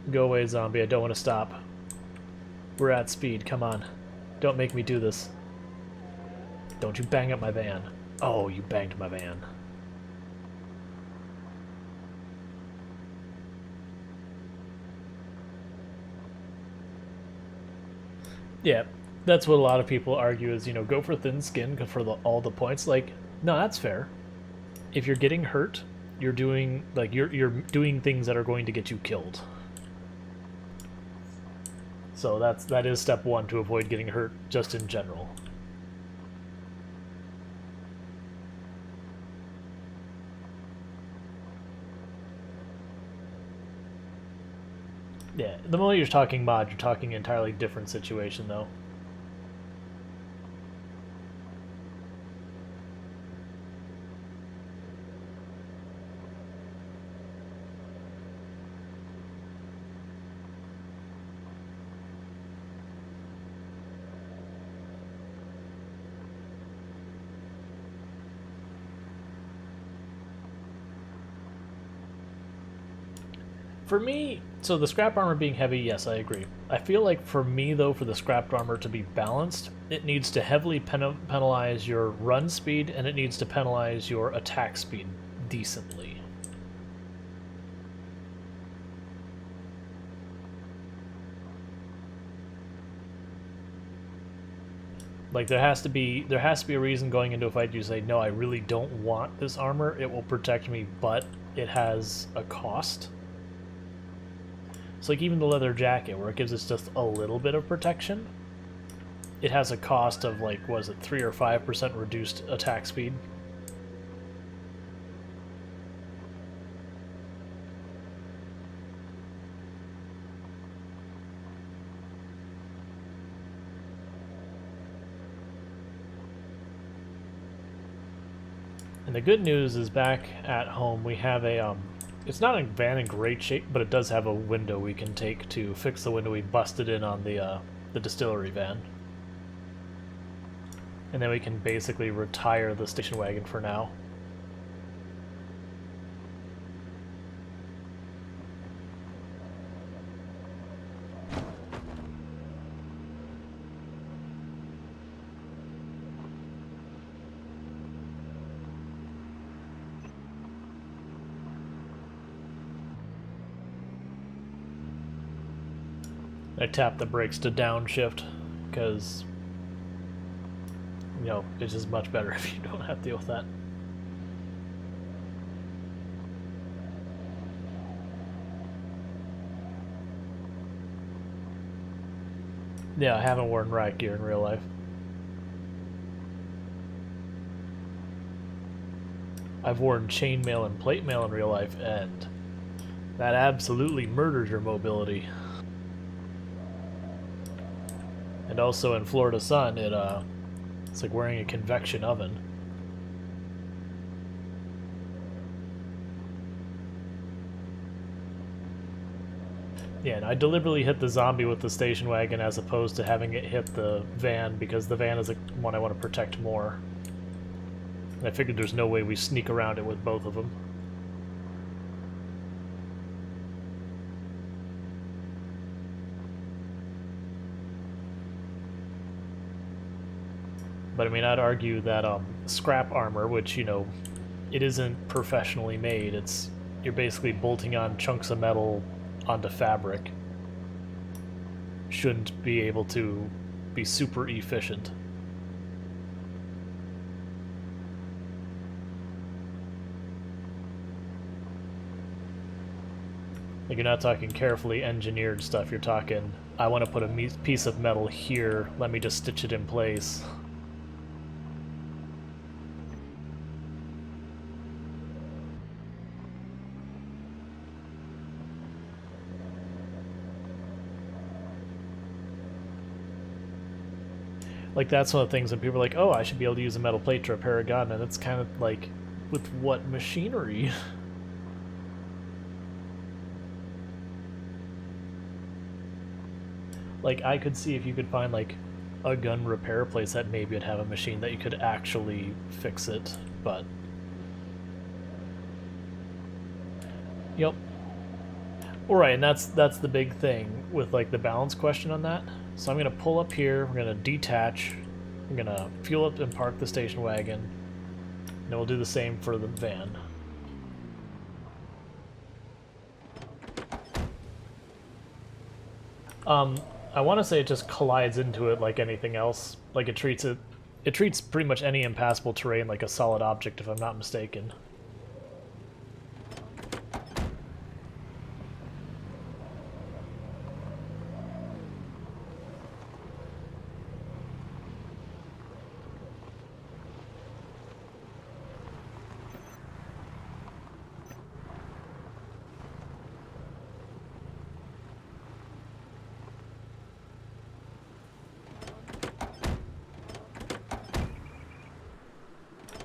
Go away, zombie. I don't want to stop. We're at speed. Come on. Don't make me do this. Don't you bang up my van. Oh, you banged my van. Yeah, that's what a lot of people argue is, you know, go for thin skin for all the points. Like, no, that's fair. If you're getting hurt, you're doing you're doing things that are going to get you killed. So that is step one, to avoid getting hurt just in general. Yeah, the moment you're talking mod, you're talking an entirely different situation though. For me, so the scrap armor being heavy, yes, I agree. I feel like for me, though, for the scrapped armor to be balanced, it needs to heavily penalize your run speed, and it needs to penalize your attack speed decently. Like there has to be a reason going into a fight you say, no, I really don't want this armor. It will protect me, but it has a cost. So like even the leather jacket, where it gives us just a little bit of protection, it has a cost of like, was it 3 or 5% reduced attack speed? And the good news is back at home we have a, it's not a van in great shape, but it does have a window we can take to fix the window we busted in on the distillery van. And then we can basically retire the station wagon for now. I tap the brakes to downshift because, you know, it's just much better if you don't have to deal with that. Yeah, I haven't worn riot gear in real life. I've worn chainmail and plate mail in real life, and that absolutely murders your mobility. And also in Florida sun, it's like wearing a convection oven. Yeah, and I deliberately hit the zombie with the station wagon as opposed to having it hit the van, because the van is the one I want to protect more. And I figured there's no way we sneak around it with both of them. But I mean, I'd argue that scrap armor, which, you know, it isn't professionally made, you're basically bolting on chunks of metal onto fabric, shouldn't be able to be super efficient. Like, you're not talking carefully engineered stuff, you're talking, I want to put a piece of metal here, let me just stitch it in place. Like, that's one of the things when people are like, oh, I should be able to use a metal plate to repair a gun, and it's kind of like, with what machinery? Like, I could see if you could find, like, a gun repair place that maybe would have a machine that you could actually fix it, but... Yep. Alright, and that's the big thing with, like, the balance question on that. So I'm going to pull up here, we're going to detach, I'm going to fuel up and park the station wagon, and then we'll do the same for the van. I want to say it just collides into it like anything else. Like it treats pretty much any impassable terrain like a solid object, if I'm not mistaken.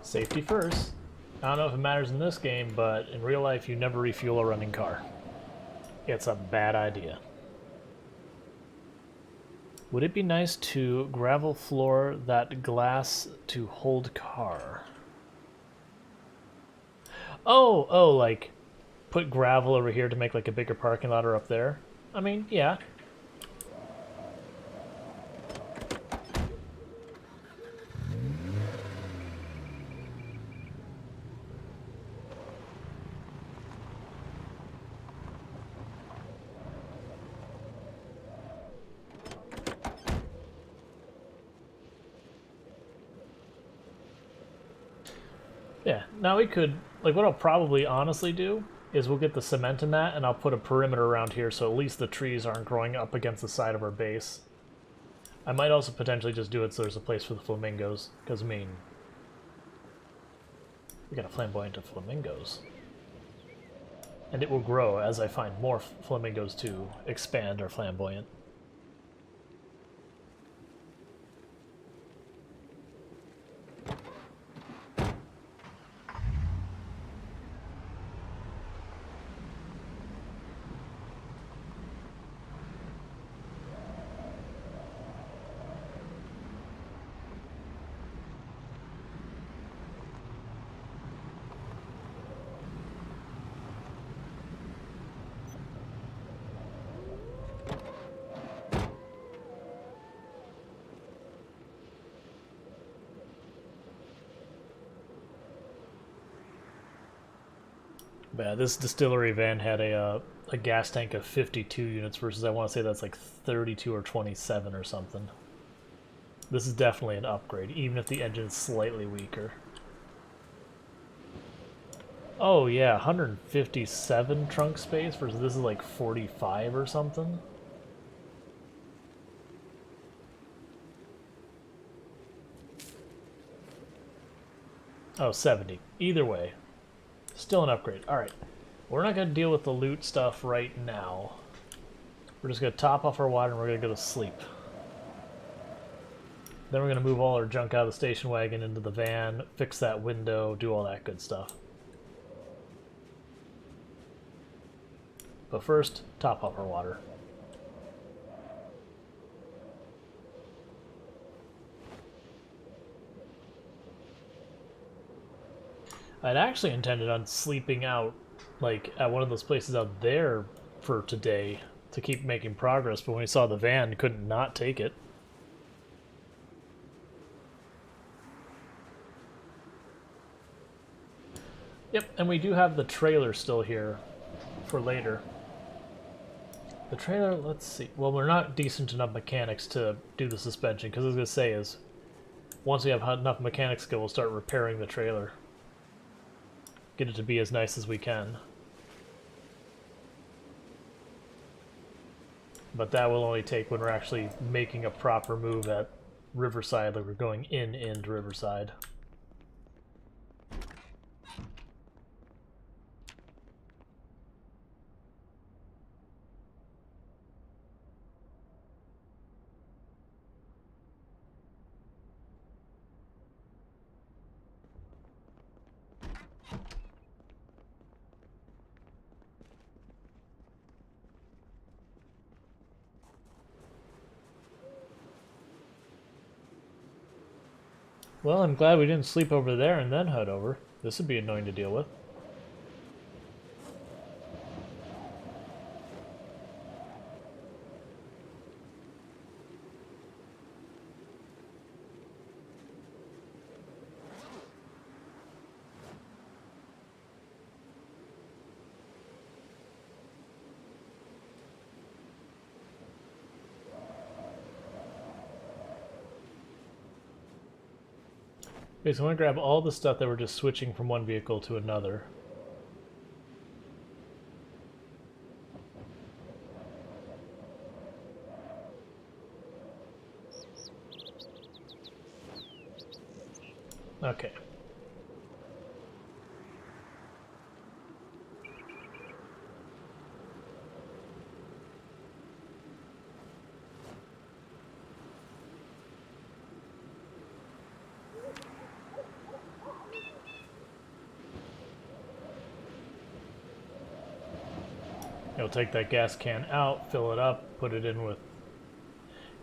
Safety first. I don't know if it matters in this game, but in real life you never refuel a running car. It's a bad idea. Would it be nice to gravel floor that glass to hold car? Oh, like put gravel over here to make like a bigger parking lot or up there? I mean, yeah. Yeah, now we could, like what I'll probably honestly do is we'll get the cement in that and I'll put a perimeter around here so at least the trees aren't growing up against the side of our base. I might also potentially just do it so there's a place for the flamingos, because I mean, we got a flamboyant of flamingos. And it will grow as I find more flamingos to expand our flamboyant. Yeah, this distillery van had a gas tank of 52 units versus I want to say that's like 32 or 27 or something. This is definitely an upgrade, even if the engine is slightly weaker. Oh yeah, 157 trunk space versus this is like 45 or something. Oh, 70. Either way, still an upgrade. Alright, we're not going to deal with the loot stuff right now. We're just going to top off our water and we're going to go to sleep. Then we're going to move all our junk out of the station wagon into the van, fix that window, do all that good stuff. But first, top off our water. I'd actually intended on sleeping out, like, at one of those places out there for today to keep making progress, but when we saw the van, couldn't not take it. Yep, and we do have the trailer still here for later. The trailer, let's see. Well, we're not decent enough mechanics to do the suspension, because I was going to say is, once we have enough mechanic skill, we'll start repairing the trailer. Get it to be as nice as we can. But that will only take when we're actually making a proper move at Riverside, like we're going into Riverside. Well, I'm glad we didn't sleep over there and then head over. This would be annoying to deal with. Okay, so I want to grab all the stuff that we're just switching from one vehicle to another. Okay. You'll take that gas can out, fill it up, put it in with...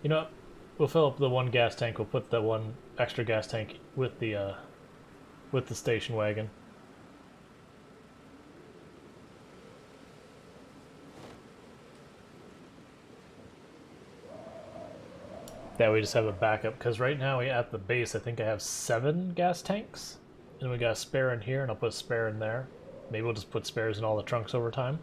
You know what? We'll fill up the one gas tank, we'll put the one extra gas tank with the station wagon. That way we just have a backup, because right now at the base I think I have 7 gas tanks. And we got a spare in here, and I'll put a spare in there. Maybe we'll just put spares in all the trunks over time.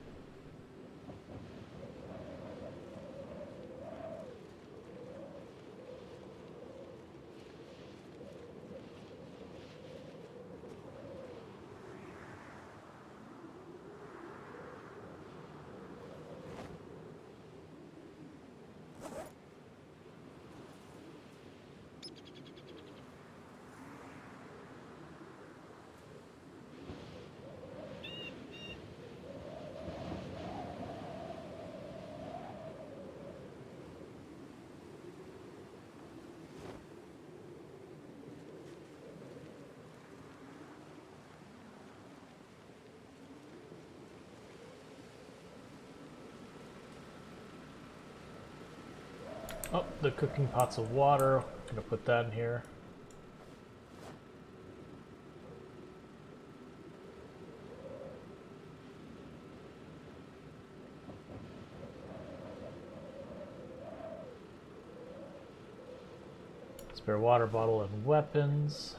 Oh, the cooking pots of water. I'm gonna put that in here. Spare water bottle and weapons.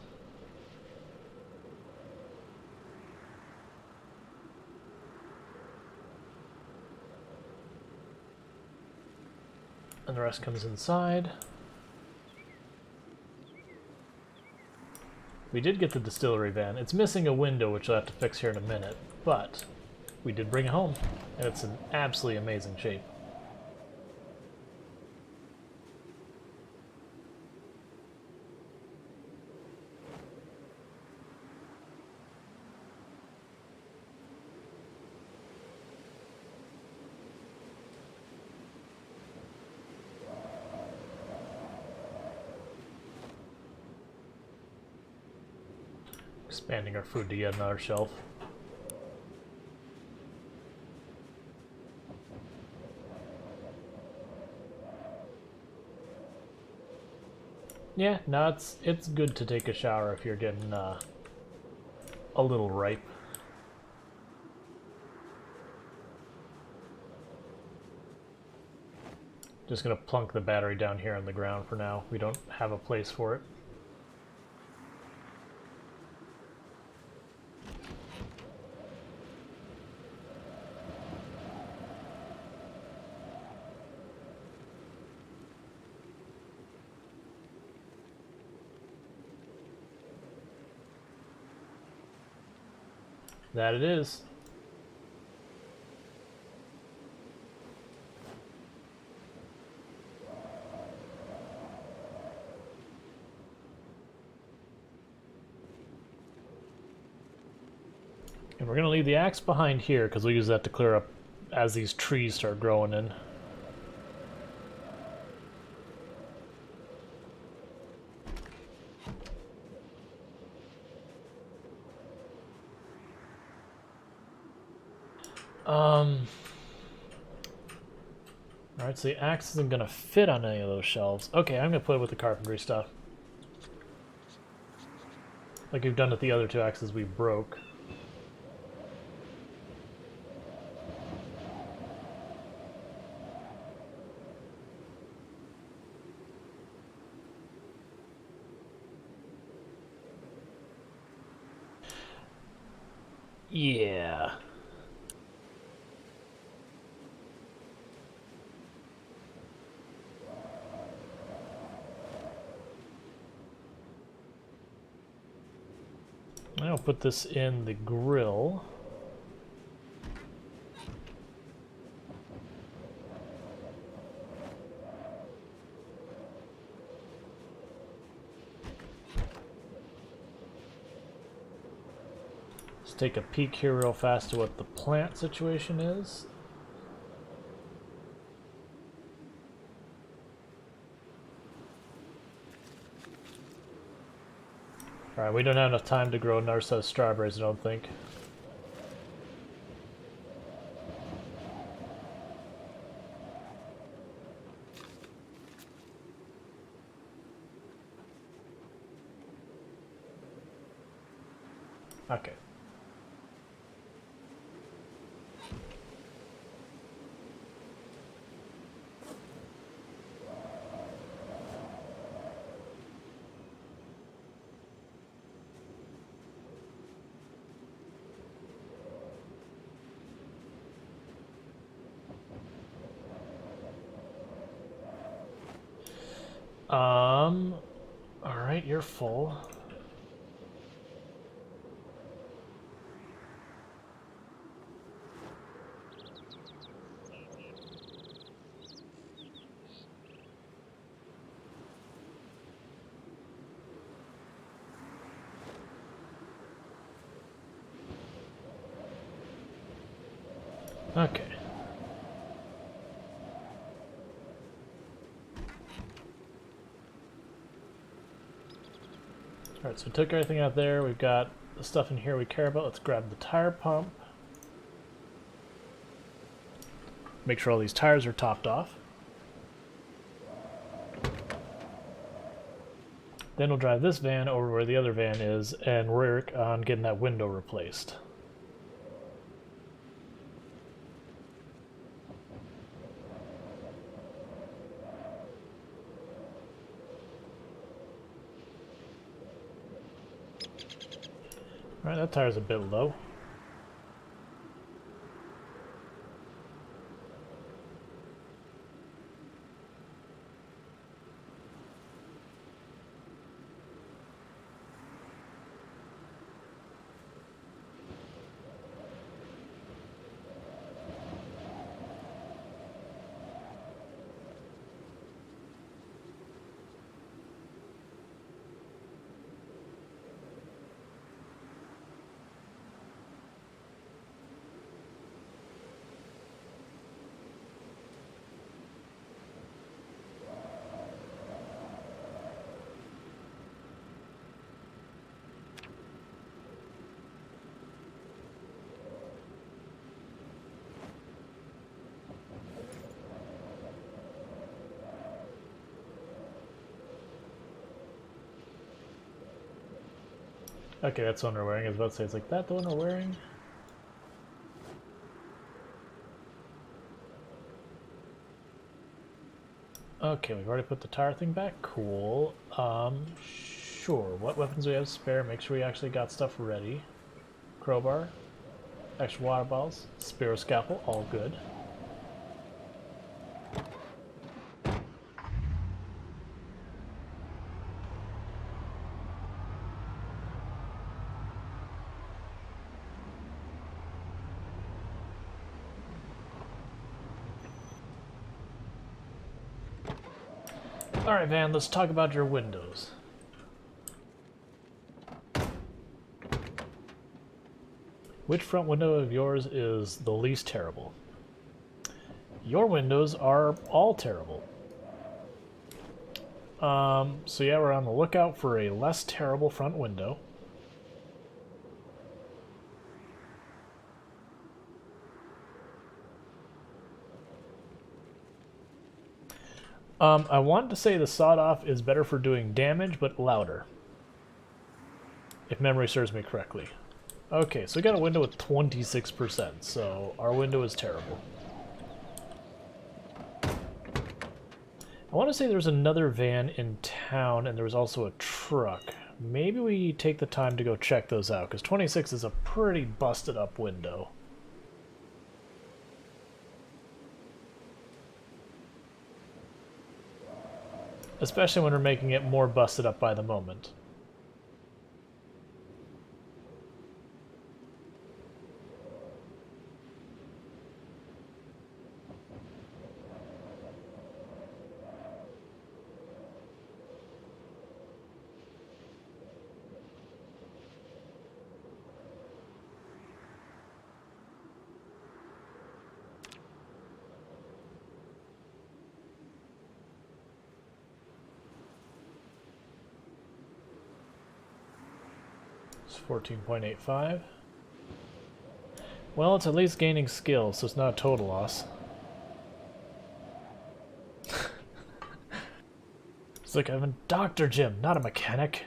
And the rest comes inside. We did get the distillery van. It's missing a window, which I'll have to fix here in a minute, but we did bring it home, and it's in absolutely amazing shape. Expanding our food to yet another shelf. Yeah, no, it's good to take a shower if you're getting a little ripe. Just gonna plunk the battery down here on the ground for now. We don't have a place for it. That it is. And we're going to leave the axe behind here because we'll use that to clear up as these trees start growing in. Alright, so the axe isn't going to fit on any of those shelves. Okay, I'm going to play with the carpentry stuff. Like we've done with the other 2 axes we broke. Yeah. I'll put this in the grill. Let's take a peek here real fast to what the plant situation is. Alright, we don't have enough time to grow another set of strawberries, I don't think. Okay. Alright, you're full. Okay. Alright, so we took everything out there. We've got the stuff in here we care about. Let's grab the tire pump. Make sure all these tires are topped off. Then we'll drive this van over where the other van is and work on getting that window replaced. Alright, that tire's a bit low. Okay, that's the one we're wearing. I was about to say, it's like, that the one we're wearing? Okay, we've already put the tire thing back. Cool. Sure. What weapons do we have spare? Make sure we actually got stuff ready. Crowbar. Extra water bottles. Spear scalpel. All good. Alright, Van, let's talk about your windows. Which front window of yours is the least terrible? Your windows are all terrible. So yeah, we're on the lookout for a less terrible front window. I wanted to say the sawed-off is better for doing damage, but louder. If memory serves me correctly. Okay, so we got a window with 26%, so our window is terrible. I want to say there's another van in town, and there was also a truck. Maybe we take the time to go check those out, because 26 is a pretty busted up window. Especially when we're making it more busted up by the moment. It's 14.85. Well, it's at least gaining skill, so it's not a total loss. It's like I'm a Dr. Jim, not a mechanic.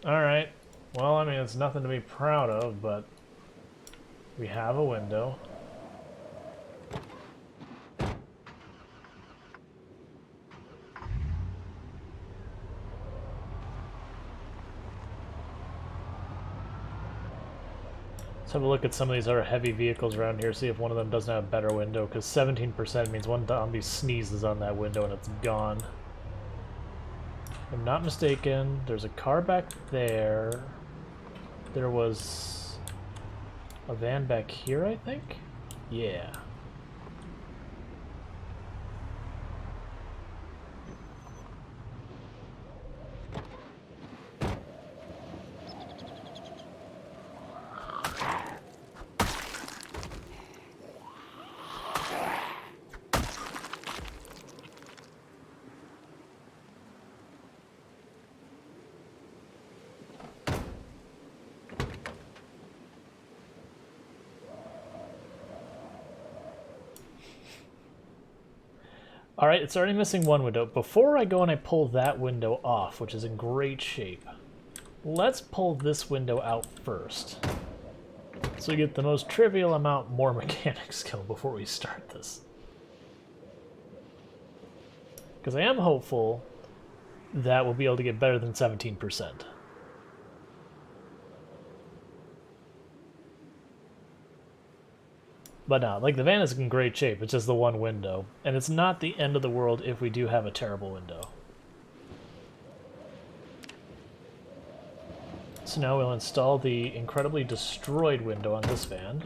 Alright. Well, I mean, it's nothing to be proud of, but we have a window. Let's have a look at some of these other heavy vehicles around here, see if one of them doesn't have a better window, because 17% means one zombie sneezes on that window and it's gone. If I'm not mistaken, there's a car back there. There was a van back here, I think? Yeah. Alright, it's already missing one window. Before I go and I pull that window off, which is in great shape, let's pull this window out first. So we get the most trivial amount more mechanic skill before we start this. Because I am hopeful that we'll be able to get better than 17%. But no, like the van is in great shape, it's just the one window. And it's not the end of the world if we do have a terrible window. So now we'll install the incredibly destroyed window on this van.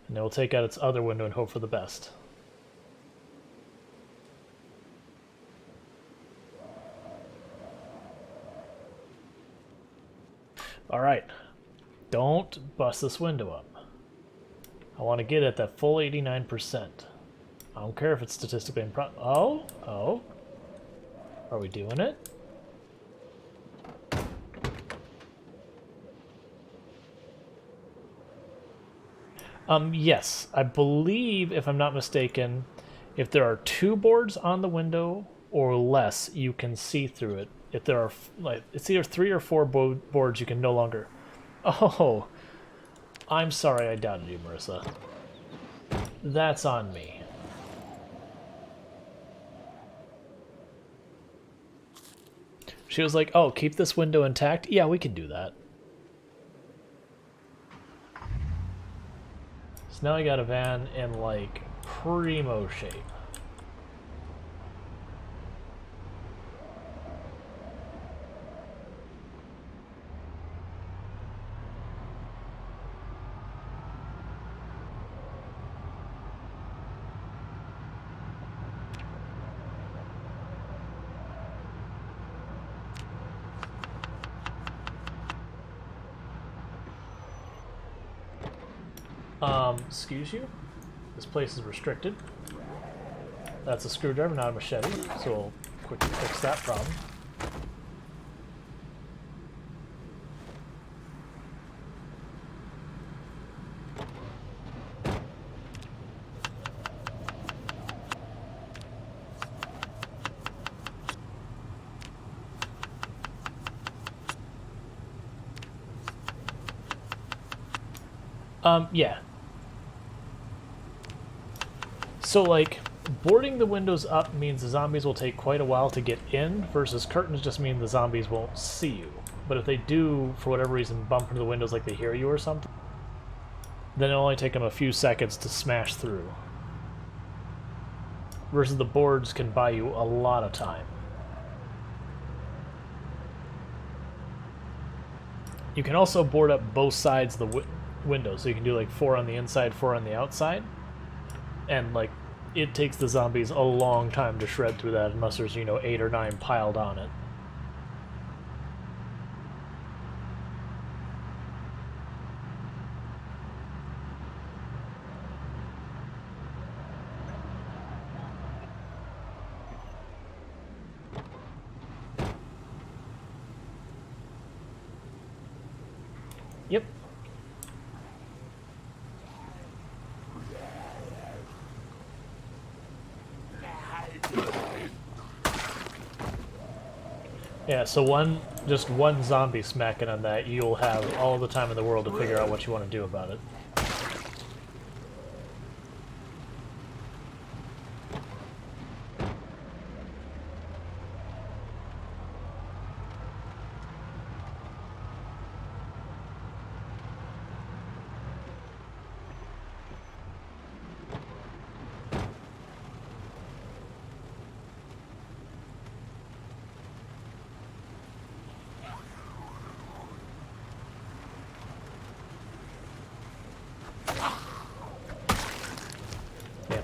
And then we'll take out its other window and hope for the best. Alright, don't bust this window up. I want to get at that full 89%. I don't care if it's statistically Oh? Are we doing it? Yes. I believe, if I'm not mistaken, if there are 2 boards on the window or less, you can see through it. If there are, like, it's either 3 or 4 boards, you can no longer... Oh! I'm sorry I doubted you, Marisa. That's on me. She was like, oh, keep this window intact? Yeah, we can do that. So now I got a van in, like, primo shape. Excuse you? This place is restricted. That's a screwdriver, not a machete, so we'll quickly fix that problem. Yeah. So, like, boarding the windows up means the zombies will take quite a while to get in, versus curtains just mean the zombies won't see you. But if they do, for whatever reason, bump into the windows like they hear you or something, then it'll only take them a few seconds to smash through. Versus the boards can buy you a lot of time. You can also board up both sides of the window, so you can do like 4 on the inside, 4 on the outside. And, like, it takes the zombies a long time to shred through that unless there's, 8 or 9 piled on it. Yep. Yeah, so just one zombie smacking on that, you'll have all the time in the world to figure out what you want to do about it.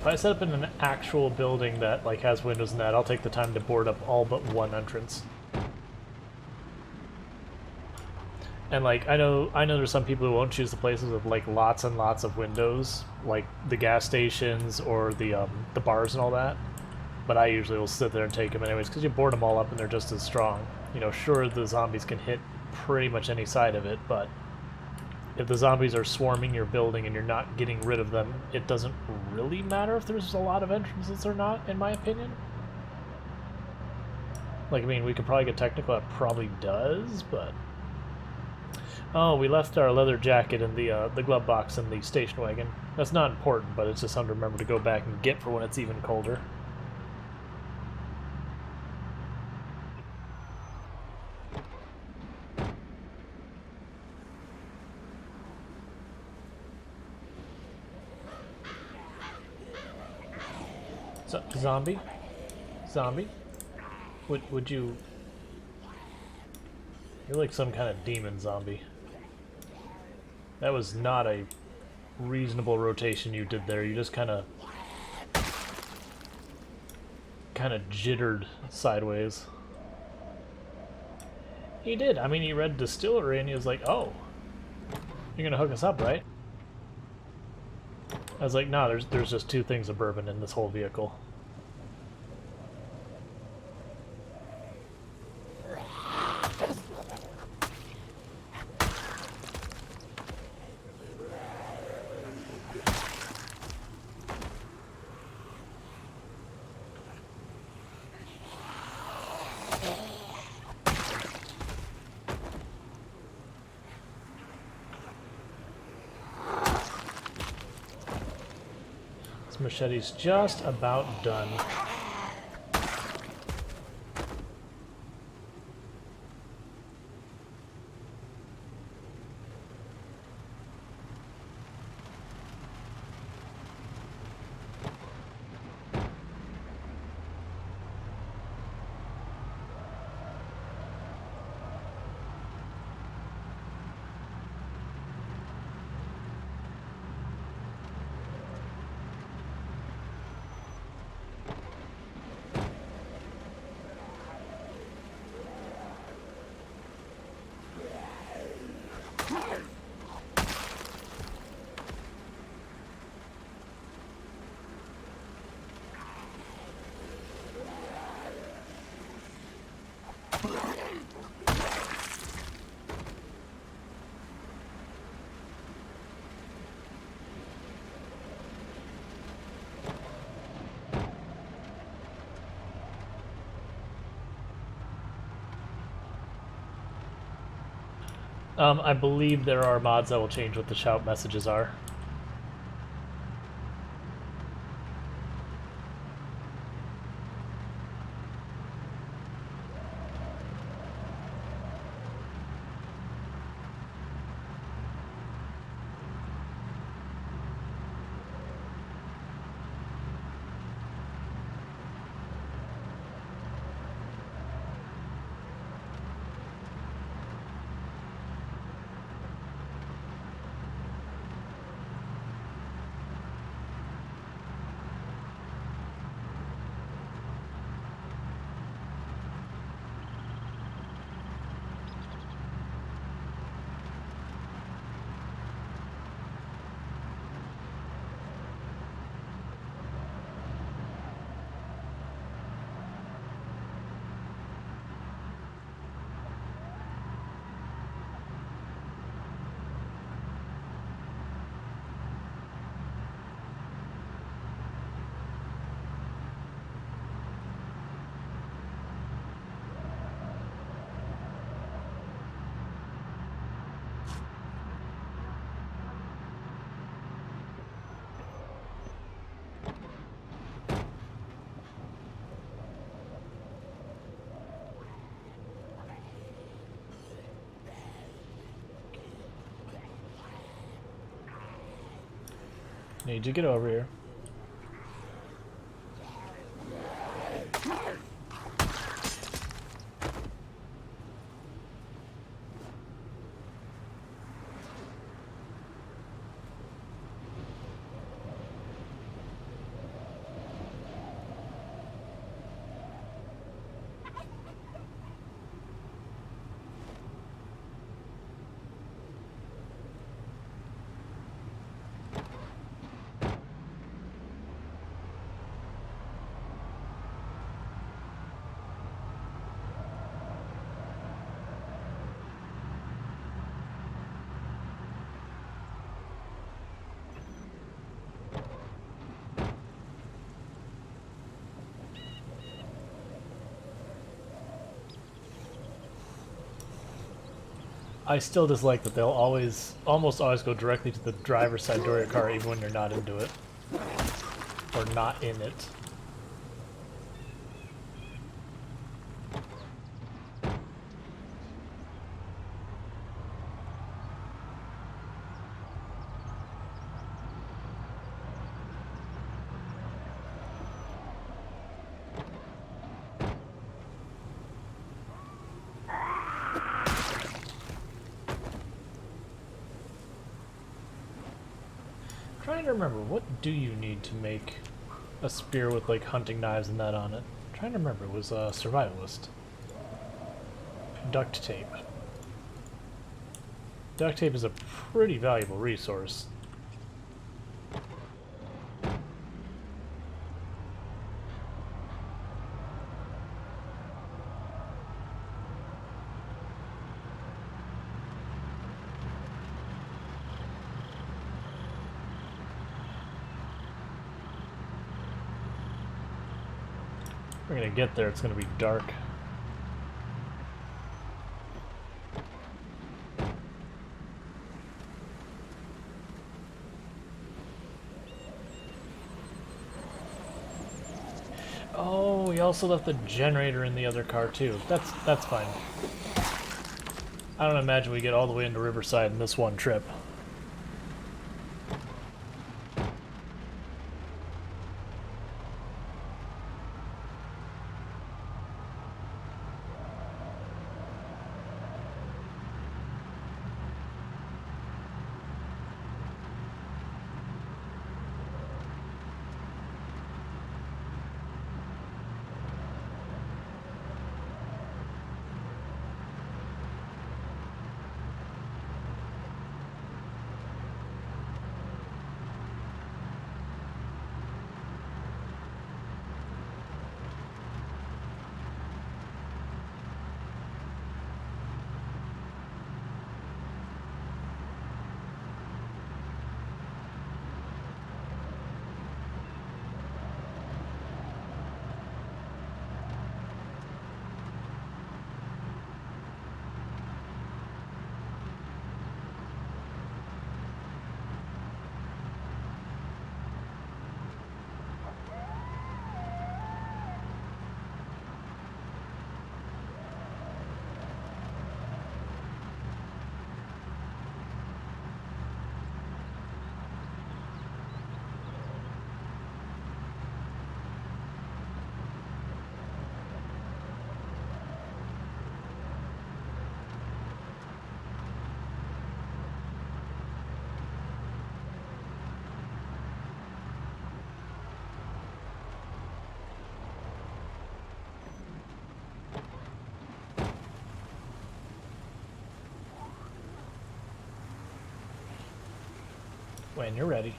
I set up in an actual building that like has windows and that, I'll take the time to board up all but one entrance. And like I know there's some people who won't choose the places with like lots and lots of windows, like the gas stations or the bars and all that. But I usually will sit there and take them anyways, because you board them all up and they're just as strong. You know, sure, the zombies can hit pretty much any side of it, but if the zombies are swarming your building and you're not getting rid of them, it doesn't really matter if there's a lot of entrances or not, in my opinion. Like, I mean, we could probably get technical, it probably does, but... Oh, we left our leather jacket in the glove box in the station wagon. That's not important, but it's just something to remember to go back and get for when it's even colder. So, zombie? Zombie? Would you... You're like some kind of demon zombie. That was not a reasonable rotation you did there. You just kind of jittered sideways. He did. I mean, he read distillery and he was like, "Oh, you're gonna hook us up, right?" I was like, "No, there's just two things of bourbon in this whole vehicle." Machete's just about done. I believe there are mods that will change what the shout messages are. Need to get over here. I still dislike that they'll almost always go directly to the driver's side door of your car even when you're not into it. Or not in it. Trying to remember, what do you need to make a spear with like hunting knives and that on it? I'm trying to remember, it was a survivalist. Duct tape. Duct tape is a pretty valuable resource. We're gonna get there, it's gonna be dark. Oh, we also left the generator in the other car too. That's fine. I don't imagine we get all the way into Riverside in this one trip. When you're ready.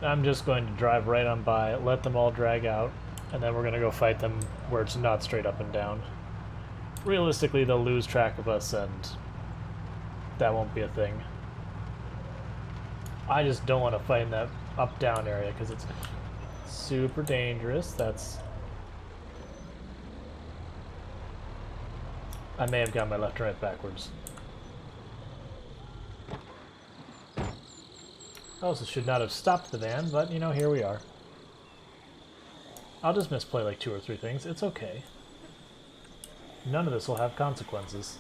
I'm just going to drive right on by, let them all drag out, and then we're going to go fight them where it's not straight up and down. Realistically, they'll lose track of us, and that won't be a thing. I just don't want to fight in that up-down area, because it's super dangerous. I may have got my left and right backwards. I also should not have stopped the van, but, you know, here we are. I'll just misplay like 2 or 3 things. It's okay. None of this will have consequences.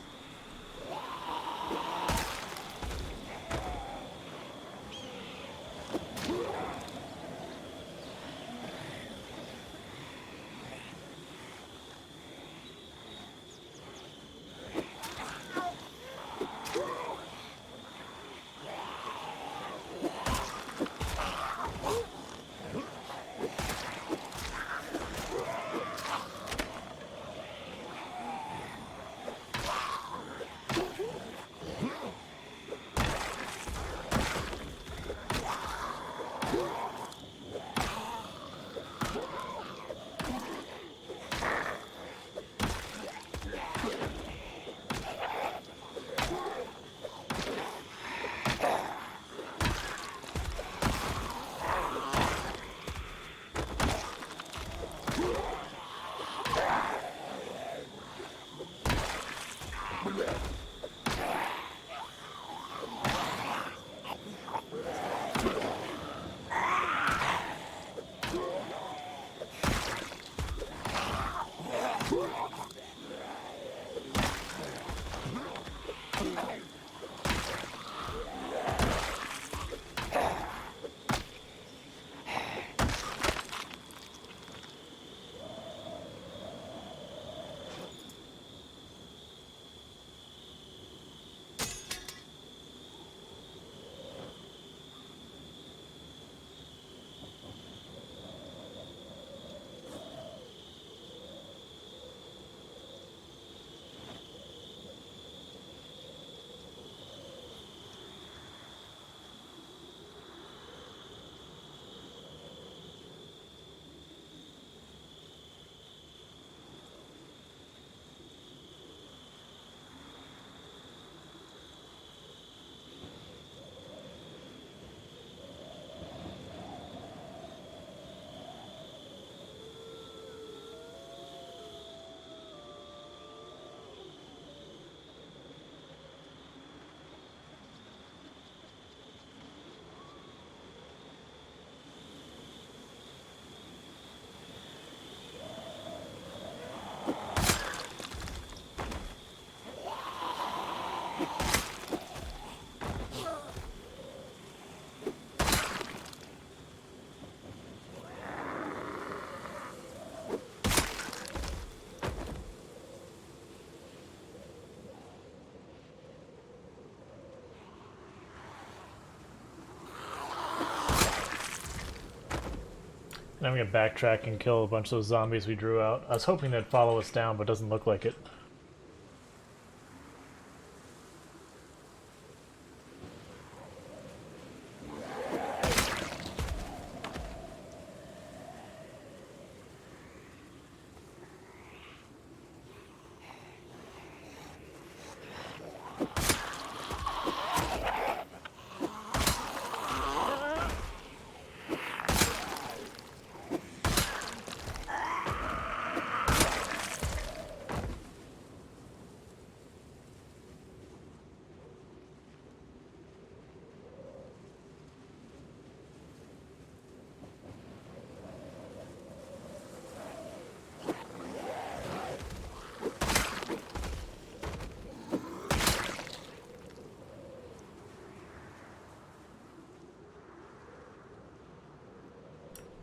I'm gonna backtrack and kill a bunch of those zombies we drew out. I was hoping they'd follow us down, but doesn't look like it.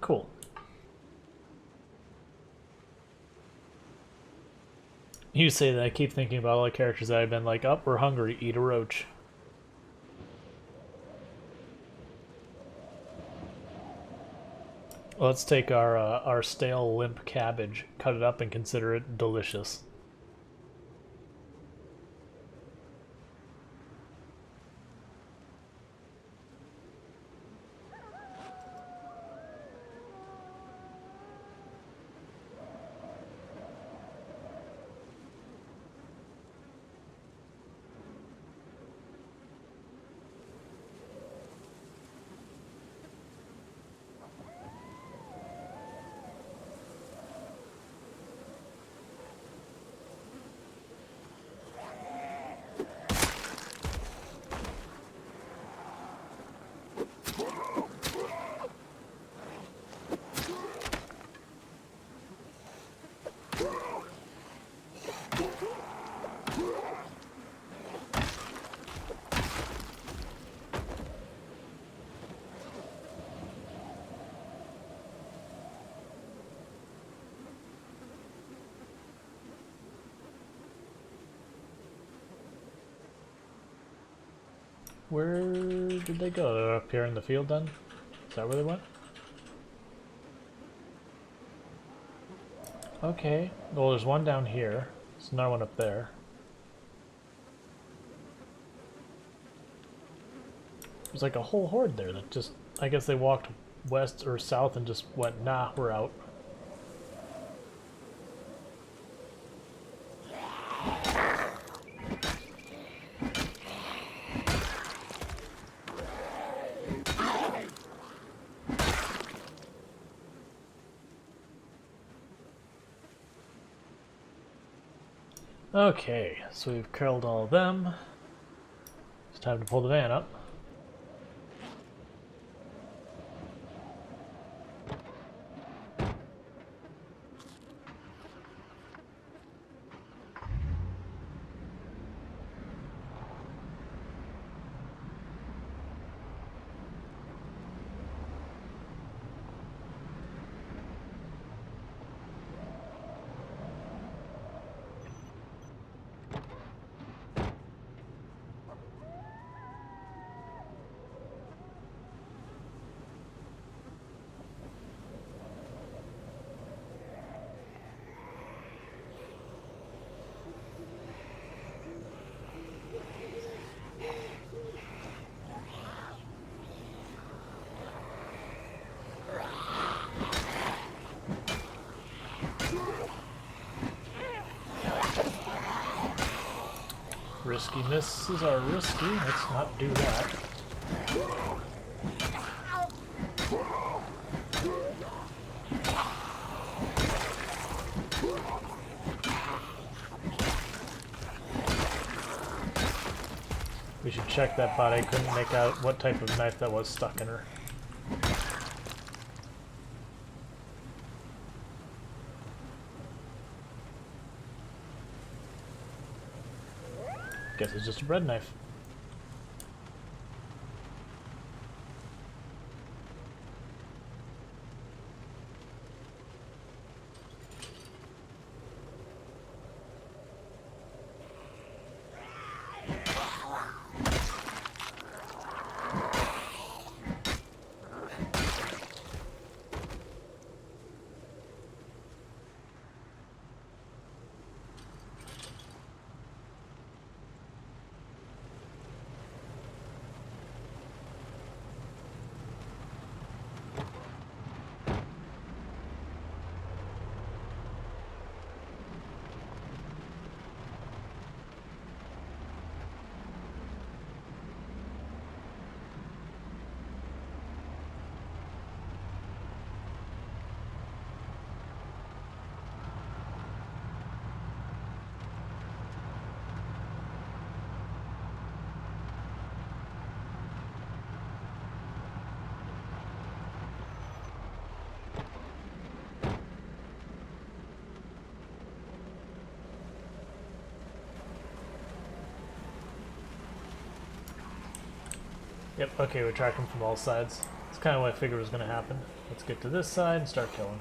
Cool. You say that, I keep thinking about all the characters that I've been like, up, we're hungry, eat a roach. Let's take our stale limp cabbage, cut it up, and consider it delicious. Where did they go? They're up here in the field then? Is that where they went? Okay. Well, there's one down here. There's another one up there. There's like a whole horde there that just... I guess they walked west or south and just went, nah, we're out. Okay, so we've killed all of them. It's time to pull the van up. Risky misses are risky. Let's not do that. We should check that bot. I couldn't make out what type of knife that was stuck in her. Guess it's just a bread knife. Yep, okay, we track them from all sides. That's kind of what I figured was going to happen. Let's get to this side and start killing.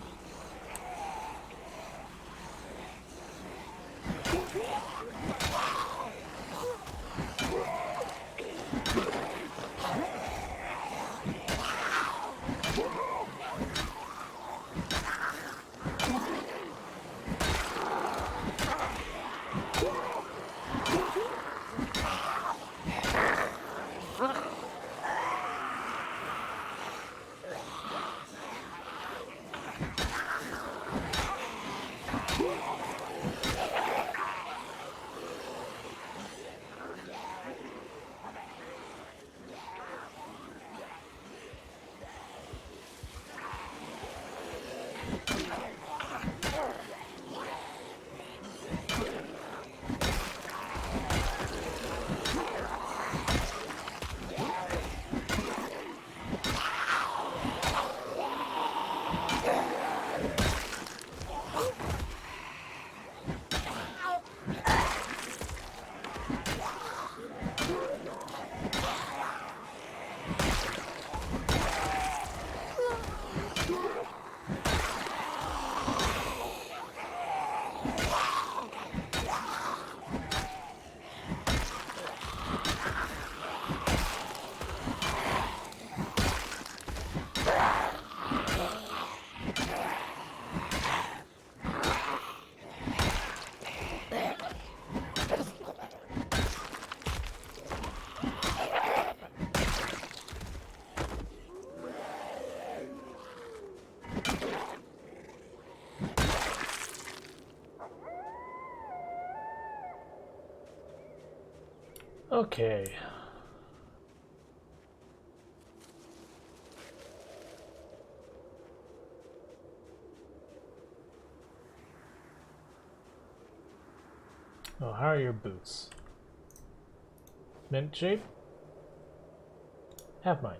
Okay. Oh, how are your boots? Mint shape? Have mine.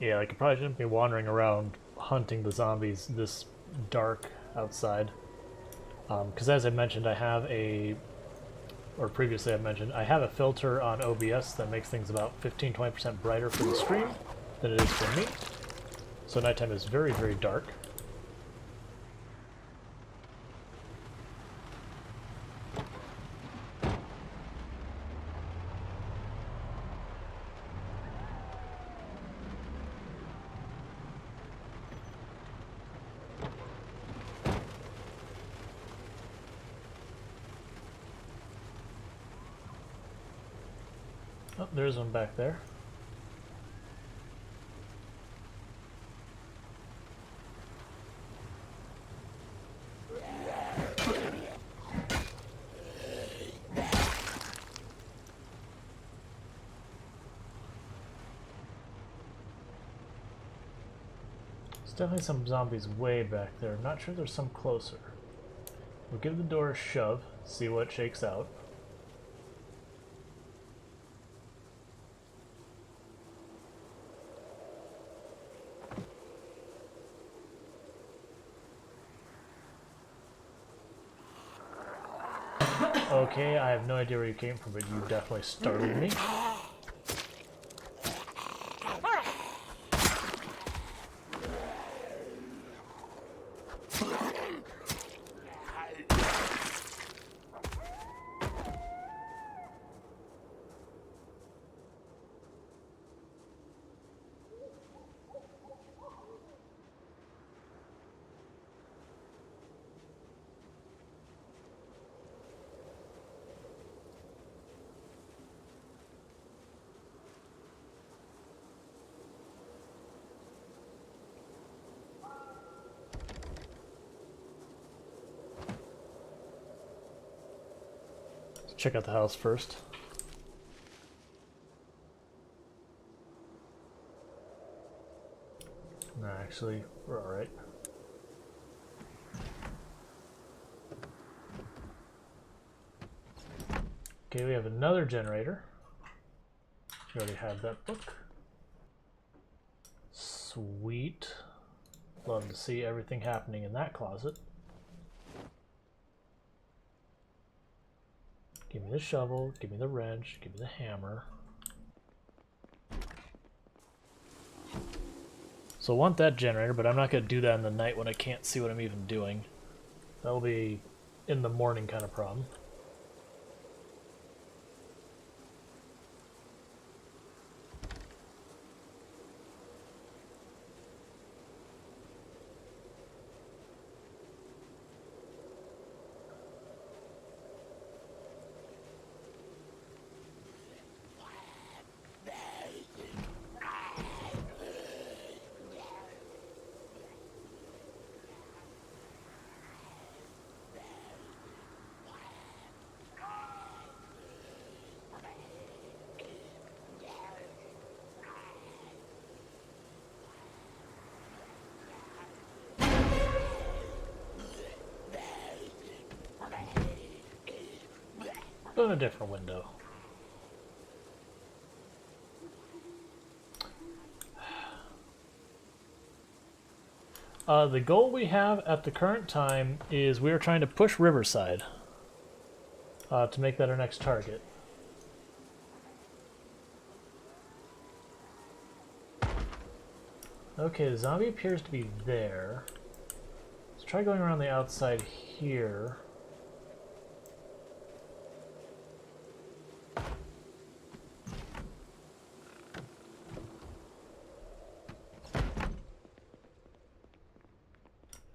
Yeah, like I probably shouldn't be wandering around hunting the zombies this dark outside. Because as I mentioned, I have or previously I mentioned, I have a filter on OBS that makes things about 15-20% brighter for the stream than it is for me. So nighttime is very, very dark. Oh, there's one back there. There's definitely some zombies way back there. I'm not sure there's some closer. We'll give the door a shove, see what shakes out. Okay, I have no idea where you came from, but you definitely startled me. Check out the house first. Actually, we're alright. Okay, we have another generator. We already have that book. Sweet. Love to see everything happening in that closet. Give me the shovel, give me the wrench, give me the hammer. So I want that generator, but I'm not going to do that in the night when I can't see what I'm even doing. That'll be in the morning kind of problem. But in a different window. The goal we have at the current time is we are trying to push Riverside to make that our next target. Okay, the zombie appears to be there. Let's try going around the outside here.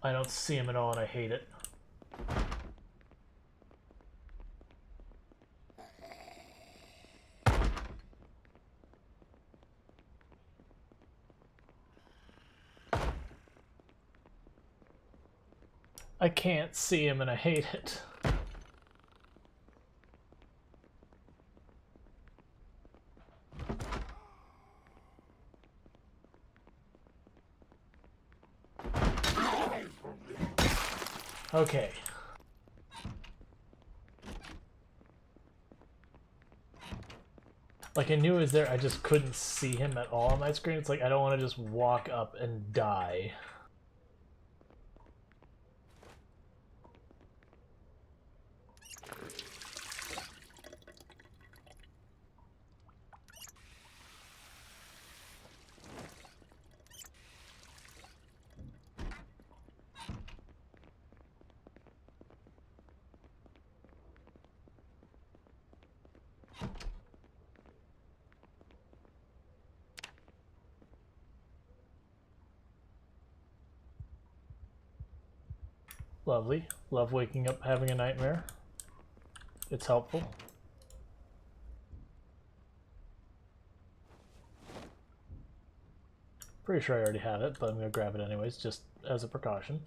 I don't see him at all and I hate it. I can't see him and I hate it. Okay. Like I knew he was there, I just couldn't see him at all on my screen. It's like I don't want to just walk up and die. Lovely. Love waking up having a nightmare. It's helpful. Pretty sure I already have it, but I'm going to grab it anyways, just as a precaution.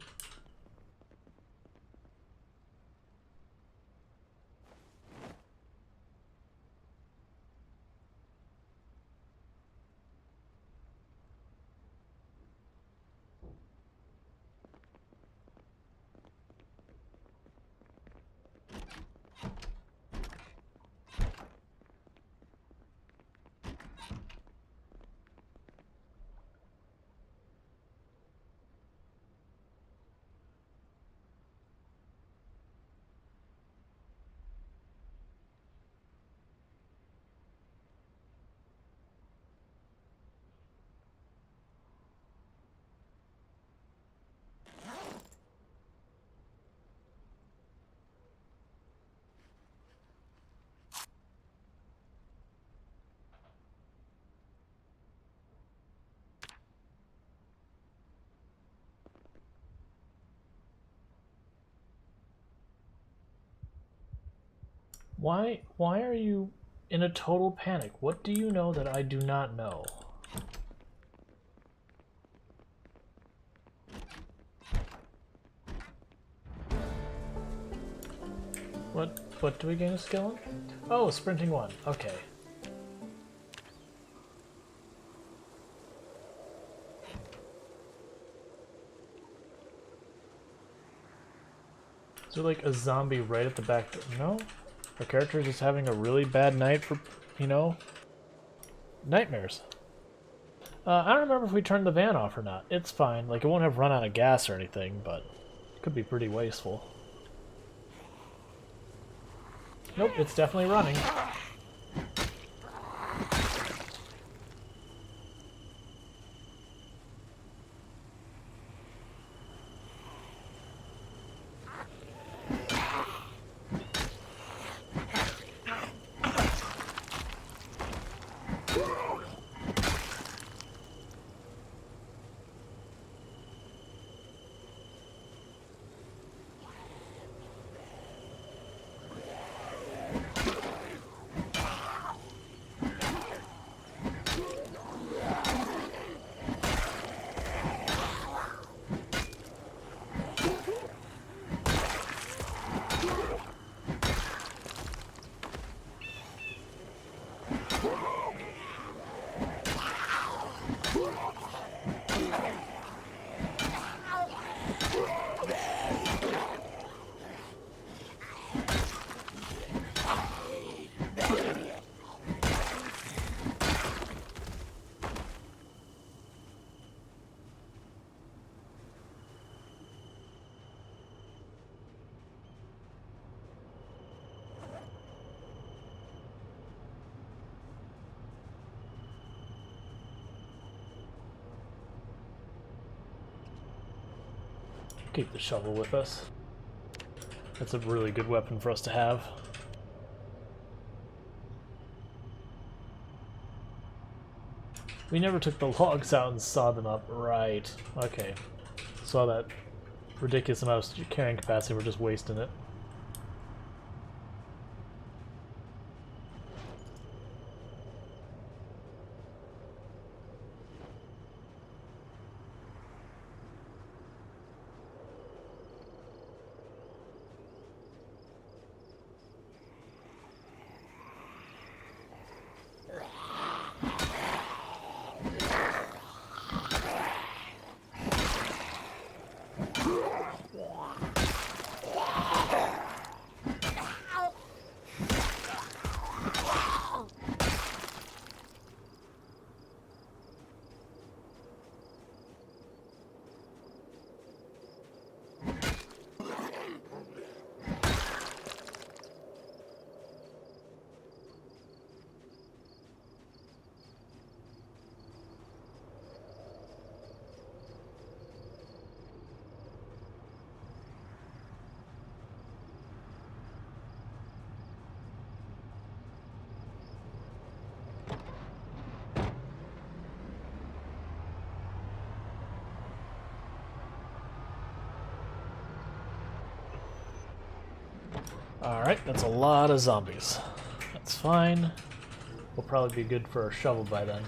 Why are you in a total panic? What do you know that I do not know? What do we gain a skill in? Oh, sprinting 1. Okay. Is there like a zombie right at the back? No? Our character is just having a really bad night for, you know, nightmares. I don't remember if we turned the van off or not. It's fine. Like, it won't have run out of gas or anything, but it could be pretty wasteful. Nope, it's definitely running. Keep the shovel with us. That's a really good weapon for us to have. We never took the logs out and sawed them up. Right. Okay. Saw that ridiculous amount of carrying capacity. We're just wasting it. Alright, that's a lot of zombies. That's fine. We'll probably be good for a shovel by then.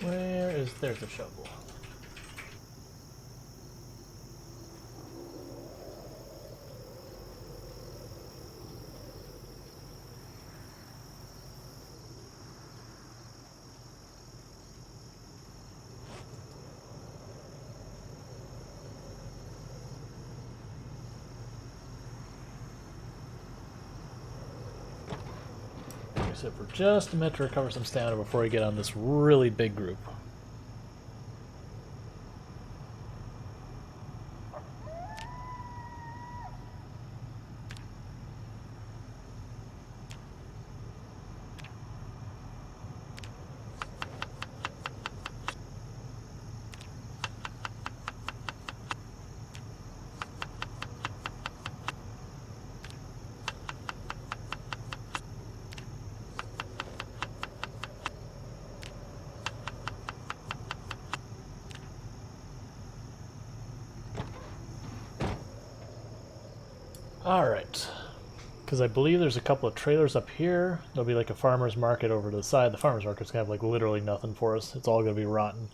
Where is... there's the shovel. Sit for just a minute to recover some stamina before we get on this really big group. Alright, because I believe there's a couple of trailers up here. There'll be like a farmer's market over to the side. The farmer's market's gonna have like literally nothing for us. It's all gonna be rotten.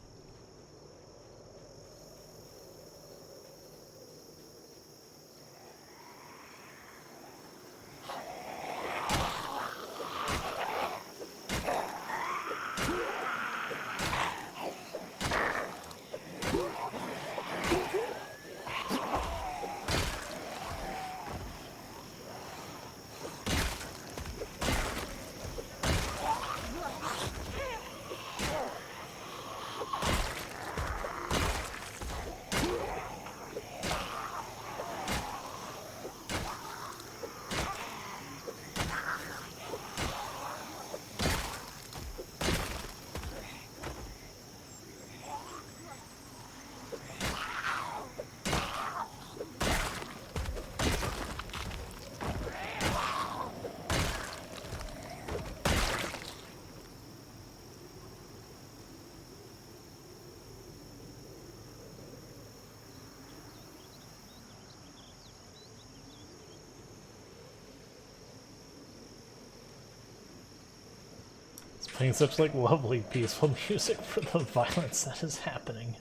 Playing such like lovely peaceful music for the violence that is happening.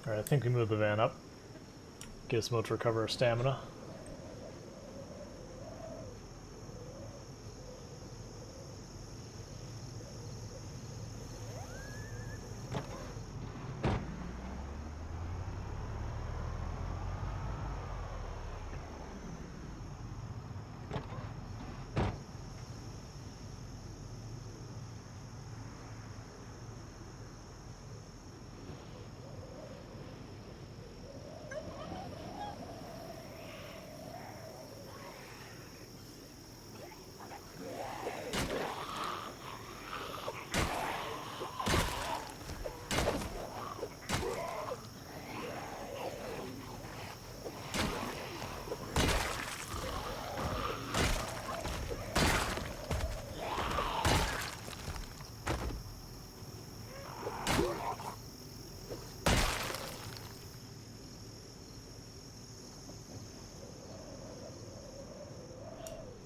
Alright, I think we move the van up. Get us mode to recover our stamina.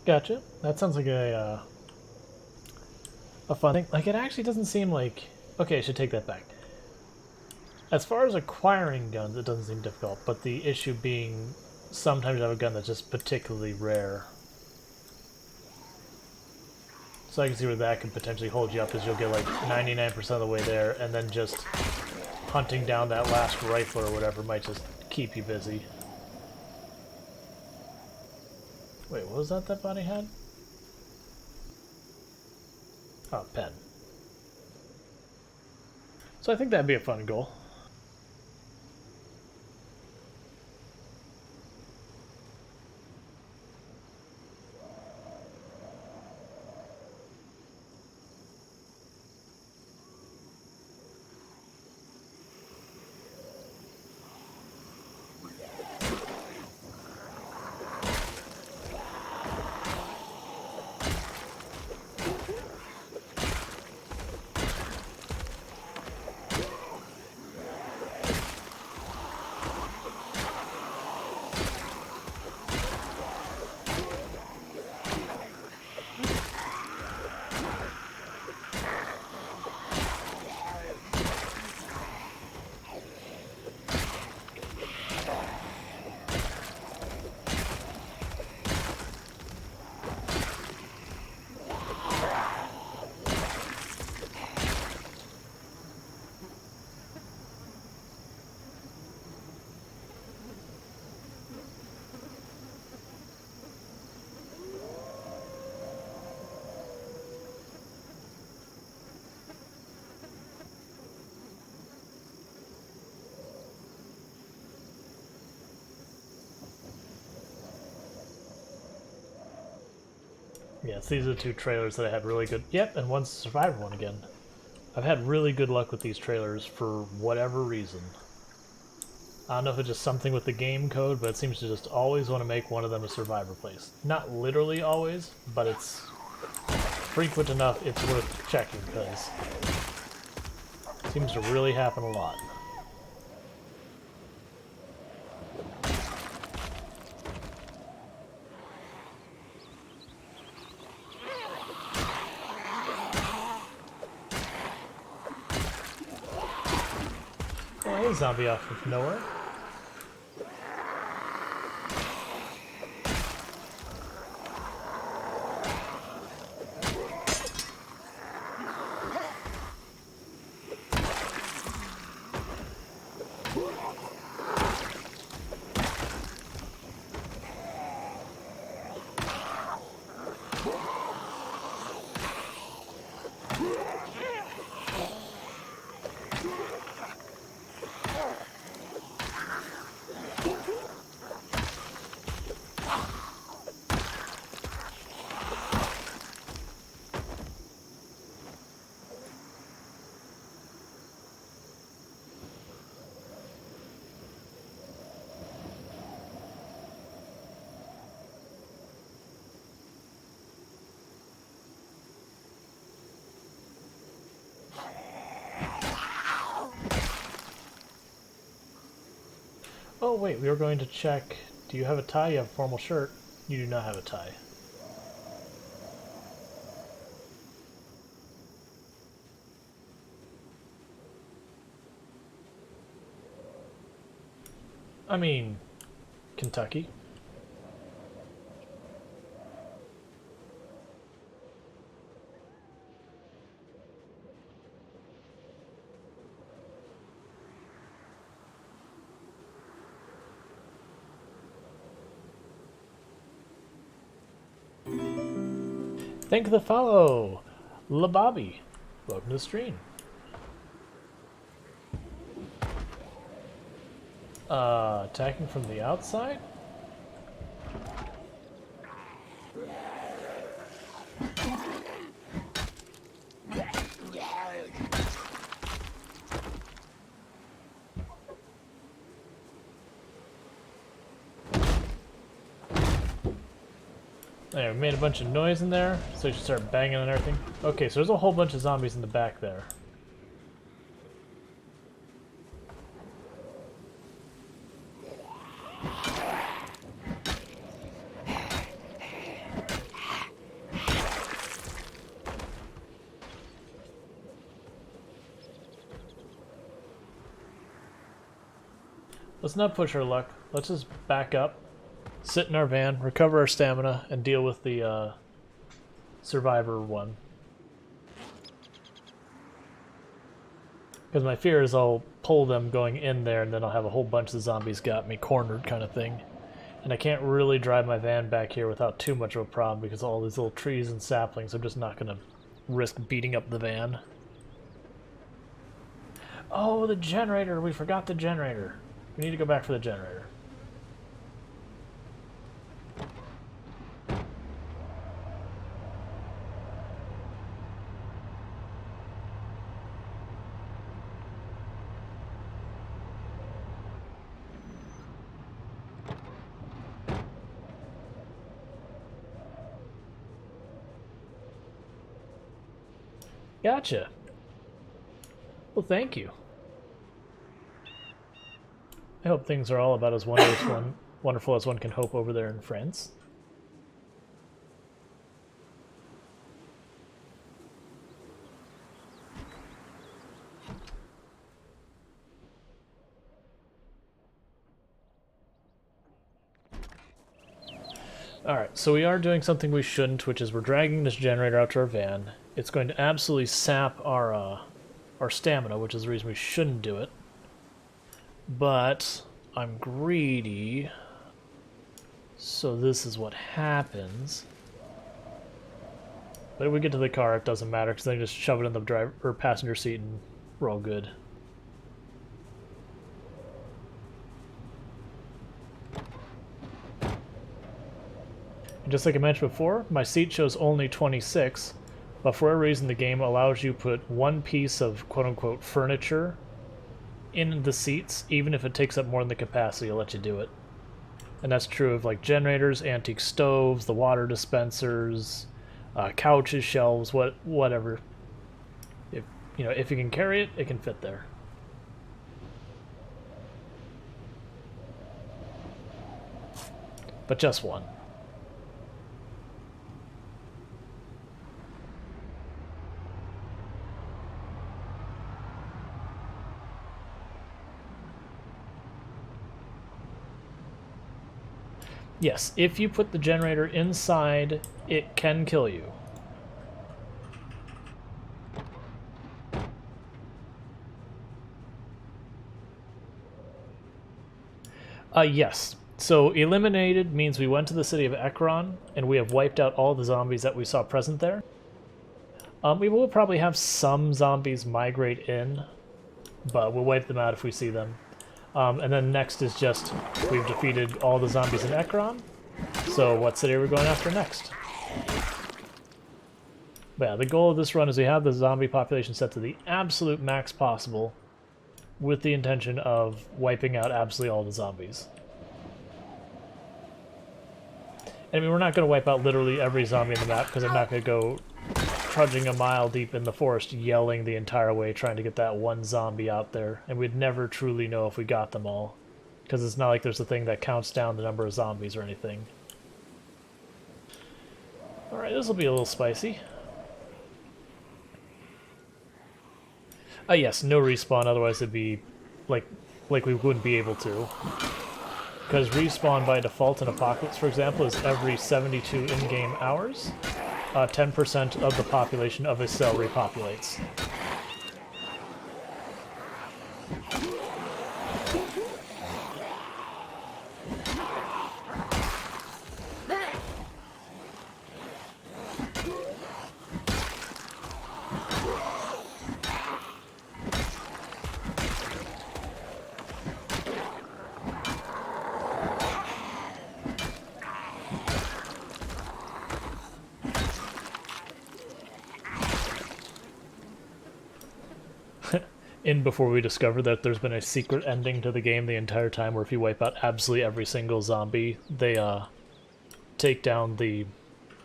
Gotcha. That sounds like a fun thing. Like, it actually doesn't seem like... Okay, I should take that back. As far as acquiring guns, it doesn't seem difficult, but the issue being sometimes you have a gun that's just particularly rare. So I can see where that could potentially hold you up, is you'll get like 99% of the way there, and then just hunting down that last rifle or whatever might just keep you busy. Wait, what was that body had? Oh, pen. So I think that'd be a fun goal. Yes, these are the two trailers that I had really good... Yep, and one's the Survivor one again. I've had really good luck with these trailers for whatever reason. I don't know if it's just something with the game code, but it seems to just always want to make one of them a Survivor place. Not literally always, but it's frequent enough it's worth checking, because it seems to really happen a lot. Oh, hey, zombie off of nowhere. Oh wait, we were going to check. Do you have a tie? You have a formal shirt. You do not have a tie. I mean, Kentucky. Thank the follow, LaBobby. Welcome to the stream. Attacking from the outside? There, we made a bunch of noise in there, so you should start banging and everything. Okay, so there's a whole bunch of zombies in the back there. Let's not push our luck. Let's just back up, sit in our van, recover our stamina, and deal with the survivor one. Because my fear is I'll pull them going in there and then I'll have a whole bunch of zombies got me cornered kind of thing. And I can't really drive my van back here without too much of a problem because of all these little trees and saplings. I'm just not going to risk beating up the van. Oh, the generator! We forgot the generator. We need to go back for the generator. Gotcha. Well, thank you. I hope things are all about as wonderful as one can hope over there in France. Alright, so we are doing something we shouldn't, which is we're dragging this generator out to our van. It's going to absolutely sap our stamina, which is the reason we shouldn't do it. But I'm greedy, so this is what happens. But if we get to the car, it doesn't matter, because then just shove it in the driver or passenger seat and we're all good. And just like I mentioned before, my seat shows only 26, but for a reason the game allows you to put one piece of quote-unquote furniture in the seats, even if it takes up more than the capacity, it'll let you do it. And that's true of like generators, antique stoves, the water dispensers, couches, shelves, whatever. If if you can carry it, it can fit there. But just one. Yes, if you put the generator inside, it can kill you. Yes. So eliminated means we went to the city of Ekron, and we have wiped out all the zombies that we saw present there. We will probably have some zombies migrate in, but we'll wipe them out if we see them. And then next is just, we've defeated all the zombies in Ekron, so what city are we going after next? But yeah, the goal of this run is we have the zombie population set to the absolute max possible, with the intention of wiping out absolutely all the zombies. I mean, we're not going to wipe out literally every zombie in the map, because I'm not going to go trudging a mile deep in the forest yelling the entire way trying to get that one zombie out there, and we'd never truly know if we got them all, because it's not like there's a thing that counts down the number of zombies or anything. Alright, this will be a little spicy. Yes, no respawn, otherwise it'd be like we wouldn't be able to. Because respawn by default in Apocalypse, for example, is every 72 in-game hours. 10% of the population of a cell repopulates. In before we discover that there's been a secret ending to the game the entire time where if you wipe out absolutely every single zombie, they take down the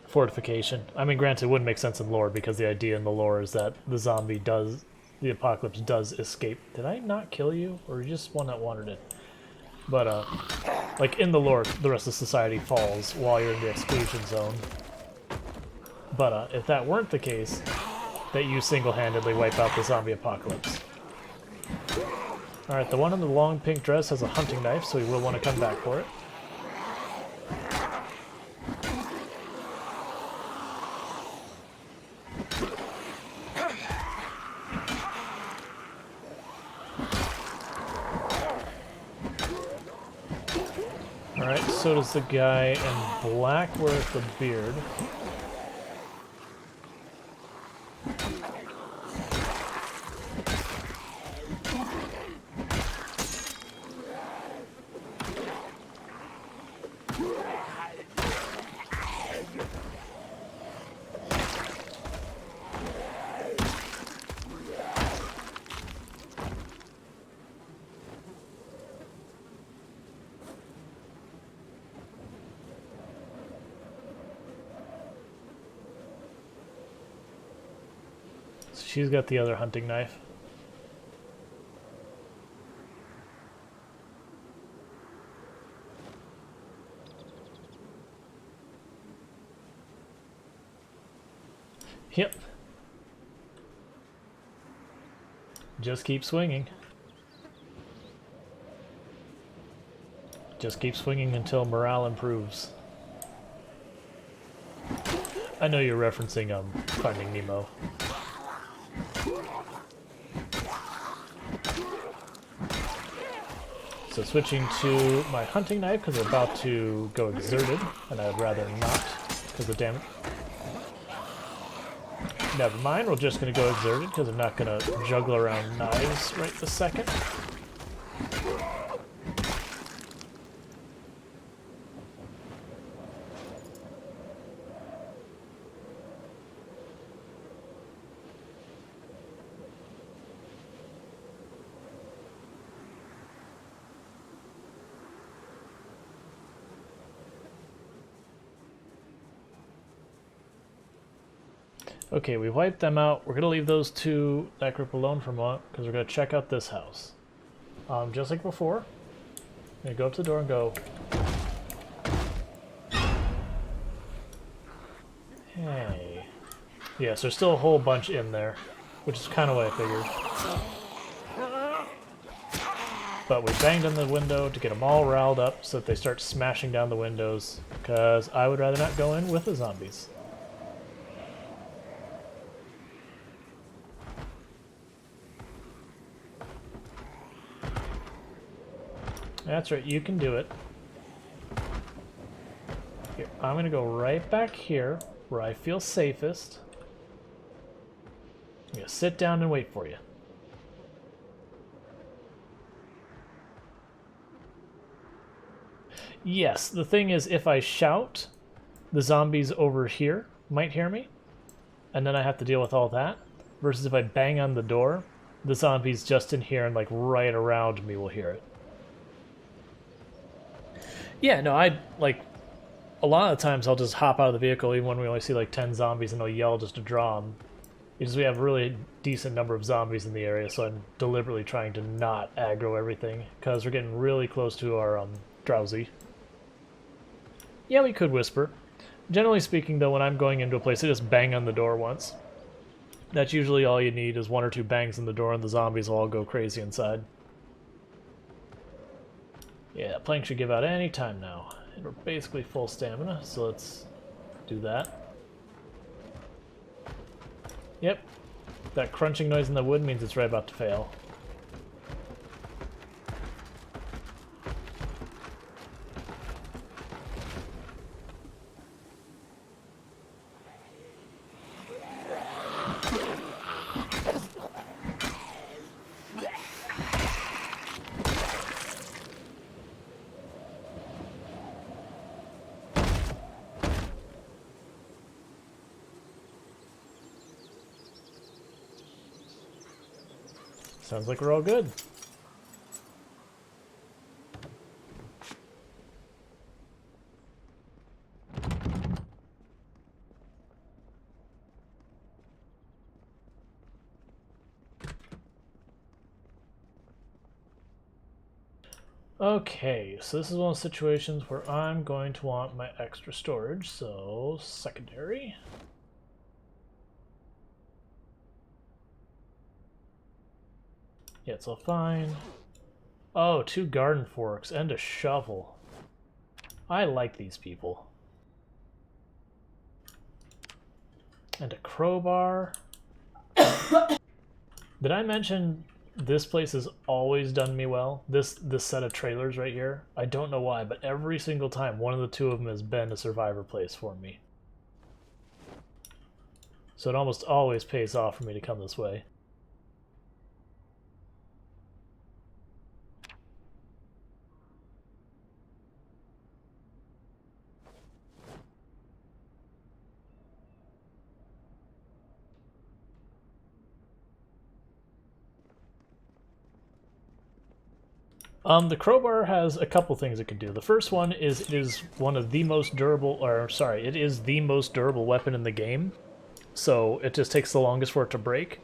fortification. I mean, granted, it wouldn't make sense in lore because the idea in the lore is that the apocalypse does escape. Did I not kill you? Or are you just one that wandered in? But, like in the lore, the rest of society falls while you're in the exclusion zone. But if that weren't the case, that you single-handedly wipe out the zombie apocalypse. Alright, the one in the long pink dress has a hunting knife, so we will want to come back for it. Alright, so does the guy in black with the beard. She's got the other hunting knife. Yep. Just keep swinging. Just keep swinging until morale improves. I know you're referencing Finding Nemo. So switching to my hunting knife because we're about to go exerted, and I'd rather not because of damage. Never mind, we're just going to go exerted because I'm not going to juggle around knives right this second. Okay, we wiped them out. We're going to leave that group alone for a moment because we're going to check out this house. Just like before, I'm going to go up to the door and go, hey. Yes, there's still a whole bunch in there, which is kind of what I figured. But we banged on the window to get them all riled up so that they start smashing down the windows, because I would rather not go in with the zombies. That's right, you can do it. Here, I'm going to go right back here, where I feel safest. I'm going to sit down and wait for you. Yes, the thing is, if I shout, the zombies over here might hear me, and then I have to deal with all that. Versus if I bang on the door, the zombies just in here and like right around me will hear it. Yeah, no, a lot of times I'll just hop out of the vehicle even when we only see like 10 zombies and I'll yell just to draw them. Because we have a really decent number of zombies in the area, so I'm deliberately trying to not aggro everything, because we're getting really close to our drowsy. Yeah, we could whisper. Generally speaking, though, when I'm going into a place, I just bang on the door once. That's usually all you need, is 1 or 2 bangs on the door and the zombies will all go crazy inside. Yeah, that plank should give out any time now. And we're basically full stamina, so let's do that. Yep. That crunching noise in the wood means it's right about to fail. Sounds like we're all good. Okay, so this is one of the situations where I'm going to want my extra storage, so secondary. Yeah, it's all fine. Oh, 2 garden forks and a shovel. I like these people. And a crowbar. Did I mention this place has always done me well? This set of trailers right here. I don't know why, but every single time one of the 2 of them has been a survivor place for me. So it almost always pays off for me to come this way. The crowbar has a couple things it can do. The first one is it is one of the most durable, or sorry, it is the most durable weapon in the game. So it just takes the longest for it to break.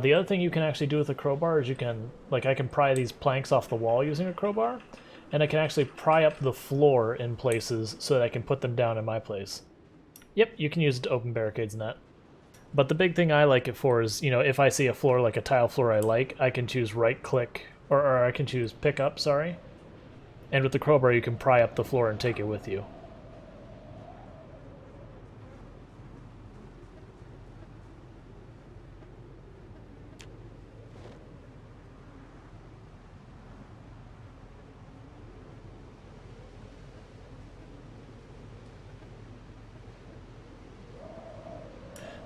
The other thing you can actually do with a crowbar is you can, like, I can pry these planks off the wall using a crowbar, and I can actually pry up the floor in places so that I can put them down in my place. Yep, you can use it to open barricades and that. But the big thing I like it for is, you know, if I see a floor like a tile floor I like, I can choose right click, or I can choose pick up, sorry. And with the crowbar you can pry up the floor and take it with you.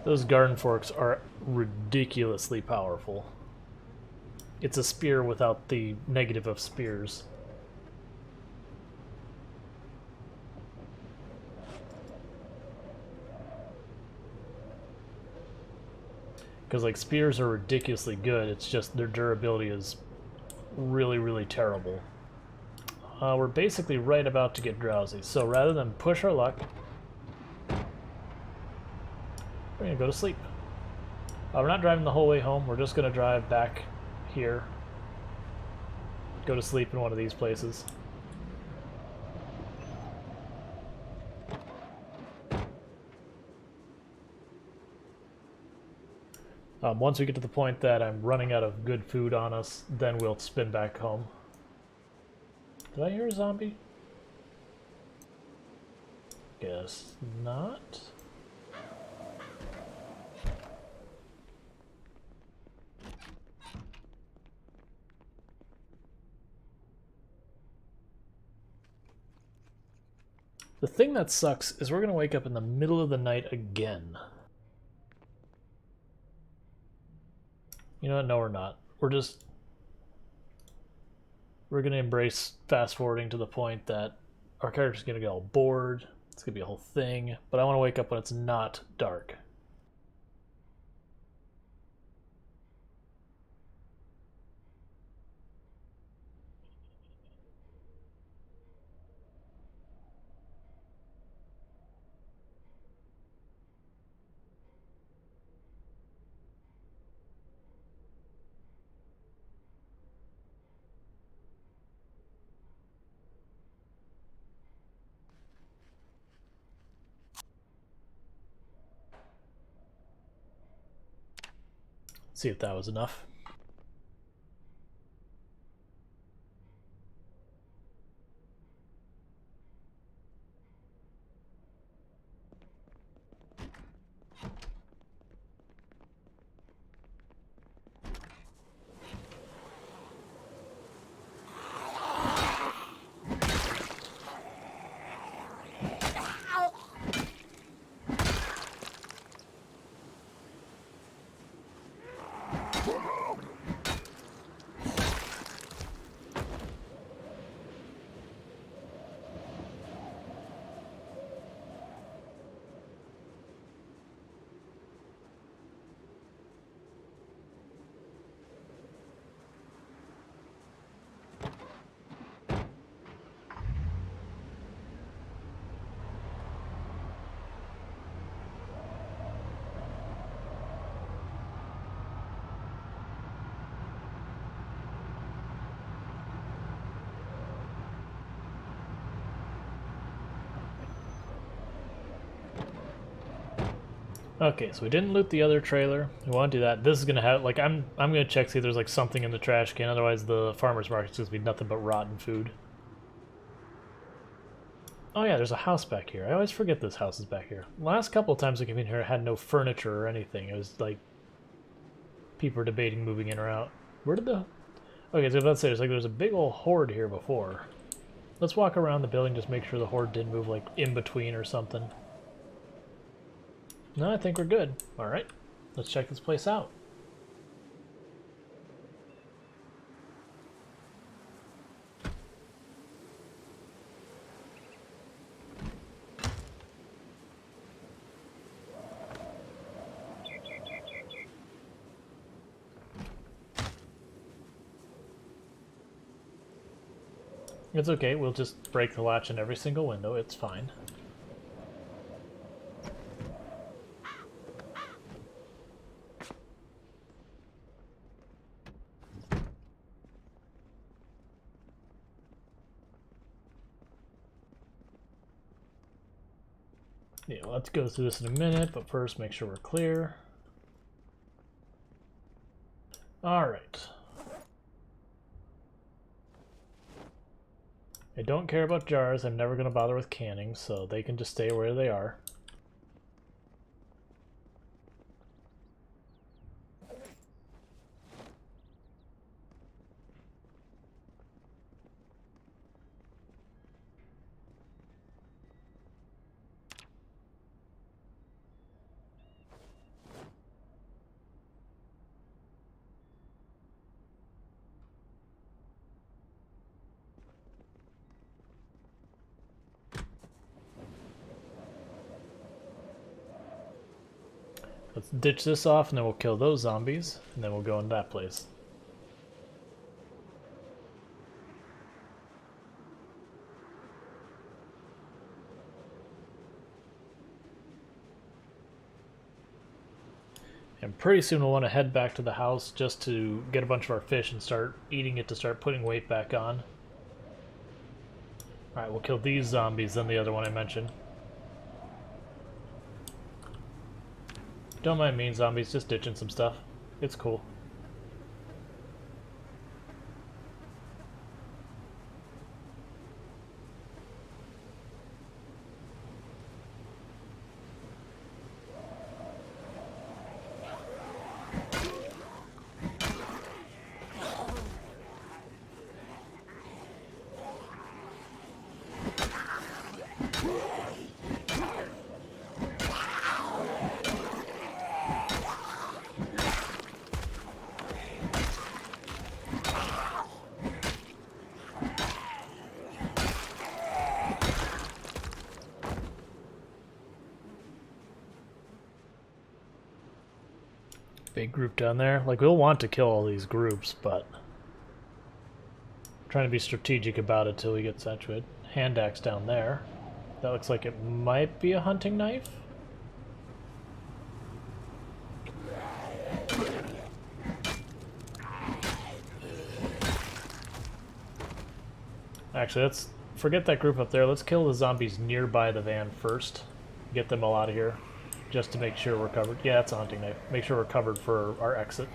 Those garden forks are ridiculously powerful. It's a spear without the negative of spears. Because, like, spears are ridiculously good, it's just their durability is really, really terrible. We're basically right about to get drowsy, so rather than push our luck, we're gonna go to sleep. We're not driving the whole way home, we're just gonna drive back here. Go to sleep in one of these places. Once we get to the point that I'm running out of good food on us, then we'll spin back home. Did I hear a zombie? Guess not. The thing that sucks is we're going to wake up in the middle of the night again. You know what? No, we're not. We're going to embrace fast forwarding to the point that our character's going to get all bored. It's going to be a whole thing. But I want to wake up when it's not dark. See if that was enough. Okay, so we didn't loot the other trailer. We want to do that. This is gonna have like I'm gonna check see if there's like something in the trash can. Otherwise, the farmer's market's gonna be nothing but rotten food. Oh yeah, there's a house back here. I always forget this house is back here. Last couple of times I came in here, it had no furniture or anything. It was like people were debating moving in or out. Where did the? Okay, so let's say there's a big old horde here before. Let's walk around the building, just make sure the horde didn't move like in between or something. No, I think we're good. All right, let's check this place out. It's okay, we'll just break the latch in every single window, it's fine. Yeah, let's go through this in a minute, but first make sure we're clear. Alright. I don't care about jars, I'm never going to bother with canning, so they can just stay where they are. Let's ditch this off and then we'll kill those zombies, and then we'll go into that place. And pretty soon we'll want to head back to the house just to get a bunch of our fish and start eating it to start putting weight back on. Alright, we'll kill these zombies, then the other one I mentioned. Don't mind me, zombies, just ditching some stuff. It's cool. Big group down there. Like, we'll want to kill all these groups, but I'm trying to be strategic about it till we get saturated. Hand axe down there. That looks like it might be a hunting knife. Actually, let's forget that group up there. Let's kill the zombies nearby the van first. Get them all out of here. Just to make sure we're covered. Yeah, that's a hunting knife. Make sure we're covered for our exit.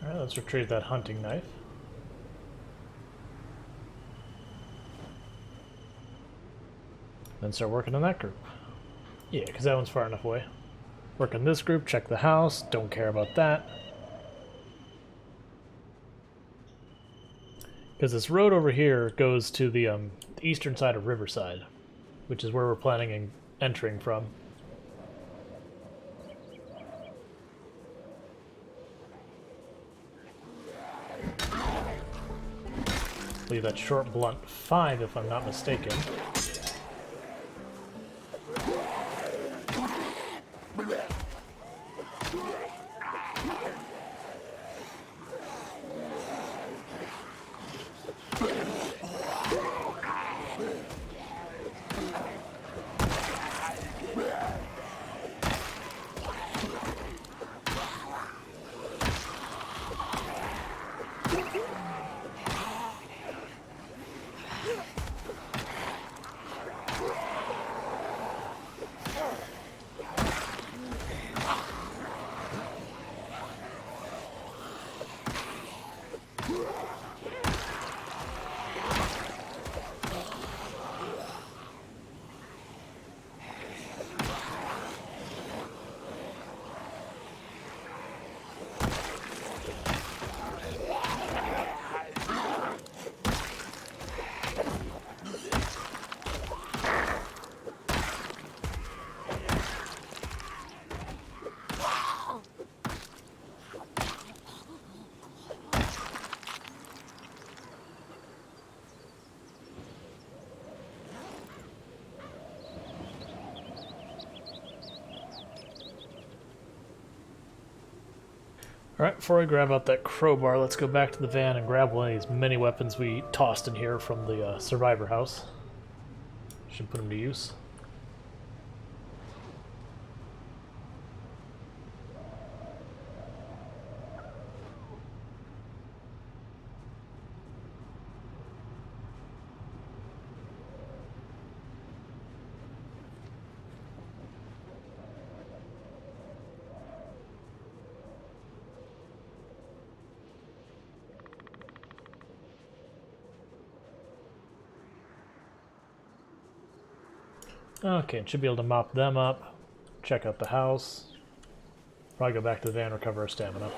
Alright, let's retrieve that hunting knife. Then start working on that group. Yeah, because that one's far enough away. Work on this group, check the house, don't care about that. Because this road over here goes to the eastern side of Riverside, which is where we're planning on entering from. believe that's short blunt 5 if I'm not mistaken. Alright, before I grab out that crowbar, let's go back to the van and grab one of these many weapons we tossed in here from the survivor house. Should put them to use. Okay, should be able to mop them up, check out the house, probably go back to the van, recover our stamina.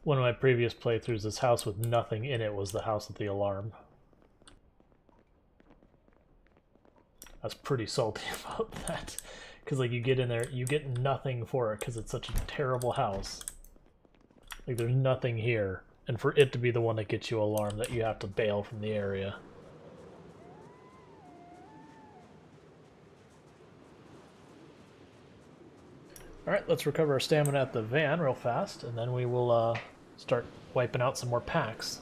One of my previous playthroughs, this house with nothing in it was the house with the alarm. I was pretty salty about that. Because like you get in there, you get nothing for it because it's such a terrible house. Like there's nothing here. And for it to be the one that gets you alarmed that you have to bail from the area. Alright, let's recover our stamina at the van real fast, and then we will start wiping out some more packs.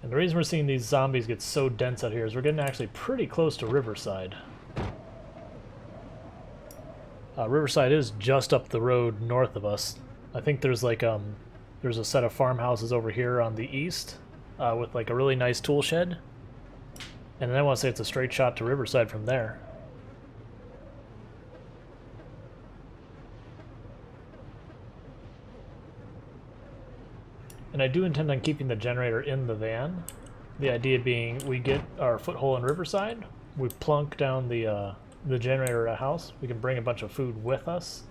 And the reason we're seeing these zombies get so dense out here is we're getting actually pretty close to Riverside. Riverside is just up the road north of us. I think there's like there's a set of farmhouses over here on the east with like a really nice tool shed. And then I want to say it's a straight shot to Riverside from there. And I do intend on keeping the generator in the van. The idea being we get our foothold in Riverside, we plunk down the generator at a house, we can bring a bunch of food with us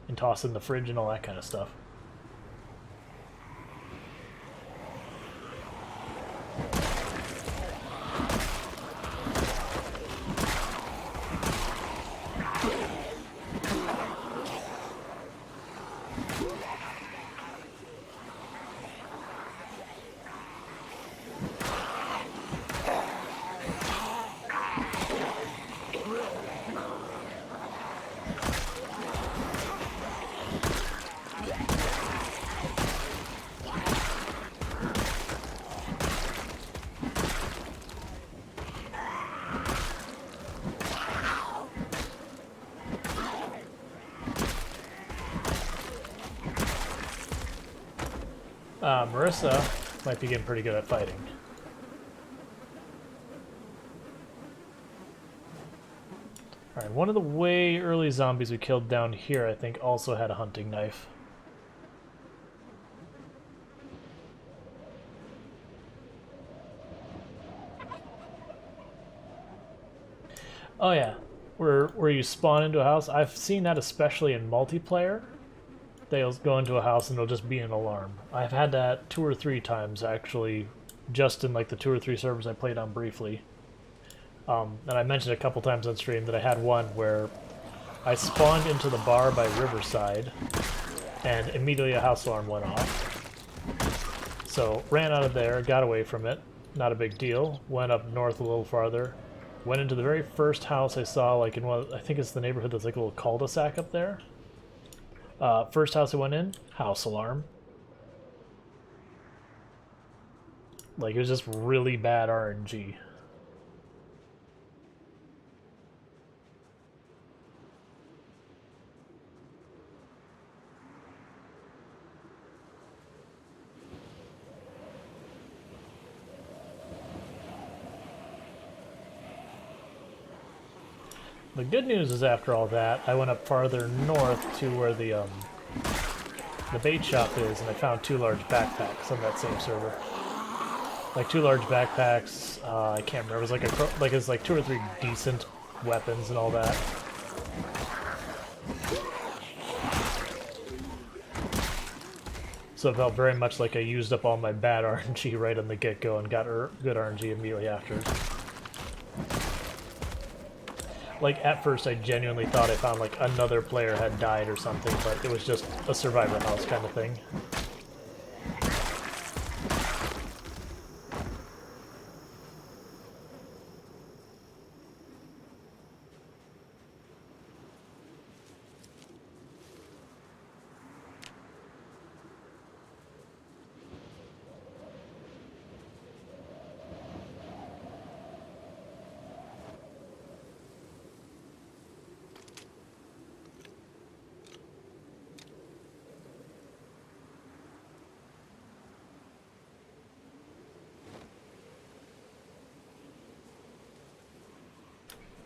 and toss in the fridge and all that kind of stuff. Marisa might be getting pretty good at fighting. Alright, one of the way early zombies we killed down here, I think, also had a hunting knife. Oh yeah, where you spawn into a house. I've seen that especially in multiplayer. They'll go into a house and it'll just be an alarm. I've had that 2 or 3 times actually, just in like the 2 or 3 servers I played on briefly. And I mentioned a couple times on stream that I had one where I spawned into the bar by Riverside and immediately a house alarm went off. So ran out of there, got away from it, not a big deal, went up north a little farther, went into the very first house I saw, like in one, I think it's the neighborhood that's like a little cul-de-sac up there. First house I went in, house alarm. Like, it was just really bad RNG. The good news is after all that, I went up farther north to where the bait shop is, and I found 2 large backpacks on that same server. Like 2 large backpacks. I can't remember. It was like 2 or 3 decent weapons and all that. So it felt very much like I used up all my bad RNG right on the get-go and got good RNG immediately after. Like, at first I genuinely thought I found like another player had died or something, but it was just a survivor house kind of thing.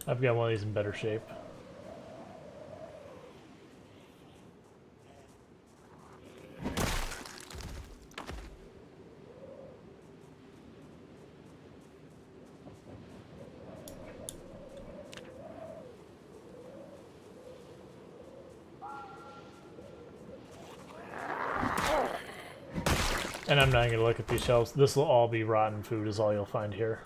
I've got one of these in better shape. And I'm not going to look at these shelves. This will all be rotten food is all you'll find here.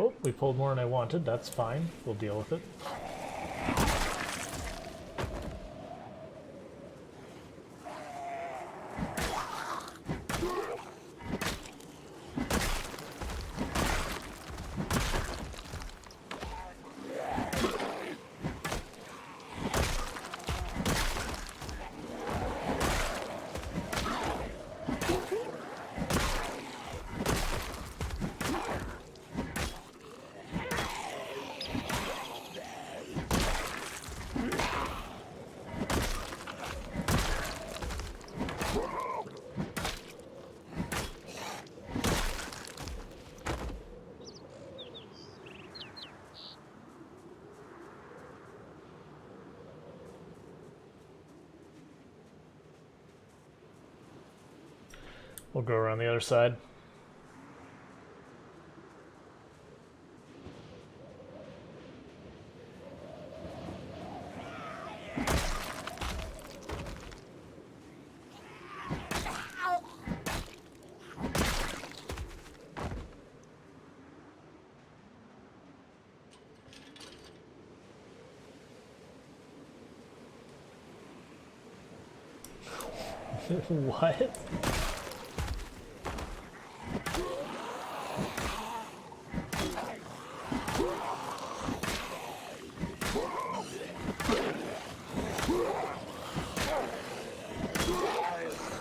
Oh, we pulled more than I wanted. That's fine. We'll deal with it. We'll go around the other side. What?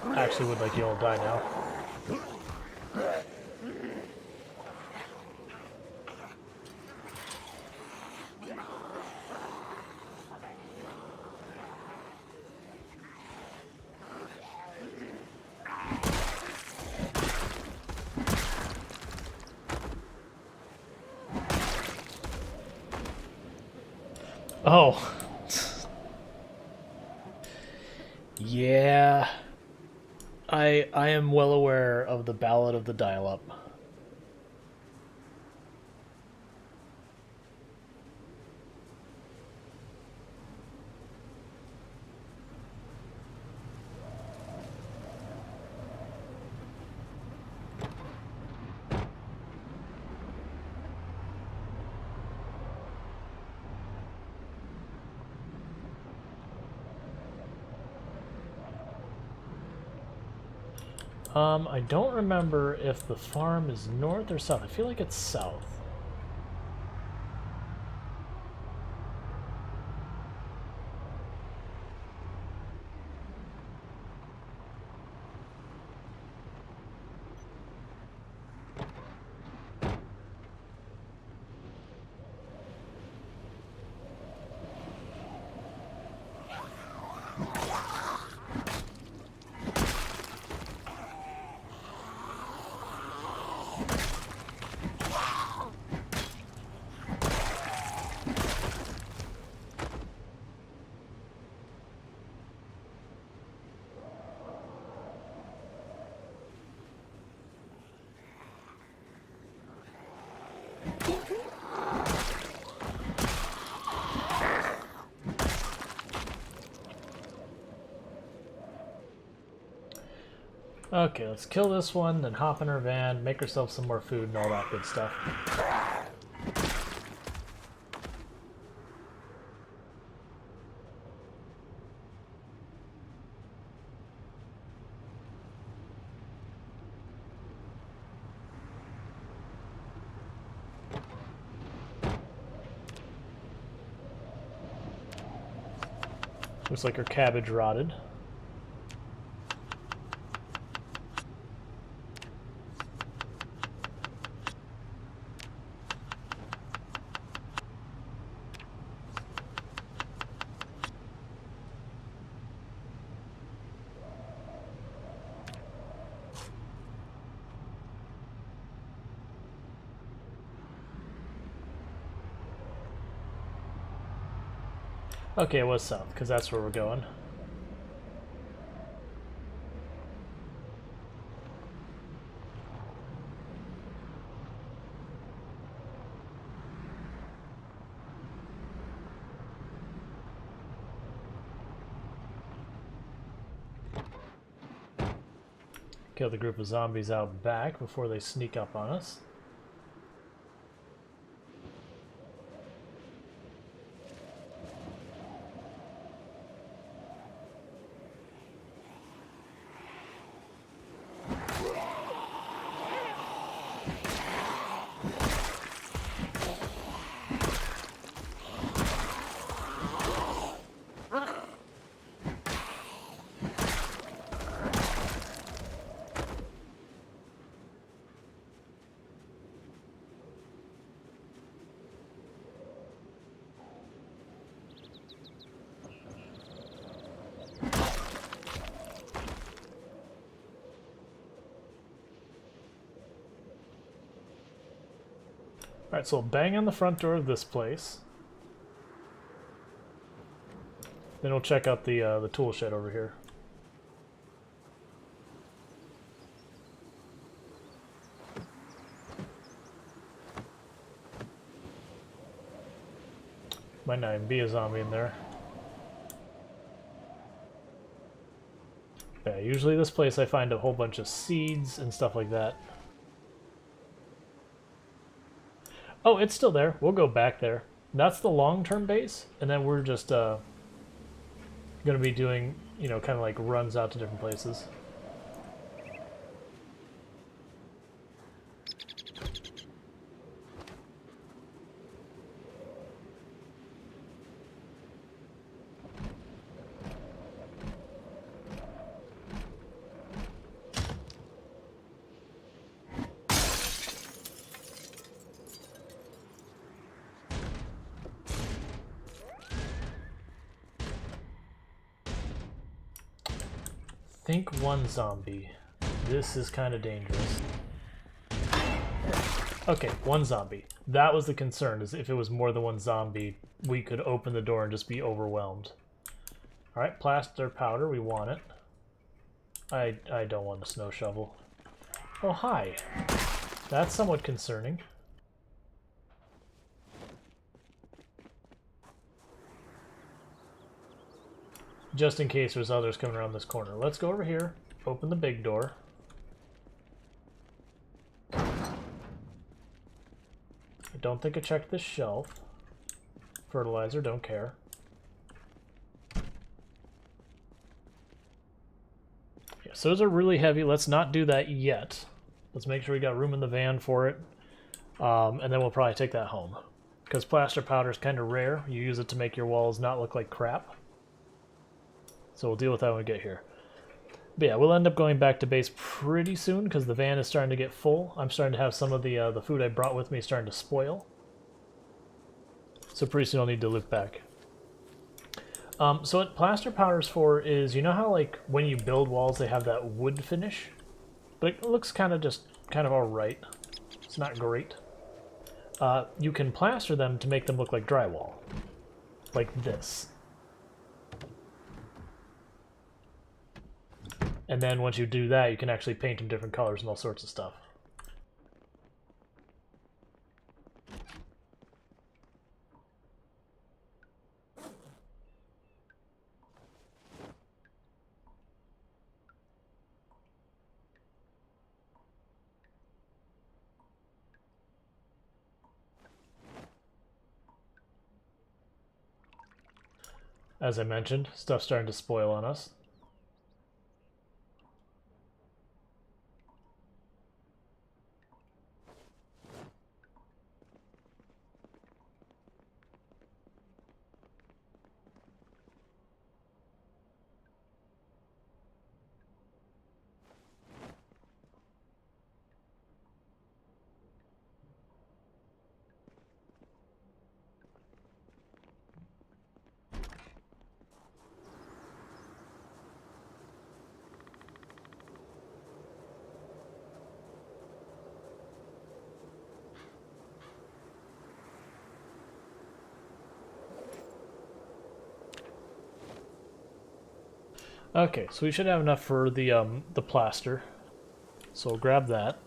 I actually would like you all to die now. Oh. Yeah. I am well aware of the Ballad of the Dial-Up. I don't remember if the farm is north or south. I feel like it's south. Okay, let's kill this one, then hop in our van, make ourselves some more food and all that good stuff. Looks like our cabbage rotted. Okay, it was south, because that's where we're going. Kill the group of zombies out back before they sneak up on us. Alright, so we'll bang on the front door of this place. Then we'll check out the tool shed over here. Might not even be a zombie in there. Yeah, usually this place I find a whole bunch of seeds and stuff like that. Oh, it's still there. We'll go back there. That's the long-term base, and then we're just going to be doing, you know, kind of like runs out to different places. Think one zombie. This is kind of dangerous. Okay, one zombie. That was the concern, is if it was more than one zombie, we could open the door and just be overwhelmed. Alright, plaster powder, we want it. I don't want a snow shovel. Oh, hi. That's somewhat concerning. Just in case there's others coming around this corner. Let's go over here, open the big door. I don't think I checked this shelf. Fertilizer, don't care. Yeah, so those are really heavy. Let's not do that yet. Let's make sure we got room in the van for it. And then we'll probably take that home. Because plaster powder is kind of rare. You use it to make your walls not look like crap. So we'll deal with that when we get here. But yeah, we'll end up going back to base pretty soon because the van is starting to get full. I'm starting to have some of the food I brought with me starting to spoil. So pretty soon I'll need to loop back. So what plaster powder is for is, you know how like when you build walls they have that wood finish? But it looks kind of alright. It's not great. You can plaster them to make them look like drywall. Like this. And then once you do that, you can actually paint them different colors and all sorts of stuff. As I mentioned, stuff's starting to spoil on us. Okay, so we should have enough for the plaster. So we'll grab that.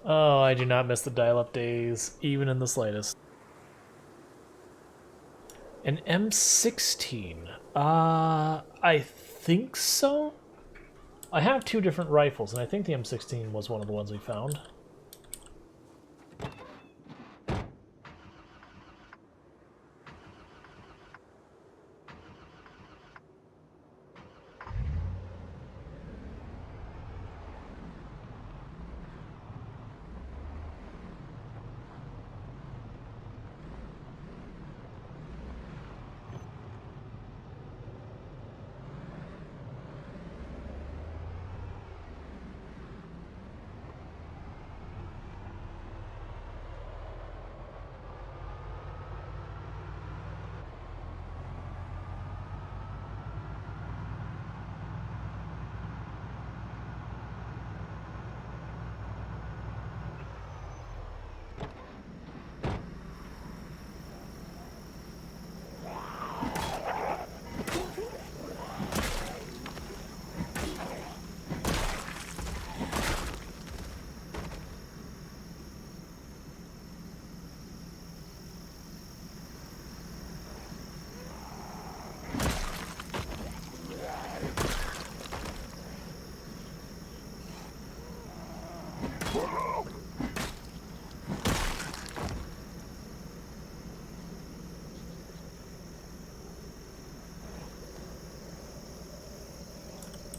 Oh, I do not miss the dial-up days, even in the slightest. An M16. I think so? I have two different rifles, and I think the M16 was one of the ones we found.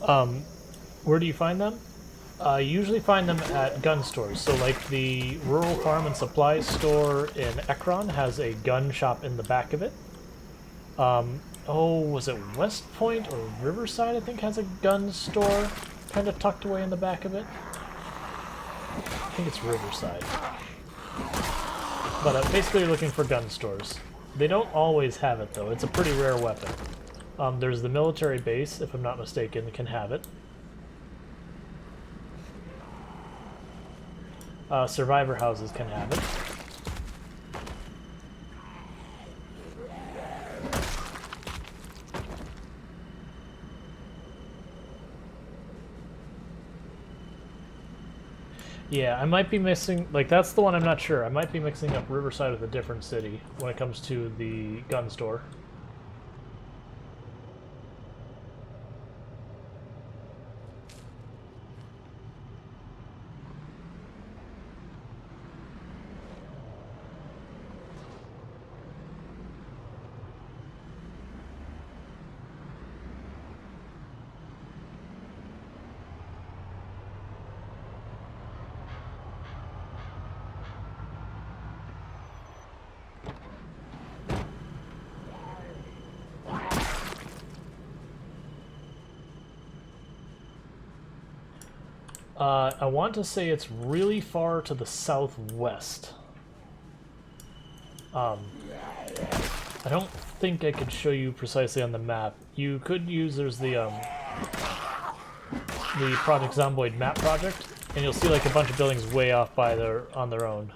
Where do you find them? You usually find them at gun stores. So, like the Rural Farm and Supply store in Ekron has a gun shop in the back of it. Oh, was it West Point or Riverside? I think has a gun store kind of tucked away in the back of it. I think it's Riverside. But basically, you're looking for gun stores. They don't always have it though. It's a pretty rare weapon. There's the military base, if I'm not mistaken, that can have it. Survivor houses can have it. Yeah, I might be missing, like that's the one I'm not sure. I might be mixing up Riverside with a different city when it comes to the gun store. I want to say it's really far to the southwest. I don't think I could show you precisely on the map. You could use, there's the Project Zomboid map project, and you'll see like a bunch of buildings way off by on their own.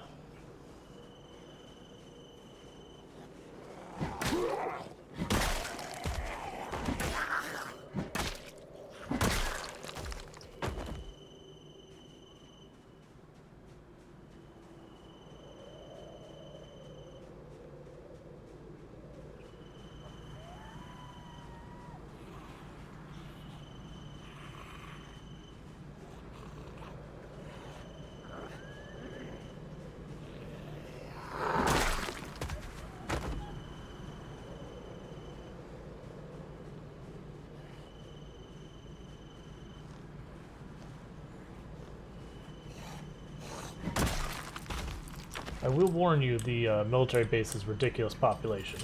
I will warn you, the military base is ridiculous population.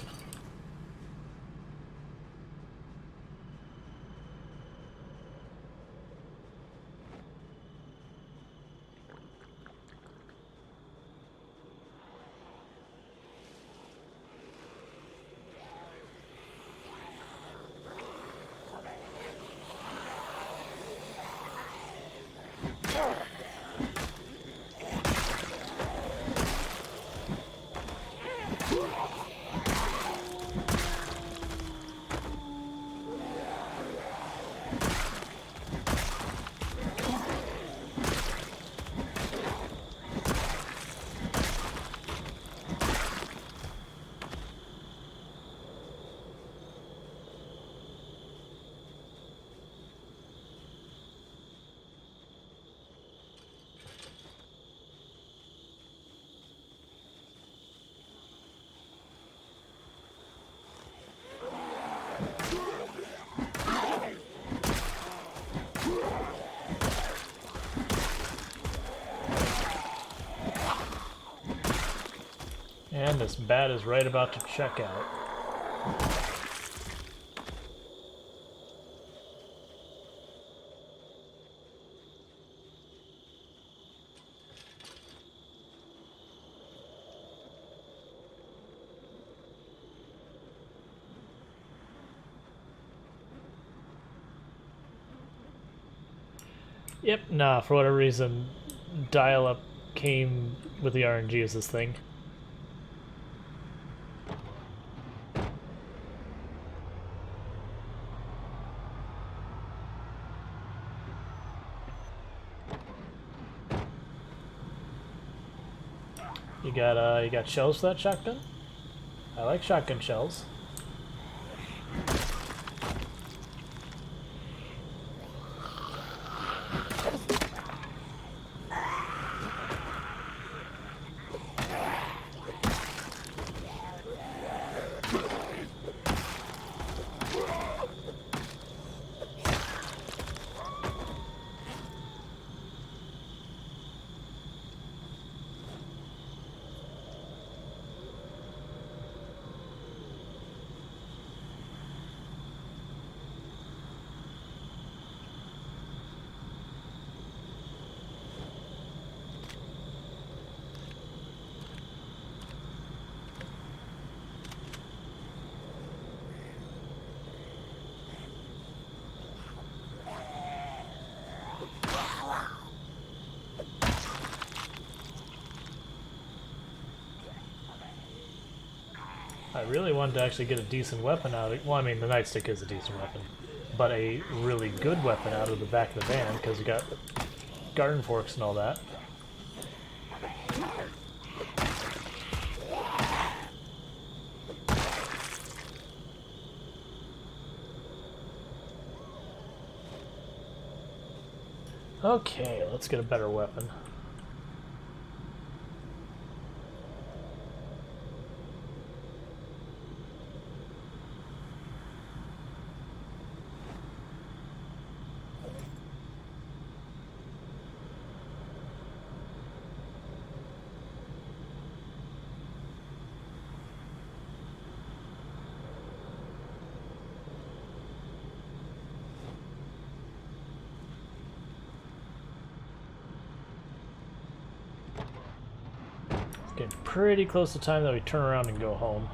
And this bat is right about to check out. Yep, nah, for whatever reason, dial-up came with the RNG as this thing. You got shells for that shotgun? I like shotgun shells. I really wanted to actually get a decent weapon out of... Well, I mean, the nightstick is a decent weapon. But a really good weapon out of the back of the van, because you got garden forks and all that. Okay, let's get a better weapon. Getting pretty close to time that we turn around and go home.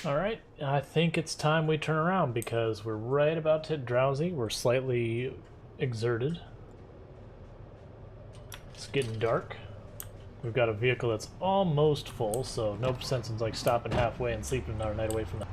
Alright, I think it's time we turn around because we're right about to hit drowsy. We're slightly exerted. It's getting dark. We've got a vehicle that's almost full, so no sense in like stopping halfway and sleeping another night away from that.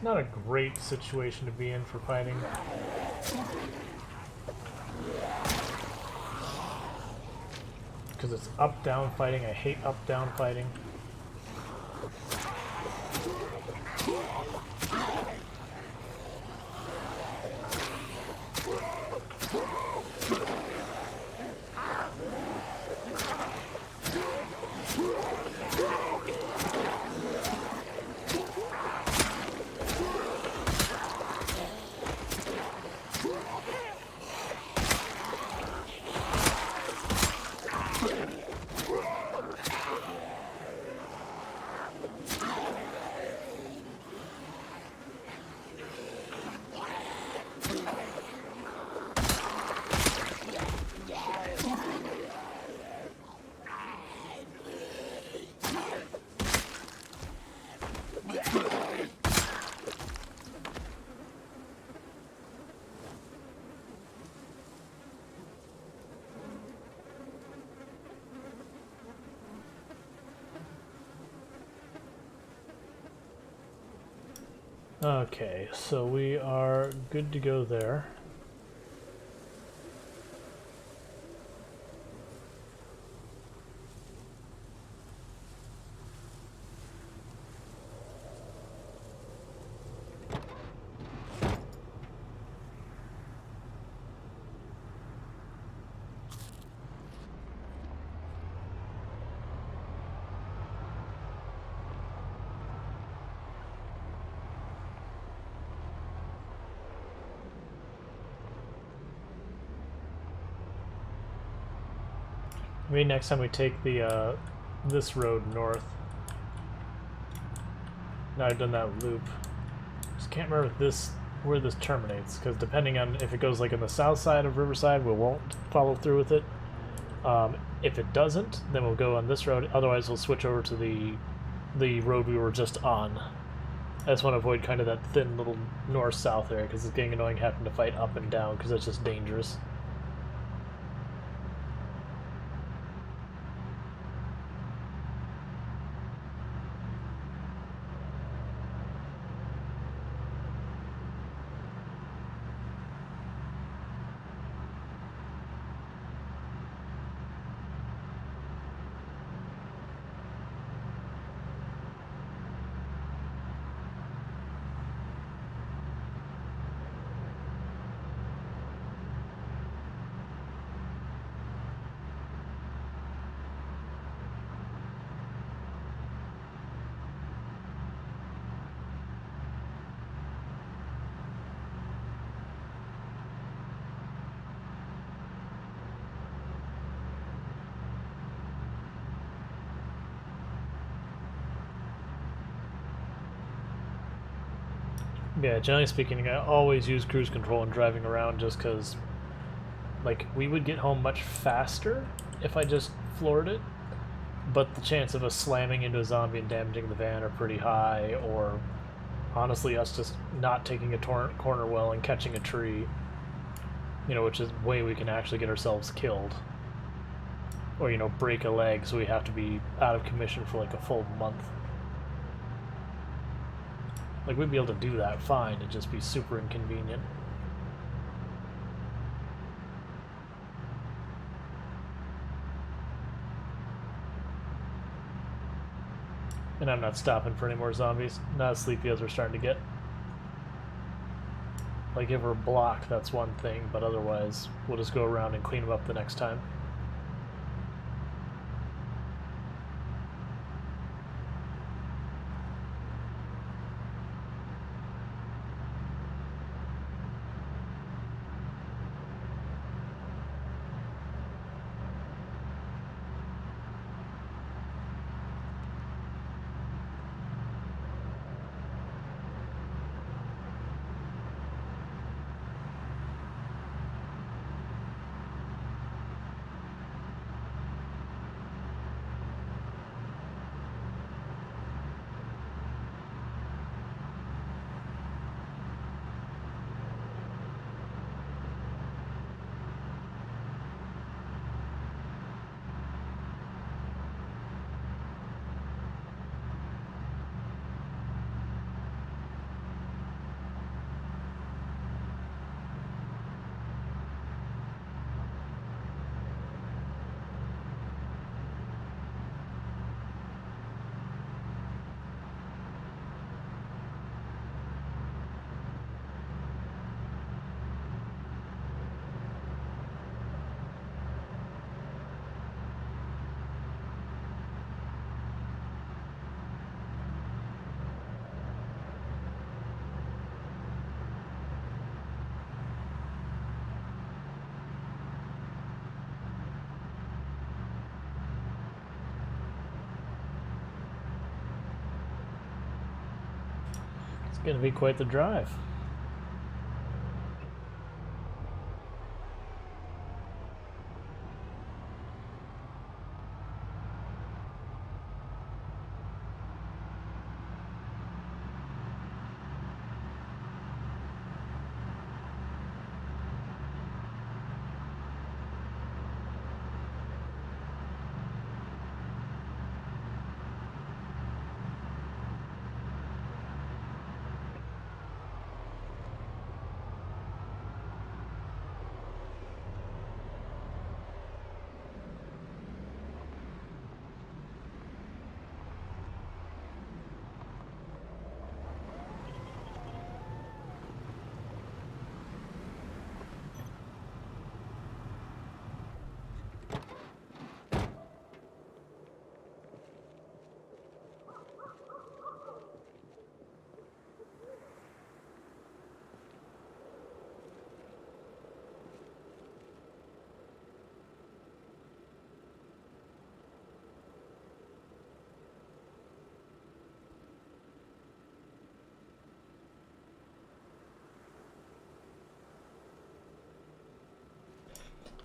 It's not a great situation to be in for fighting. Because it's up-down fighting. I hate up-down fighting. Okay, so we are good to go there. Maybe next time we take the this road north. Now I've done that loop. Just can't remember where this terminates, because depending on if it goes like on the south side of Riverside, we won't follow through with it. If it doesn't, then we'll go on this road. Otherwise, we'll switch over to the road we were just on. I just want to avoid kind of that thin little north-south area, because it's getting annoying having to fight up and down, because it's just dangerous. Yeah, generally speaking, I always use cruise control when driving around just because, like, we would get home much faster if I just floored it, but the chance of us slamming into a zombie and damaging the van are pretty high, or honestly us just not taking a corner well and catching a tree, you know, which is a way we can actually get ourselves killed. Or, you know, break a leg so we have to be out of commission for like a full month. Like, we'd be able to do that fine, it'd just be super inconvenient. And I'm not stopping for any more zombies. Not as sleepy as we're starting to get. Like, if we're blocked, that's one thing, but otherwise, we'll just go around and clean them up the next time. gonna be quite the drive.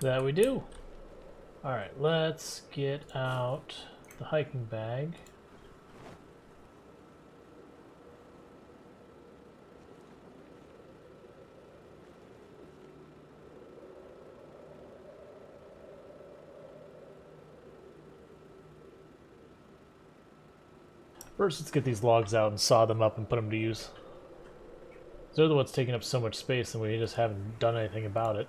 That we do. Alright, let's get out the hiking bag. First, let's get these logs out and saw them up and put them to use. They're the ones taking up so much space and we just haven't done anything about it.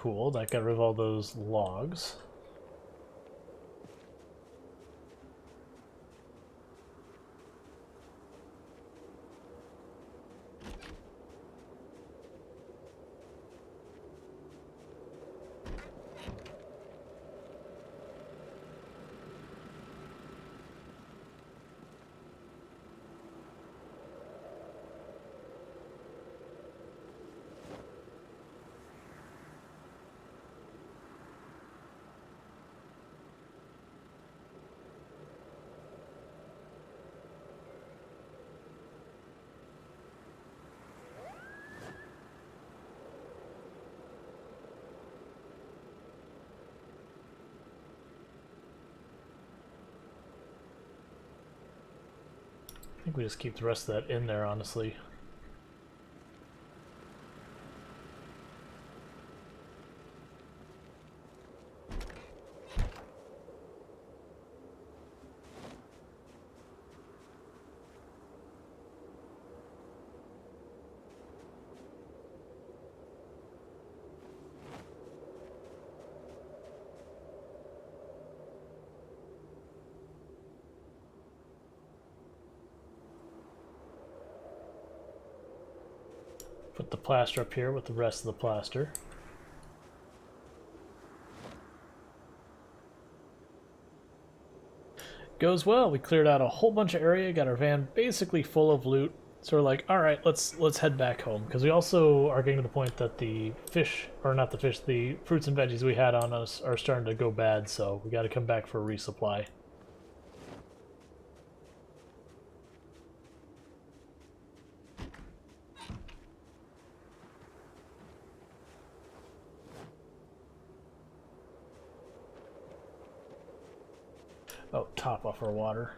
Cool, that got rid of all those logs. I think we just keep the rest of that in there, honestly. Put the plaster up here with the rest of the plaster. Goes well. We cleared out a whole bunch of area, got our van basically full of loot. So we're like, all right, let's head back home, because we also are getting to the point that the fish, or not the fish, the fruits and veggies we had on us are starting to go bad. So we got to come back for a resupply. Oh, top off our water.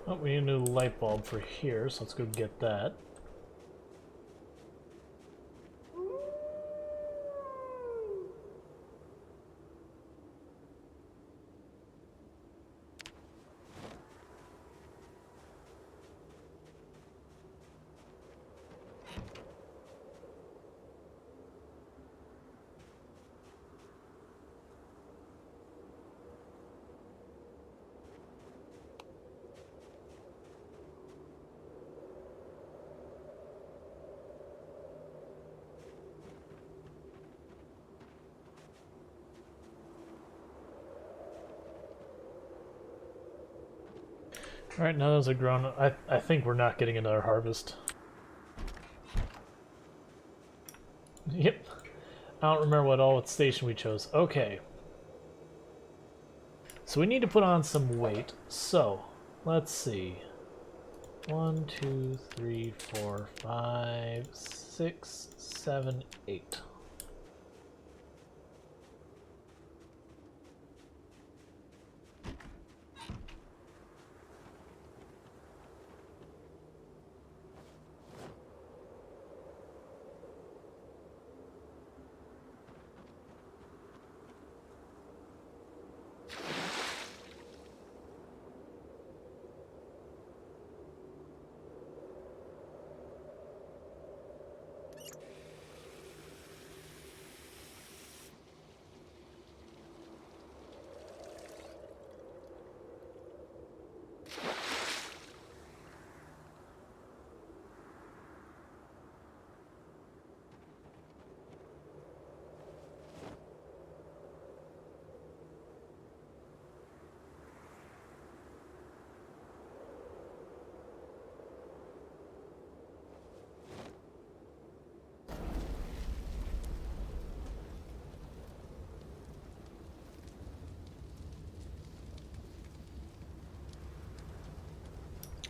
Oh, we need a new light bulb for here, so let's go get that. Alright, now those are grown. I think we're not getting another harvest. Yep. I don't remember what station we chose. Okay. So we need to put on some weight. So, let's see. 1, 2, 3, 4, 5, 6, 7, 8.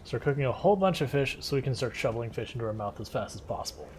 So we're cooking a whole bunch of fish so we can start shoveling fish into our mouth as fast as possible.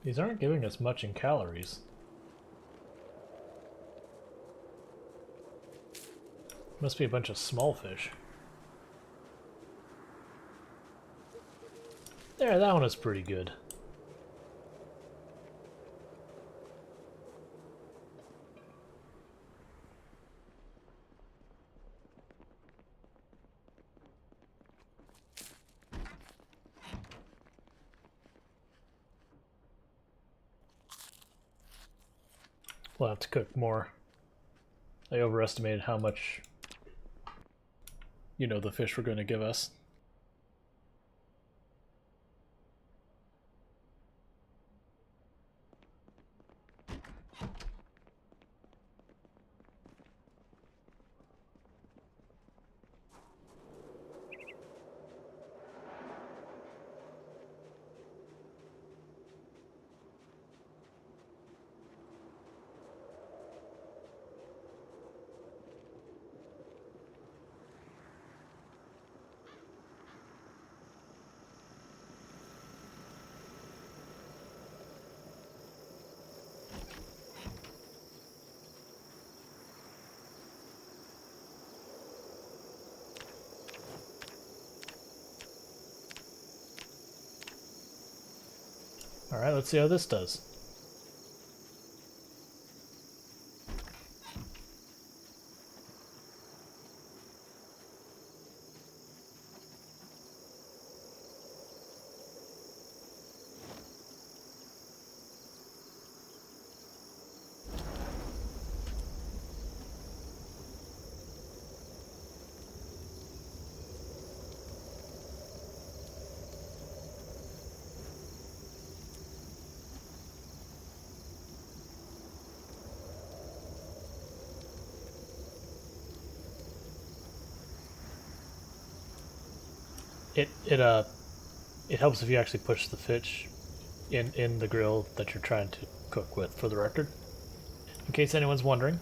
These aren't giving us much in calories. Must be a bunch of small fish. There, that one is pretty good. We'll have to cook more. I overestimated how much, the fish were going to give us. Alright, let's see how this does. It helps if you actually push the fish in the grill that you're trying to cook with, for the record. In case anyone's wondering.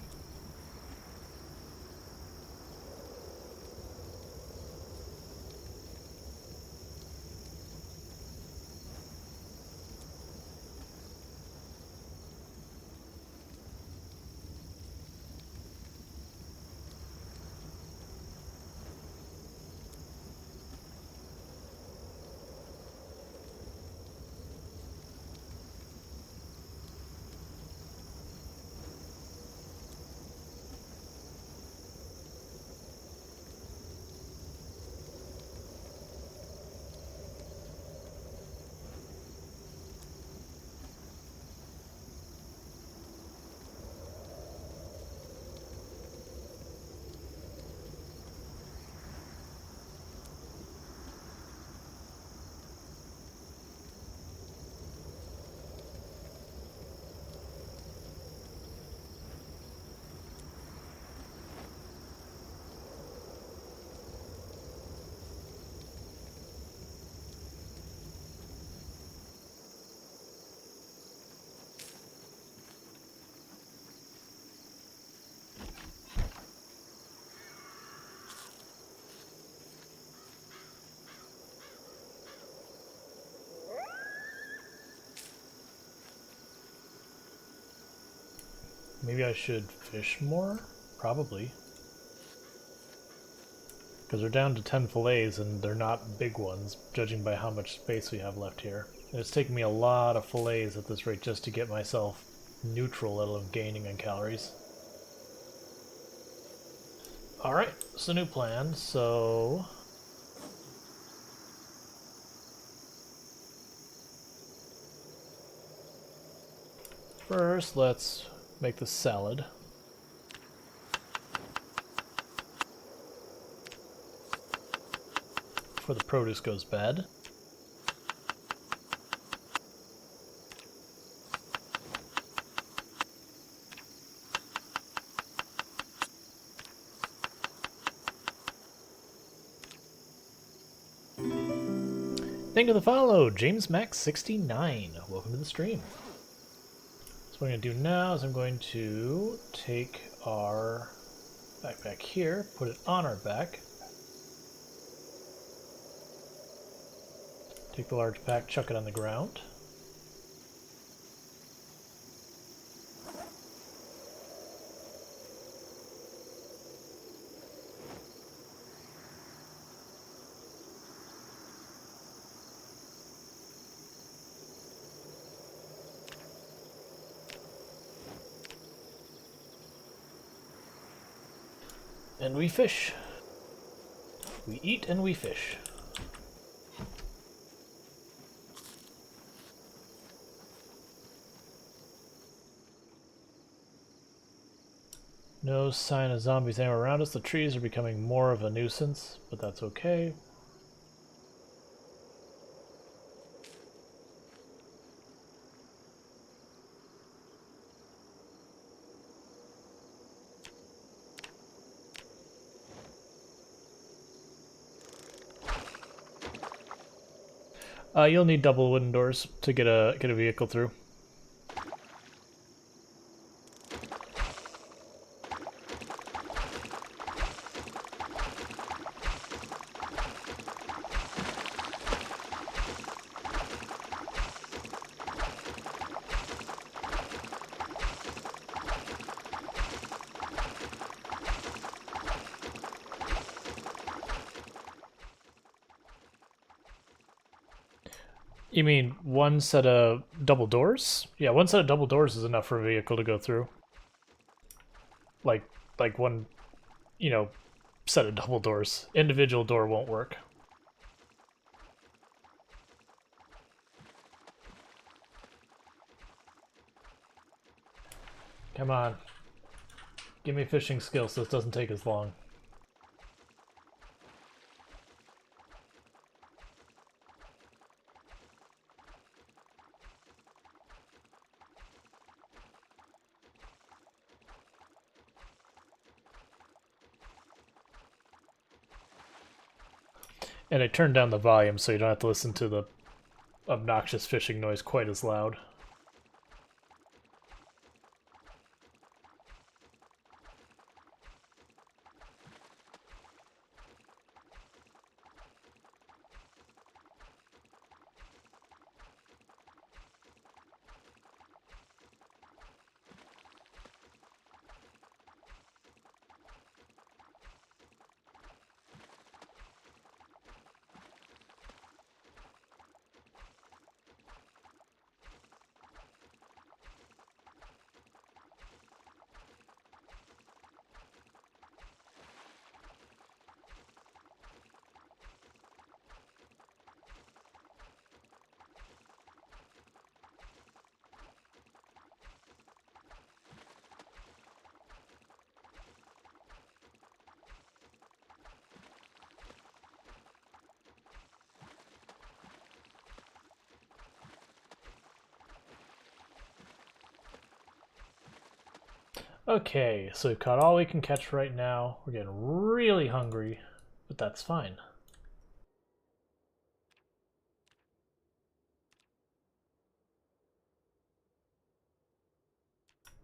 Maybe I should fish more? Probably. Because we're down to 10 fillets and they're not big ones, judging by how much space we have left here. And it's taken me a lot of fillets at this rate just to get myself neutral, let alone gaining on calories. Alright, so new plan, so... First, let's make the salad. Before the produce goes bad. Thank you for the follow, James Max 69. Welcome to the stream. So what I'm going to do now is I'm going to take our backpack here, put it on our back. Take the large pack, chuck it on the ground. and we fish. We eat and we fish. No sign of zombies anywhere around us. The trees are becoming more of a nuisance, but that's okay. You'll need double wooden doors to get a vehicle through. You mean one set of double doors? Yeah, one set of double doors is enough for a vehicle to go through. Like one, you know, set of double doors. Individual door won't work. Come on. Give me fishing skills so this doesn't take as long. And I turned down the volume so you don't have to listen to the obnoxious fishing noise quite as loud. Okay, so we've caught all we can catch right now. We're getting really hungry, but that's fine.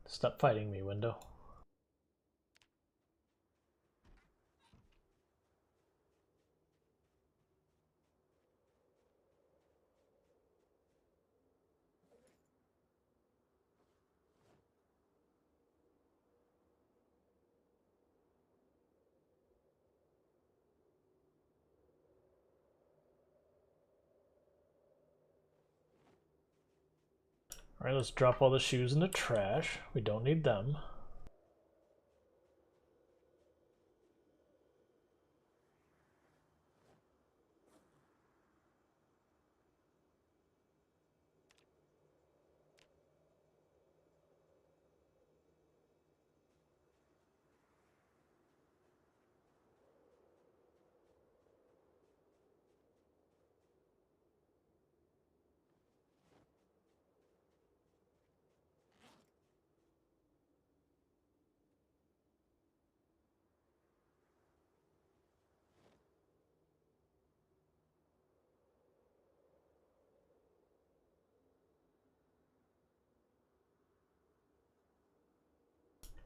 Stop fighting me, window. Alright, let's drop all the shoes in the trash. We don't need them.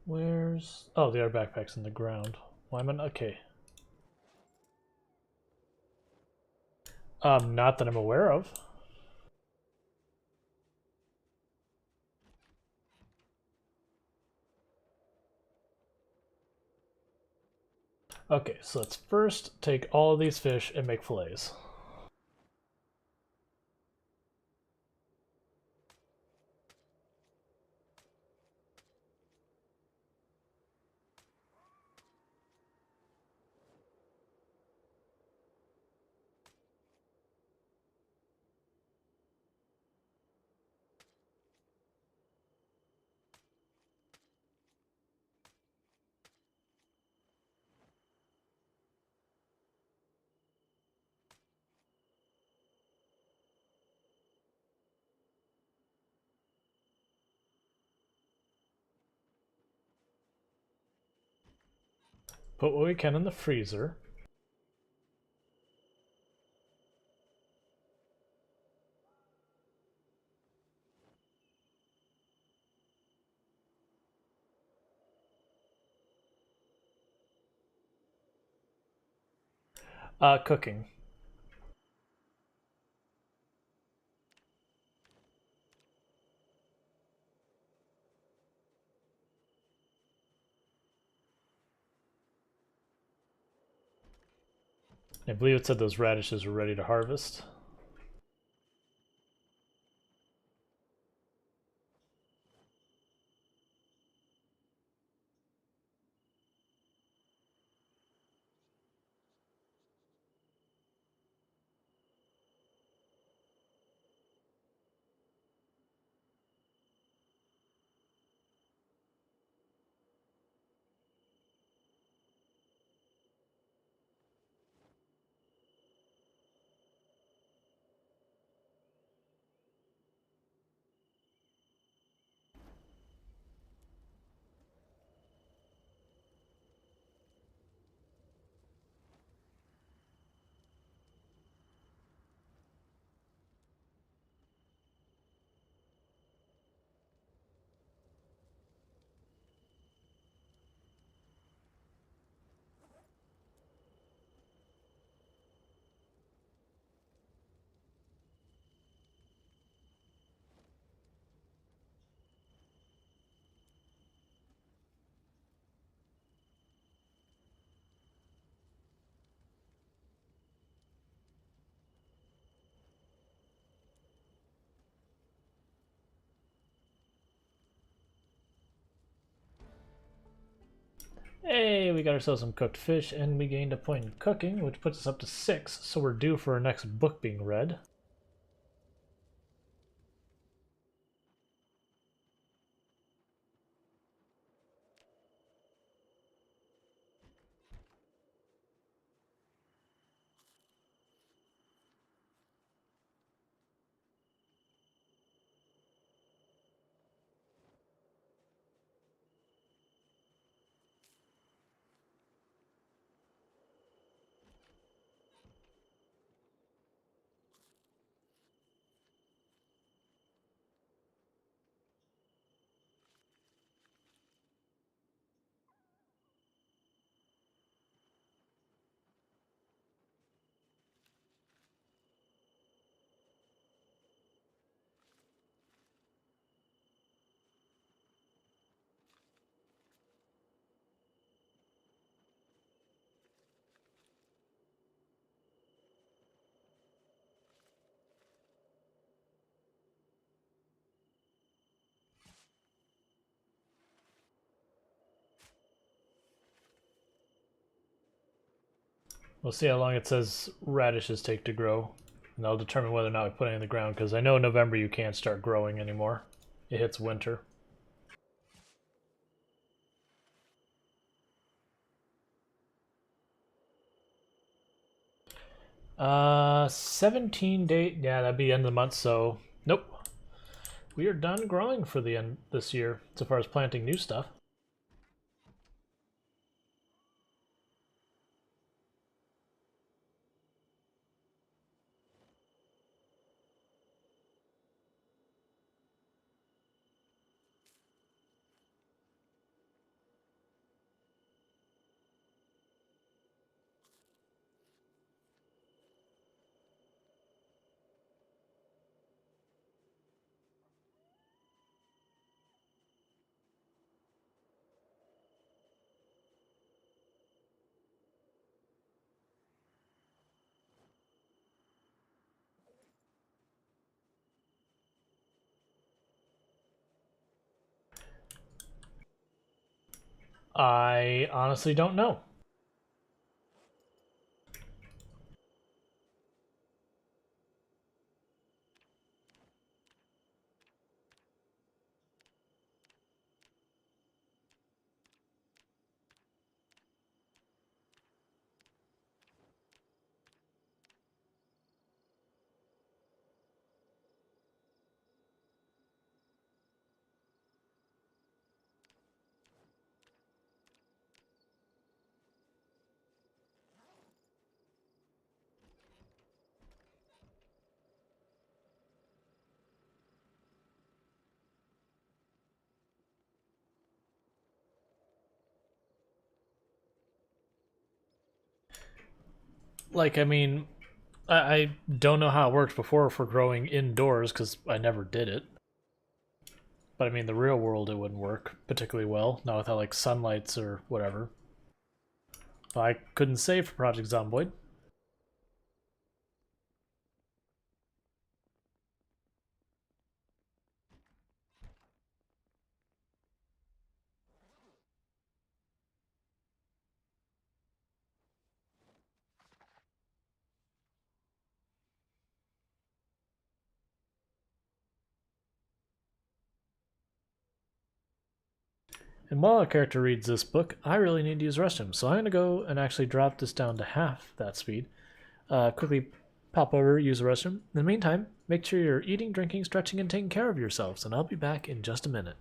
Where's... Oh, the other backpack's in the ground. Why am I... Okay. Not that I'm aware of. Okay, so let's first take all of these fish and make fillets. Put what we can in the freezer. Cooking. I believe it said those radishes were ready to harvest. Hey, we got ourselves some cooked fish, and we gained a point in cooking, which puts us up to 6, so we're due for our next book being read. We'll see how long it says radishes take to grow, and that'll determine whether or not we put any in the ground, because I know in November you can't start growing anymore. It hits winter. 17 day, yeah, that'd be the end of the month, so nope. We are done growing for the end this year, so far as planting new stuff. I honestly don't know. Like, I mean, I don't know how it worked before for growing indoors because I never did it. But I mean, the real world it wouldn't work particularly well, not without like sunlights or whatever. But I couldn't save for Project Zomboid. And while a character reads this book, I really need to use the restroom, so I'm gonna go and actually drop this down to half that speed. Quickly pop over, use the restroom. In the meantime, make sure you're eating, drinking, stretching, and taking care of yourselves, and I'll be back in just a minute.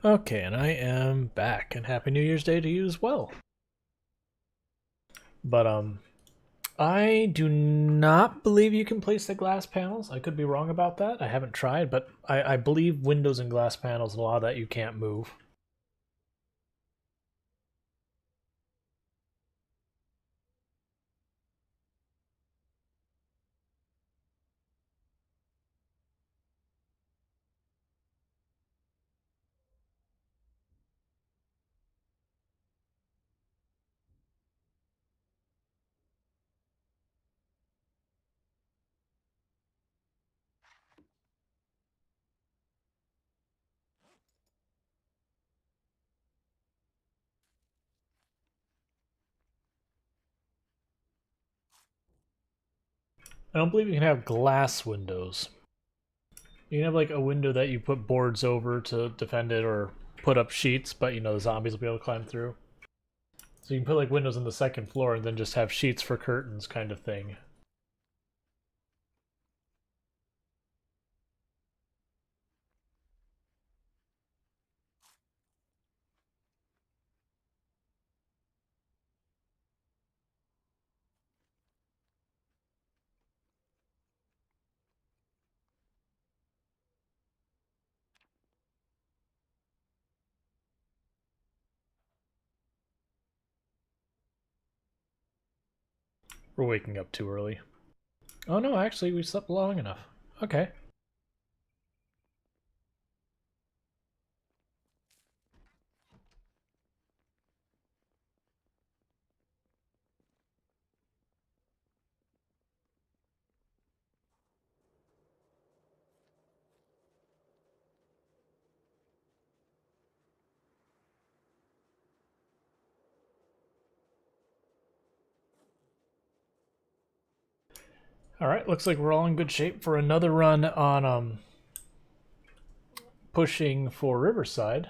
Okay, and I am back, and Happy New Year's Day to you as well. But I do not believe you can place the glass panels. I could be wrong about that. I haven't tried, but I believe windows and glass panels and a lot of that you can't move. I don't believe you can have glass windows. You can have like a window that you put boards over to defend it or put up sheets, but you know the zombies will be able to climb through. So you can put like windows on the second floor and then just have sheets for curtains kind of thing. We're waking up too early. Oh no, actually we slept long enough. Okay. Alright, looks like we're all in good shape for another run on pushing for Riverside.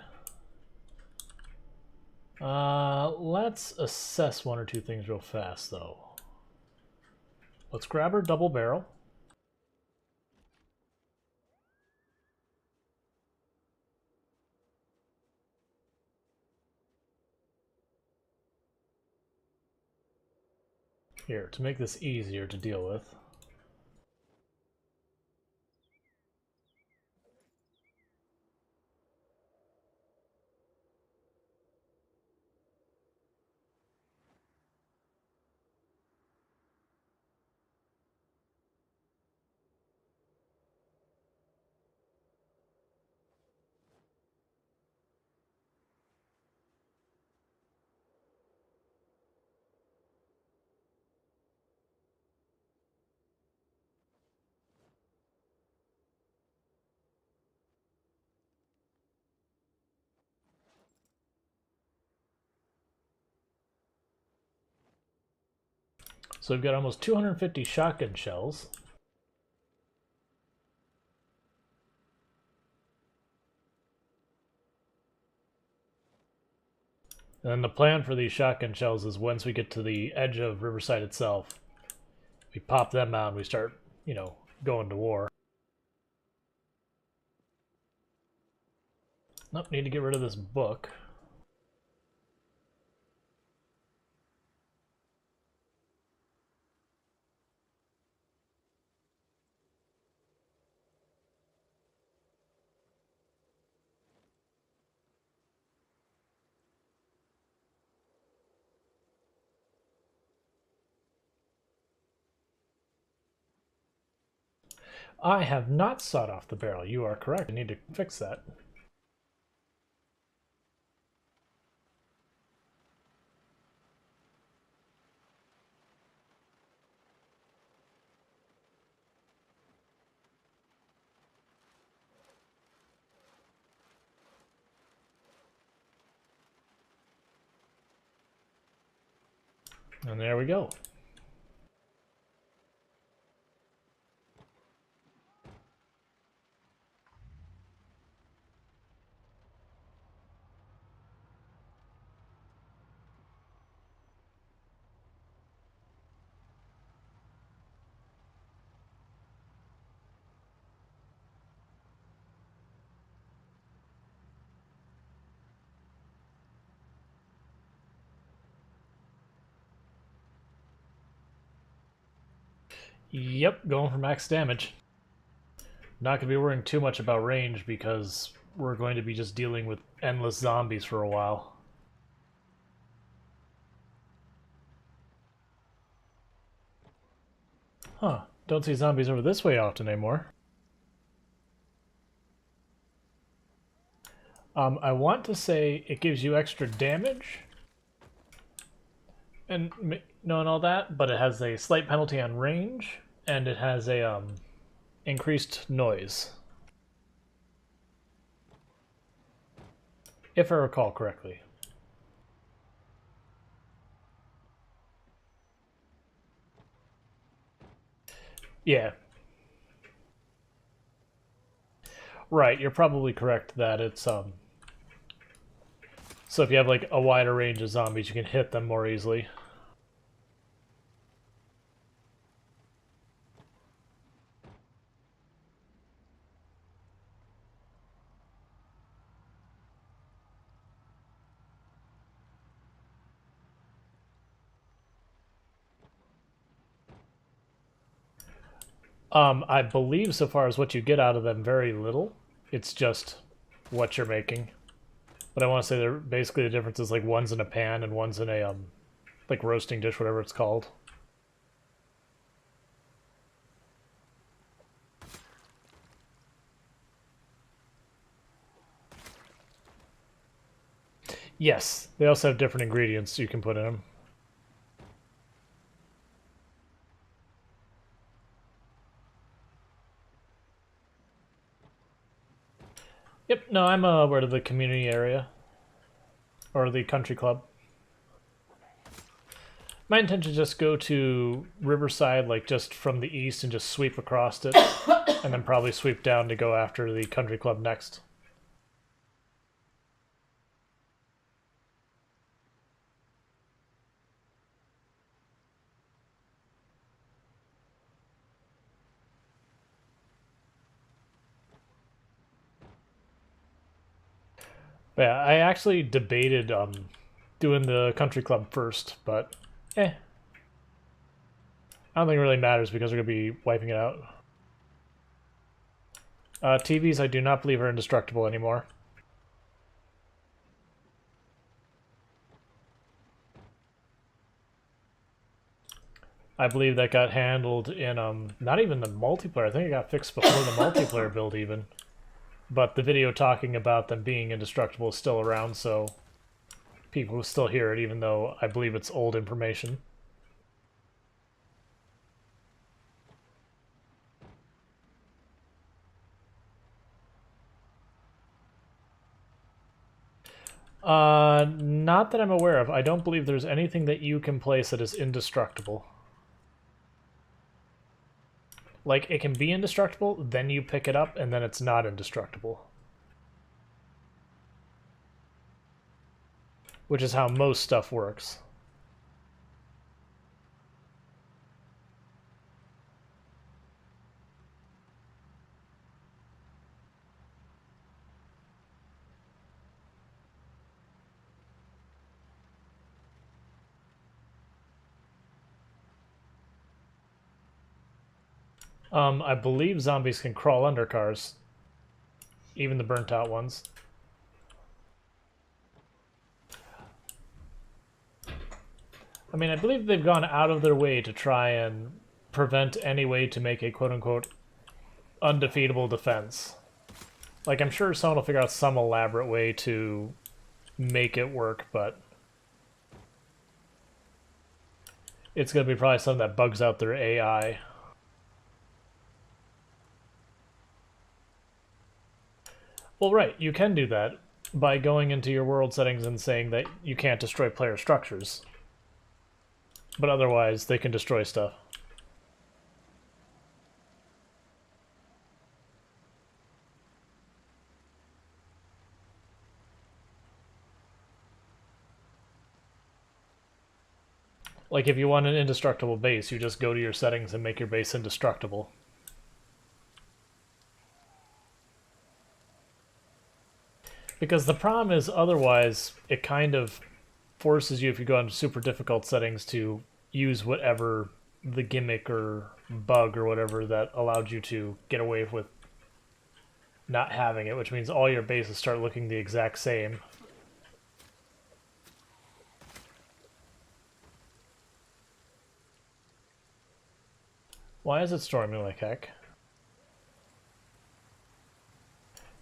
Let's assess one or two things real fast, though. Let's grab our double barrel. Here, to make this easier to deal with. So we've got almost 250 shotgun shells. And then the plan for these shotgun shells is once we get to the edge of Riverside itself, we pop them out and we start, you know, going to war. Nope, need to get rid of this book. I have not sawed off the barrel. You are correct. I need to fix that. And there we go. Yep, going for max damage. Not going to be worrying too much about range because we're going to be just dealing with endless zombies for a while. Huh, don't see zombies over this way often anymore. I want to say it gives you extra damage and knowing all that, but it has a slight penalty on range and it has a increased noise. If I recall correctly. Yeah. Right, you're probably correct that it's so if you have like a wider range of zombies, you can hit them more easily. I believe so far as what you get out of them, very little. It's just what you're making. But I want to say they're basically the difference is like one's in a pan and one's in a like roasting dish, whatever it's called. Yes, they also have different ingredients you can put in them. Yep, no, I'm aware of the community area. Or the country club. My intention is just go to Riverside, like just from the east, and just sweep across it, and then probably sweep down to go after the country club next. But yeah, I actually debated doing the country club first, but I don't think it really matters because we're going to be wiping it out. TVs I do not believe are indestructible anymore. I believe that got handled in not even the multiplayer. I think it got fixed before the multiplayer build even. But the video talking about them being indestructible is still around, so people will still hear it, even though I believe it's old information. Not that I'm aware of. I don't believe there's anything that you can place that is indestructible. Like, it can be indestructible, then you pick it up, and then it's not indestructible. Which is how most stuff works. I believe zombies can crawl under cars. Even the burnt out ones. I mean, I believe they've gone out of their way to try and prevent any way to make a quote-unquote undefeatable defense. Like, I'm sure someone will figure out some elaborate way to make it work, but it's going to be probably something that bugs out their AI. Well, right, you can do that by going into your world settings and saying that you can't destroy player structures. But otherwise, they can destroy stuff. Like, if you want an indestructible base, you just go to your settings and make your base indestructible. Because the problem is, otherwise, it kind of forces you, if you go into super difficult settings, to use whatever the gimmick or bug or whatever that allowed you to get away with not having it, which means all your bases start looking the exact same. Why is it storming like heck?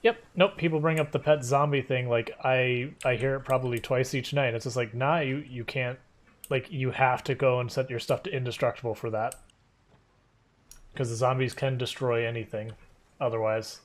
Yep, nope, people bring up the pet zombie thing, like, I hear it probably twice each night. It's just like, nah, you can't, like, you have to go and set your stuff to indestructible for that. Because the zombies can destroy anything, otherwise.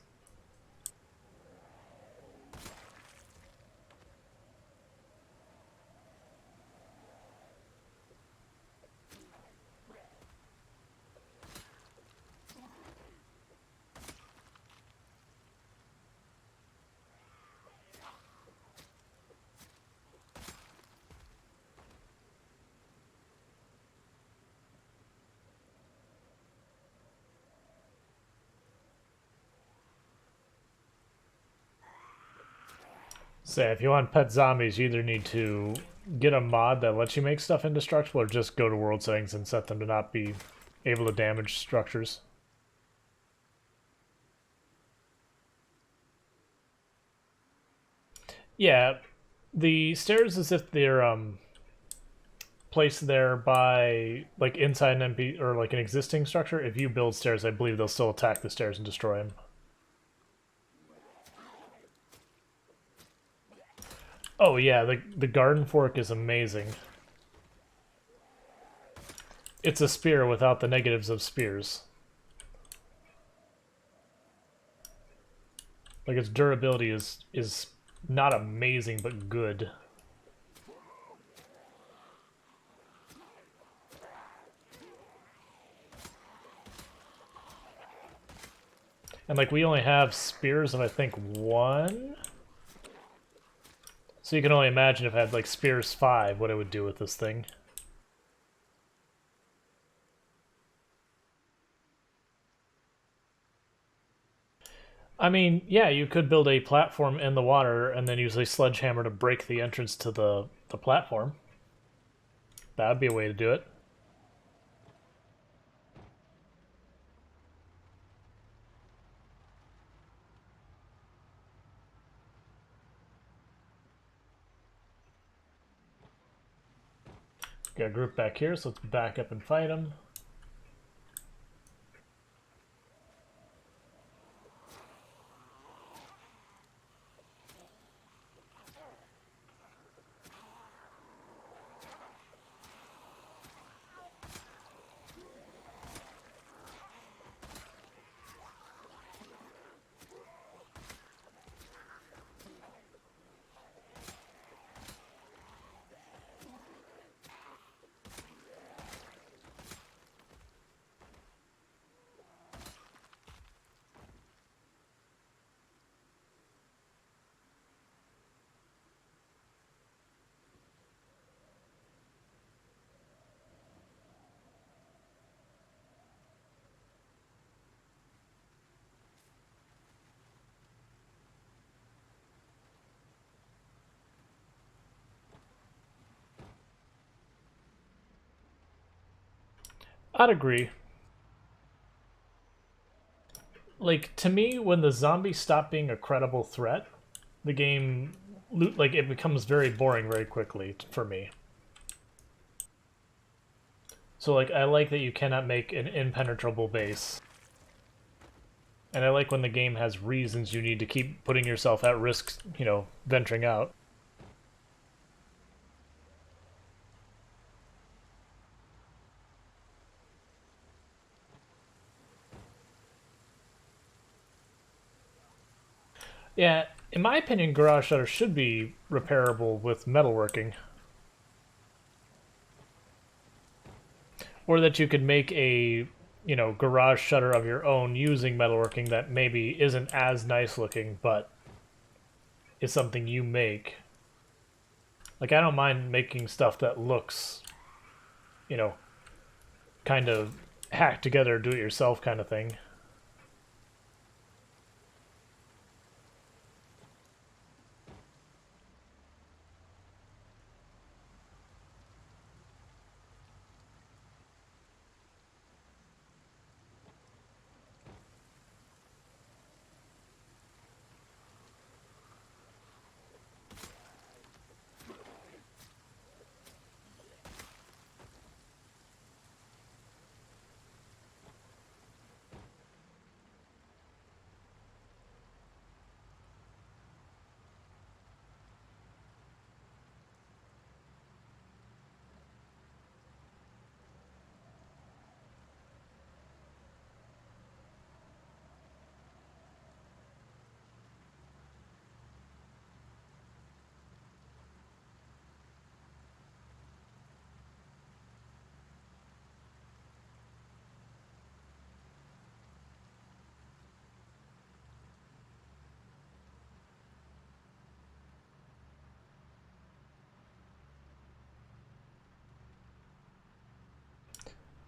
Say, if you want pet zombies, you either need to get a mod that lets you make stuff indestructible, or just go to world settings and set them to not be able to damage structures. Yeah, the stairs as if they're placed there by like inside an MP or like an existing structure. If you build stairs, I believe they'll still attack the stairs and destroy them. Oh yeah, the garden fork is amazing. It's a spear without the negatives of spears. Like, its durability is not amazing, but good. And like we only have spears of I think 1. So you can only imagine if I had like spears 5, what it would do with this thing. I mean, yeah, you could build a platform in the water and then use a sledgehammer to break the entrance to the platform. That would be a way to do it. Got a group back here, so let's back up and fight them. I'd agree. Like, to me, when the zombies stop being a credible threat, the game, like, it becomes very boring very quickly for me. So, like, I like that you cannot make an impenetrable base. And I like when the game has reasons you need to keep putting yourself at risk, you know, venturing out. Yeah, in my opinion, garage shutters should be repairable with metalworking. Or that you could make a, you know, garage shutter of your own using metalworking that maybe isn't as nice looking, but is something you make. Like, I don't mind making stuff that looks, you know, kind of hacked together, do it yourself kind of thing.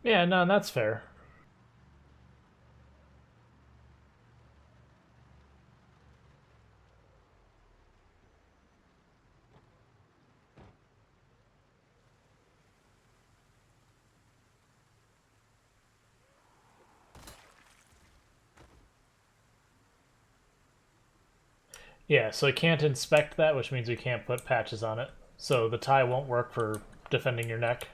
Yeah, no, that's fair. Yeah, so I can't inspect that, which means we can't put patches on it. So the tie won't work for defending your neck.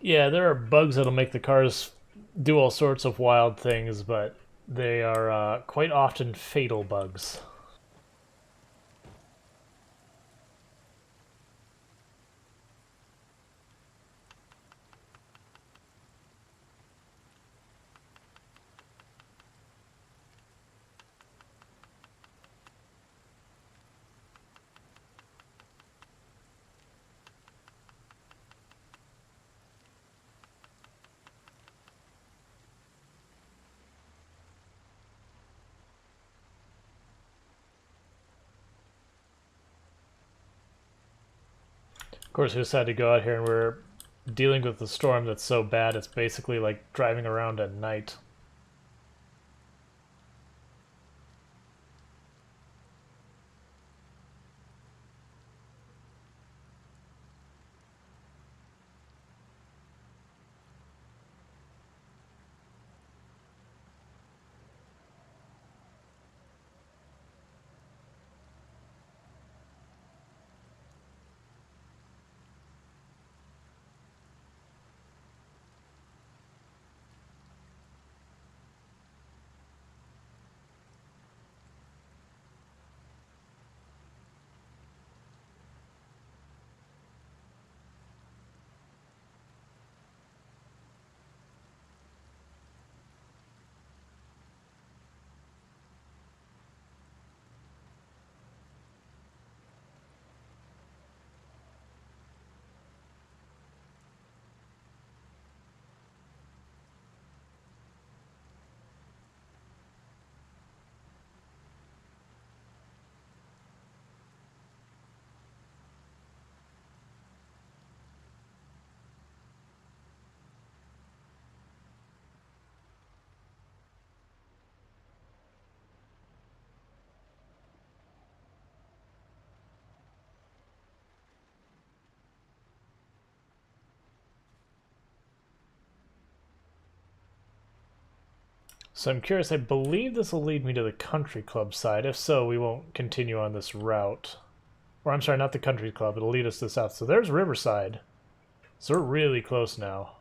Yeah, there are bugs that'll make the cars do all sorts of wild things, but they are quite often fatal bugs. Of course, we decided to go out here and we're dealing with the storm that's so bad it's basically like driving around at night. So I'm curious, I believe this will lead me to the country club side. If so, we won't continue on this route. Or I'm sorry, not the country club, it'll lead us to the south. So there's Riverside. So we're really close now.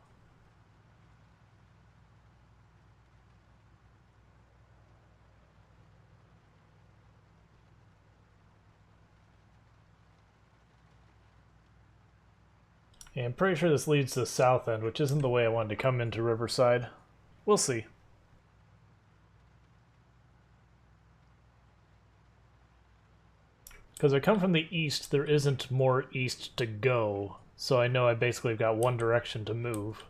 Yeah, I'm pretty sure this leads to the south end, which isn't the way I wanted to come into Riverside. We'll see. Because I come from the east, there isn't more east to go. So I know I basically got one direction to move.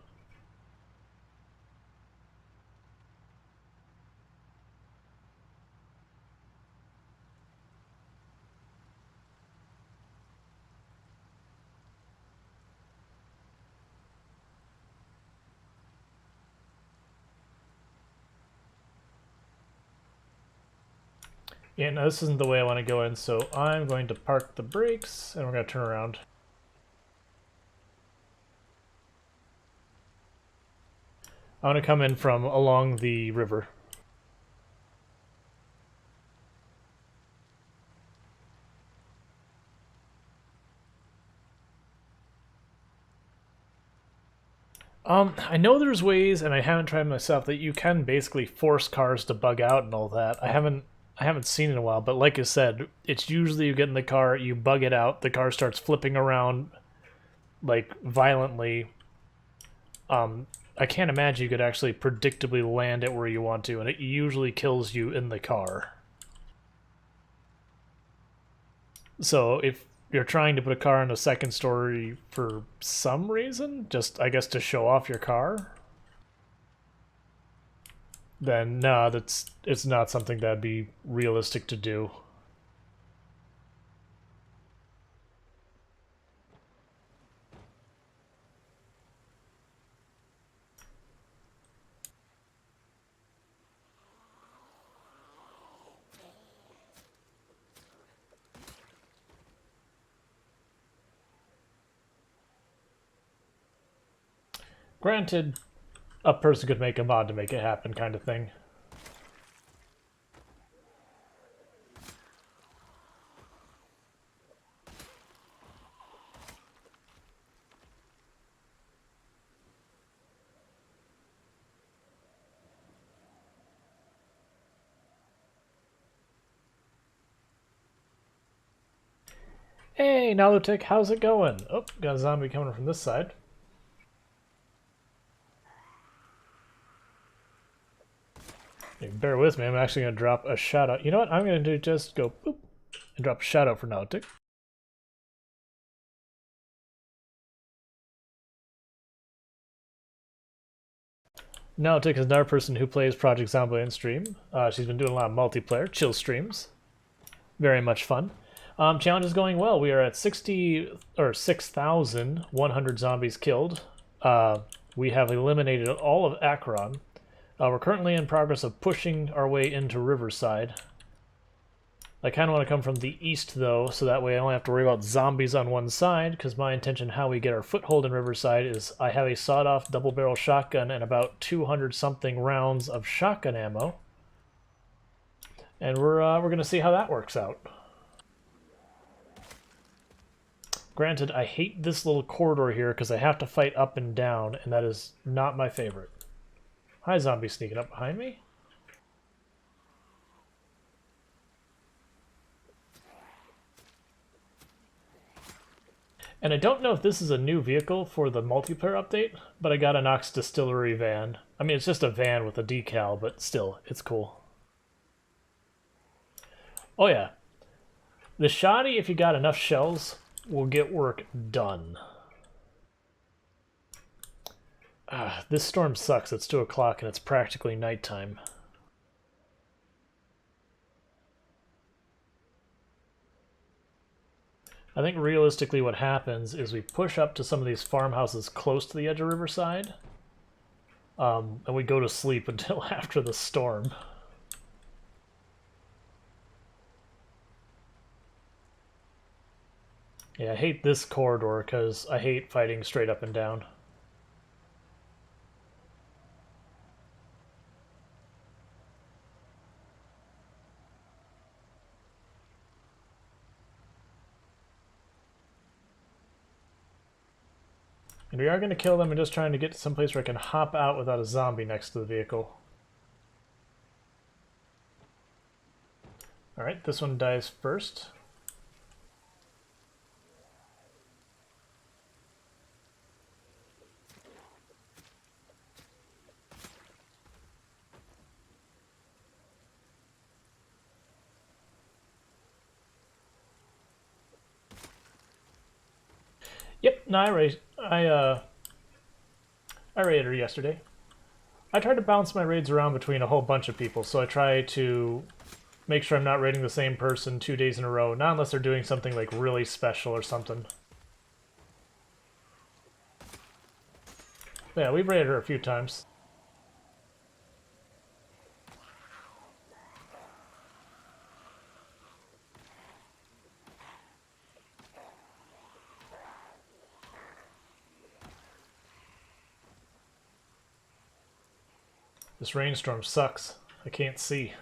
Yeah, no, this isn't the way I want to go in, so I'm going to park the brakes, and we're going to turn around. I want to come in from along the river. I know there's ways, and I haven't tried myself, that you can basically force cars to bug out and all that. I haven't seen it in a while, but like I said, it's usually you get in the car, you bug it out, the car starts flipping around like violently. I can't imagine you could actually predictably land it where you want to, and it usually kills you in the car. So if you're trying to put a car in a second story for some reason, just I guess to show off your car, then no, it's not something that'd be realistic to do. Granted, a person could make a mod to make it happen, kind of thing. Hey, Nalutic, how's it going? Oh, got a zombie coming from this side. Bear with me, I'm actually going to drop a shout out. You know what? I'm going to do just go boop and drop a shout out for Nalutic. Nalutic is another person who plays Project Zomboid in stream. She's been doing a lot of multiplayer, chill streams. Very much fun. Challenge is going well. We are at 6,100 zombies killed. We have eliminated all of Akron. We're currently in progress of pushing our way into Riverside. I kind of want to come from the east, though, so that way I only have to worry about zombies on one side, because my intention how we get our foothold in Riverside is I have a sawed-off double-barrel shotgun and about 200-something rounds of shotgun ammo. And we're going to see how that works out. Granted, I hate this little corridor here because I have to fight up and down, and that is not my favorite. Hi, zombie sneaking up behind me. And I don't know if this is a new vehicle for the multiplayer update, but I got an Ox Distillery van. I mean, it's just a van with a decal, but still, it's cool. Oh yeah. The shoddy, if you got enough shells, will get work done. This storm sucks. It's 2 o'clock and it's practically nighttime. I think realistically what happens is we push up to some of these farmhouses close to the edge of Riverside, and we go to sleep until after the storm. Yeah, I hate this corridor because I hate fighting straight up and down. And we are going to kill them and just trying to get to some place where I can hop out without a zombie next to the vehicle. Alright, this one dies first. Yep, no, I raided her yesterday. I try to bounce my raids around between a whole bunch of people, so I try to make sure I'm not raiding the same person 2 days in a row, not unless they're doing something like really special or something. But yeah, we've raided her a few times. This rainstorm sucks. I can't see.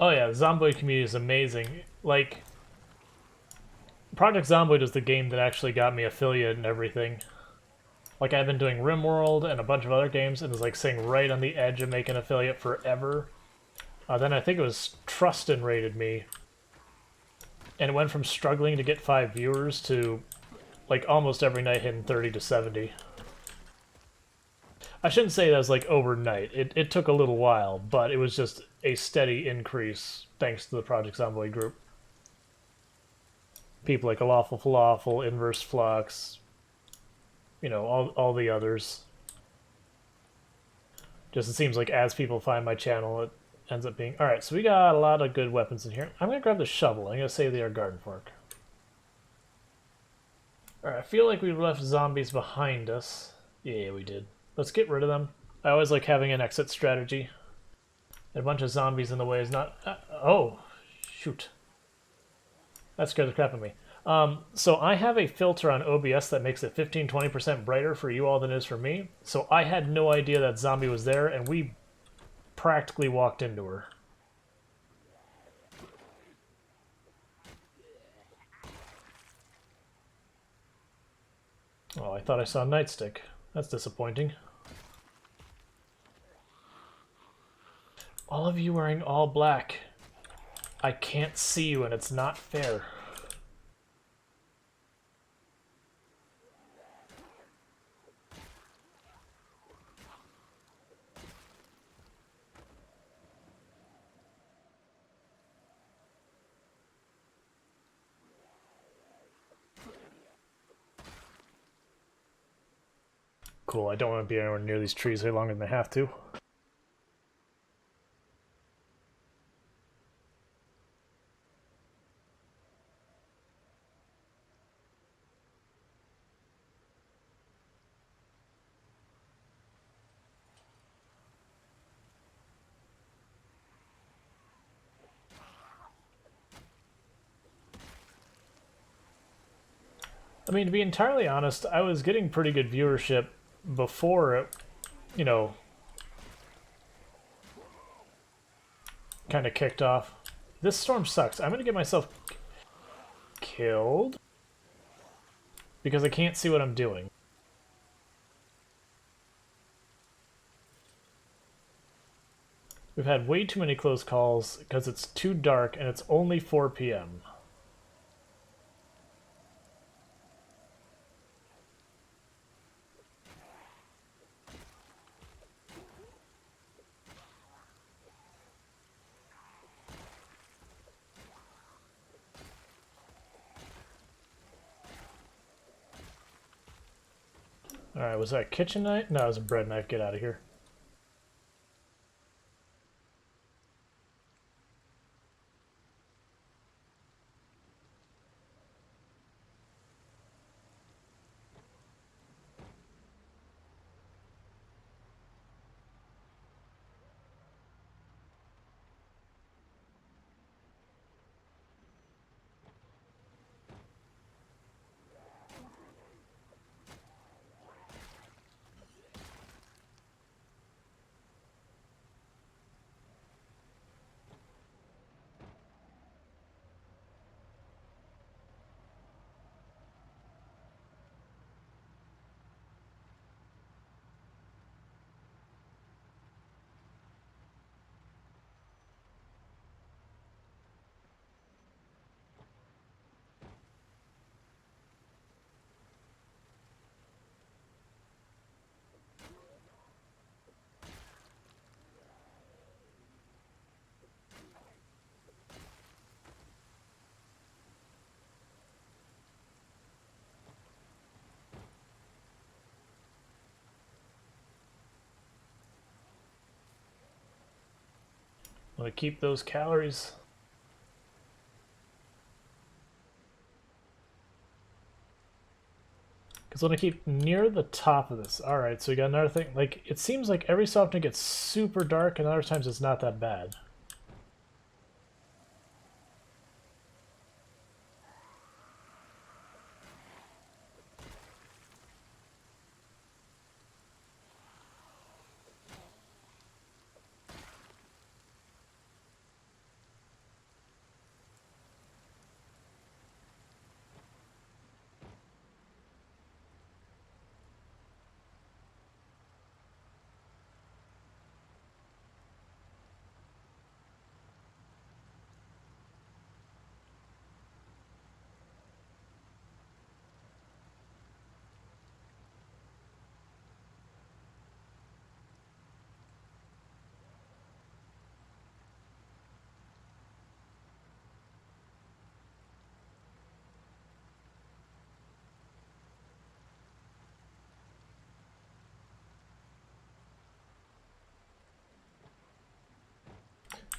Oh yeah, the Zomboid community is amazing. Like, Project Zomboid is the game that actually got me affiliate and everything. Like, I've been doing RimWorld and a bunch of other games, and it's like sitting right on the edge of making affiliate forever. Then I think it was Trustin rated me, and it went from struggling to get 5 viewers to like almost every night hitting 30 to 70. I shouldn't say that was like overnight. It took a little while, but it was just a steady increase thanks to the Project Zomboid group. People like Lawful Falafel, Inverse Flux, you know, all the others. Just it seems like as people find my channel, it ends up being... Alright, so we got a lot of good weapons in here. I'm going to grab the shovel. I'm going to save the garden fork. Alright, I feel like we left zombies behind us. Yeah, we did. Let's get rid of them. I always like having an exit strategy. A bunch of zombies in the way is not... oh, shoot. That scared the crap out of me. So I have a filter on OBS that makes it 15-20% brighter for you all than it is for me. So I had no idea that zombie was there, and we practically walked into her. Oh, I thought I saw a nightstick. That's disappointing. All of you wearing all black. I can't see you, and it's not fair. Cool, I don't want to be anywhere near these trees any longer than I have to. I mean, to be entirely honest, I was getting pretty good viewership before it, you know, kind of kicked off. This storm sucks. I'm going to get myself killed because I can't see what I'm doing. We've had way too many close calls because it's too dark and it's only 4 p.m. Alright, was that a kitchen knife? No, it was a bread knife. Get out of here. I'm going to keep those calories. Because I want to keep near the top of this. Alright, so we got another thing. Like, it seems like every so often it gets super dark and other times it's not that bad.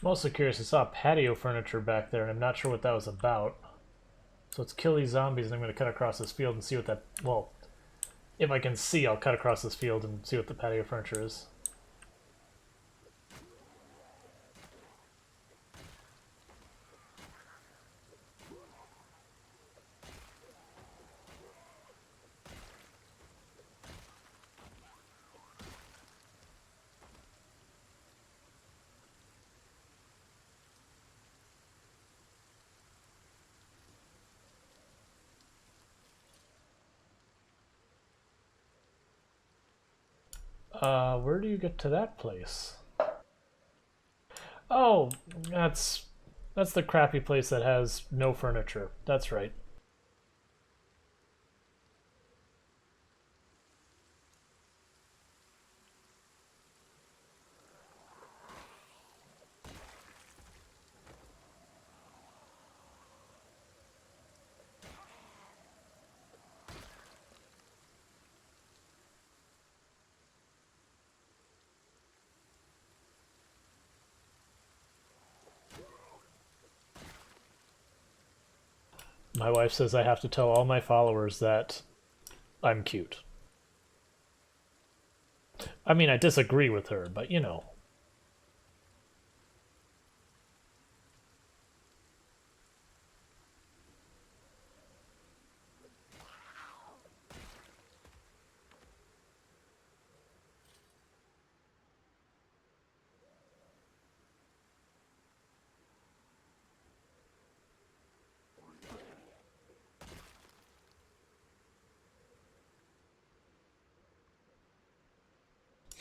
I'm also curious, I saw patio furniture back there and I'm not sure what that was about. So let's kill these zombies and I'm going to cut across this field and see what that... well, if I can see, I'll cut across this field and see what the patio furniture is. Where do you get to that place? Oh, that's the crappy place that has no furniture. That's right. My wife says I have to tell all my followers that I'm cute. I mean, I disagree with her, but you know.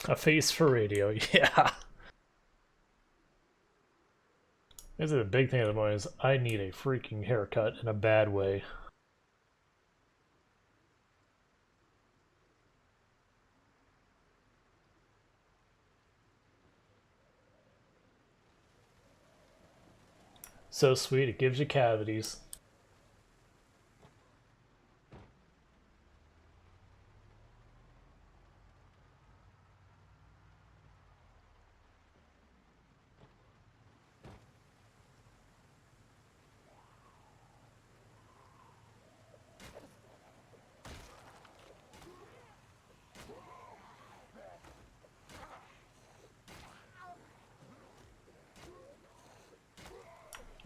A face for radio, yeah. This is the big thing at the moment is I need a freaking haircut in a bad way. So sweet, it gives you cavities.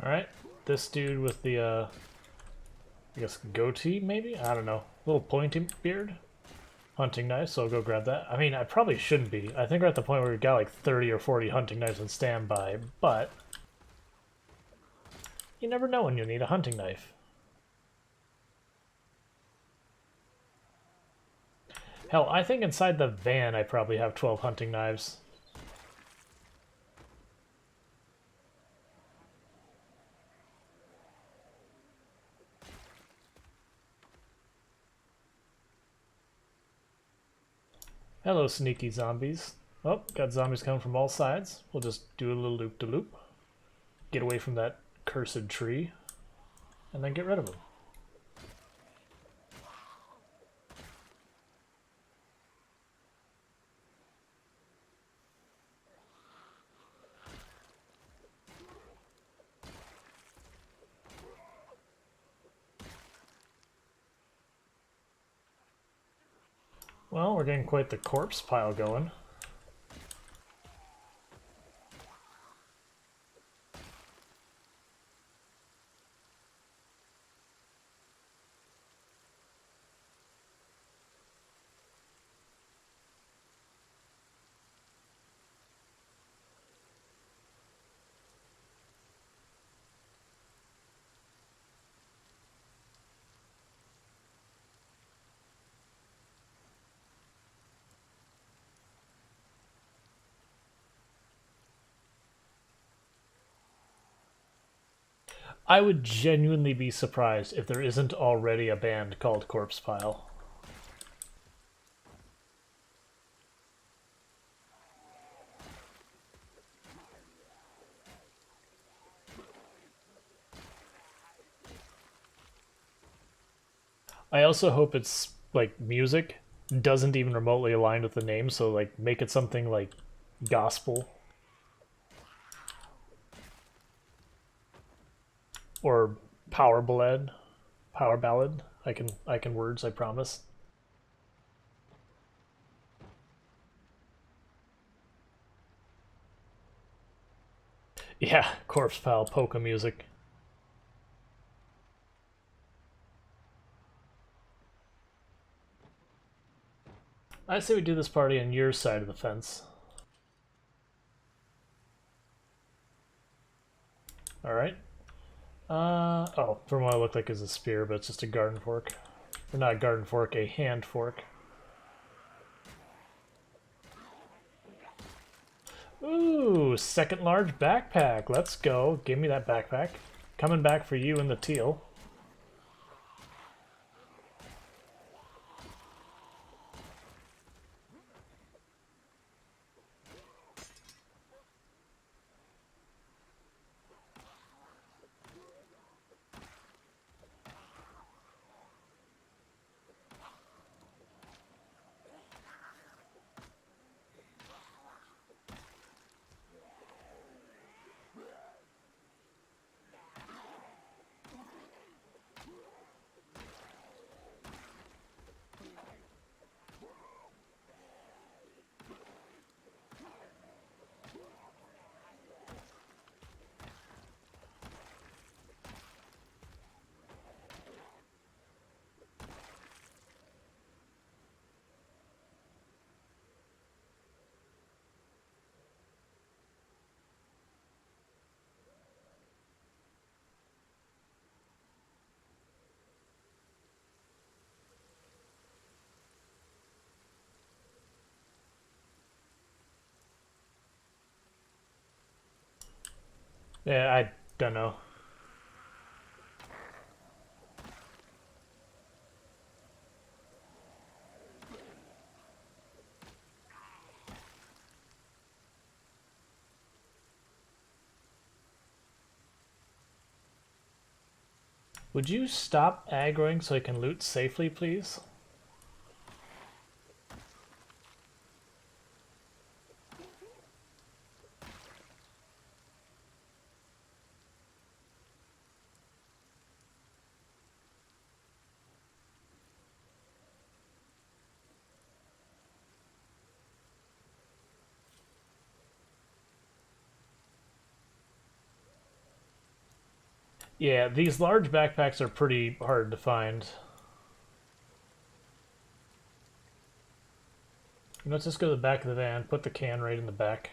Alright, this dude with the, I guess goatee, maybe? I don't know. Little pointy beard? Hunting knives, so I'll go grab that. I mean, I probably shouldn't be. I think we're at the point where we've got like 30 or 40 hunting knives on standby, but you never know when you'll need a hunting knife. Hell, I think inside the van I probably have 12 hunting knives. Hello, sneaky zombies. Oh, got zombies coming from all sides. We'll just do a little loop-de-loop. Get away from that cursed tree. And then get rid of them. Well, we're getting quite the corpse pile going. I would genuinely be surprised if there isn't already a band called Corpse Pile. I also hope it's like music doesn't even remotely align with the name, so like make it something like gospel or power ballad. I can words, I promise. Yeah, Corpse Pile polka music. I say we do this party on your side of the fence. Alright. Oh, from what I look like is a spear, but it's just a garden fork. Or not a garden fork, a hand fork. Ooh, second large backpack. Let's go. Give me that backpack. Coming back for you in the teal. Yeah, I don't know. Would you stop aggroing so I can loot safely, please? Yeah, these large backpacks are pretty hard to find. Let's just go to the back of the van, put the can right in the back.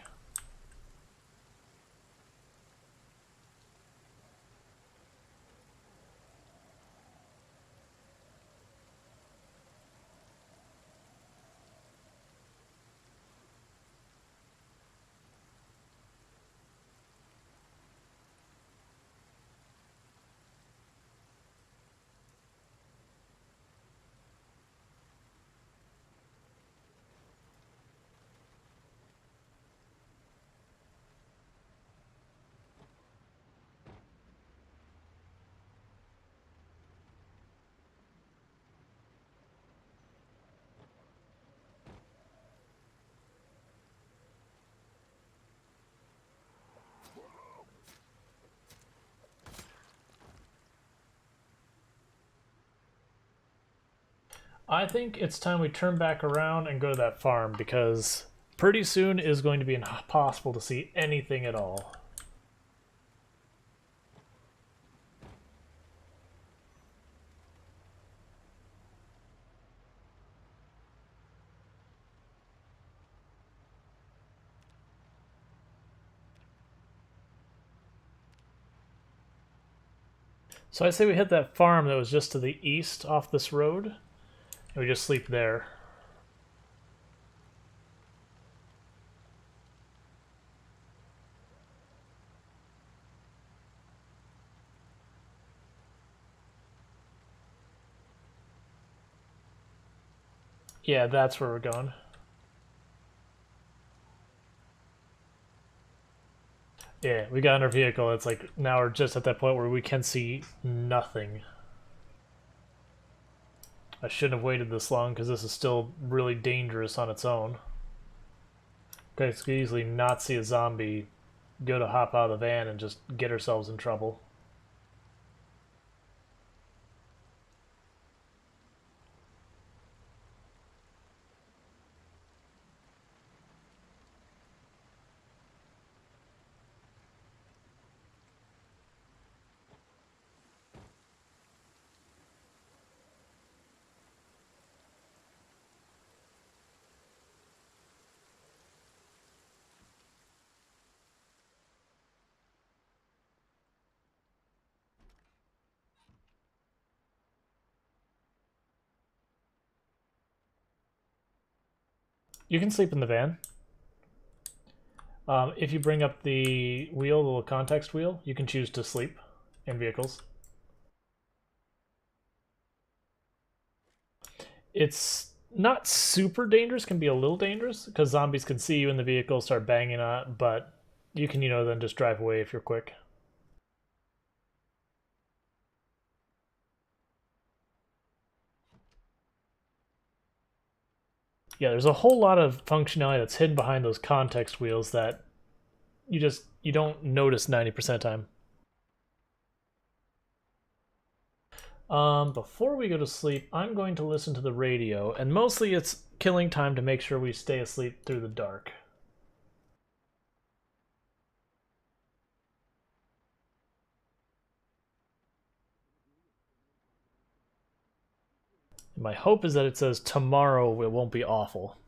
I think it's time we turn back around and go to that farm because pretty soon it is going to be impossible to see anything at all. So I say we hit that farm that was just to the east off this road, and we just sleep there. Yeah, that's where we're going. Yeah, we got in our vehicle. It's like now we're just at that point where we can see nothing. I shouldn't have waited this long because this is still really dangerous on its own. Okay, so we could easily not see a zombie, go to hop out of the van and just get ourselves in trouble. You can sleep in the van. If you bring up the wheel, the little context wheel, you can choose to sleep in vehicles. It's not super dangerous, can be a little dangerous, because zombies can see you in the vehicle, start banging on it, but you can, then just drive away if you're quick. Yeah, there's a whole lot of functionality that's hidden behind those context wheels that you don't notice 90% of the time. Before we go to sleep, I'm going to listen to the radio, and mostly it's killing time to make sure we stay asleep through the dark. My hope is that it says tomorrow it won't be awful.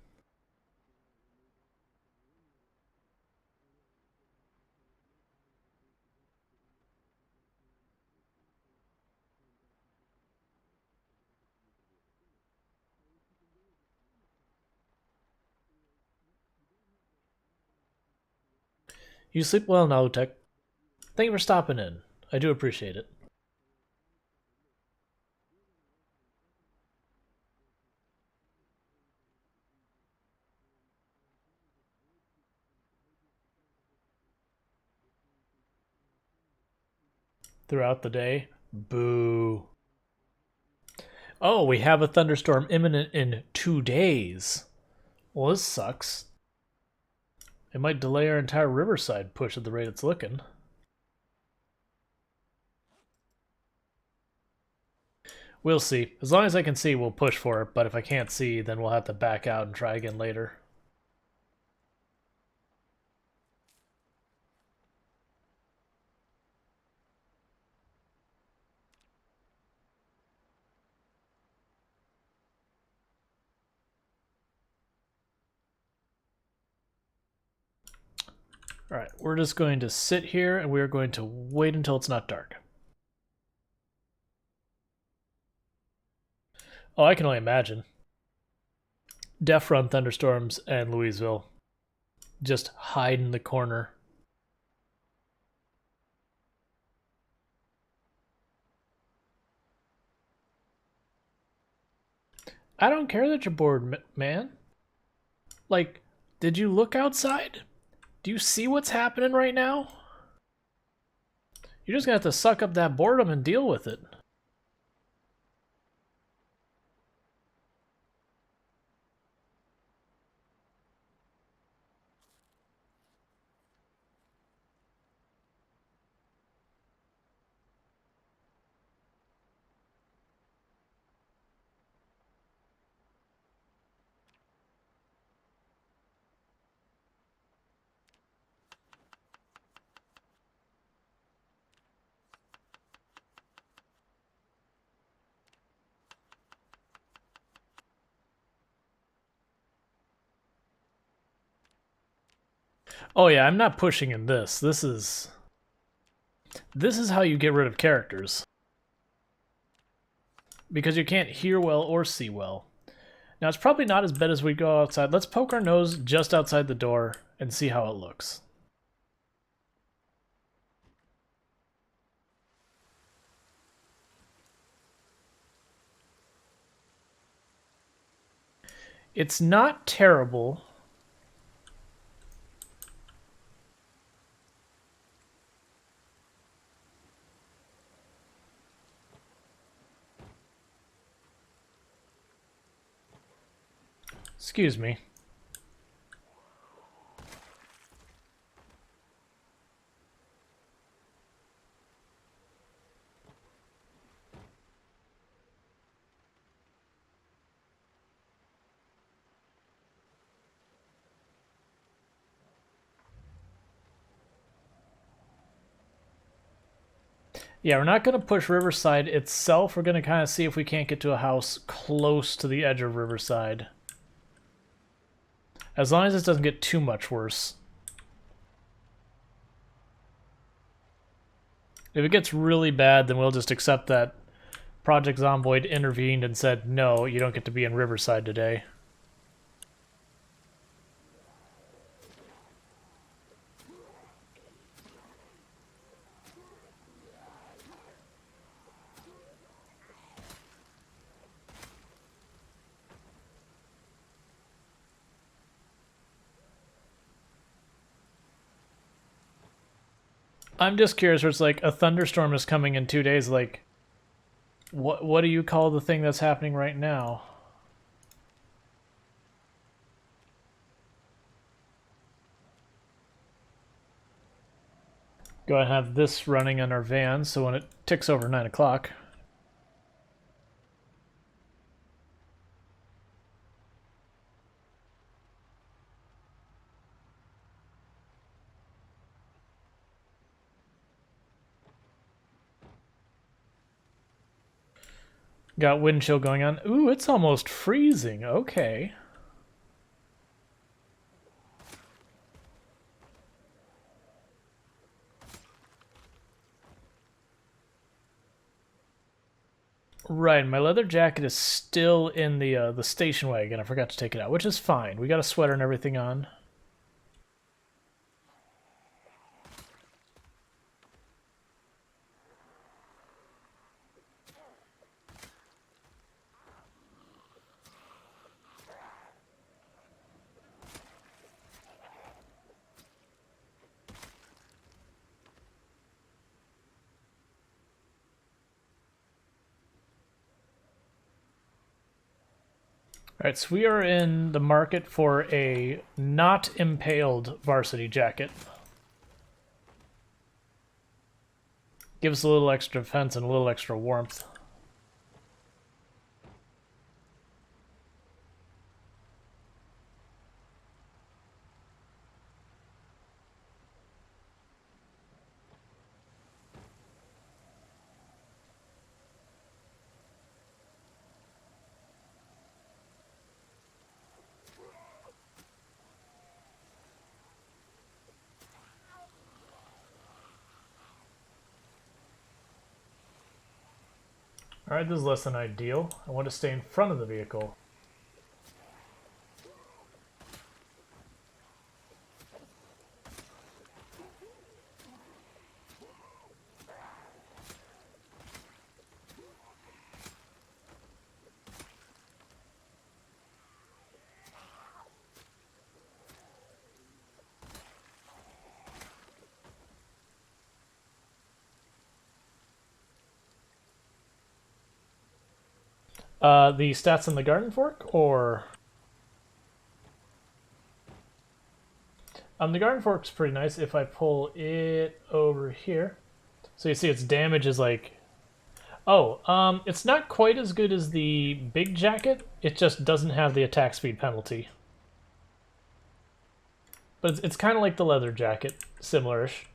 You sleep well now, Tech. Thank you for stopping in. I do appreciate it. Throughout the day? Boo. Oh, we have a thunderstorm imminent in 2 days. Well, this sucks. It might delay our entire Riverside push at the rate it's looking. We'll see. As long as I can see, we'll push for it, but if I can't see, then we'll have to back out and try again later. Alright, we're just going to sit here and we're going to wait until it's not dark. Oh, I can only imagine. Def Run thunderstorms and Louisville. Just hide in the corner. I don't care that you're bored, man. Like, did you look outside? Do you see what's happening right now? You're just gonna have to suck up that boredom and deal with it. Oh yeah, I'm not pushing in this. This is how you get rid of characters. Because you can't hear well or see well. Now it's probably not as bad as we go outside. Let's poke our nose just outside the door and see how it looks. It's not terrible. Excuse me. Yeah, we're not going to push Riverside itself. We're going to kind of see if we can't get to a house close to the edge of Riverside. As long as this doesn't get too much worse. If it gets really bad, then we'll just accept that Project Zomboid intervened and said, no, you don't get to be in Riverside today. I'm just curious, where it's like a thunderstorm is coming in 2 days, like, what do you call the thing that's happening right now? Go ahead and have this running on our van, so when it ticks over 9 o'clock... Got wind chill going on. Ooh, it's almost freezing. Okay. Right, my leather jacket is still in the station wagon. I forgot to take it out, which is fine. We got a sweater and everything on. Alright, so we are in the market for a not impaled varsity jacket. Gives a little extra defense and a little extra warmth. Alright, this is less than ideal. I want to stay in front of the vehicle. The stats on the garden fork, or... the garden fork's pretty nice if I pull it over here. So you see its damage is like... Oh, it's not quite as good as the big jacket. It just doesn't have the attack speed penalty. But it's kind of like the leather jacket, similar-ish.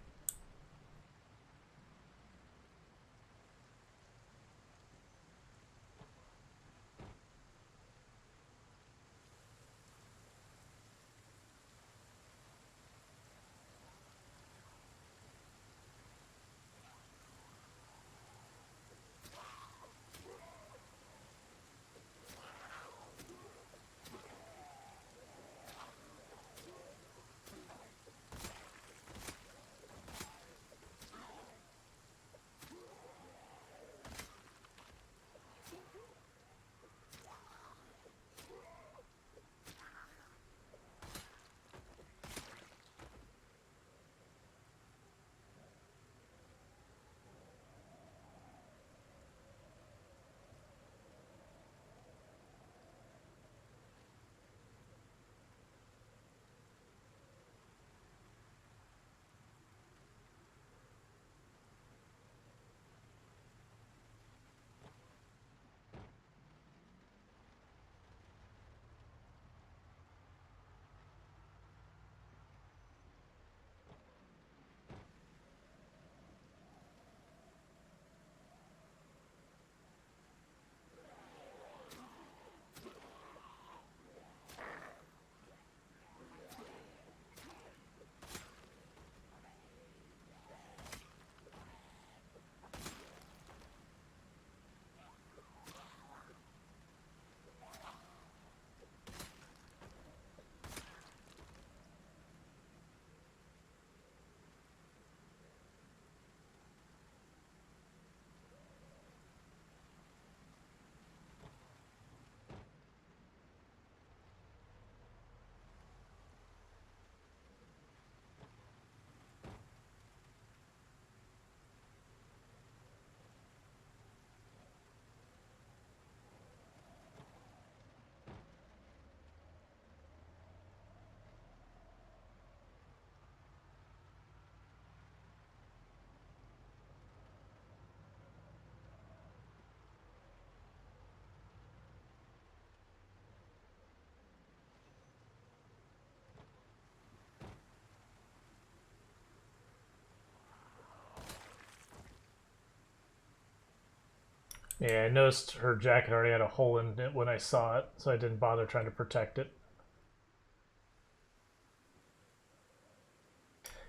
Yeah, I noticed her jacket already had a hole in it when I saw it, so I didn't bother trying to protect it.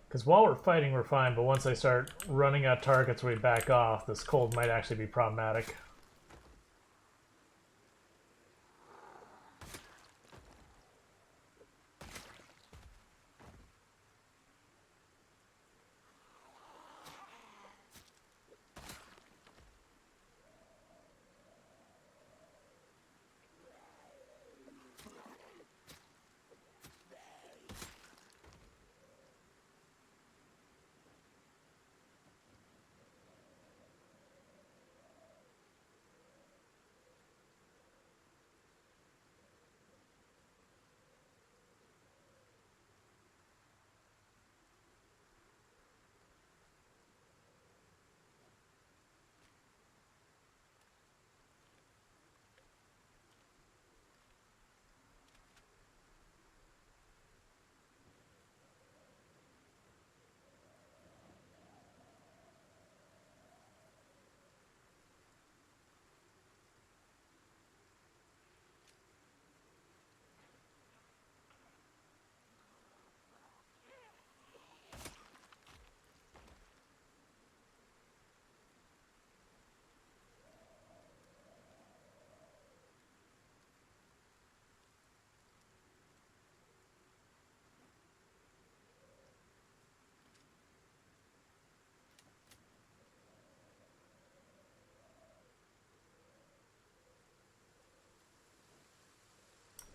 Because while we're fighting, we're fine, but once I start running at targets we back off, this cold might actually be problematic.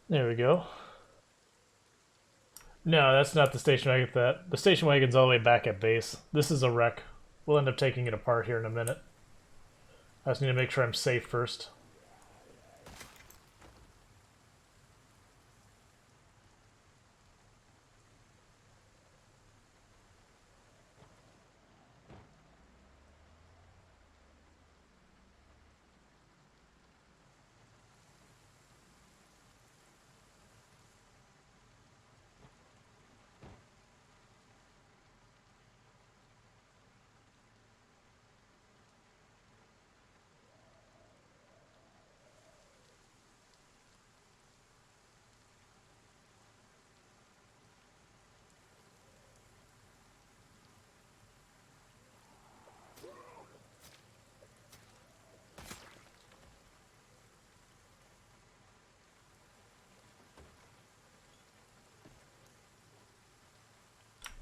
There we go. No, that's not the station wagon. The station wagon's all the way back at base. This is a wreck. We'll end up taking it apart here in a minute. I just need to make sure I'm safe first.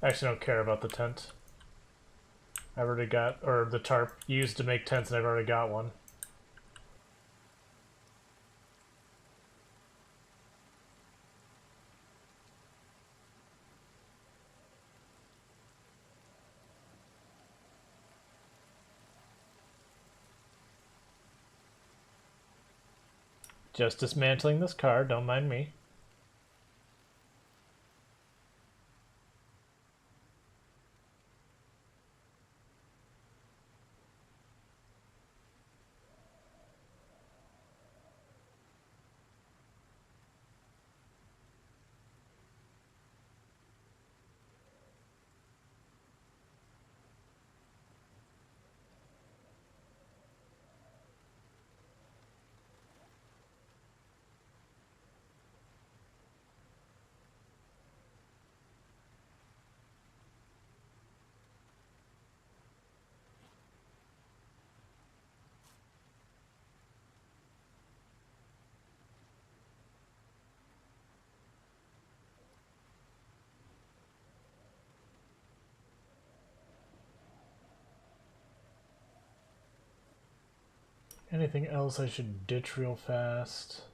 I actually don't care about the tent. I've already got, or the tarp used to make tents, and I've already got one. Just dismantling this car, don't mind me. Anything else I should ditch real fast?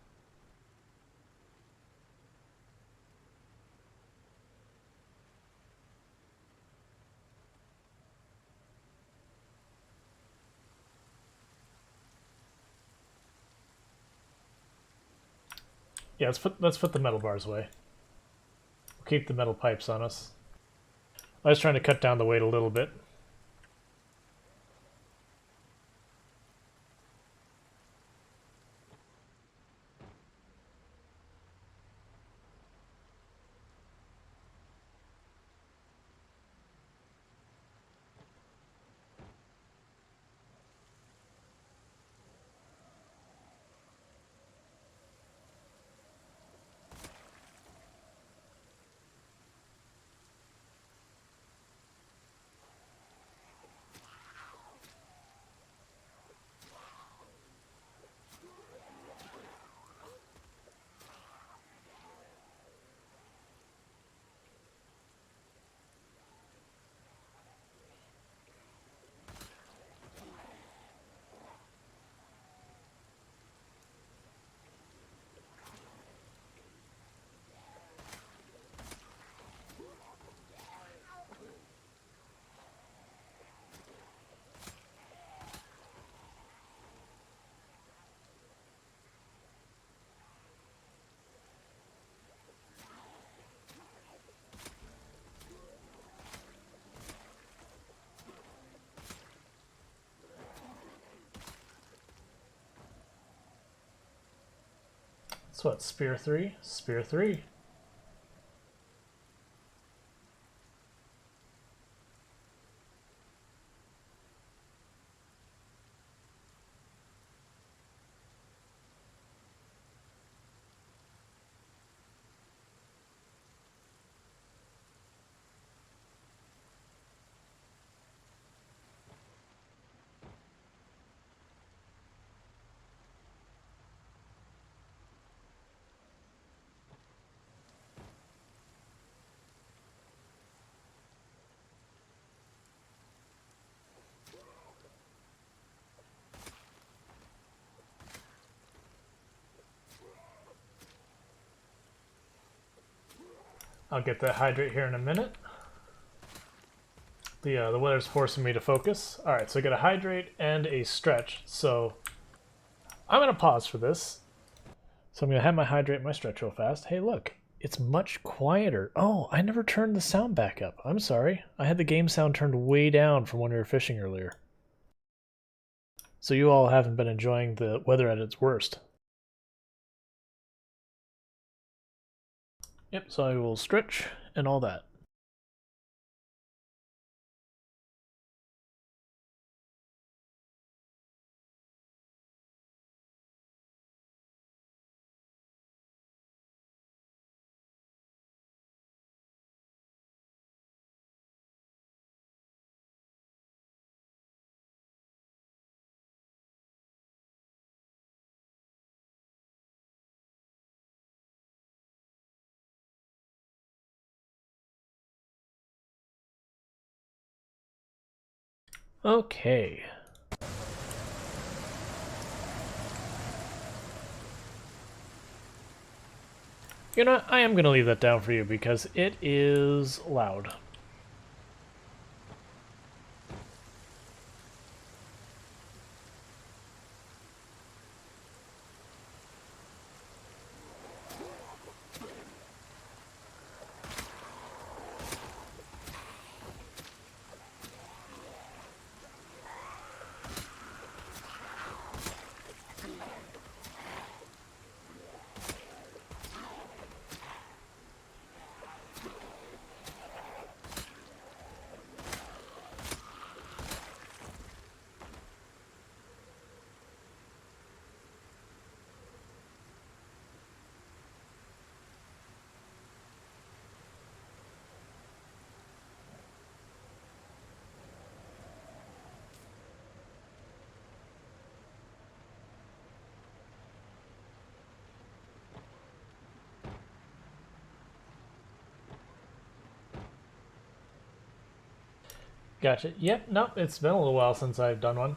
Yeah, let's put the metal bars away. We'll keep the metal pipes on us. I was trying to cut down the weight a little bit. So what, spear 3? Spear 3. I'll get that hydrate here in a minute. The weather's forcing me to focus. Alright, so I get a hydrate and a stretch. So I'm going to pause for this. So I'm going to have my hydrate and my stretch real fast. Hey, look. It's much quieter. Oh, I never turned the sound back up. I'm sorry. I had the game sound turned way down from when we were fishing earlier. So you all haven't been enjoying the weather at its worst. Yep, so I will stretch and all that. Okay. You know, I am going to leave that down for you because it is loud. Gotcha. Yep, nope, it's been a little while since I've done one.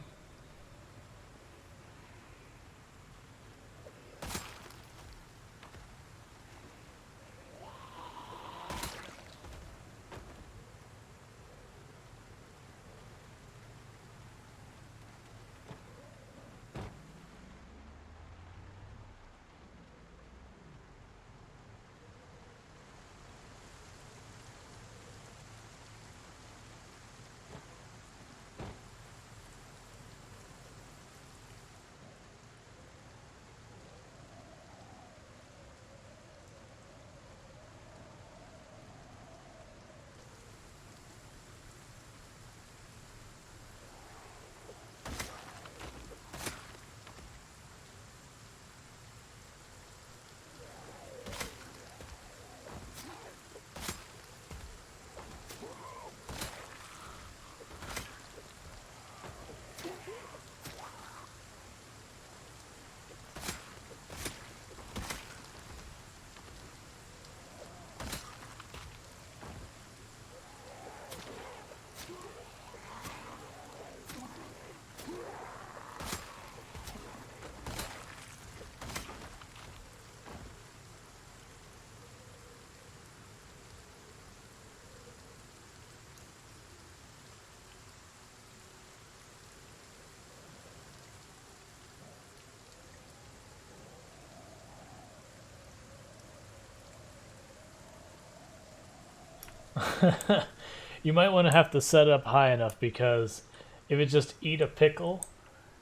You might want to have to set it up high enough because if it just eat a pickle,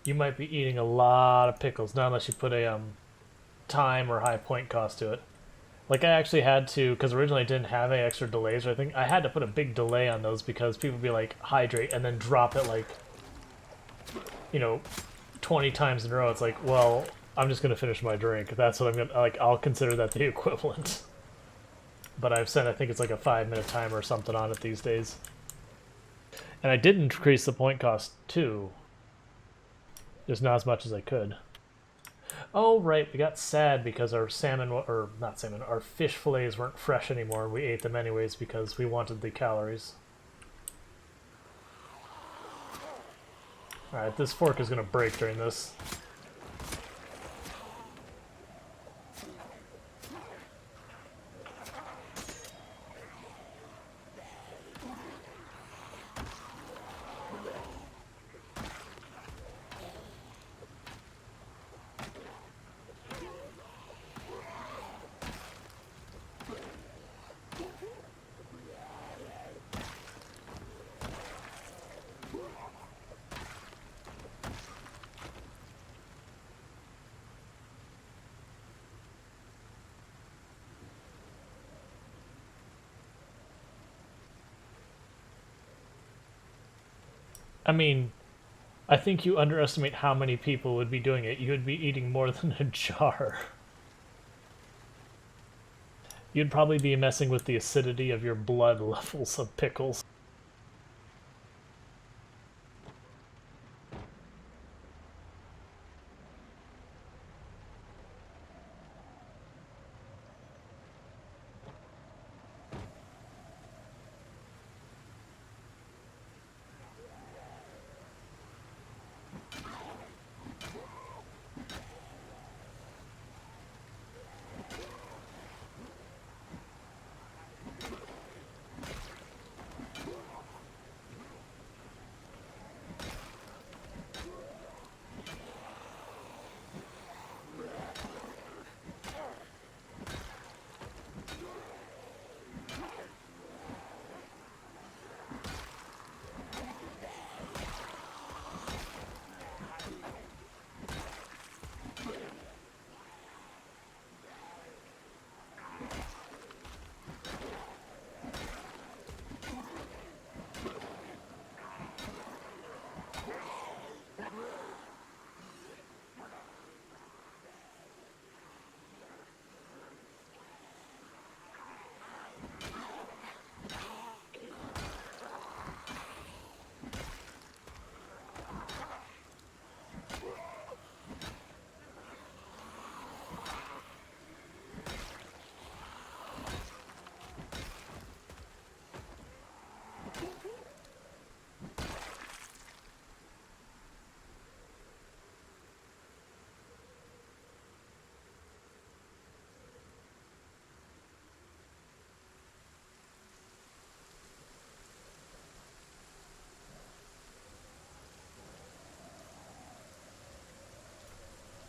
you might be eating a lot of pickles. Not unless you put a time or high point cost to it. Like I actually had to, because originally I didn't have any extra delays or anything. I had to put a big delay on those because people would be like hydrate and then drop it like, you know, 20 times in a row. It's like, well, I'm just gonna finish my drink. That's what I'm gonna like. I'll consider that the equivalent. But I've set, I think it's like a 5-minute timer or something on it these days. And I did increase the point cost too. Just not as much as I could. Oh, right, we got sad because our salmon, or not salmon, our fish fillets weren't fresh anymore. We ate them anyways because we wanted the calories. Alright, this fork is going to break during this. I mean, I think you underestimate how many people would be doing it. You would be eating more than a jar. You'd probably be messing with the acidity of your blood levels of pickles.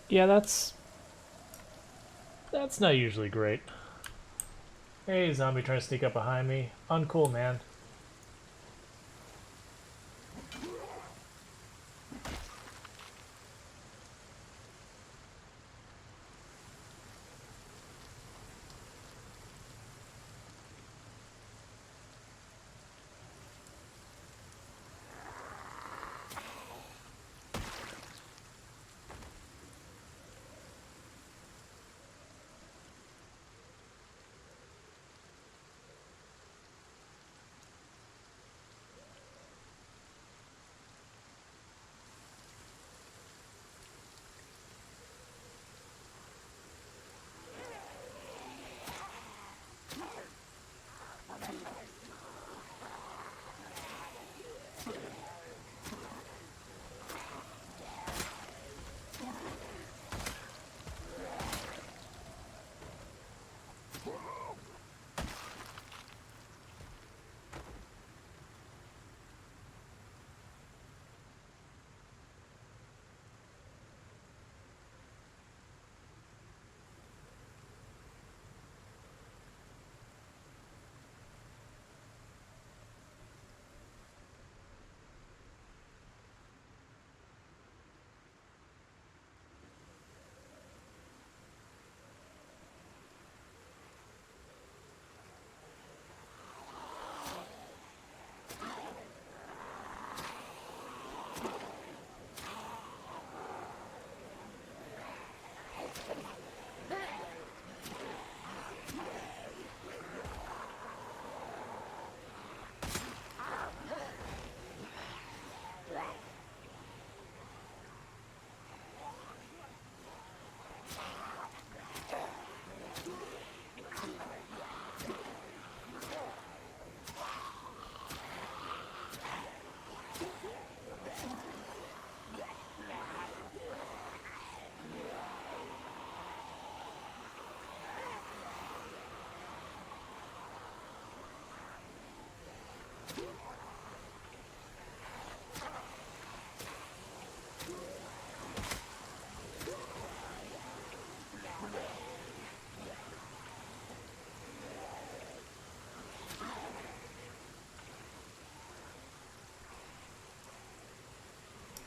Yeah, that's not usually great. Hey, zombie trying to sneak up behind me. Uncool, man.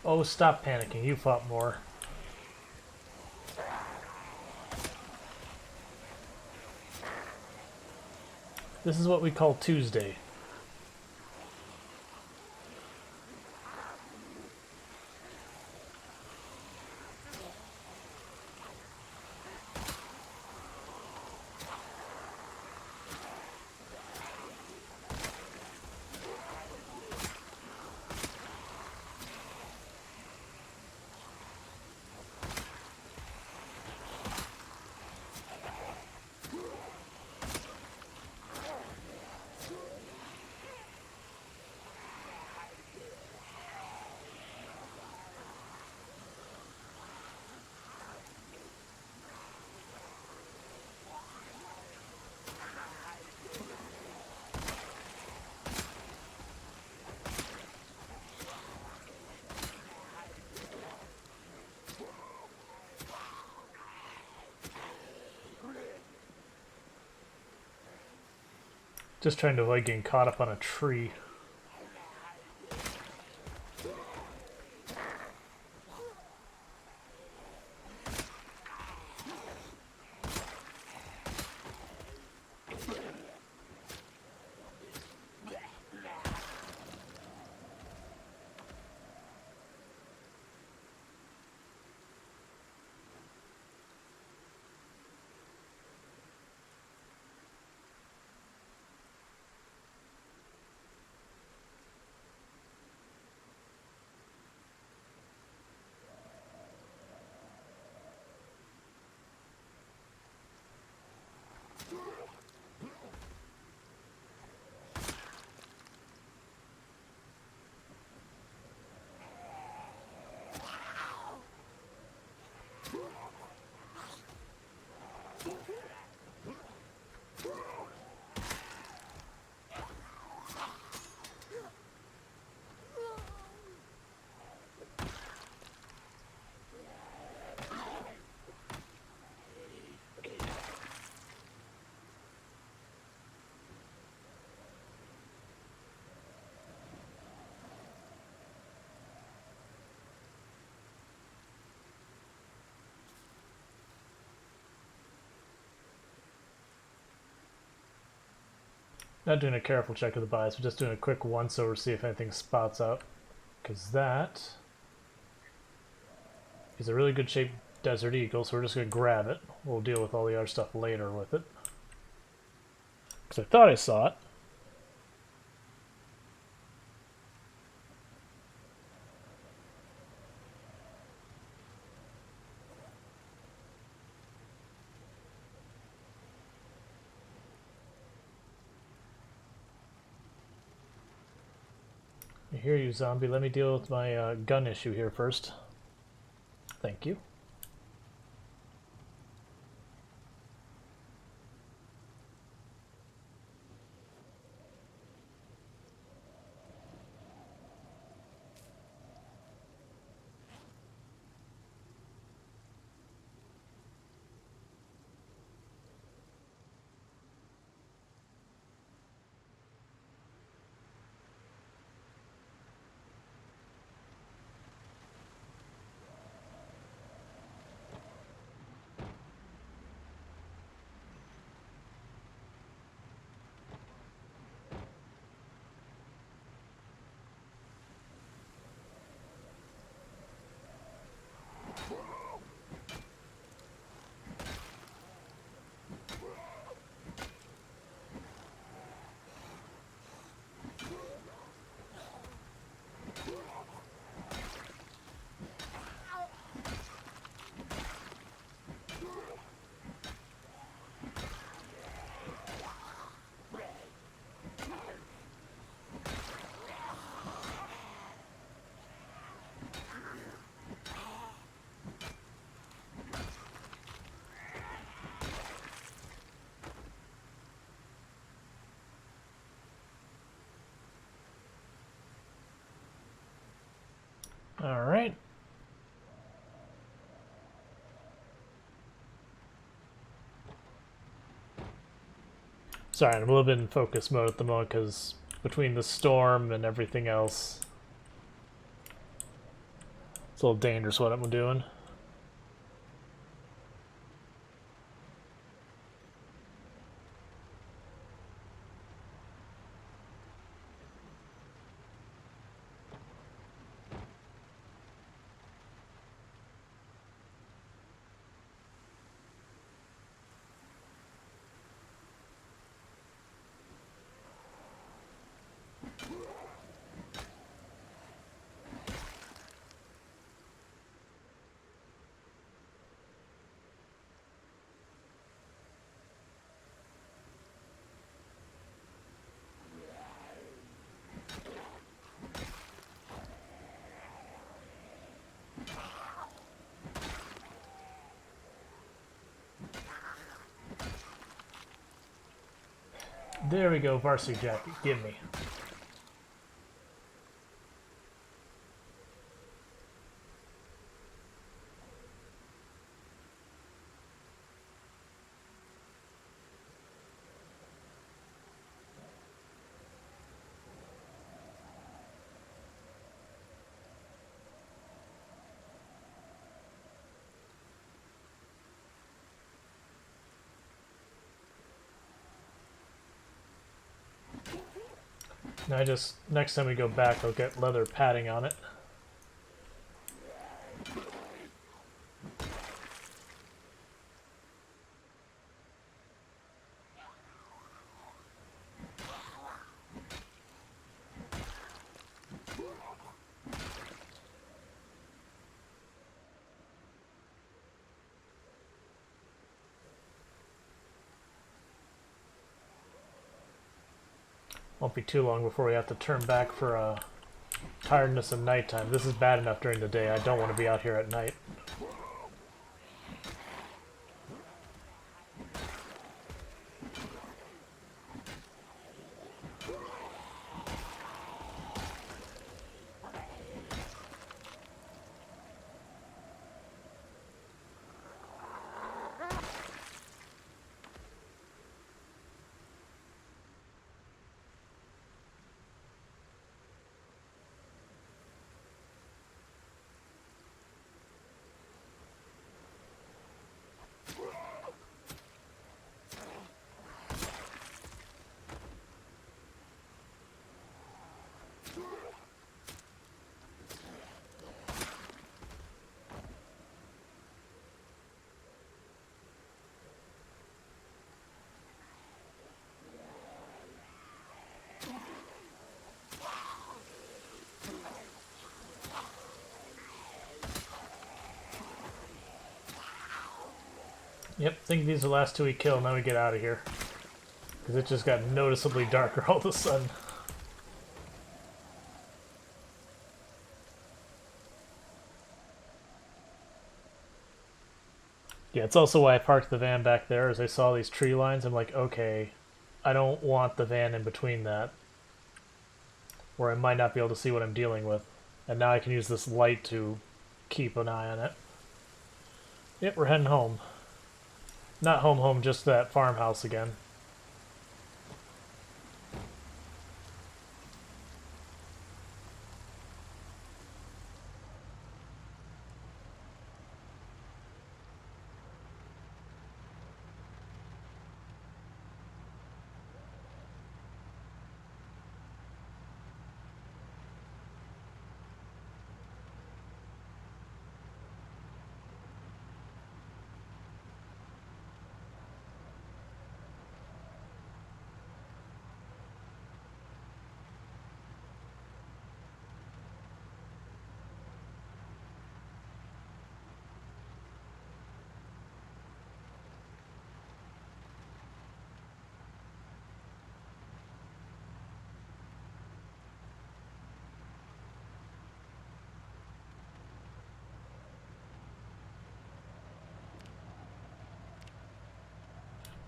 Oh, stop panicking. You fought more. This is what we call Tuesday. Just trying to avoid getting caught up on a tree. Not doing a careful check of the bias, but just doing a quick once over to see if anything spots out. Because that is a really good shaped desert eagle, so we're just going to grab it. We'll deal with all the other stuff later with it. Because I thought I saw it. I hear you, zombie. Let me deal with my gun issue here first. Thank you. Alright. Sorry, I'm a little bit in focus mode at the moment because between the storm and everything else. It's a little dangerous what I'm doing. There we go, varsity jacket, give me. Now next time we go back, I'll get leather padding on it. Won't be too long before we have to turn back for tiredness and nighttime. This is bad enough during the day. I don't want to be out here at night. Yep, I think these are the last two we kill, and then we get out of here. Because it just got noticeably darker all of a sudden. Yeah, it's also why I parked the van back there. As I saw these tree lines, I'm like, okay, I don't want the van in between that, where I might not be able to see what I'm dealing with. And now I can use this light to keep an eye on it. Yep, we're heading home. Not home, just that farmhouse again.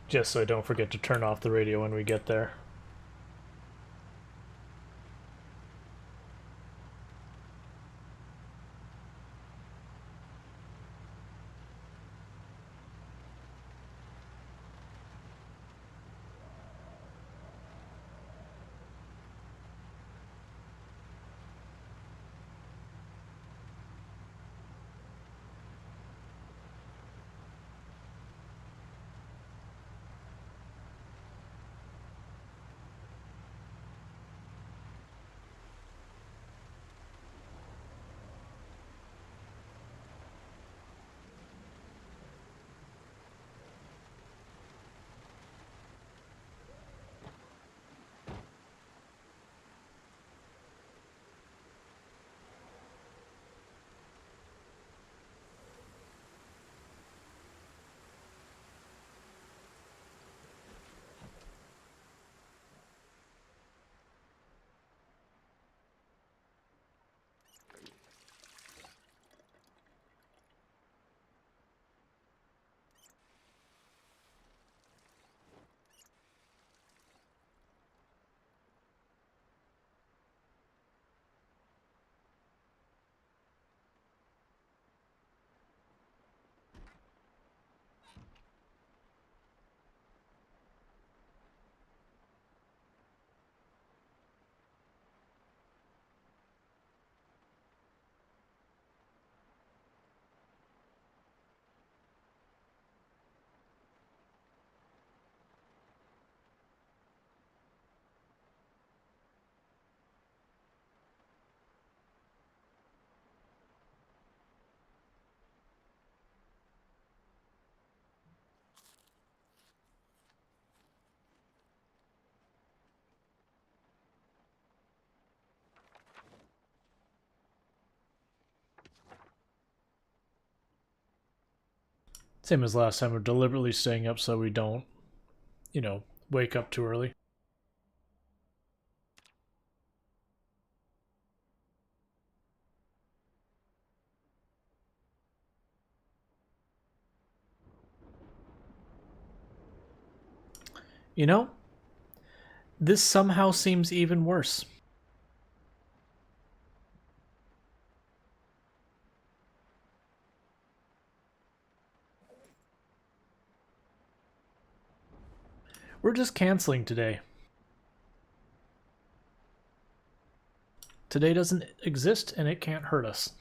Just so I don't forget to turn off the radio when we get there. Same as last time, we're deliberately staying up so we don't, you know, wake up too early. You know, this somehow seems even worse. We're just canceling today. Today doesn't exist and it can't hurt us.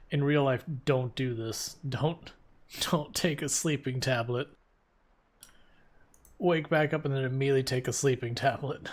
In real life, don't do this. Don't take a sleeping tablet. Wake back up and then immediately take a sleeping tablet.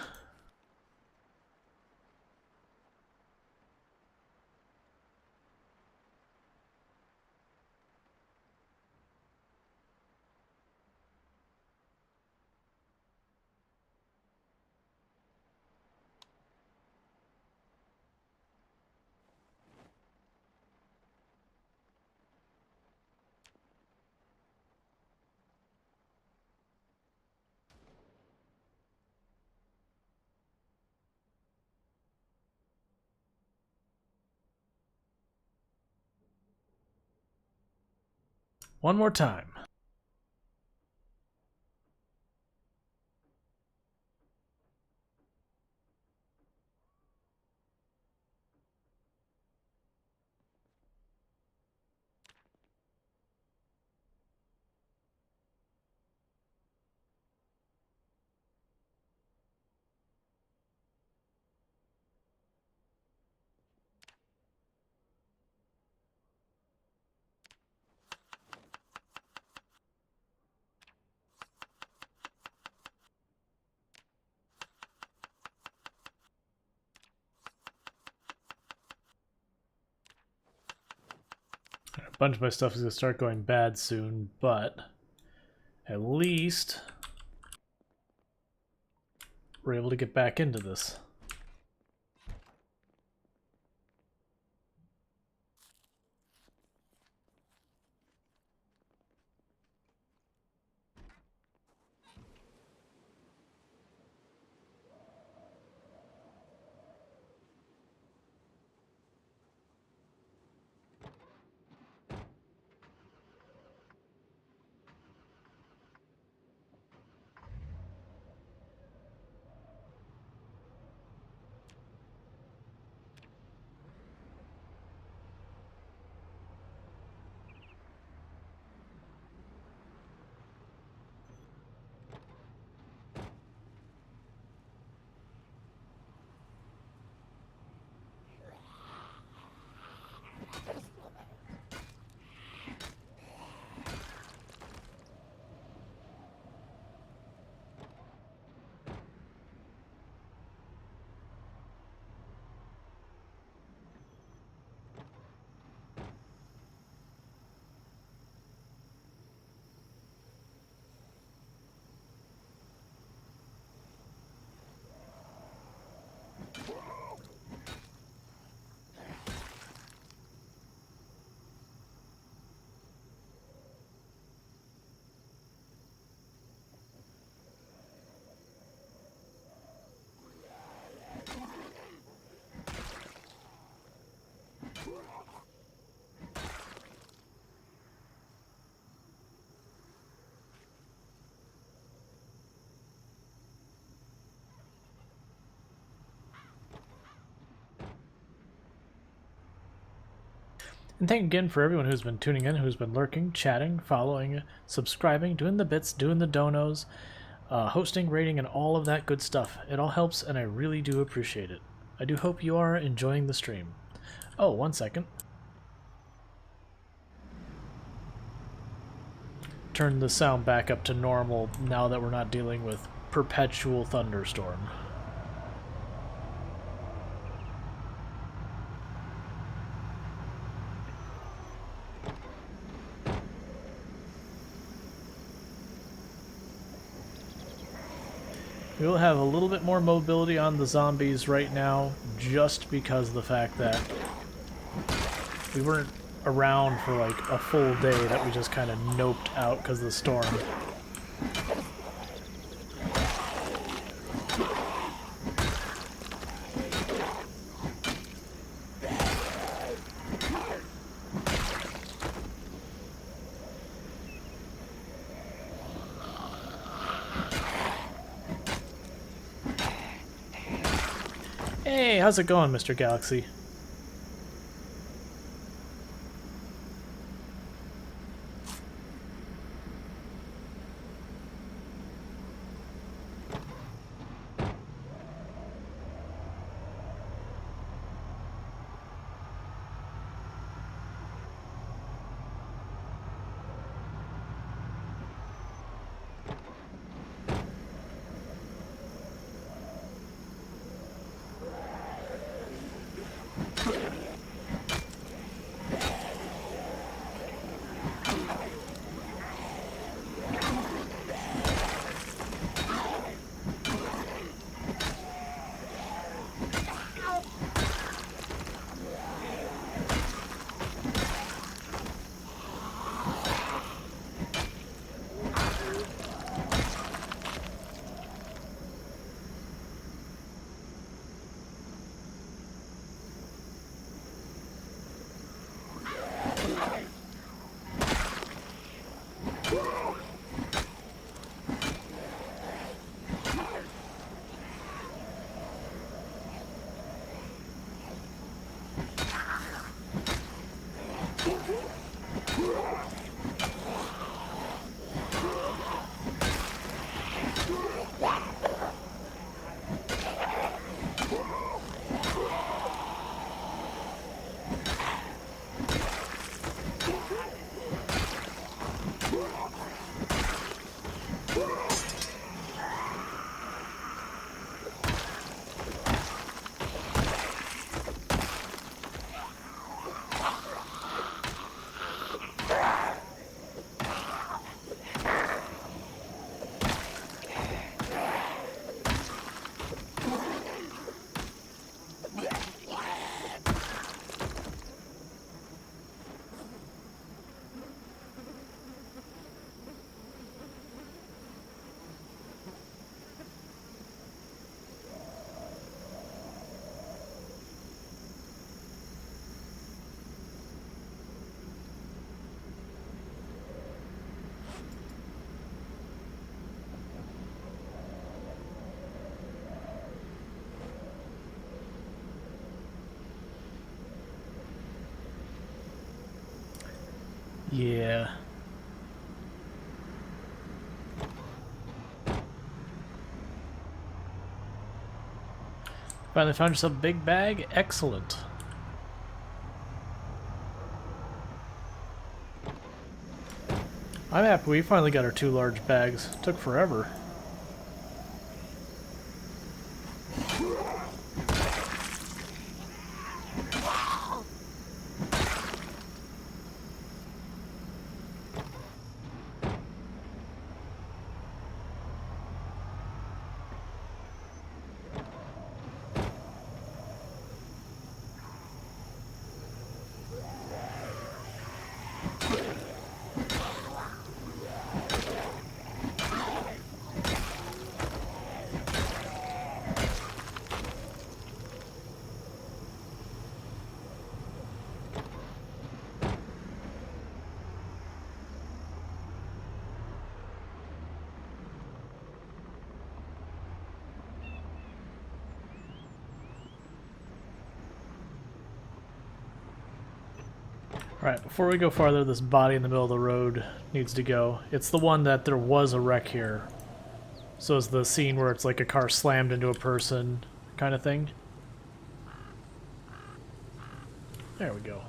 One more time. A bunch of my stuff is going to start going bad soon, but at least we're able to get back into this. And thank again for everyone who's been tuning in, who's been lurking, chatting, following, subscribing, doing the bits, doing the donos, hosting, rating, and all of that good stuff. It all helps, and I really do appreciate it. I do hope you are enjoying the stream. Oh, 1 second. Turn the sound back up to normal now that we're not dealing with perpetual thunderstorm. We'll have a little bit more mobility on the zombies right now, just because of the fact that we weren't around for like a full day, that we just kind of noped out because of the storm. Hey, how's it going, Mr. Galaxy? Yeah. Finally found yourself a big bag? Excellent. I'm happy we finally got our 2 large bags. Took forever. Alright, before we go farther, this body in the middle of the road needs to go. It's the one that there was a wreck here. So it's the scene where it's like a car slammed into a person kind of thing. There we go.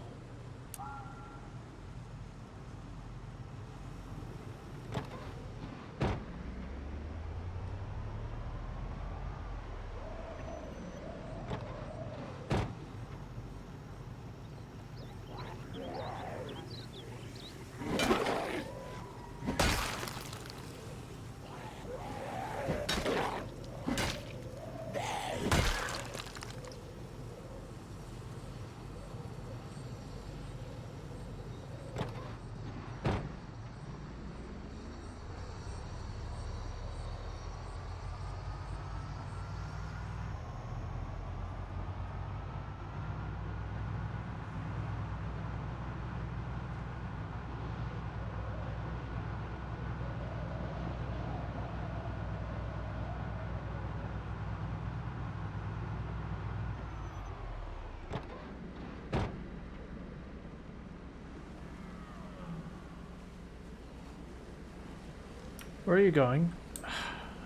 Where are you going?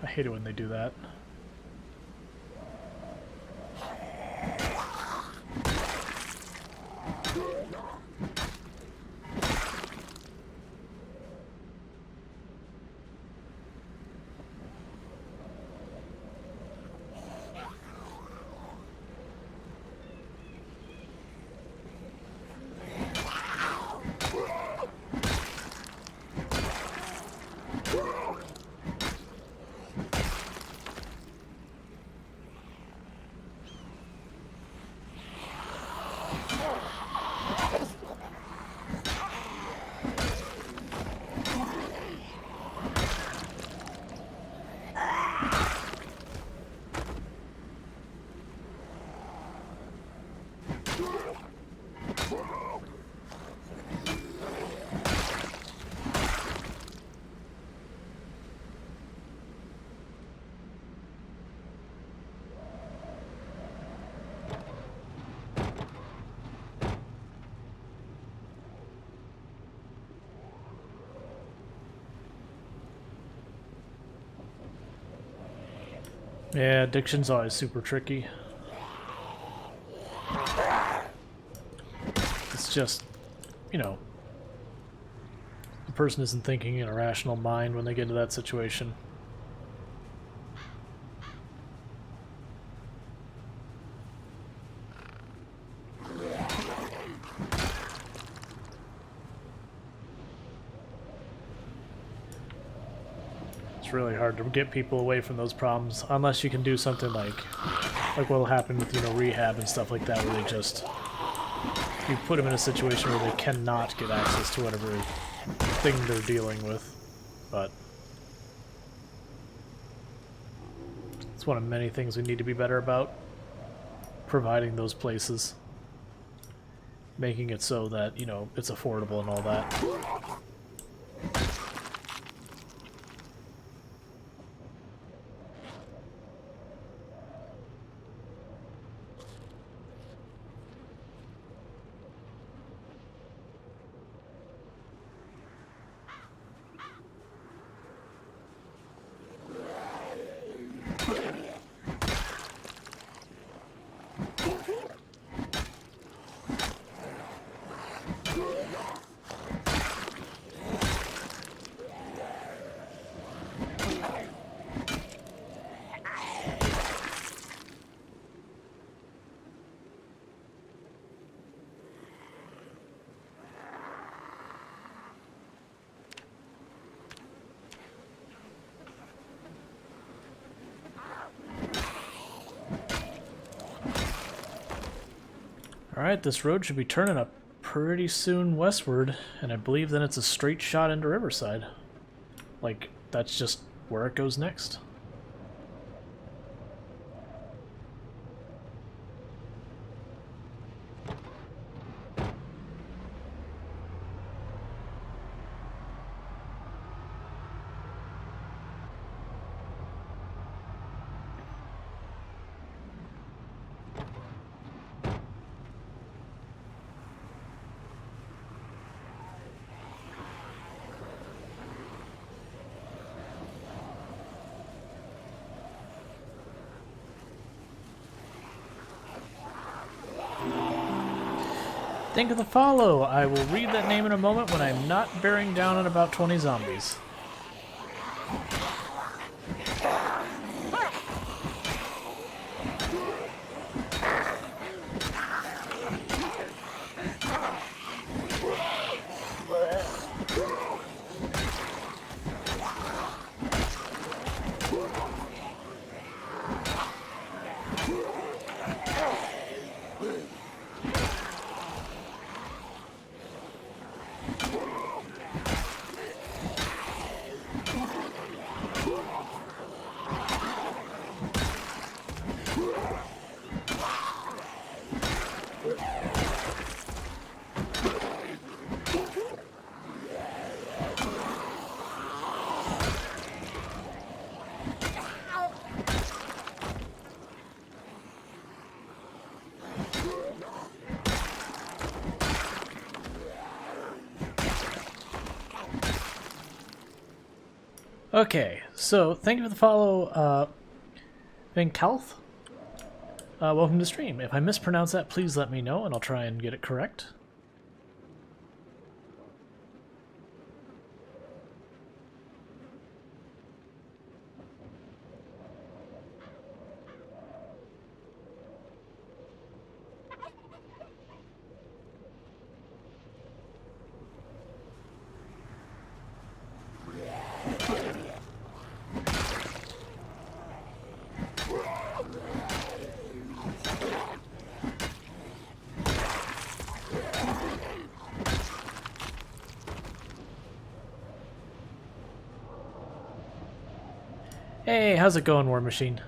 I hate it when they do that. Yeah, addiction's always super tricky. It's just, you know, the person isn't thinking in a rational mind when they get into that situation. It's really hard to get people away from those problems unless you can do something like what'll happen with, you know, rehab and stuff like that, where they just, you put them in a situation where they cannot get access to whatever thing they're dealing with. But it's one of many things we need to be better about, providing those places, making it so that, you know, it's affordable and all that. Alright, this road should be turning up pretty soon westward, and I believe then it's a straight shot into Riverside. Like, that's just where it goes next. Think of the follow. I will read that name in a moment when I'm not bearing down on about 20 zombies. Okay, so thank you for the follow, Vinkalth. Welcome to the stream. If I mispronounce that, please let me know and I'll try and get it correct. Hey, how's it going, War Machine?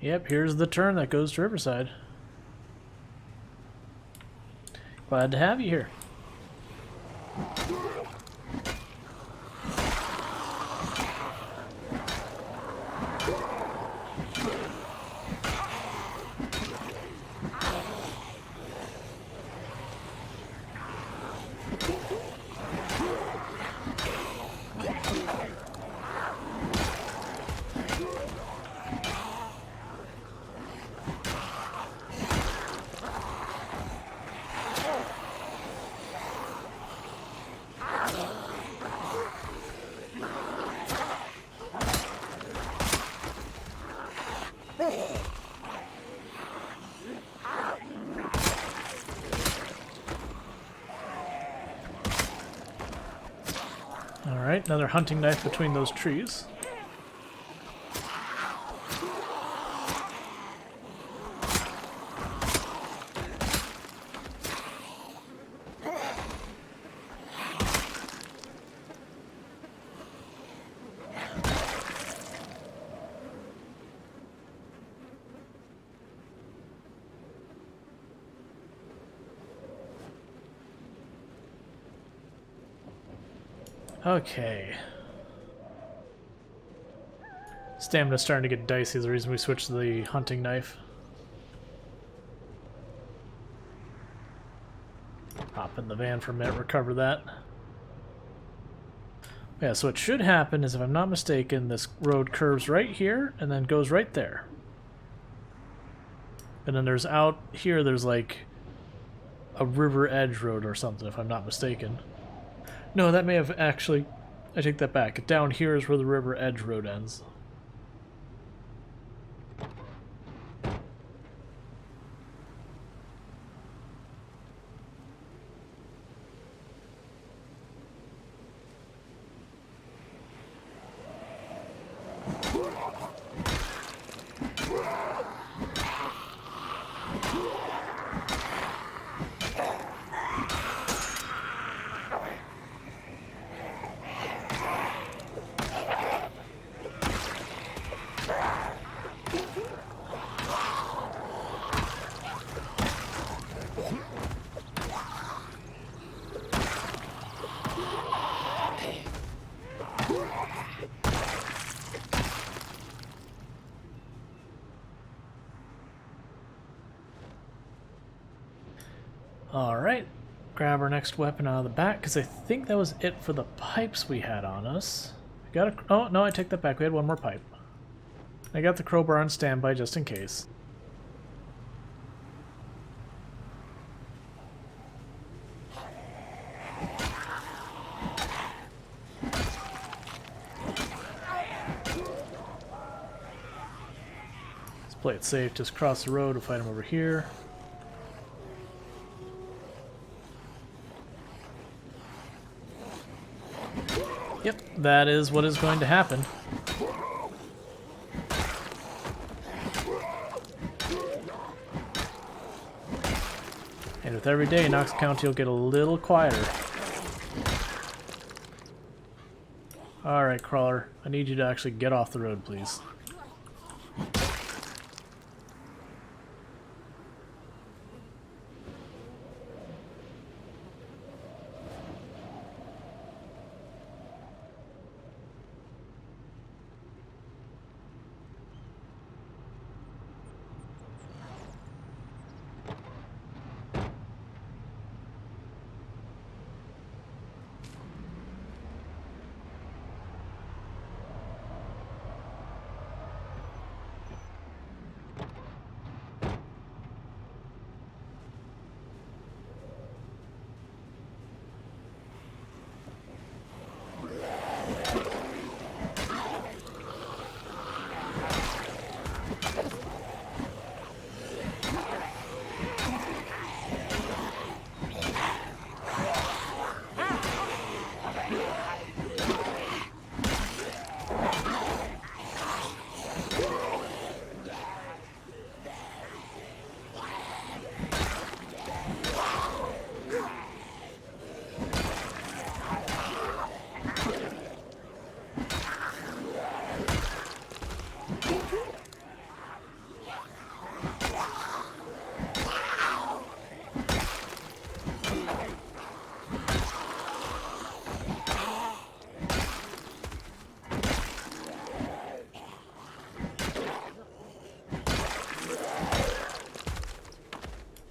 Yep, here's the turn that goes to Riverside. Glad to have you here. Alright, another hunting knife between those trees. Okay. Stamina's starting to get dicey, the reason we switched to the hunting knife. Hop in the van for a minute, recover that. Yeah, so what should happen is, if I'm not mistaken, this road curves right here and then goes right there. And then there's out here, there's like a river edge road or something, if I'm not mistaken. No, that may have actually... I take that back. Down here is where the river edge road ends. Alright, grab our next weapon out of the back, because I think that was it for the pipes we had on us. We got a... Oh, no, I take that back. We had one more pipe. I got the crowbar on standby just in case. Let's play it safe. Just cross the road and fight him over here. Yep, that is what is going to happen. And with every day, Knox County will get a little quieter. Alright, Crawler. I need you to actually get off the road, please.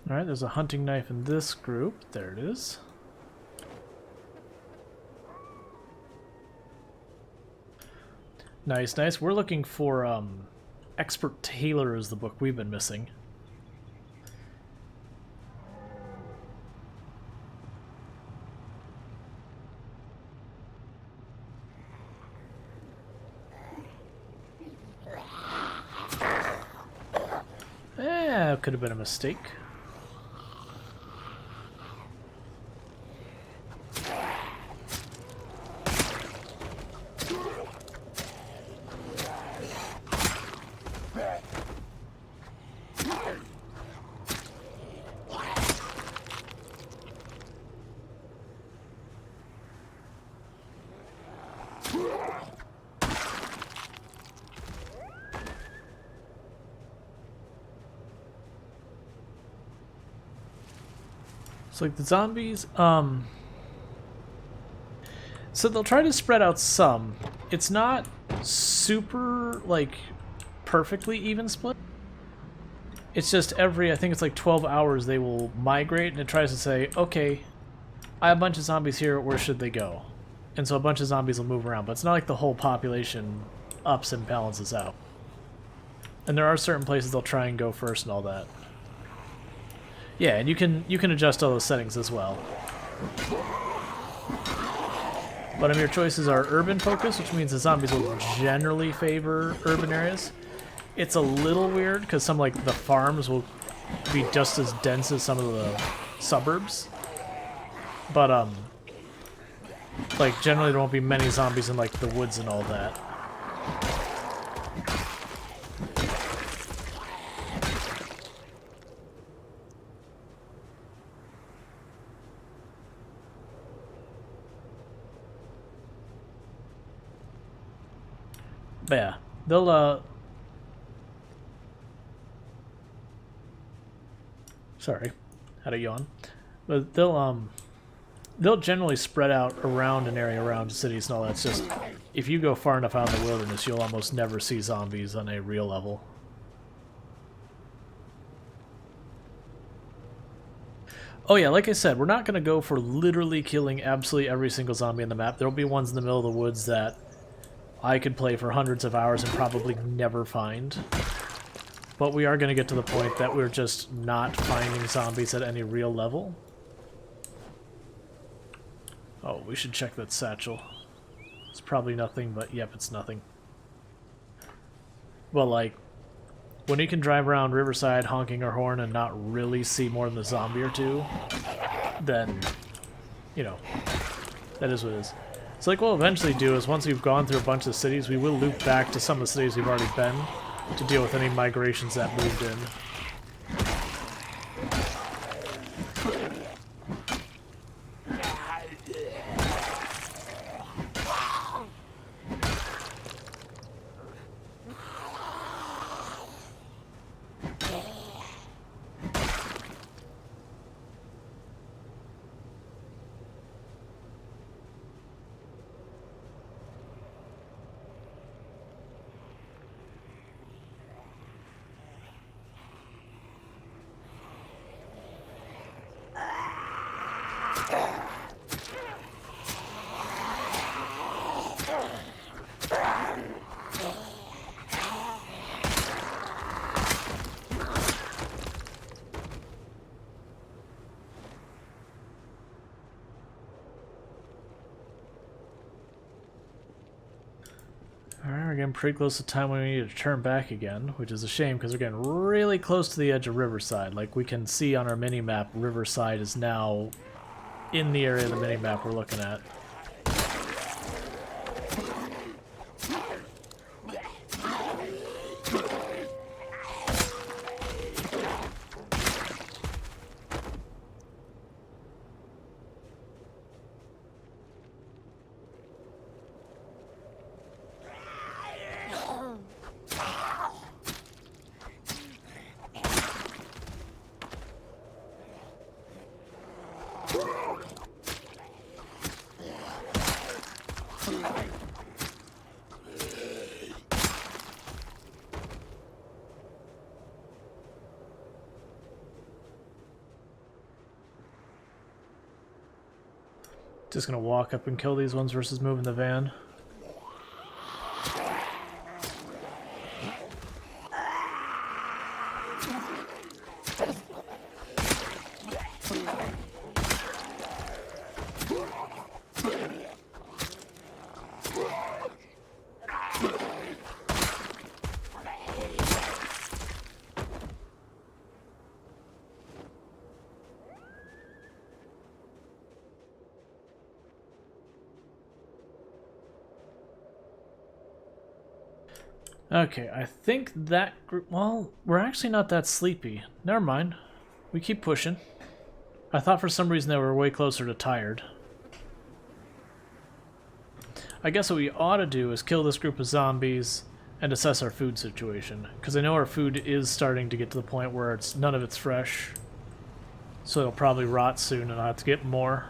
Alright, there's a hunting knife in this group. There it is. Nice, nice. We're looking for Expert Tailor is the book we've been missing. Could have been a mistake. So like the zombies, so they'll try to spread out some. It's not super, like, perfectly even split. It's just every, I think it's like 12 hours they will migrate, and it tries to say, okay, I have a bunch of zombies here, where should they go? And so a bunch of zombies will move around, but it's not like the whole population ups and balances out. And there are certain places they'll try and go first and all that. Yeah, and you can adjust all those settings as well. But your choices are urban focus, which means the zombies will generally favor urban areas. It's a little weird because some like the farms will be just as dense as some of the suburbs. But like generally there won't be many zombies in like the woods and all that. But yeah, they'll sorry, had a yawn. But they'll generally spread out around an area around cities and all that. It's just if you go far enough out in the wilderness, you'll almost never see zombies on a real level. Oh yeah, like I said, we're not going to go for literally killing absolutely every single zombie in the map. There'll be ones in the middle of the woods that I could play for hundreds of hours and probably never find. But we are going to get to the point that we're just not finding zombies at any real level. Oh, we should check that satchel. It's probably nothing, but yep, it's nothing. Well, like, when you can drive around Riverside honking our horn and not really see more than a zombie or two, then, you know, that is what it is. So like what we'll eventually do is once we've gone through a bunch of cities, we will loop back to some of the cities we've already been to deal with any migrations that moved in. Alright, we're getting pretty close to the time when we need to turn back again, which is a shame because we're getting really close to the edge of Riverside. Like we can see on our mini-map, Riverside is now in the area of the mini-map we're looking at. Just gonna walk up and kill these ones versus moving the van. Okay, I think that group... Well, we're actually not that sleepy. Never mind. We keep pushing. I thought for some reason they were way closer to tired. I guess what we ought to do is kill this group of zombies and assess our food situation. Because I know our food is starting to get to the point where it's none of it's fresh. So it'll probably rot soon and I'll have to get more.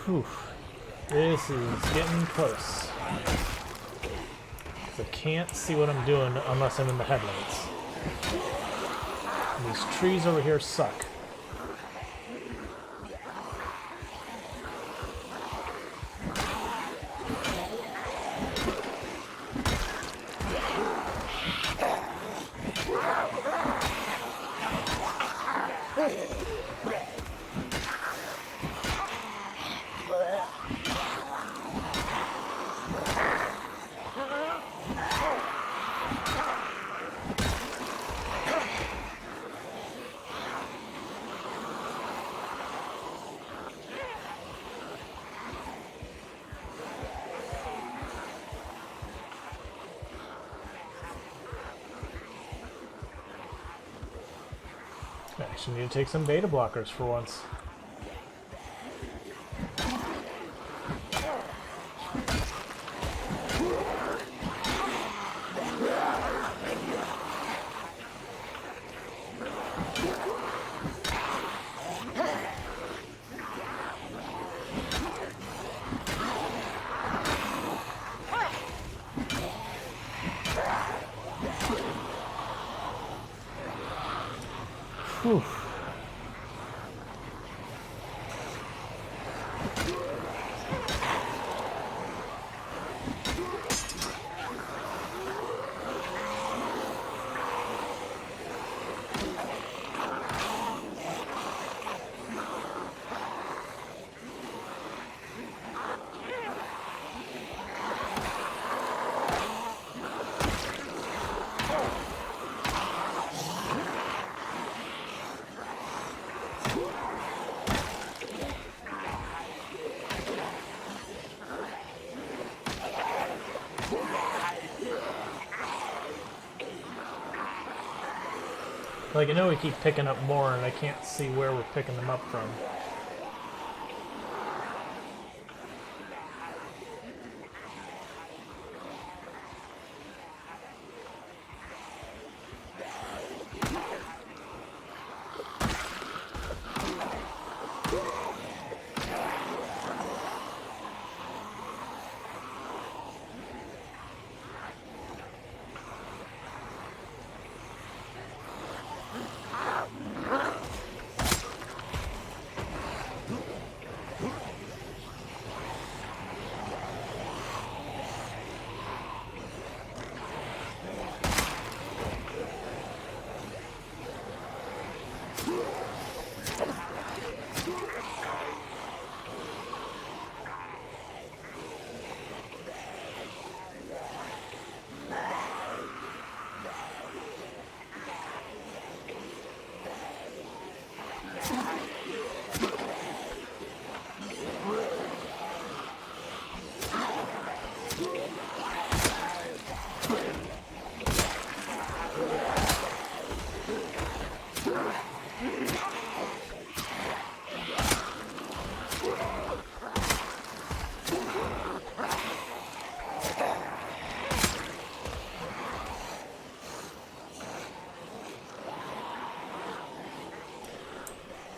Whew. This is getting close. I can't see what I'm doing unless I'm in the headlights. And these trees over here suck. I actually need to take some beta blockers for once. Whew. Like, I know we keep picking up more, and I can't see where we're picking them up from.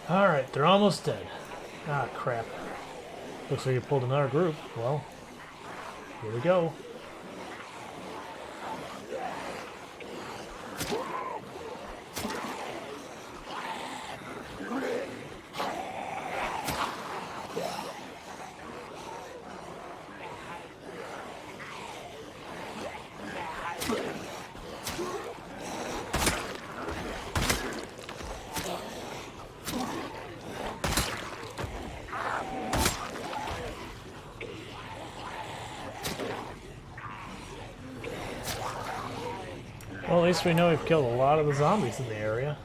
Alright, they're almost dead. Ah, crap. Looks like you pulled another group. Well, here we go. Well, at least we know we've killed a lot of the zombies in the area.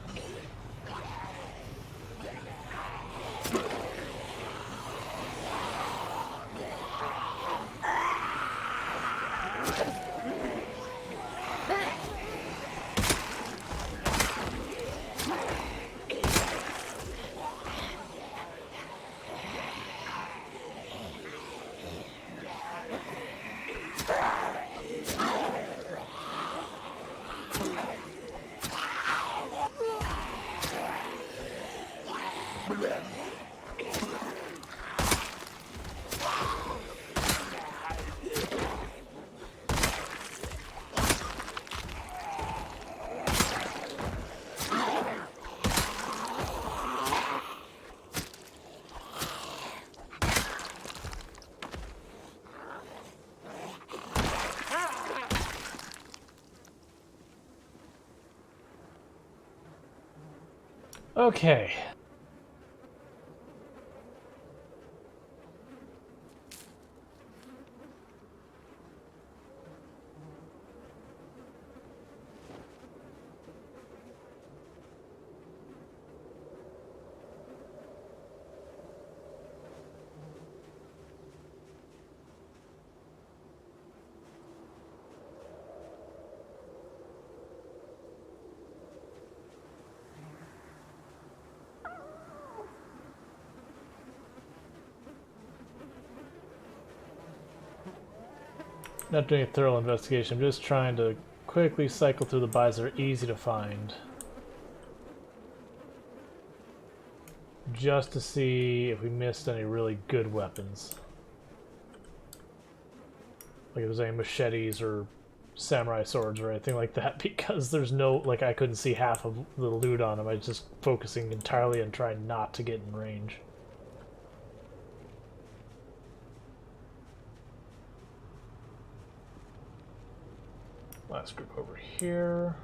Okay. Not doing a thorough investigation, I'm just trying to quickly cycle through the buys that are easy to find. Just to see if we missed any really good weapons. Like if there's any machetes or samurai swords or anything like that, because there's no, like I couldn't see half of the loot on them. I was just focusing entirely on trying not to get in range. Last group over here.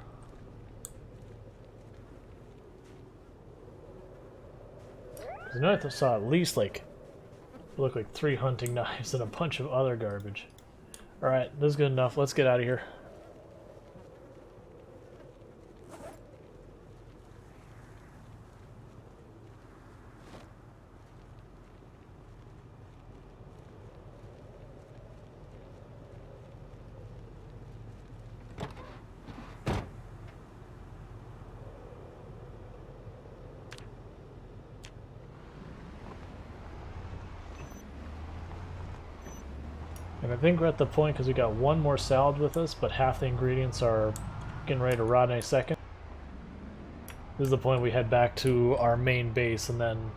I know I saw at least like, look like 3 hunting knives and a bunch of other garbage. Alright, this is good enough. Let's get out of here. And I think we're at the point, because we got one more salad with us, but half the ingredients are getting ready to rot any second. This is the point we head back to our main base and then,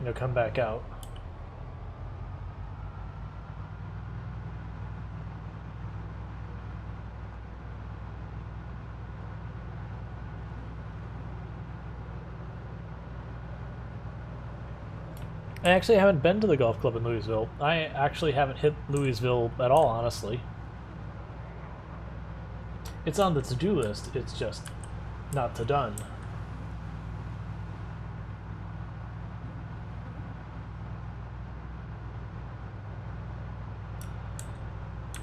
you know, come back out. I actually haven't been to the golf club in Louisville. I actually haven't hit Louisville at all, honestly. It's on the to-do list, it's just not to done.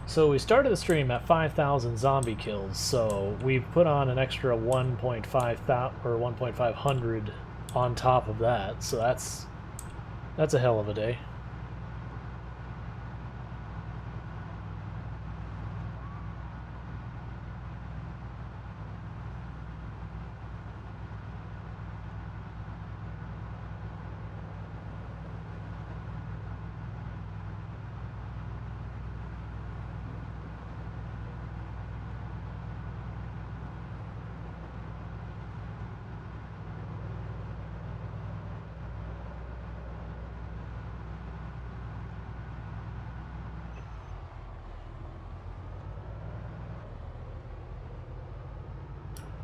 So we started the stream at 5,000 zombie kills, so we've put on an extra 1,500 on top of that, so that's a hell of a day.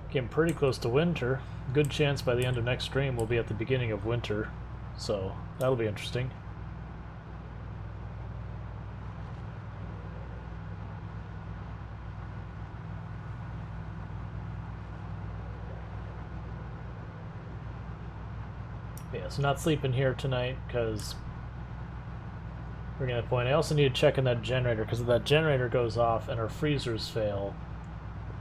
Getting pretty close to winter. Good chance by the end of next stream we'll be at the beginning of winter, so that'll be interesting. Yeah, so not sleeping here tonight because we're gonna point. I also need to check on that generator, because if that generator goes off and our freezers fail,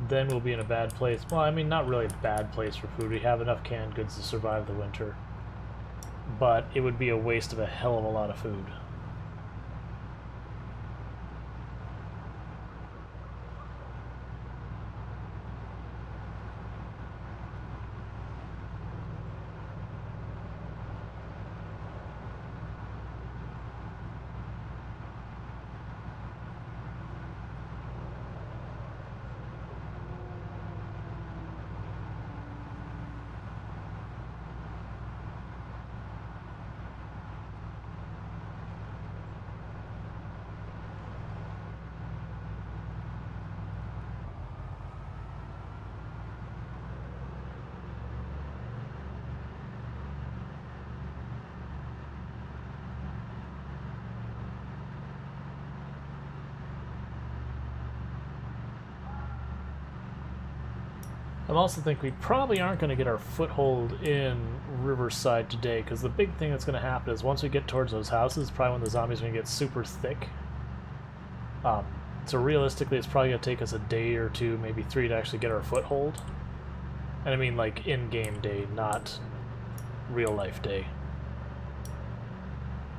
then we'll be in a bad place. Well, I mean, not really a bad place for food. We have enough canned goods to survive the winter. But it would be a waste of a hell of a lot of food. I also think we probably aren't going to get our foothold in Riverside today, because the big thing that's going to happen is once we get towards those houses, probably when the zombies are going to get super thick. So realistically, it's probably going to take us a day or two, maybe 3, to actually get our foothold. And I mean like in-game day, not real-life day.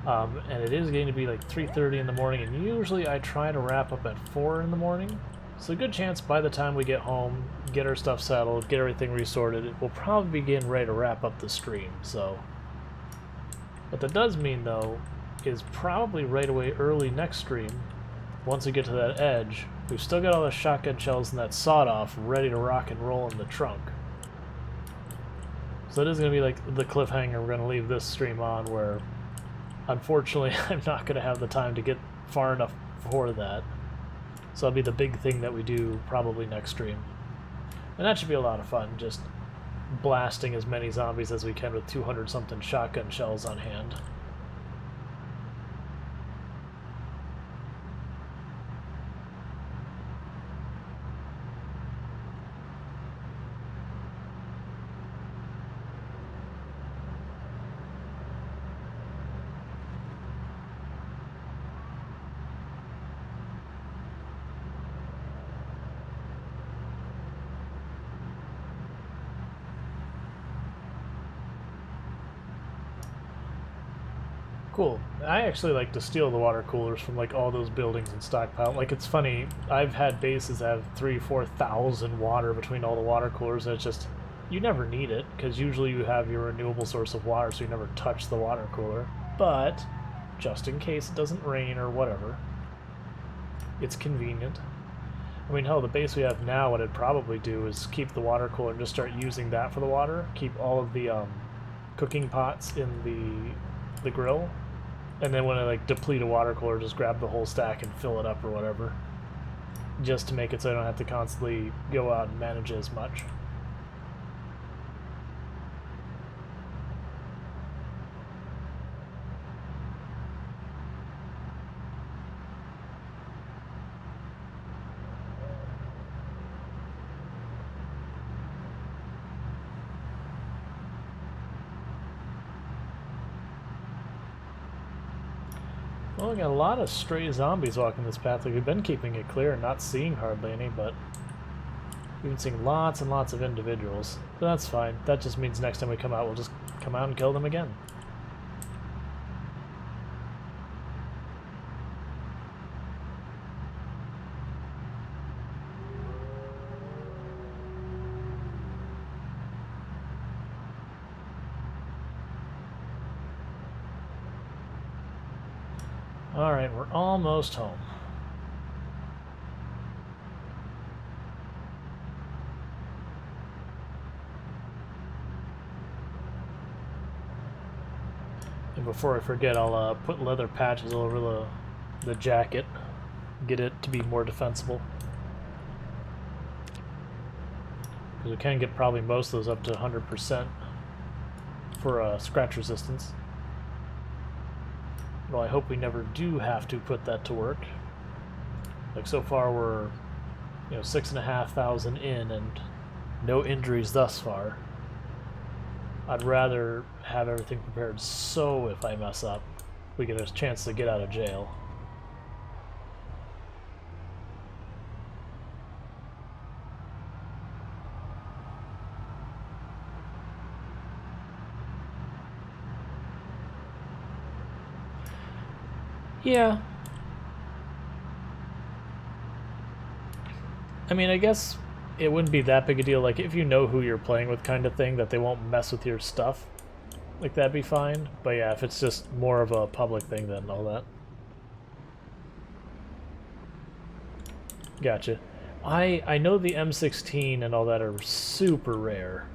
And it is going to be like 3:30 in the morning, and usually I try to wrap up at 4 in the morning. So a good chance by the time we get home, get our stuff settled, get everything resorted, we'll probably be getting ready to wrap up the stream. So what that does mean, though, is probably right away early next stream, once we get to that edge, we've still got all the shotgun shells and that sawed-off ready to rock and roll in the trunk. So it is going to be like the cliffhanger we're going to leave this stream on, where unfortunately I'm not going to have the time to get far enough for that. So that'll be the big thing that we do probably next stream. And that should be a lot of fun, just blasting as many zombies as we can with 200-something shotgun shells on hand. Cool. I actually like to steal the water coolers from like all those buildings and stockpile. Like, it's funny, I've had bases that have 3,000-4,000 water between all the water coolers, and it's just, you never need it, because usually you have your renewable source of water, so you never touch the water cooler. But, just in case it doesn't rain or whatever, it's convenient. I mean, hell, the base we have now, what I'd probably do is keep the water cooler and just start using that for the water. Keep all of the cooking pots in the grill. And then when I like deplete a water cooler, just grab the whole stack and fill it up or whatever. Just to make it so I don't have to constantly go out and manage it as much. Well, we got a lot of stray zombies walking this path. Like, we've been keeping it clear and not seeing hardly any, but we've been seeing lots and lots of individuals. But that's fine. That just means next time we come out, we'll just come out and kill them again. Alright, we're almost home. And before I forget, I'll put leather patches all over the jacket, get it to be more defensible. Because we can get probably most of those up to 100% for scratch resistance. Well, I hope we never do have to put that to work. Like, so far we're, 6,500 in and no injuries thus far. I'd rather have everything prepared so if I mess up, we get a chance to get out of jail. Yeah. I mean, I guess it wouldn't be that big a deal, like, if you know who you're playing with kind of thing, that they won't mess with your stuff. Like, that'd be fine. But yeah, if it's just more of a public thing, then all that. Gotcha. I know the M16 and all that are super rare.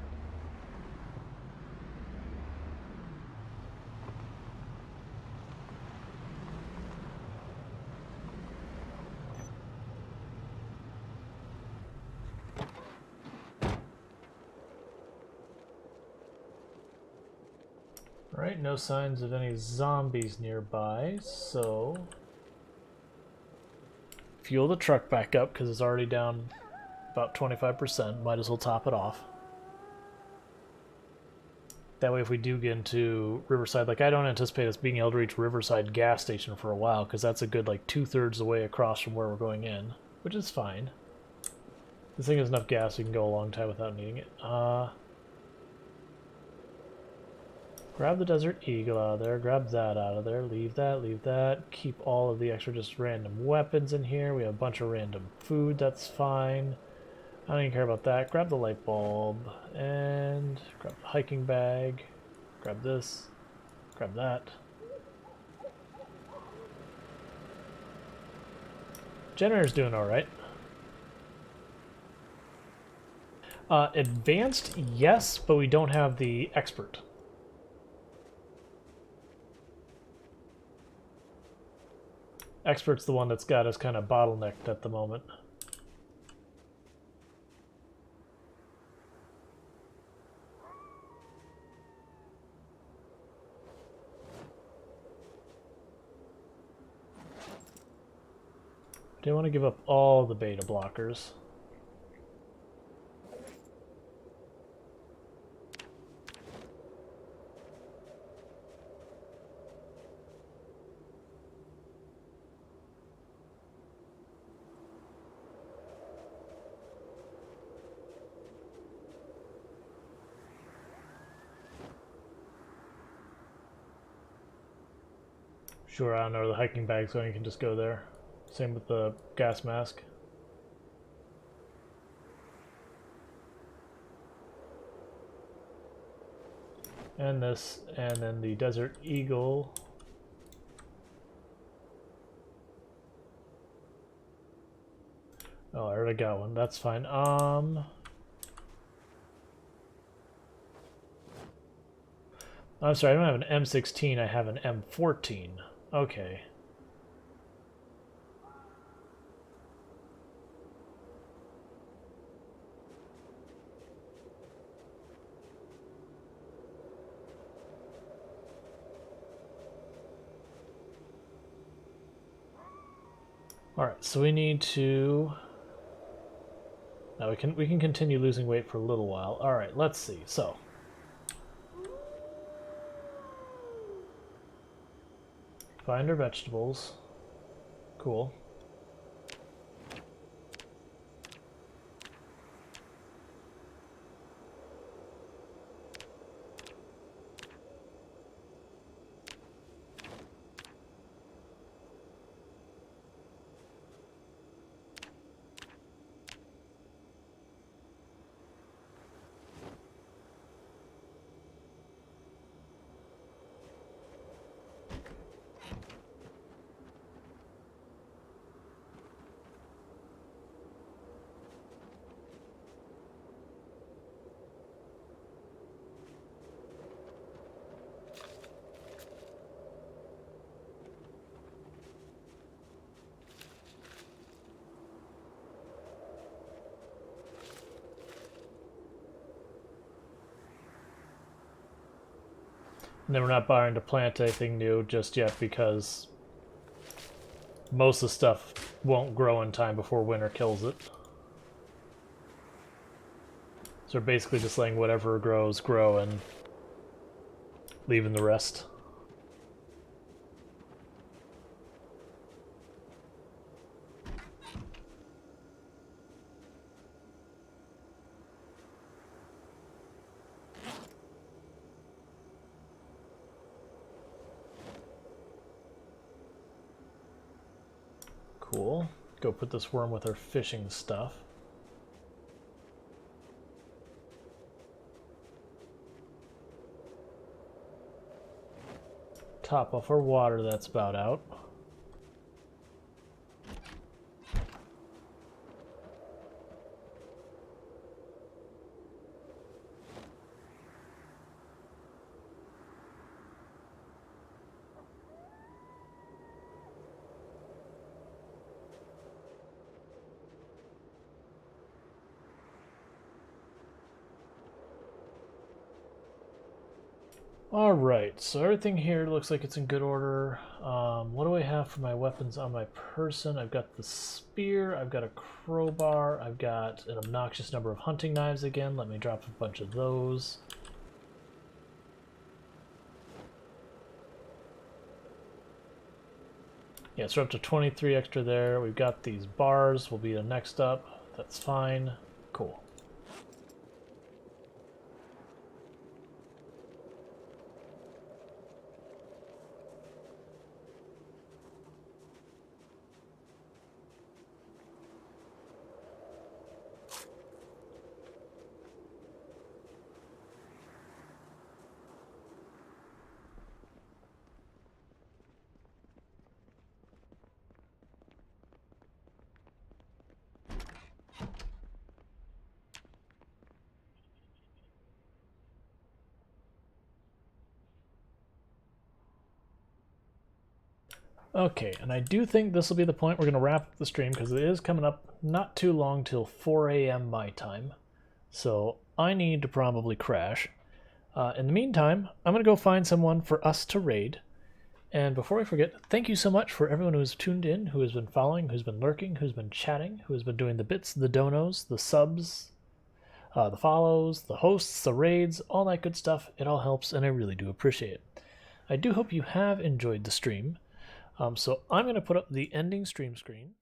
Alright, no signs of any zombies nearby, so fuel the truck back up because it's already down About 25%. Might as well top it off. That way if we do get into Riverside, like I don't anticipate us being able to reach Riverside gas station for a while, because that's a good like 2/3 the way across from where we're going in, which is fine. This thing has enough gas we can go a long time without needing it. Grab the Desert Eagle out of there, grab that out of there, leave that, keep all of the extra just random weapons in here. We have a bunch of random food, that's fine. I don't even care about that. Grab the light bulb, and grab the hiking bag, grab this, grab that. Generator's doing alright. Advanced, yes, but we don't have the expert. Expert's the one that's got us kind of bottlenecked at the moment. Didn't want to give up all the beta blockers. Sure, I don't know where the hiking bag's going, you can just go there. Same with the gas mask. And this, and then the Desert Eagle. Oh, I already got one, that's fine. I'm sorry, I don't have an M16, I have an M14. Okay. Alright, so we need to... Now we can continue losing weight for a little while. Alright, let's see. So find our vegetables. Cool. And then we're not bothering to plant anything new just yet because most of the stuff won't grow in time before winter kills it. So we're basically just letting whatever grows grow and leaving the rest. Cool. Go put this worm with our fishing stuff. Top off our water, that's about out. Alright, so everything here looks like it's in good order. What do I have for my weapons on my person? I've got the spear, I've got a crowbar, I've got an obnoxious number of hunting knives again. Let me drop a bunch of those. Yeah, so we're up to 23 extra there. We've got these bars, will be the next up. That's fine. Cool. Okay, and I do think this will be the point we're going to wrap up the stream because it is coming up not too long till 4 a.m. my time. So I need to probably crash. In the meantime, I'm going to go find someone for us to raid. And before I forget, thank you so much for everyone who's tuned in, who has been following, who's been lurking, who's been chatting, who has been doing the bits, the donos, the subs, the follows, the hosts, the raids, all that good stuff. It all helps, and I really do appreciate it. I do hope you have enjoyed the stream. So I'm going to put up the ending stream screen.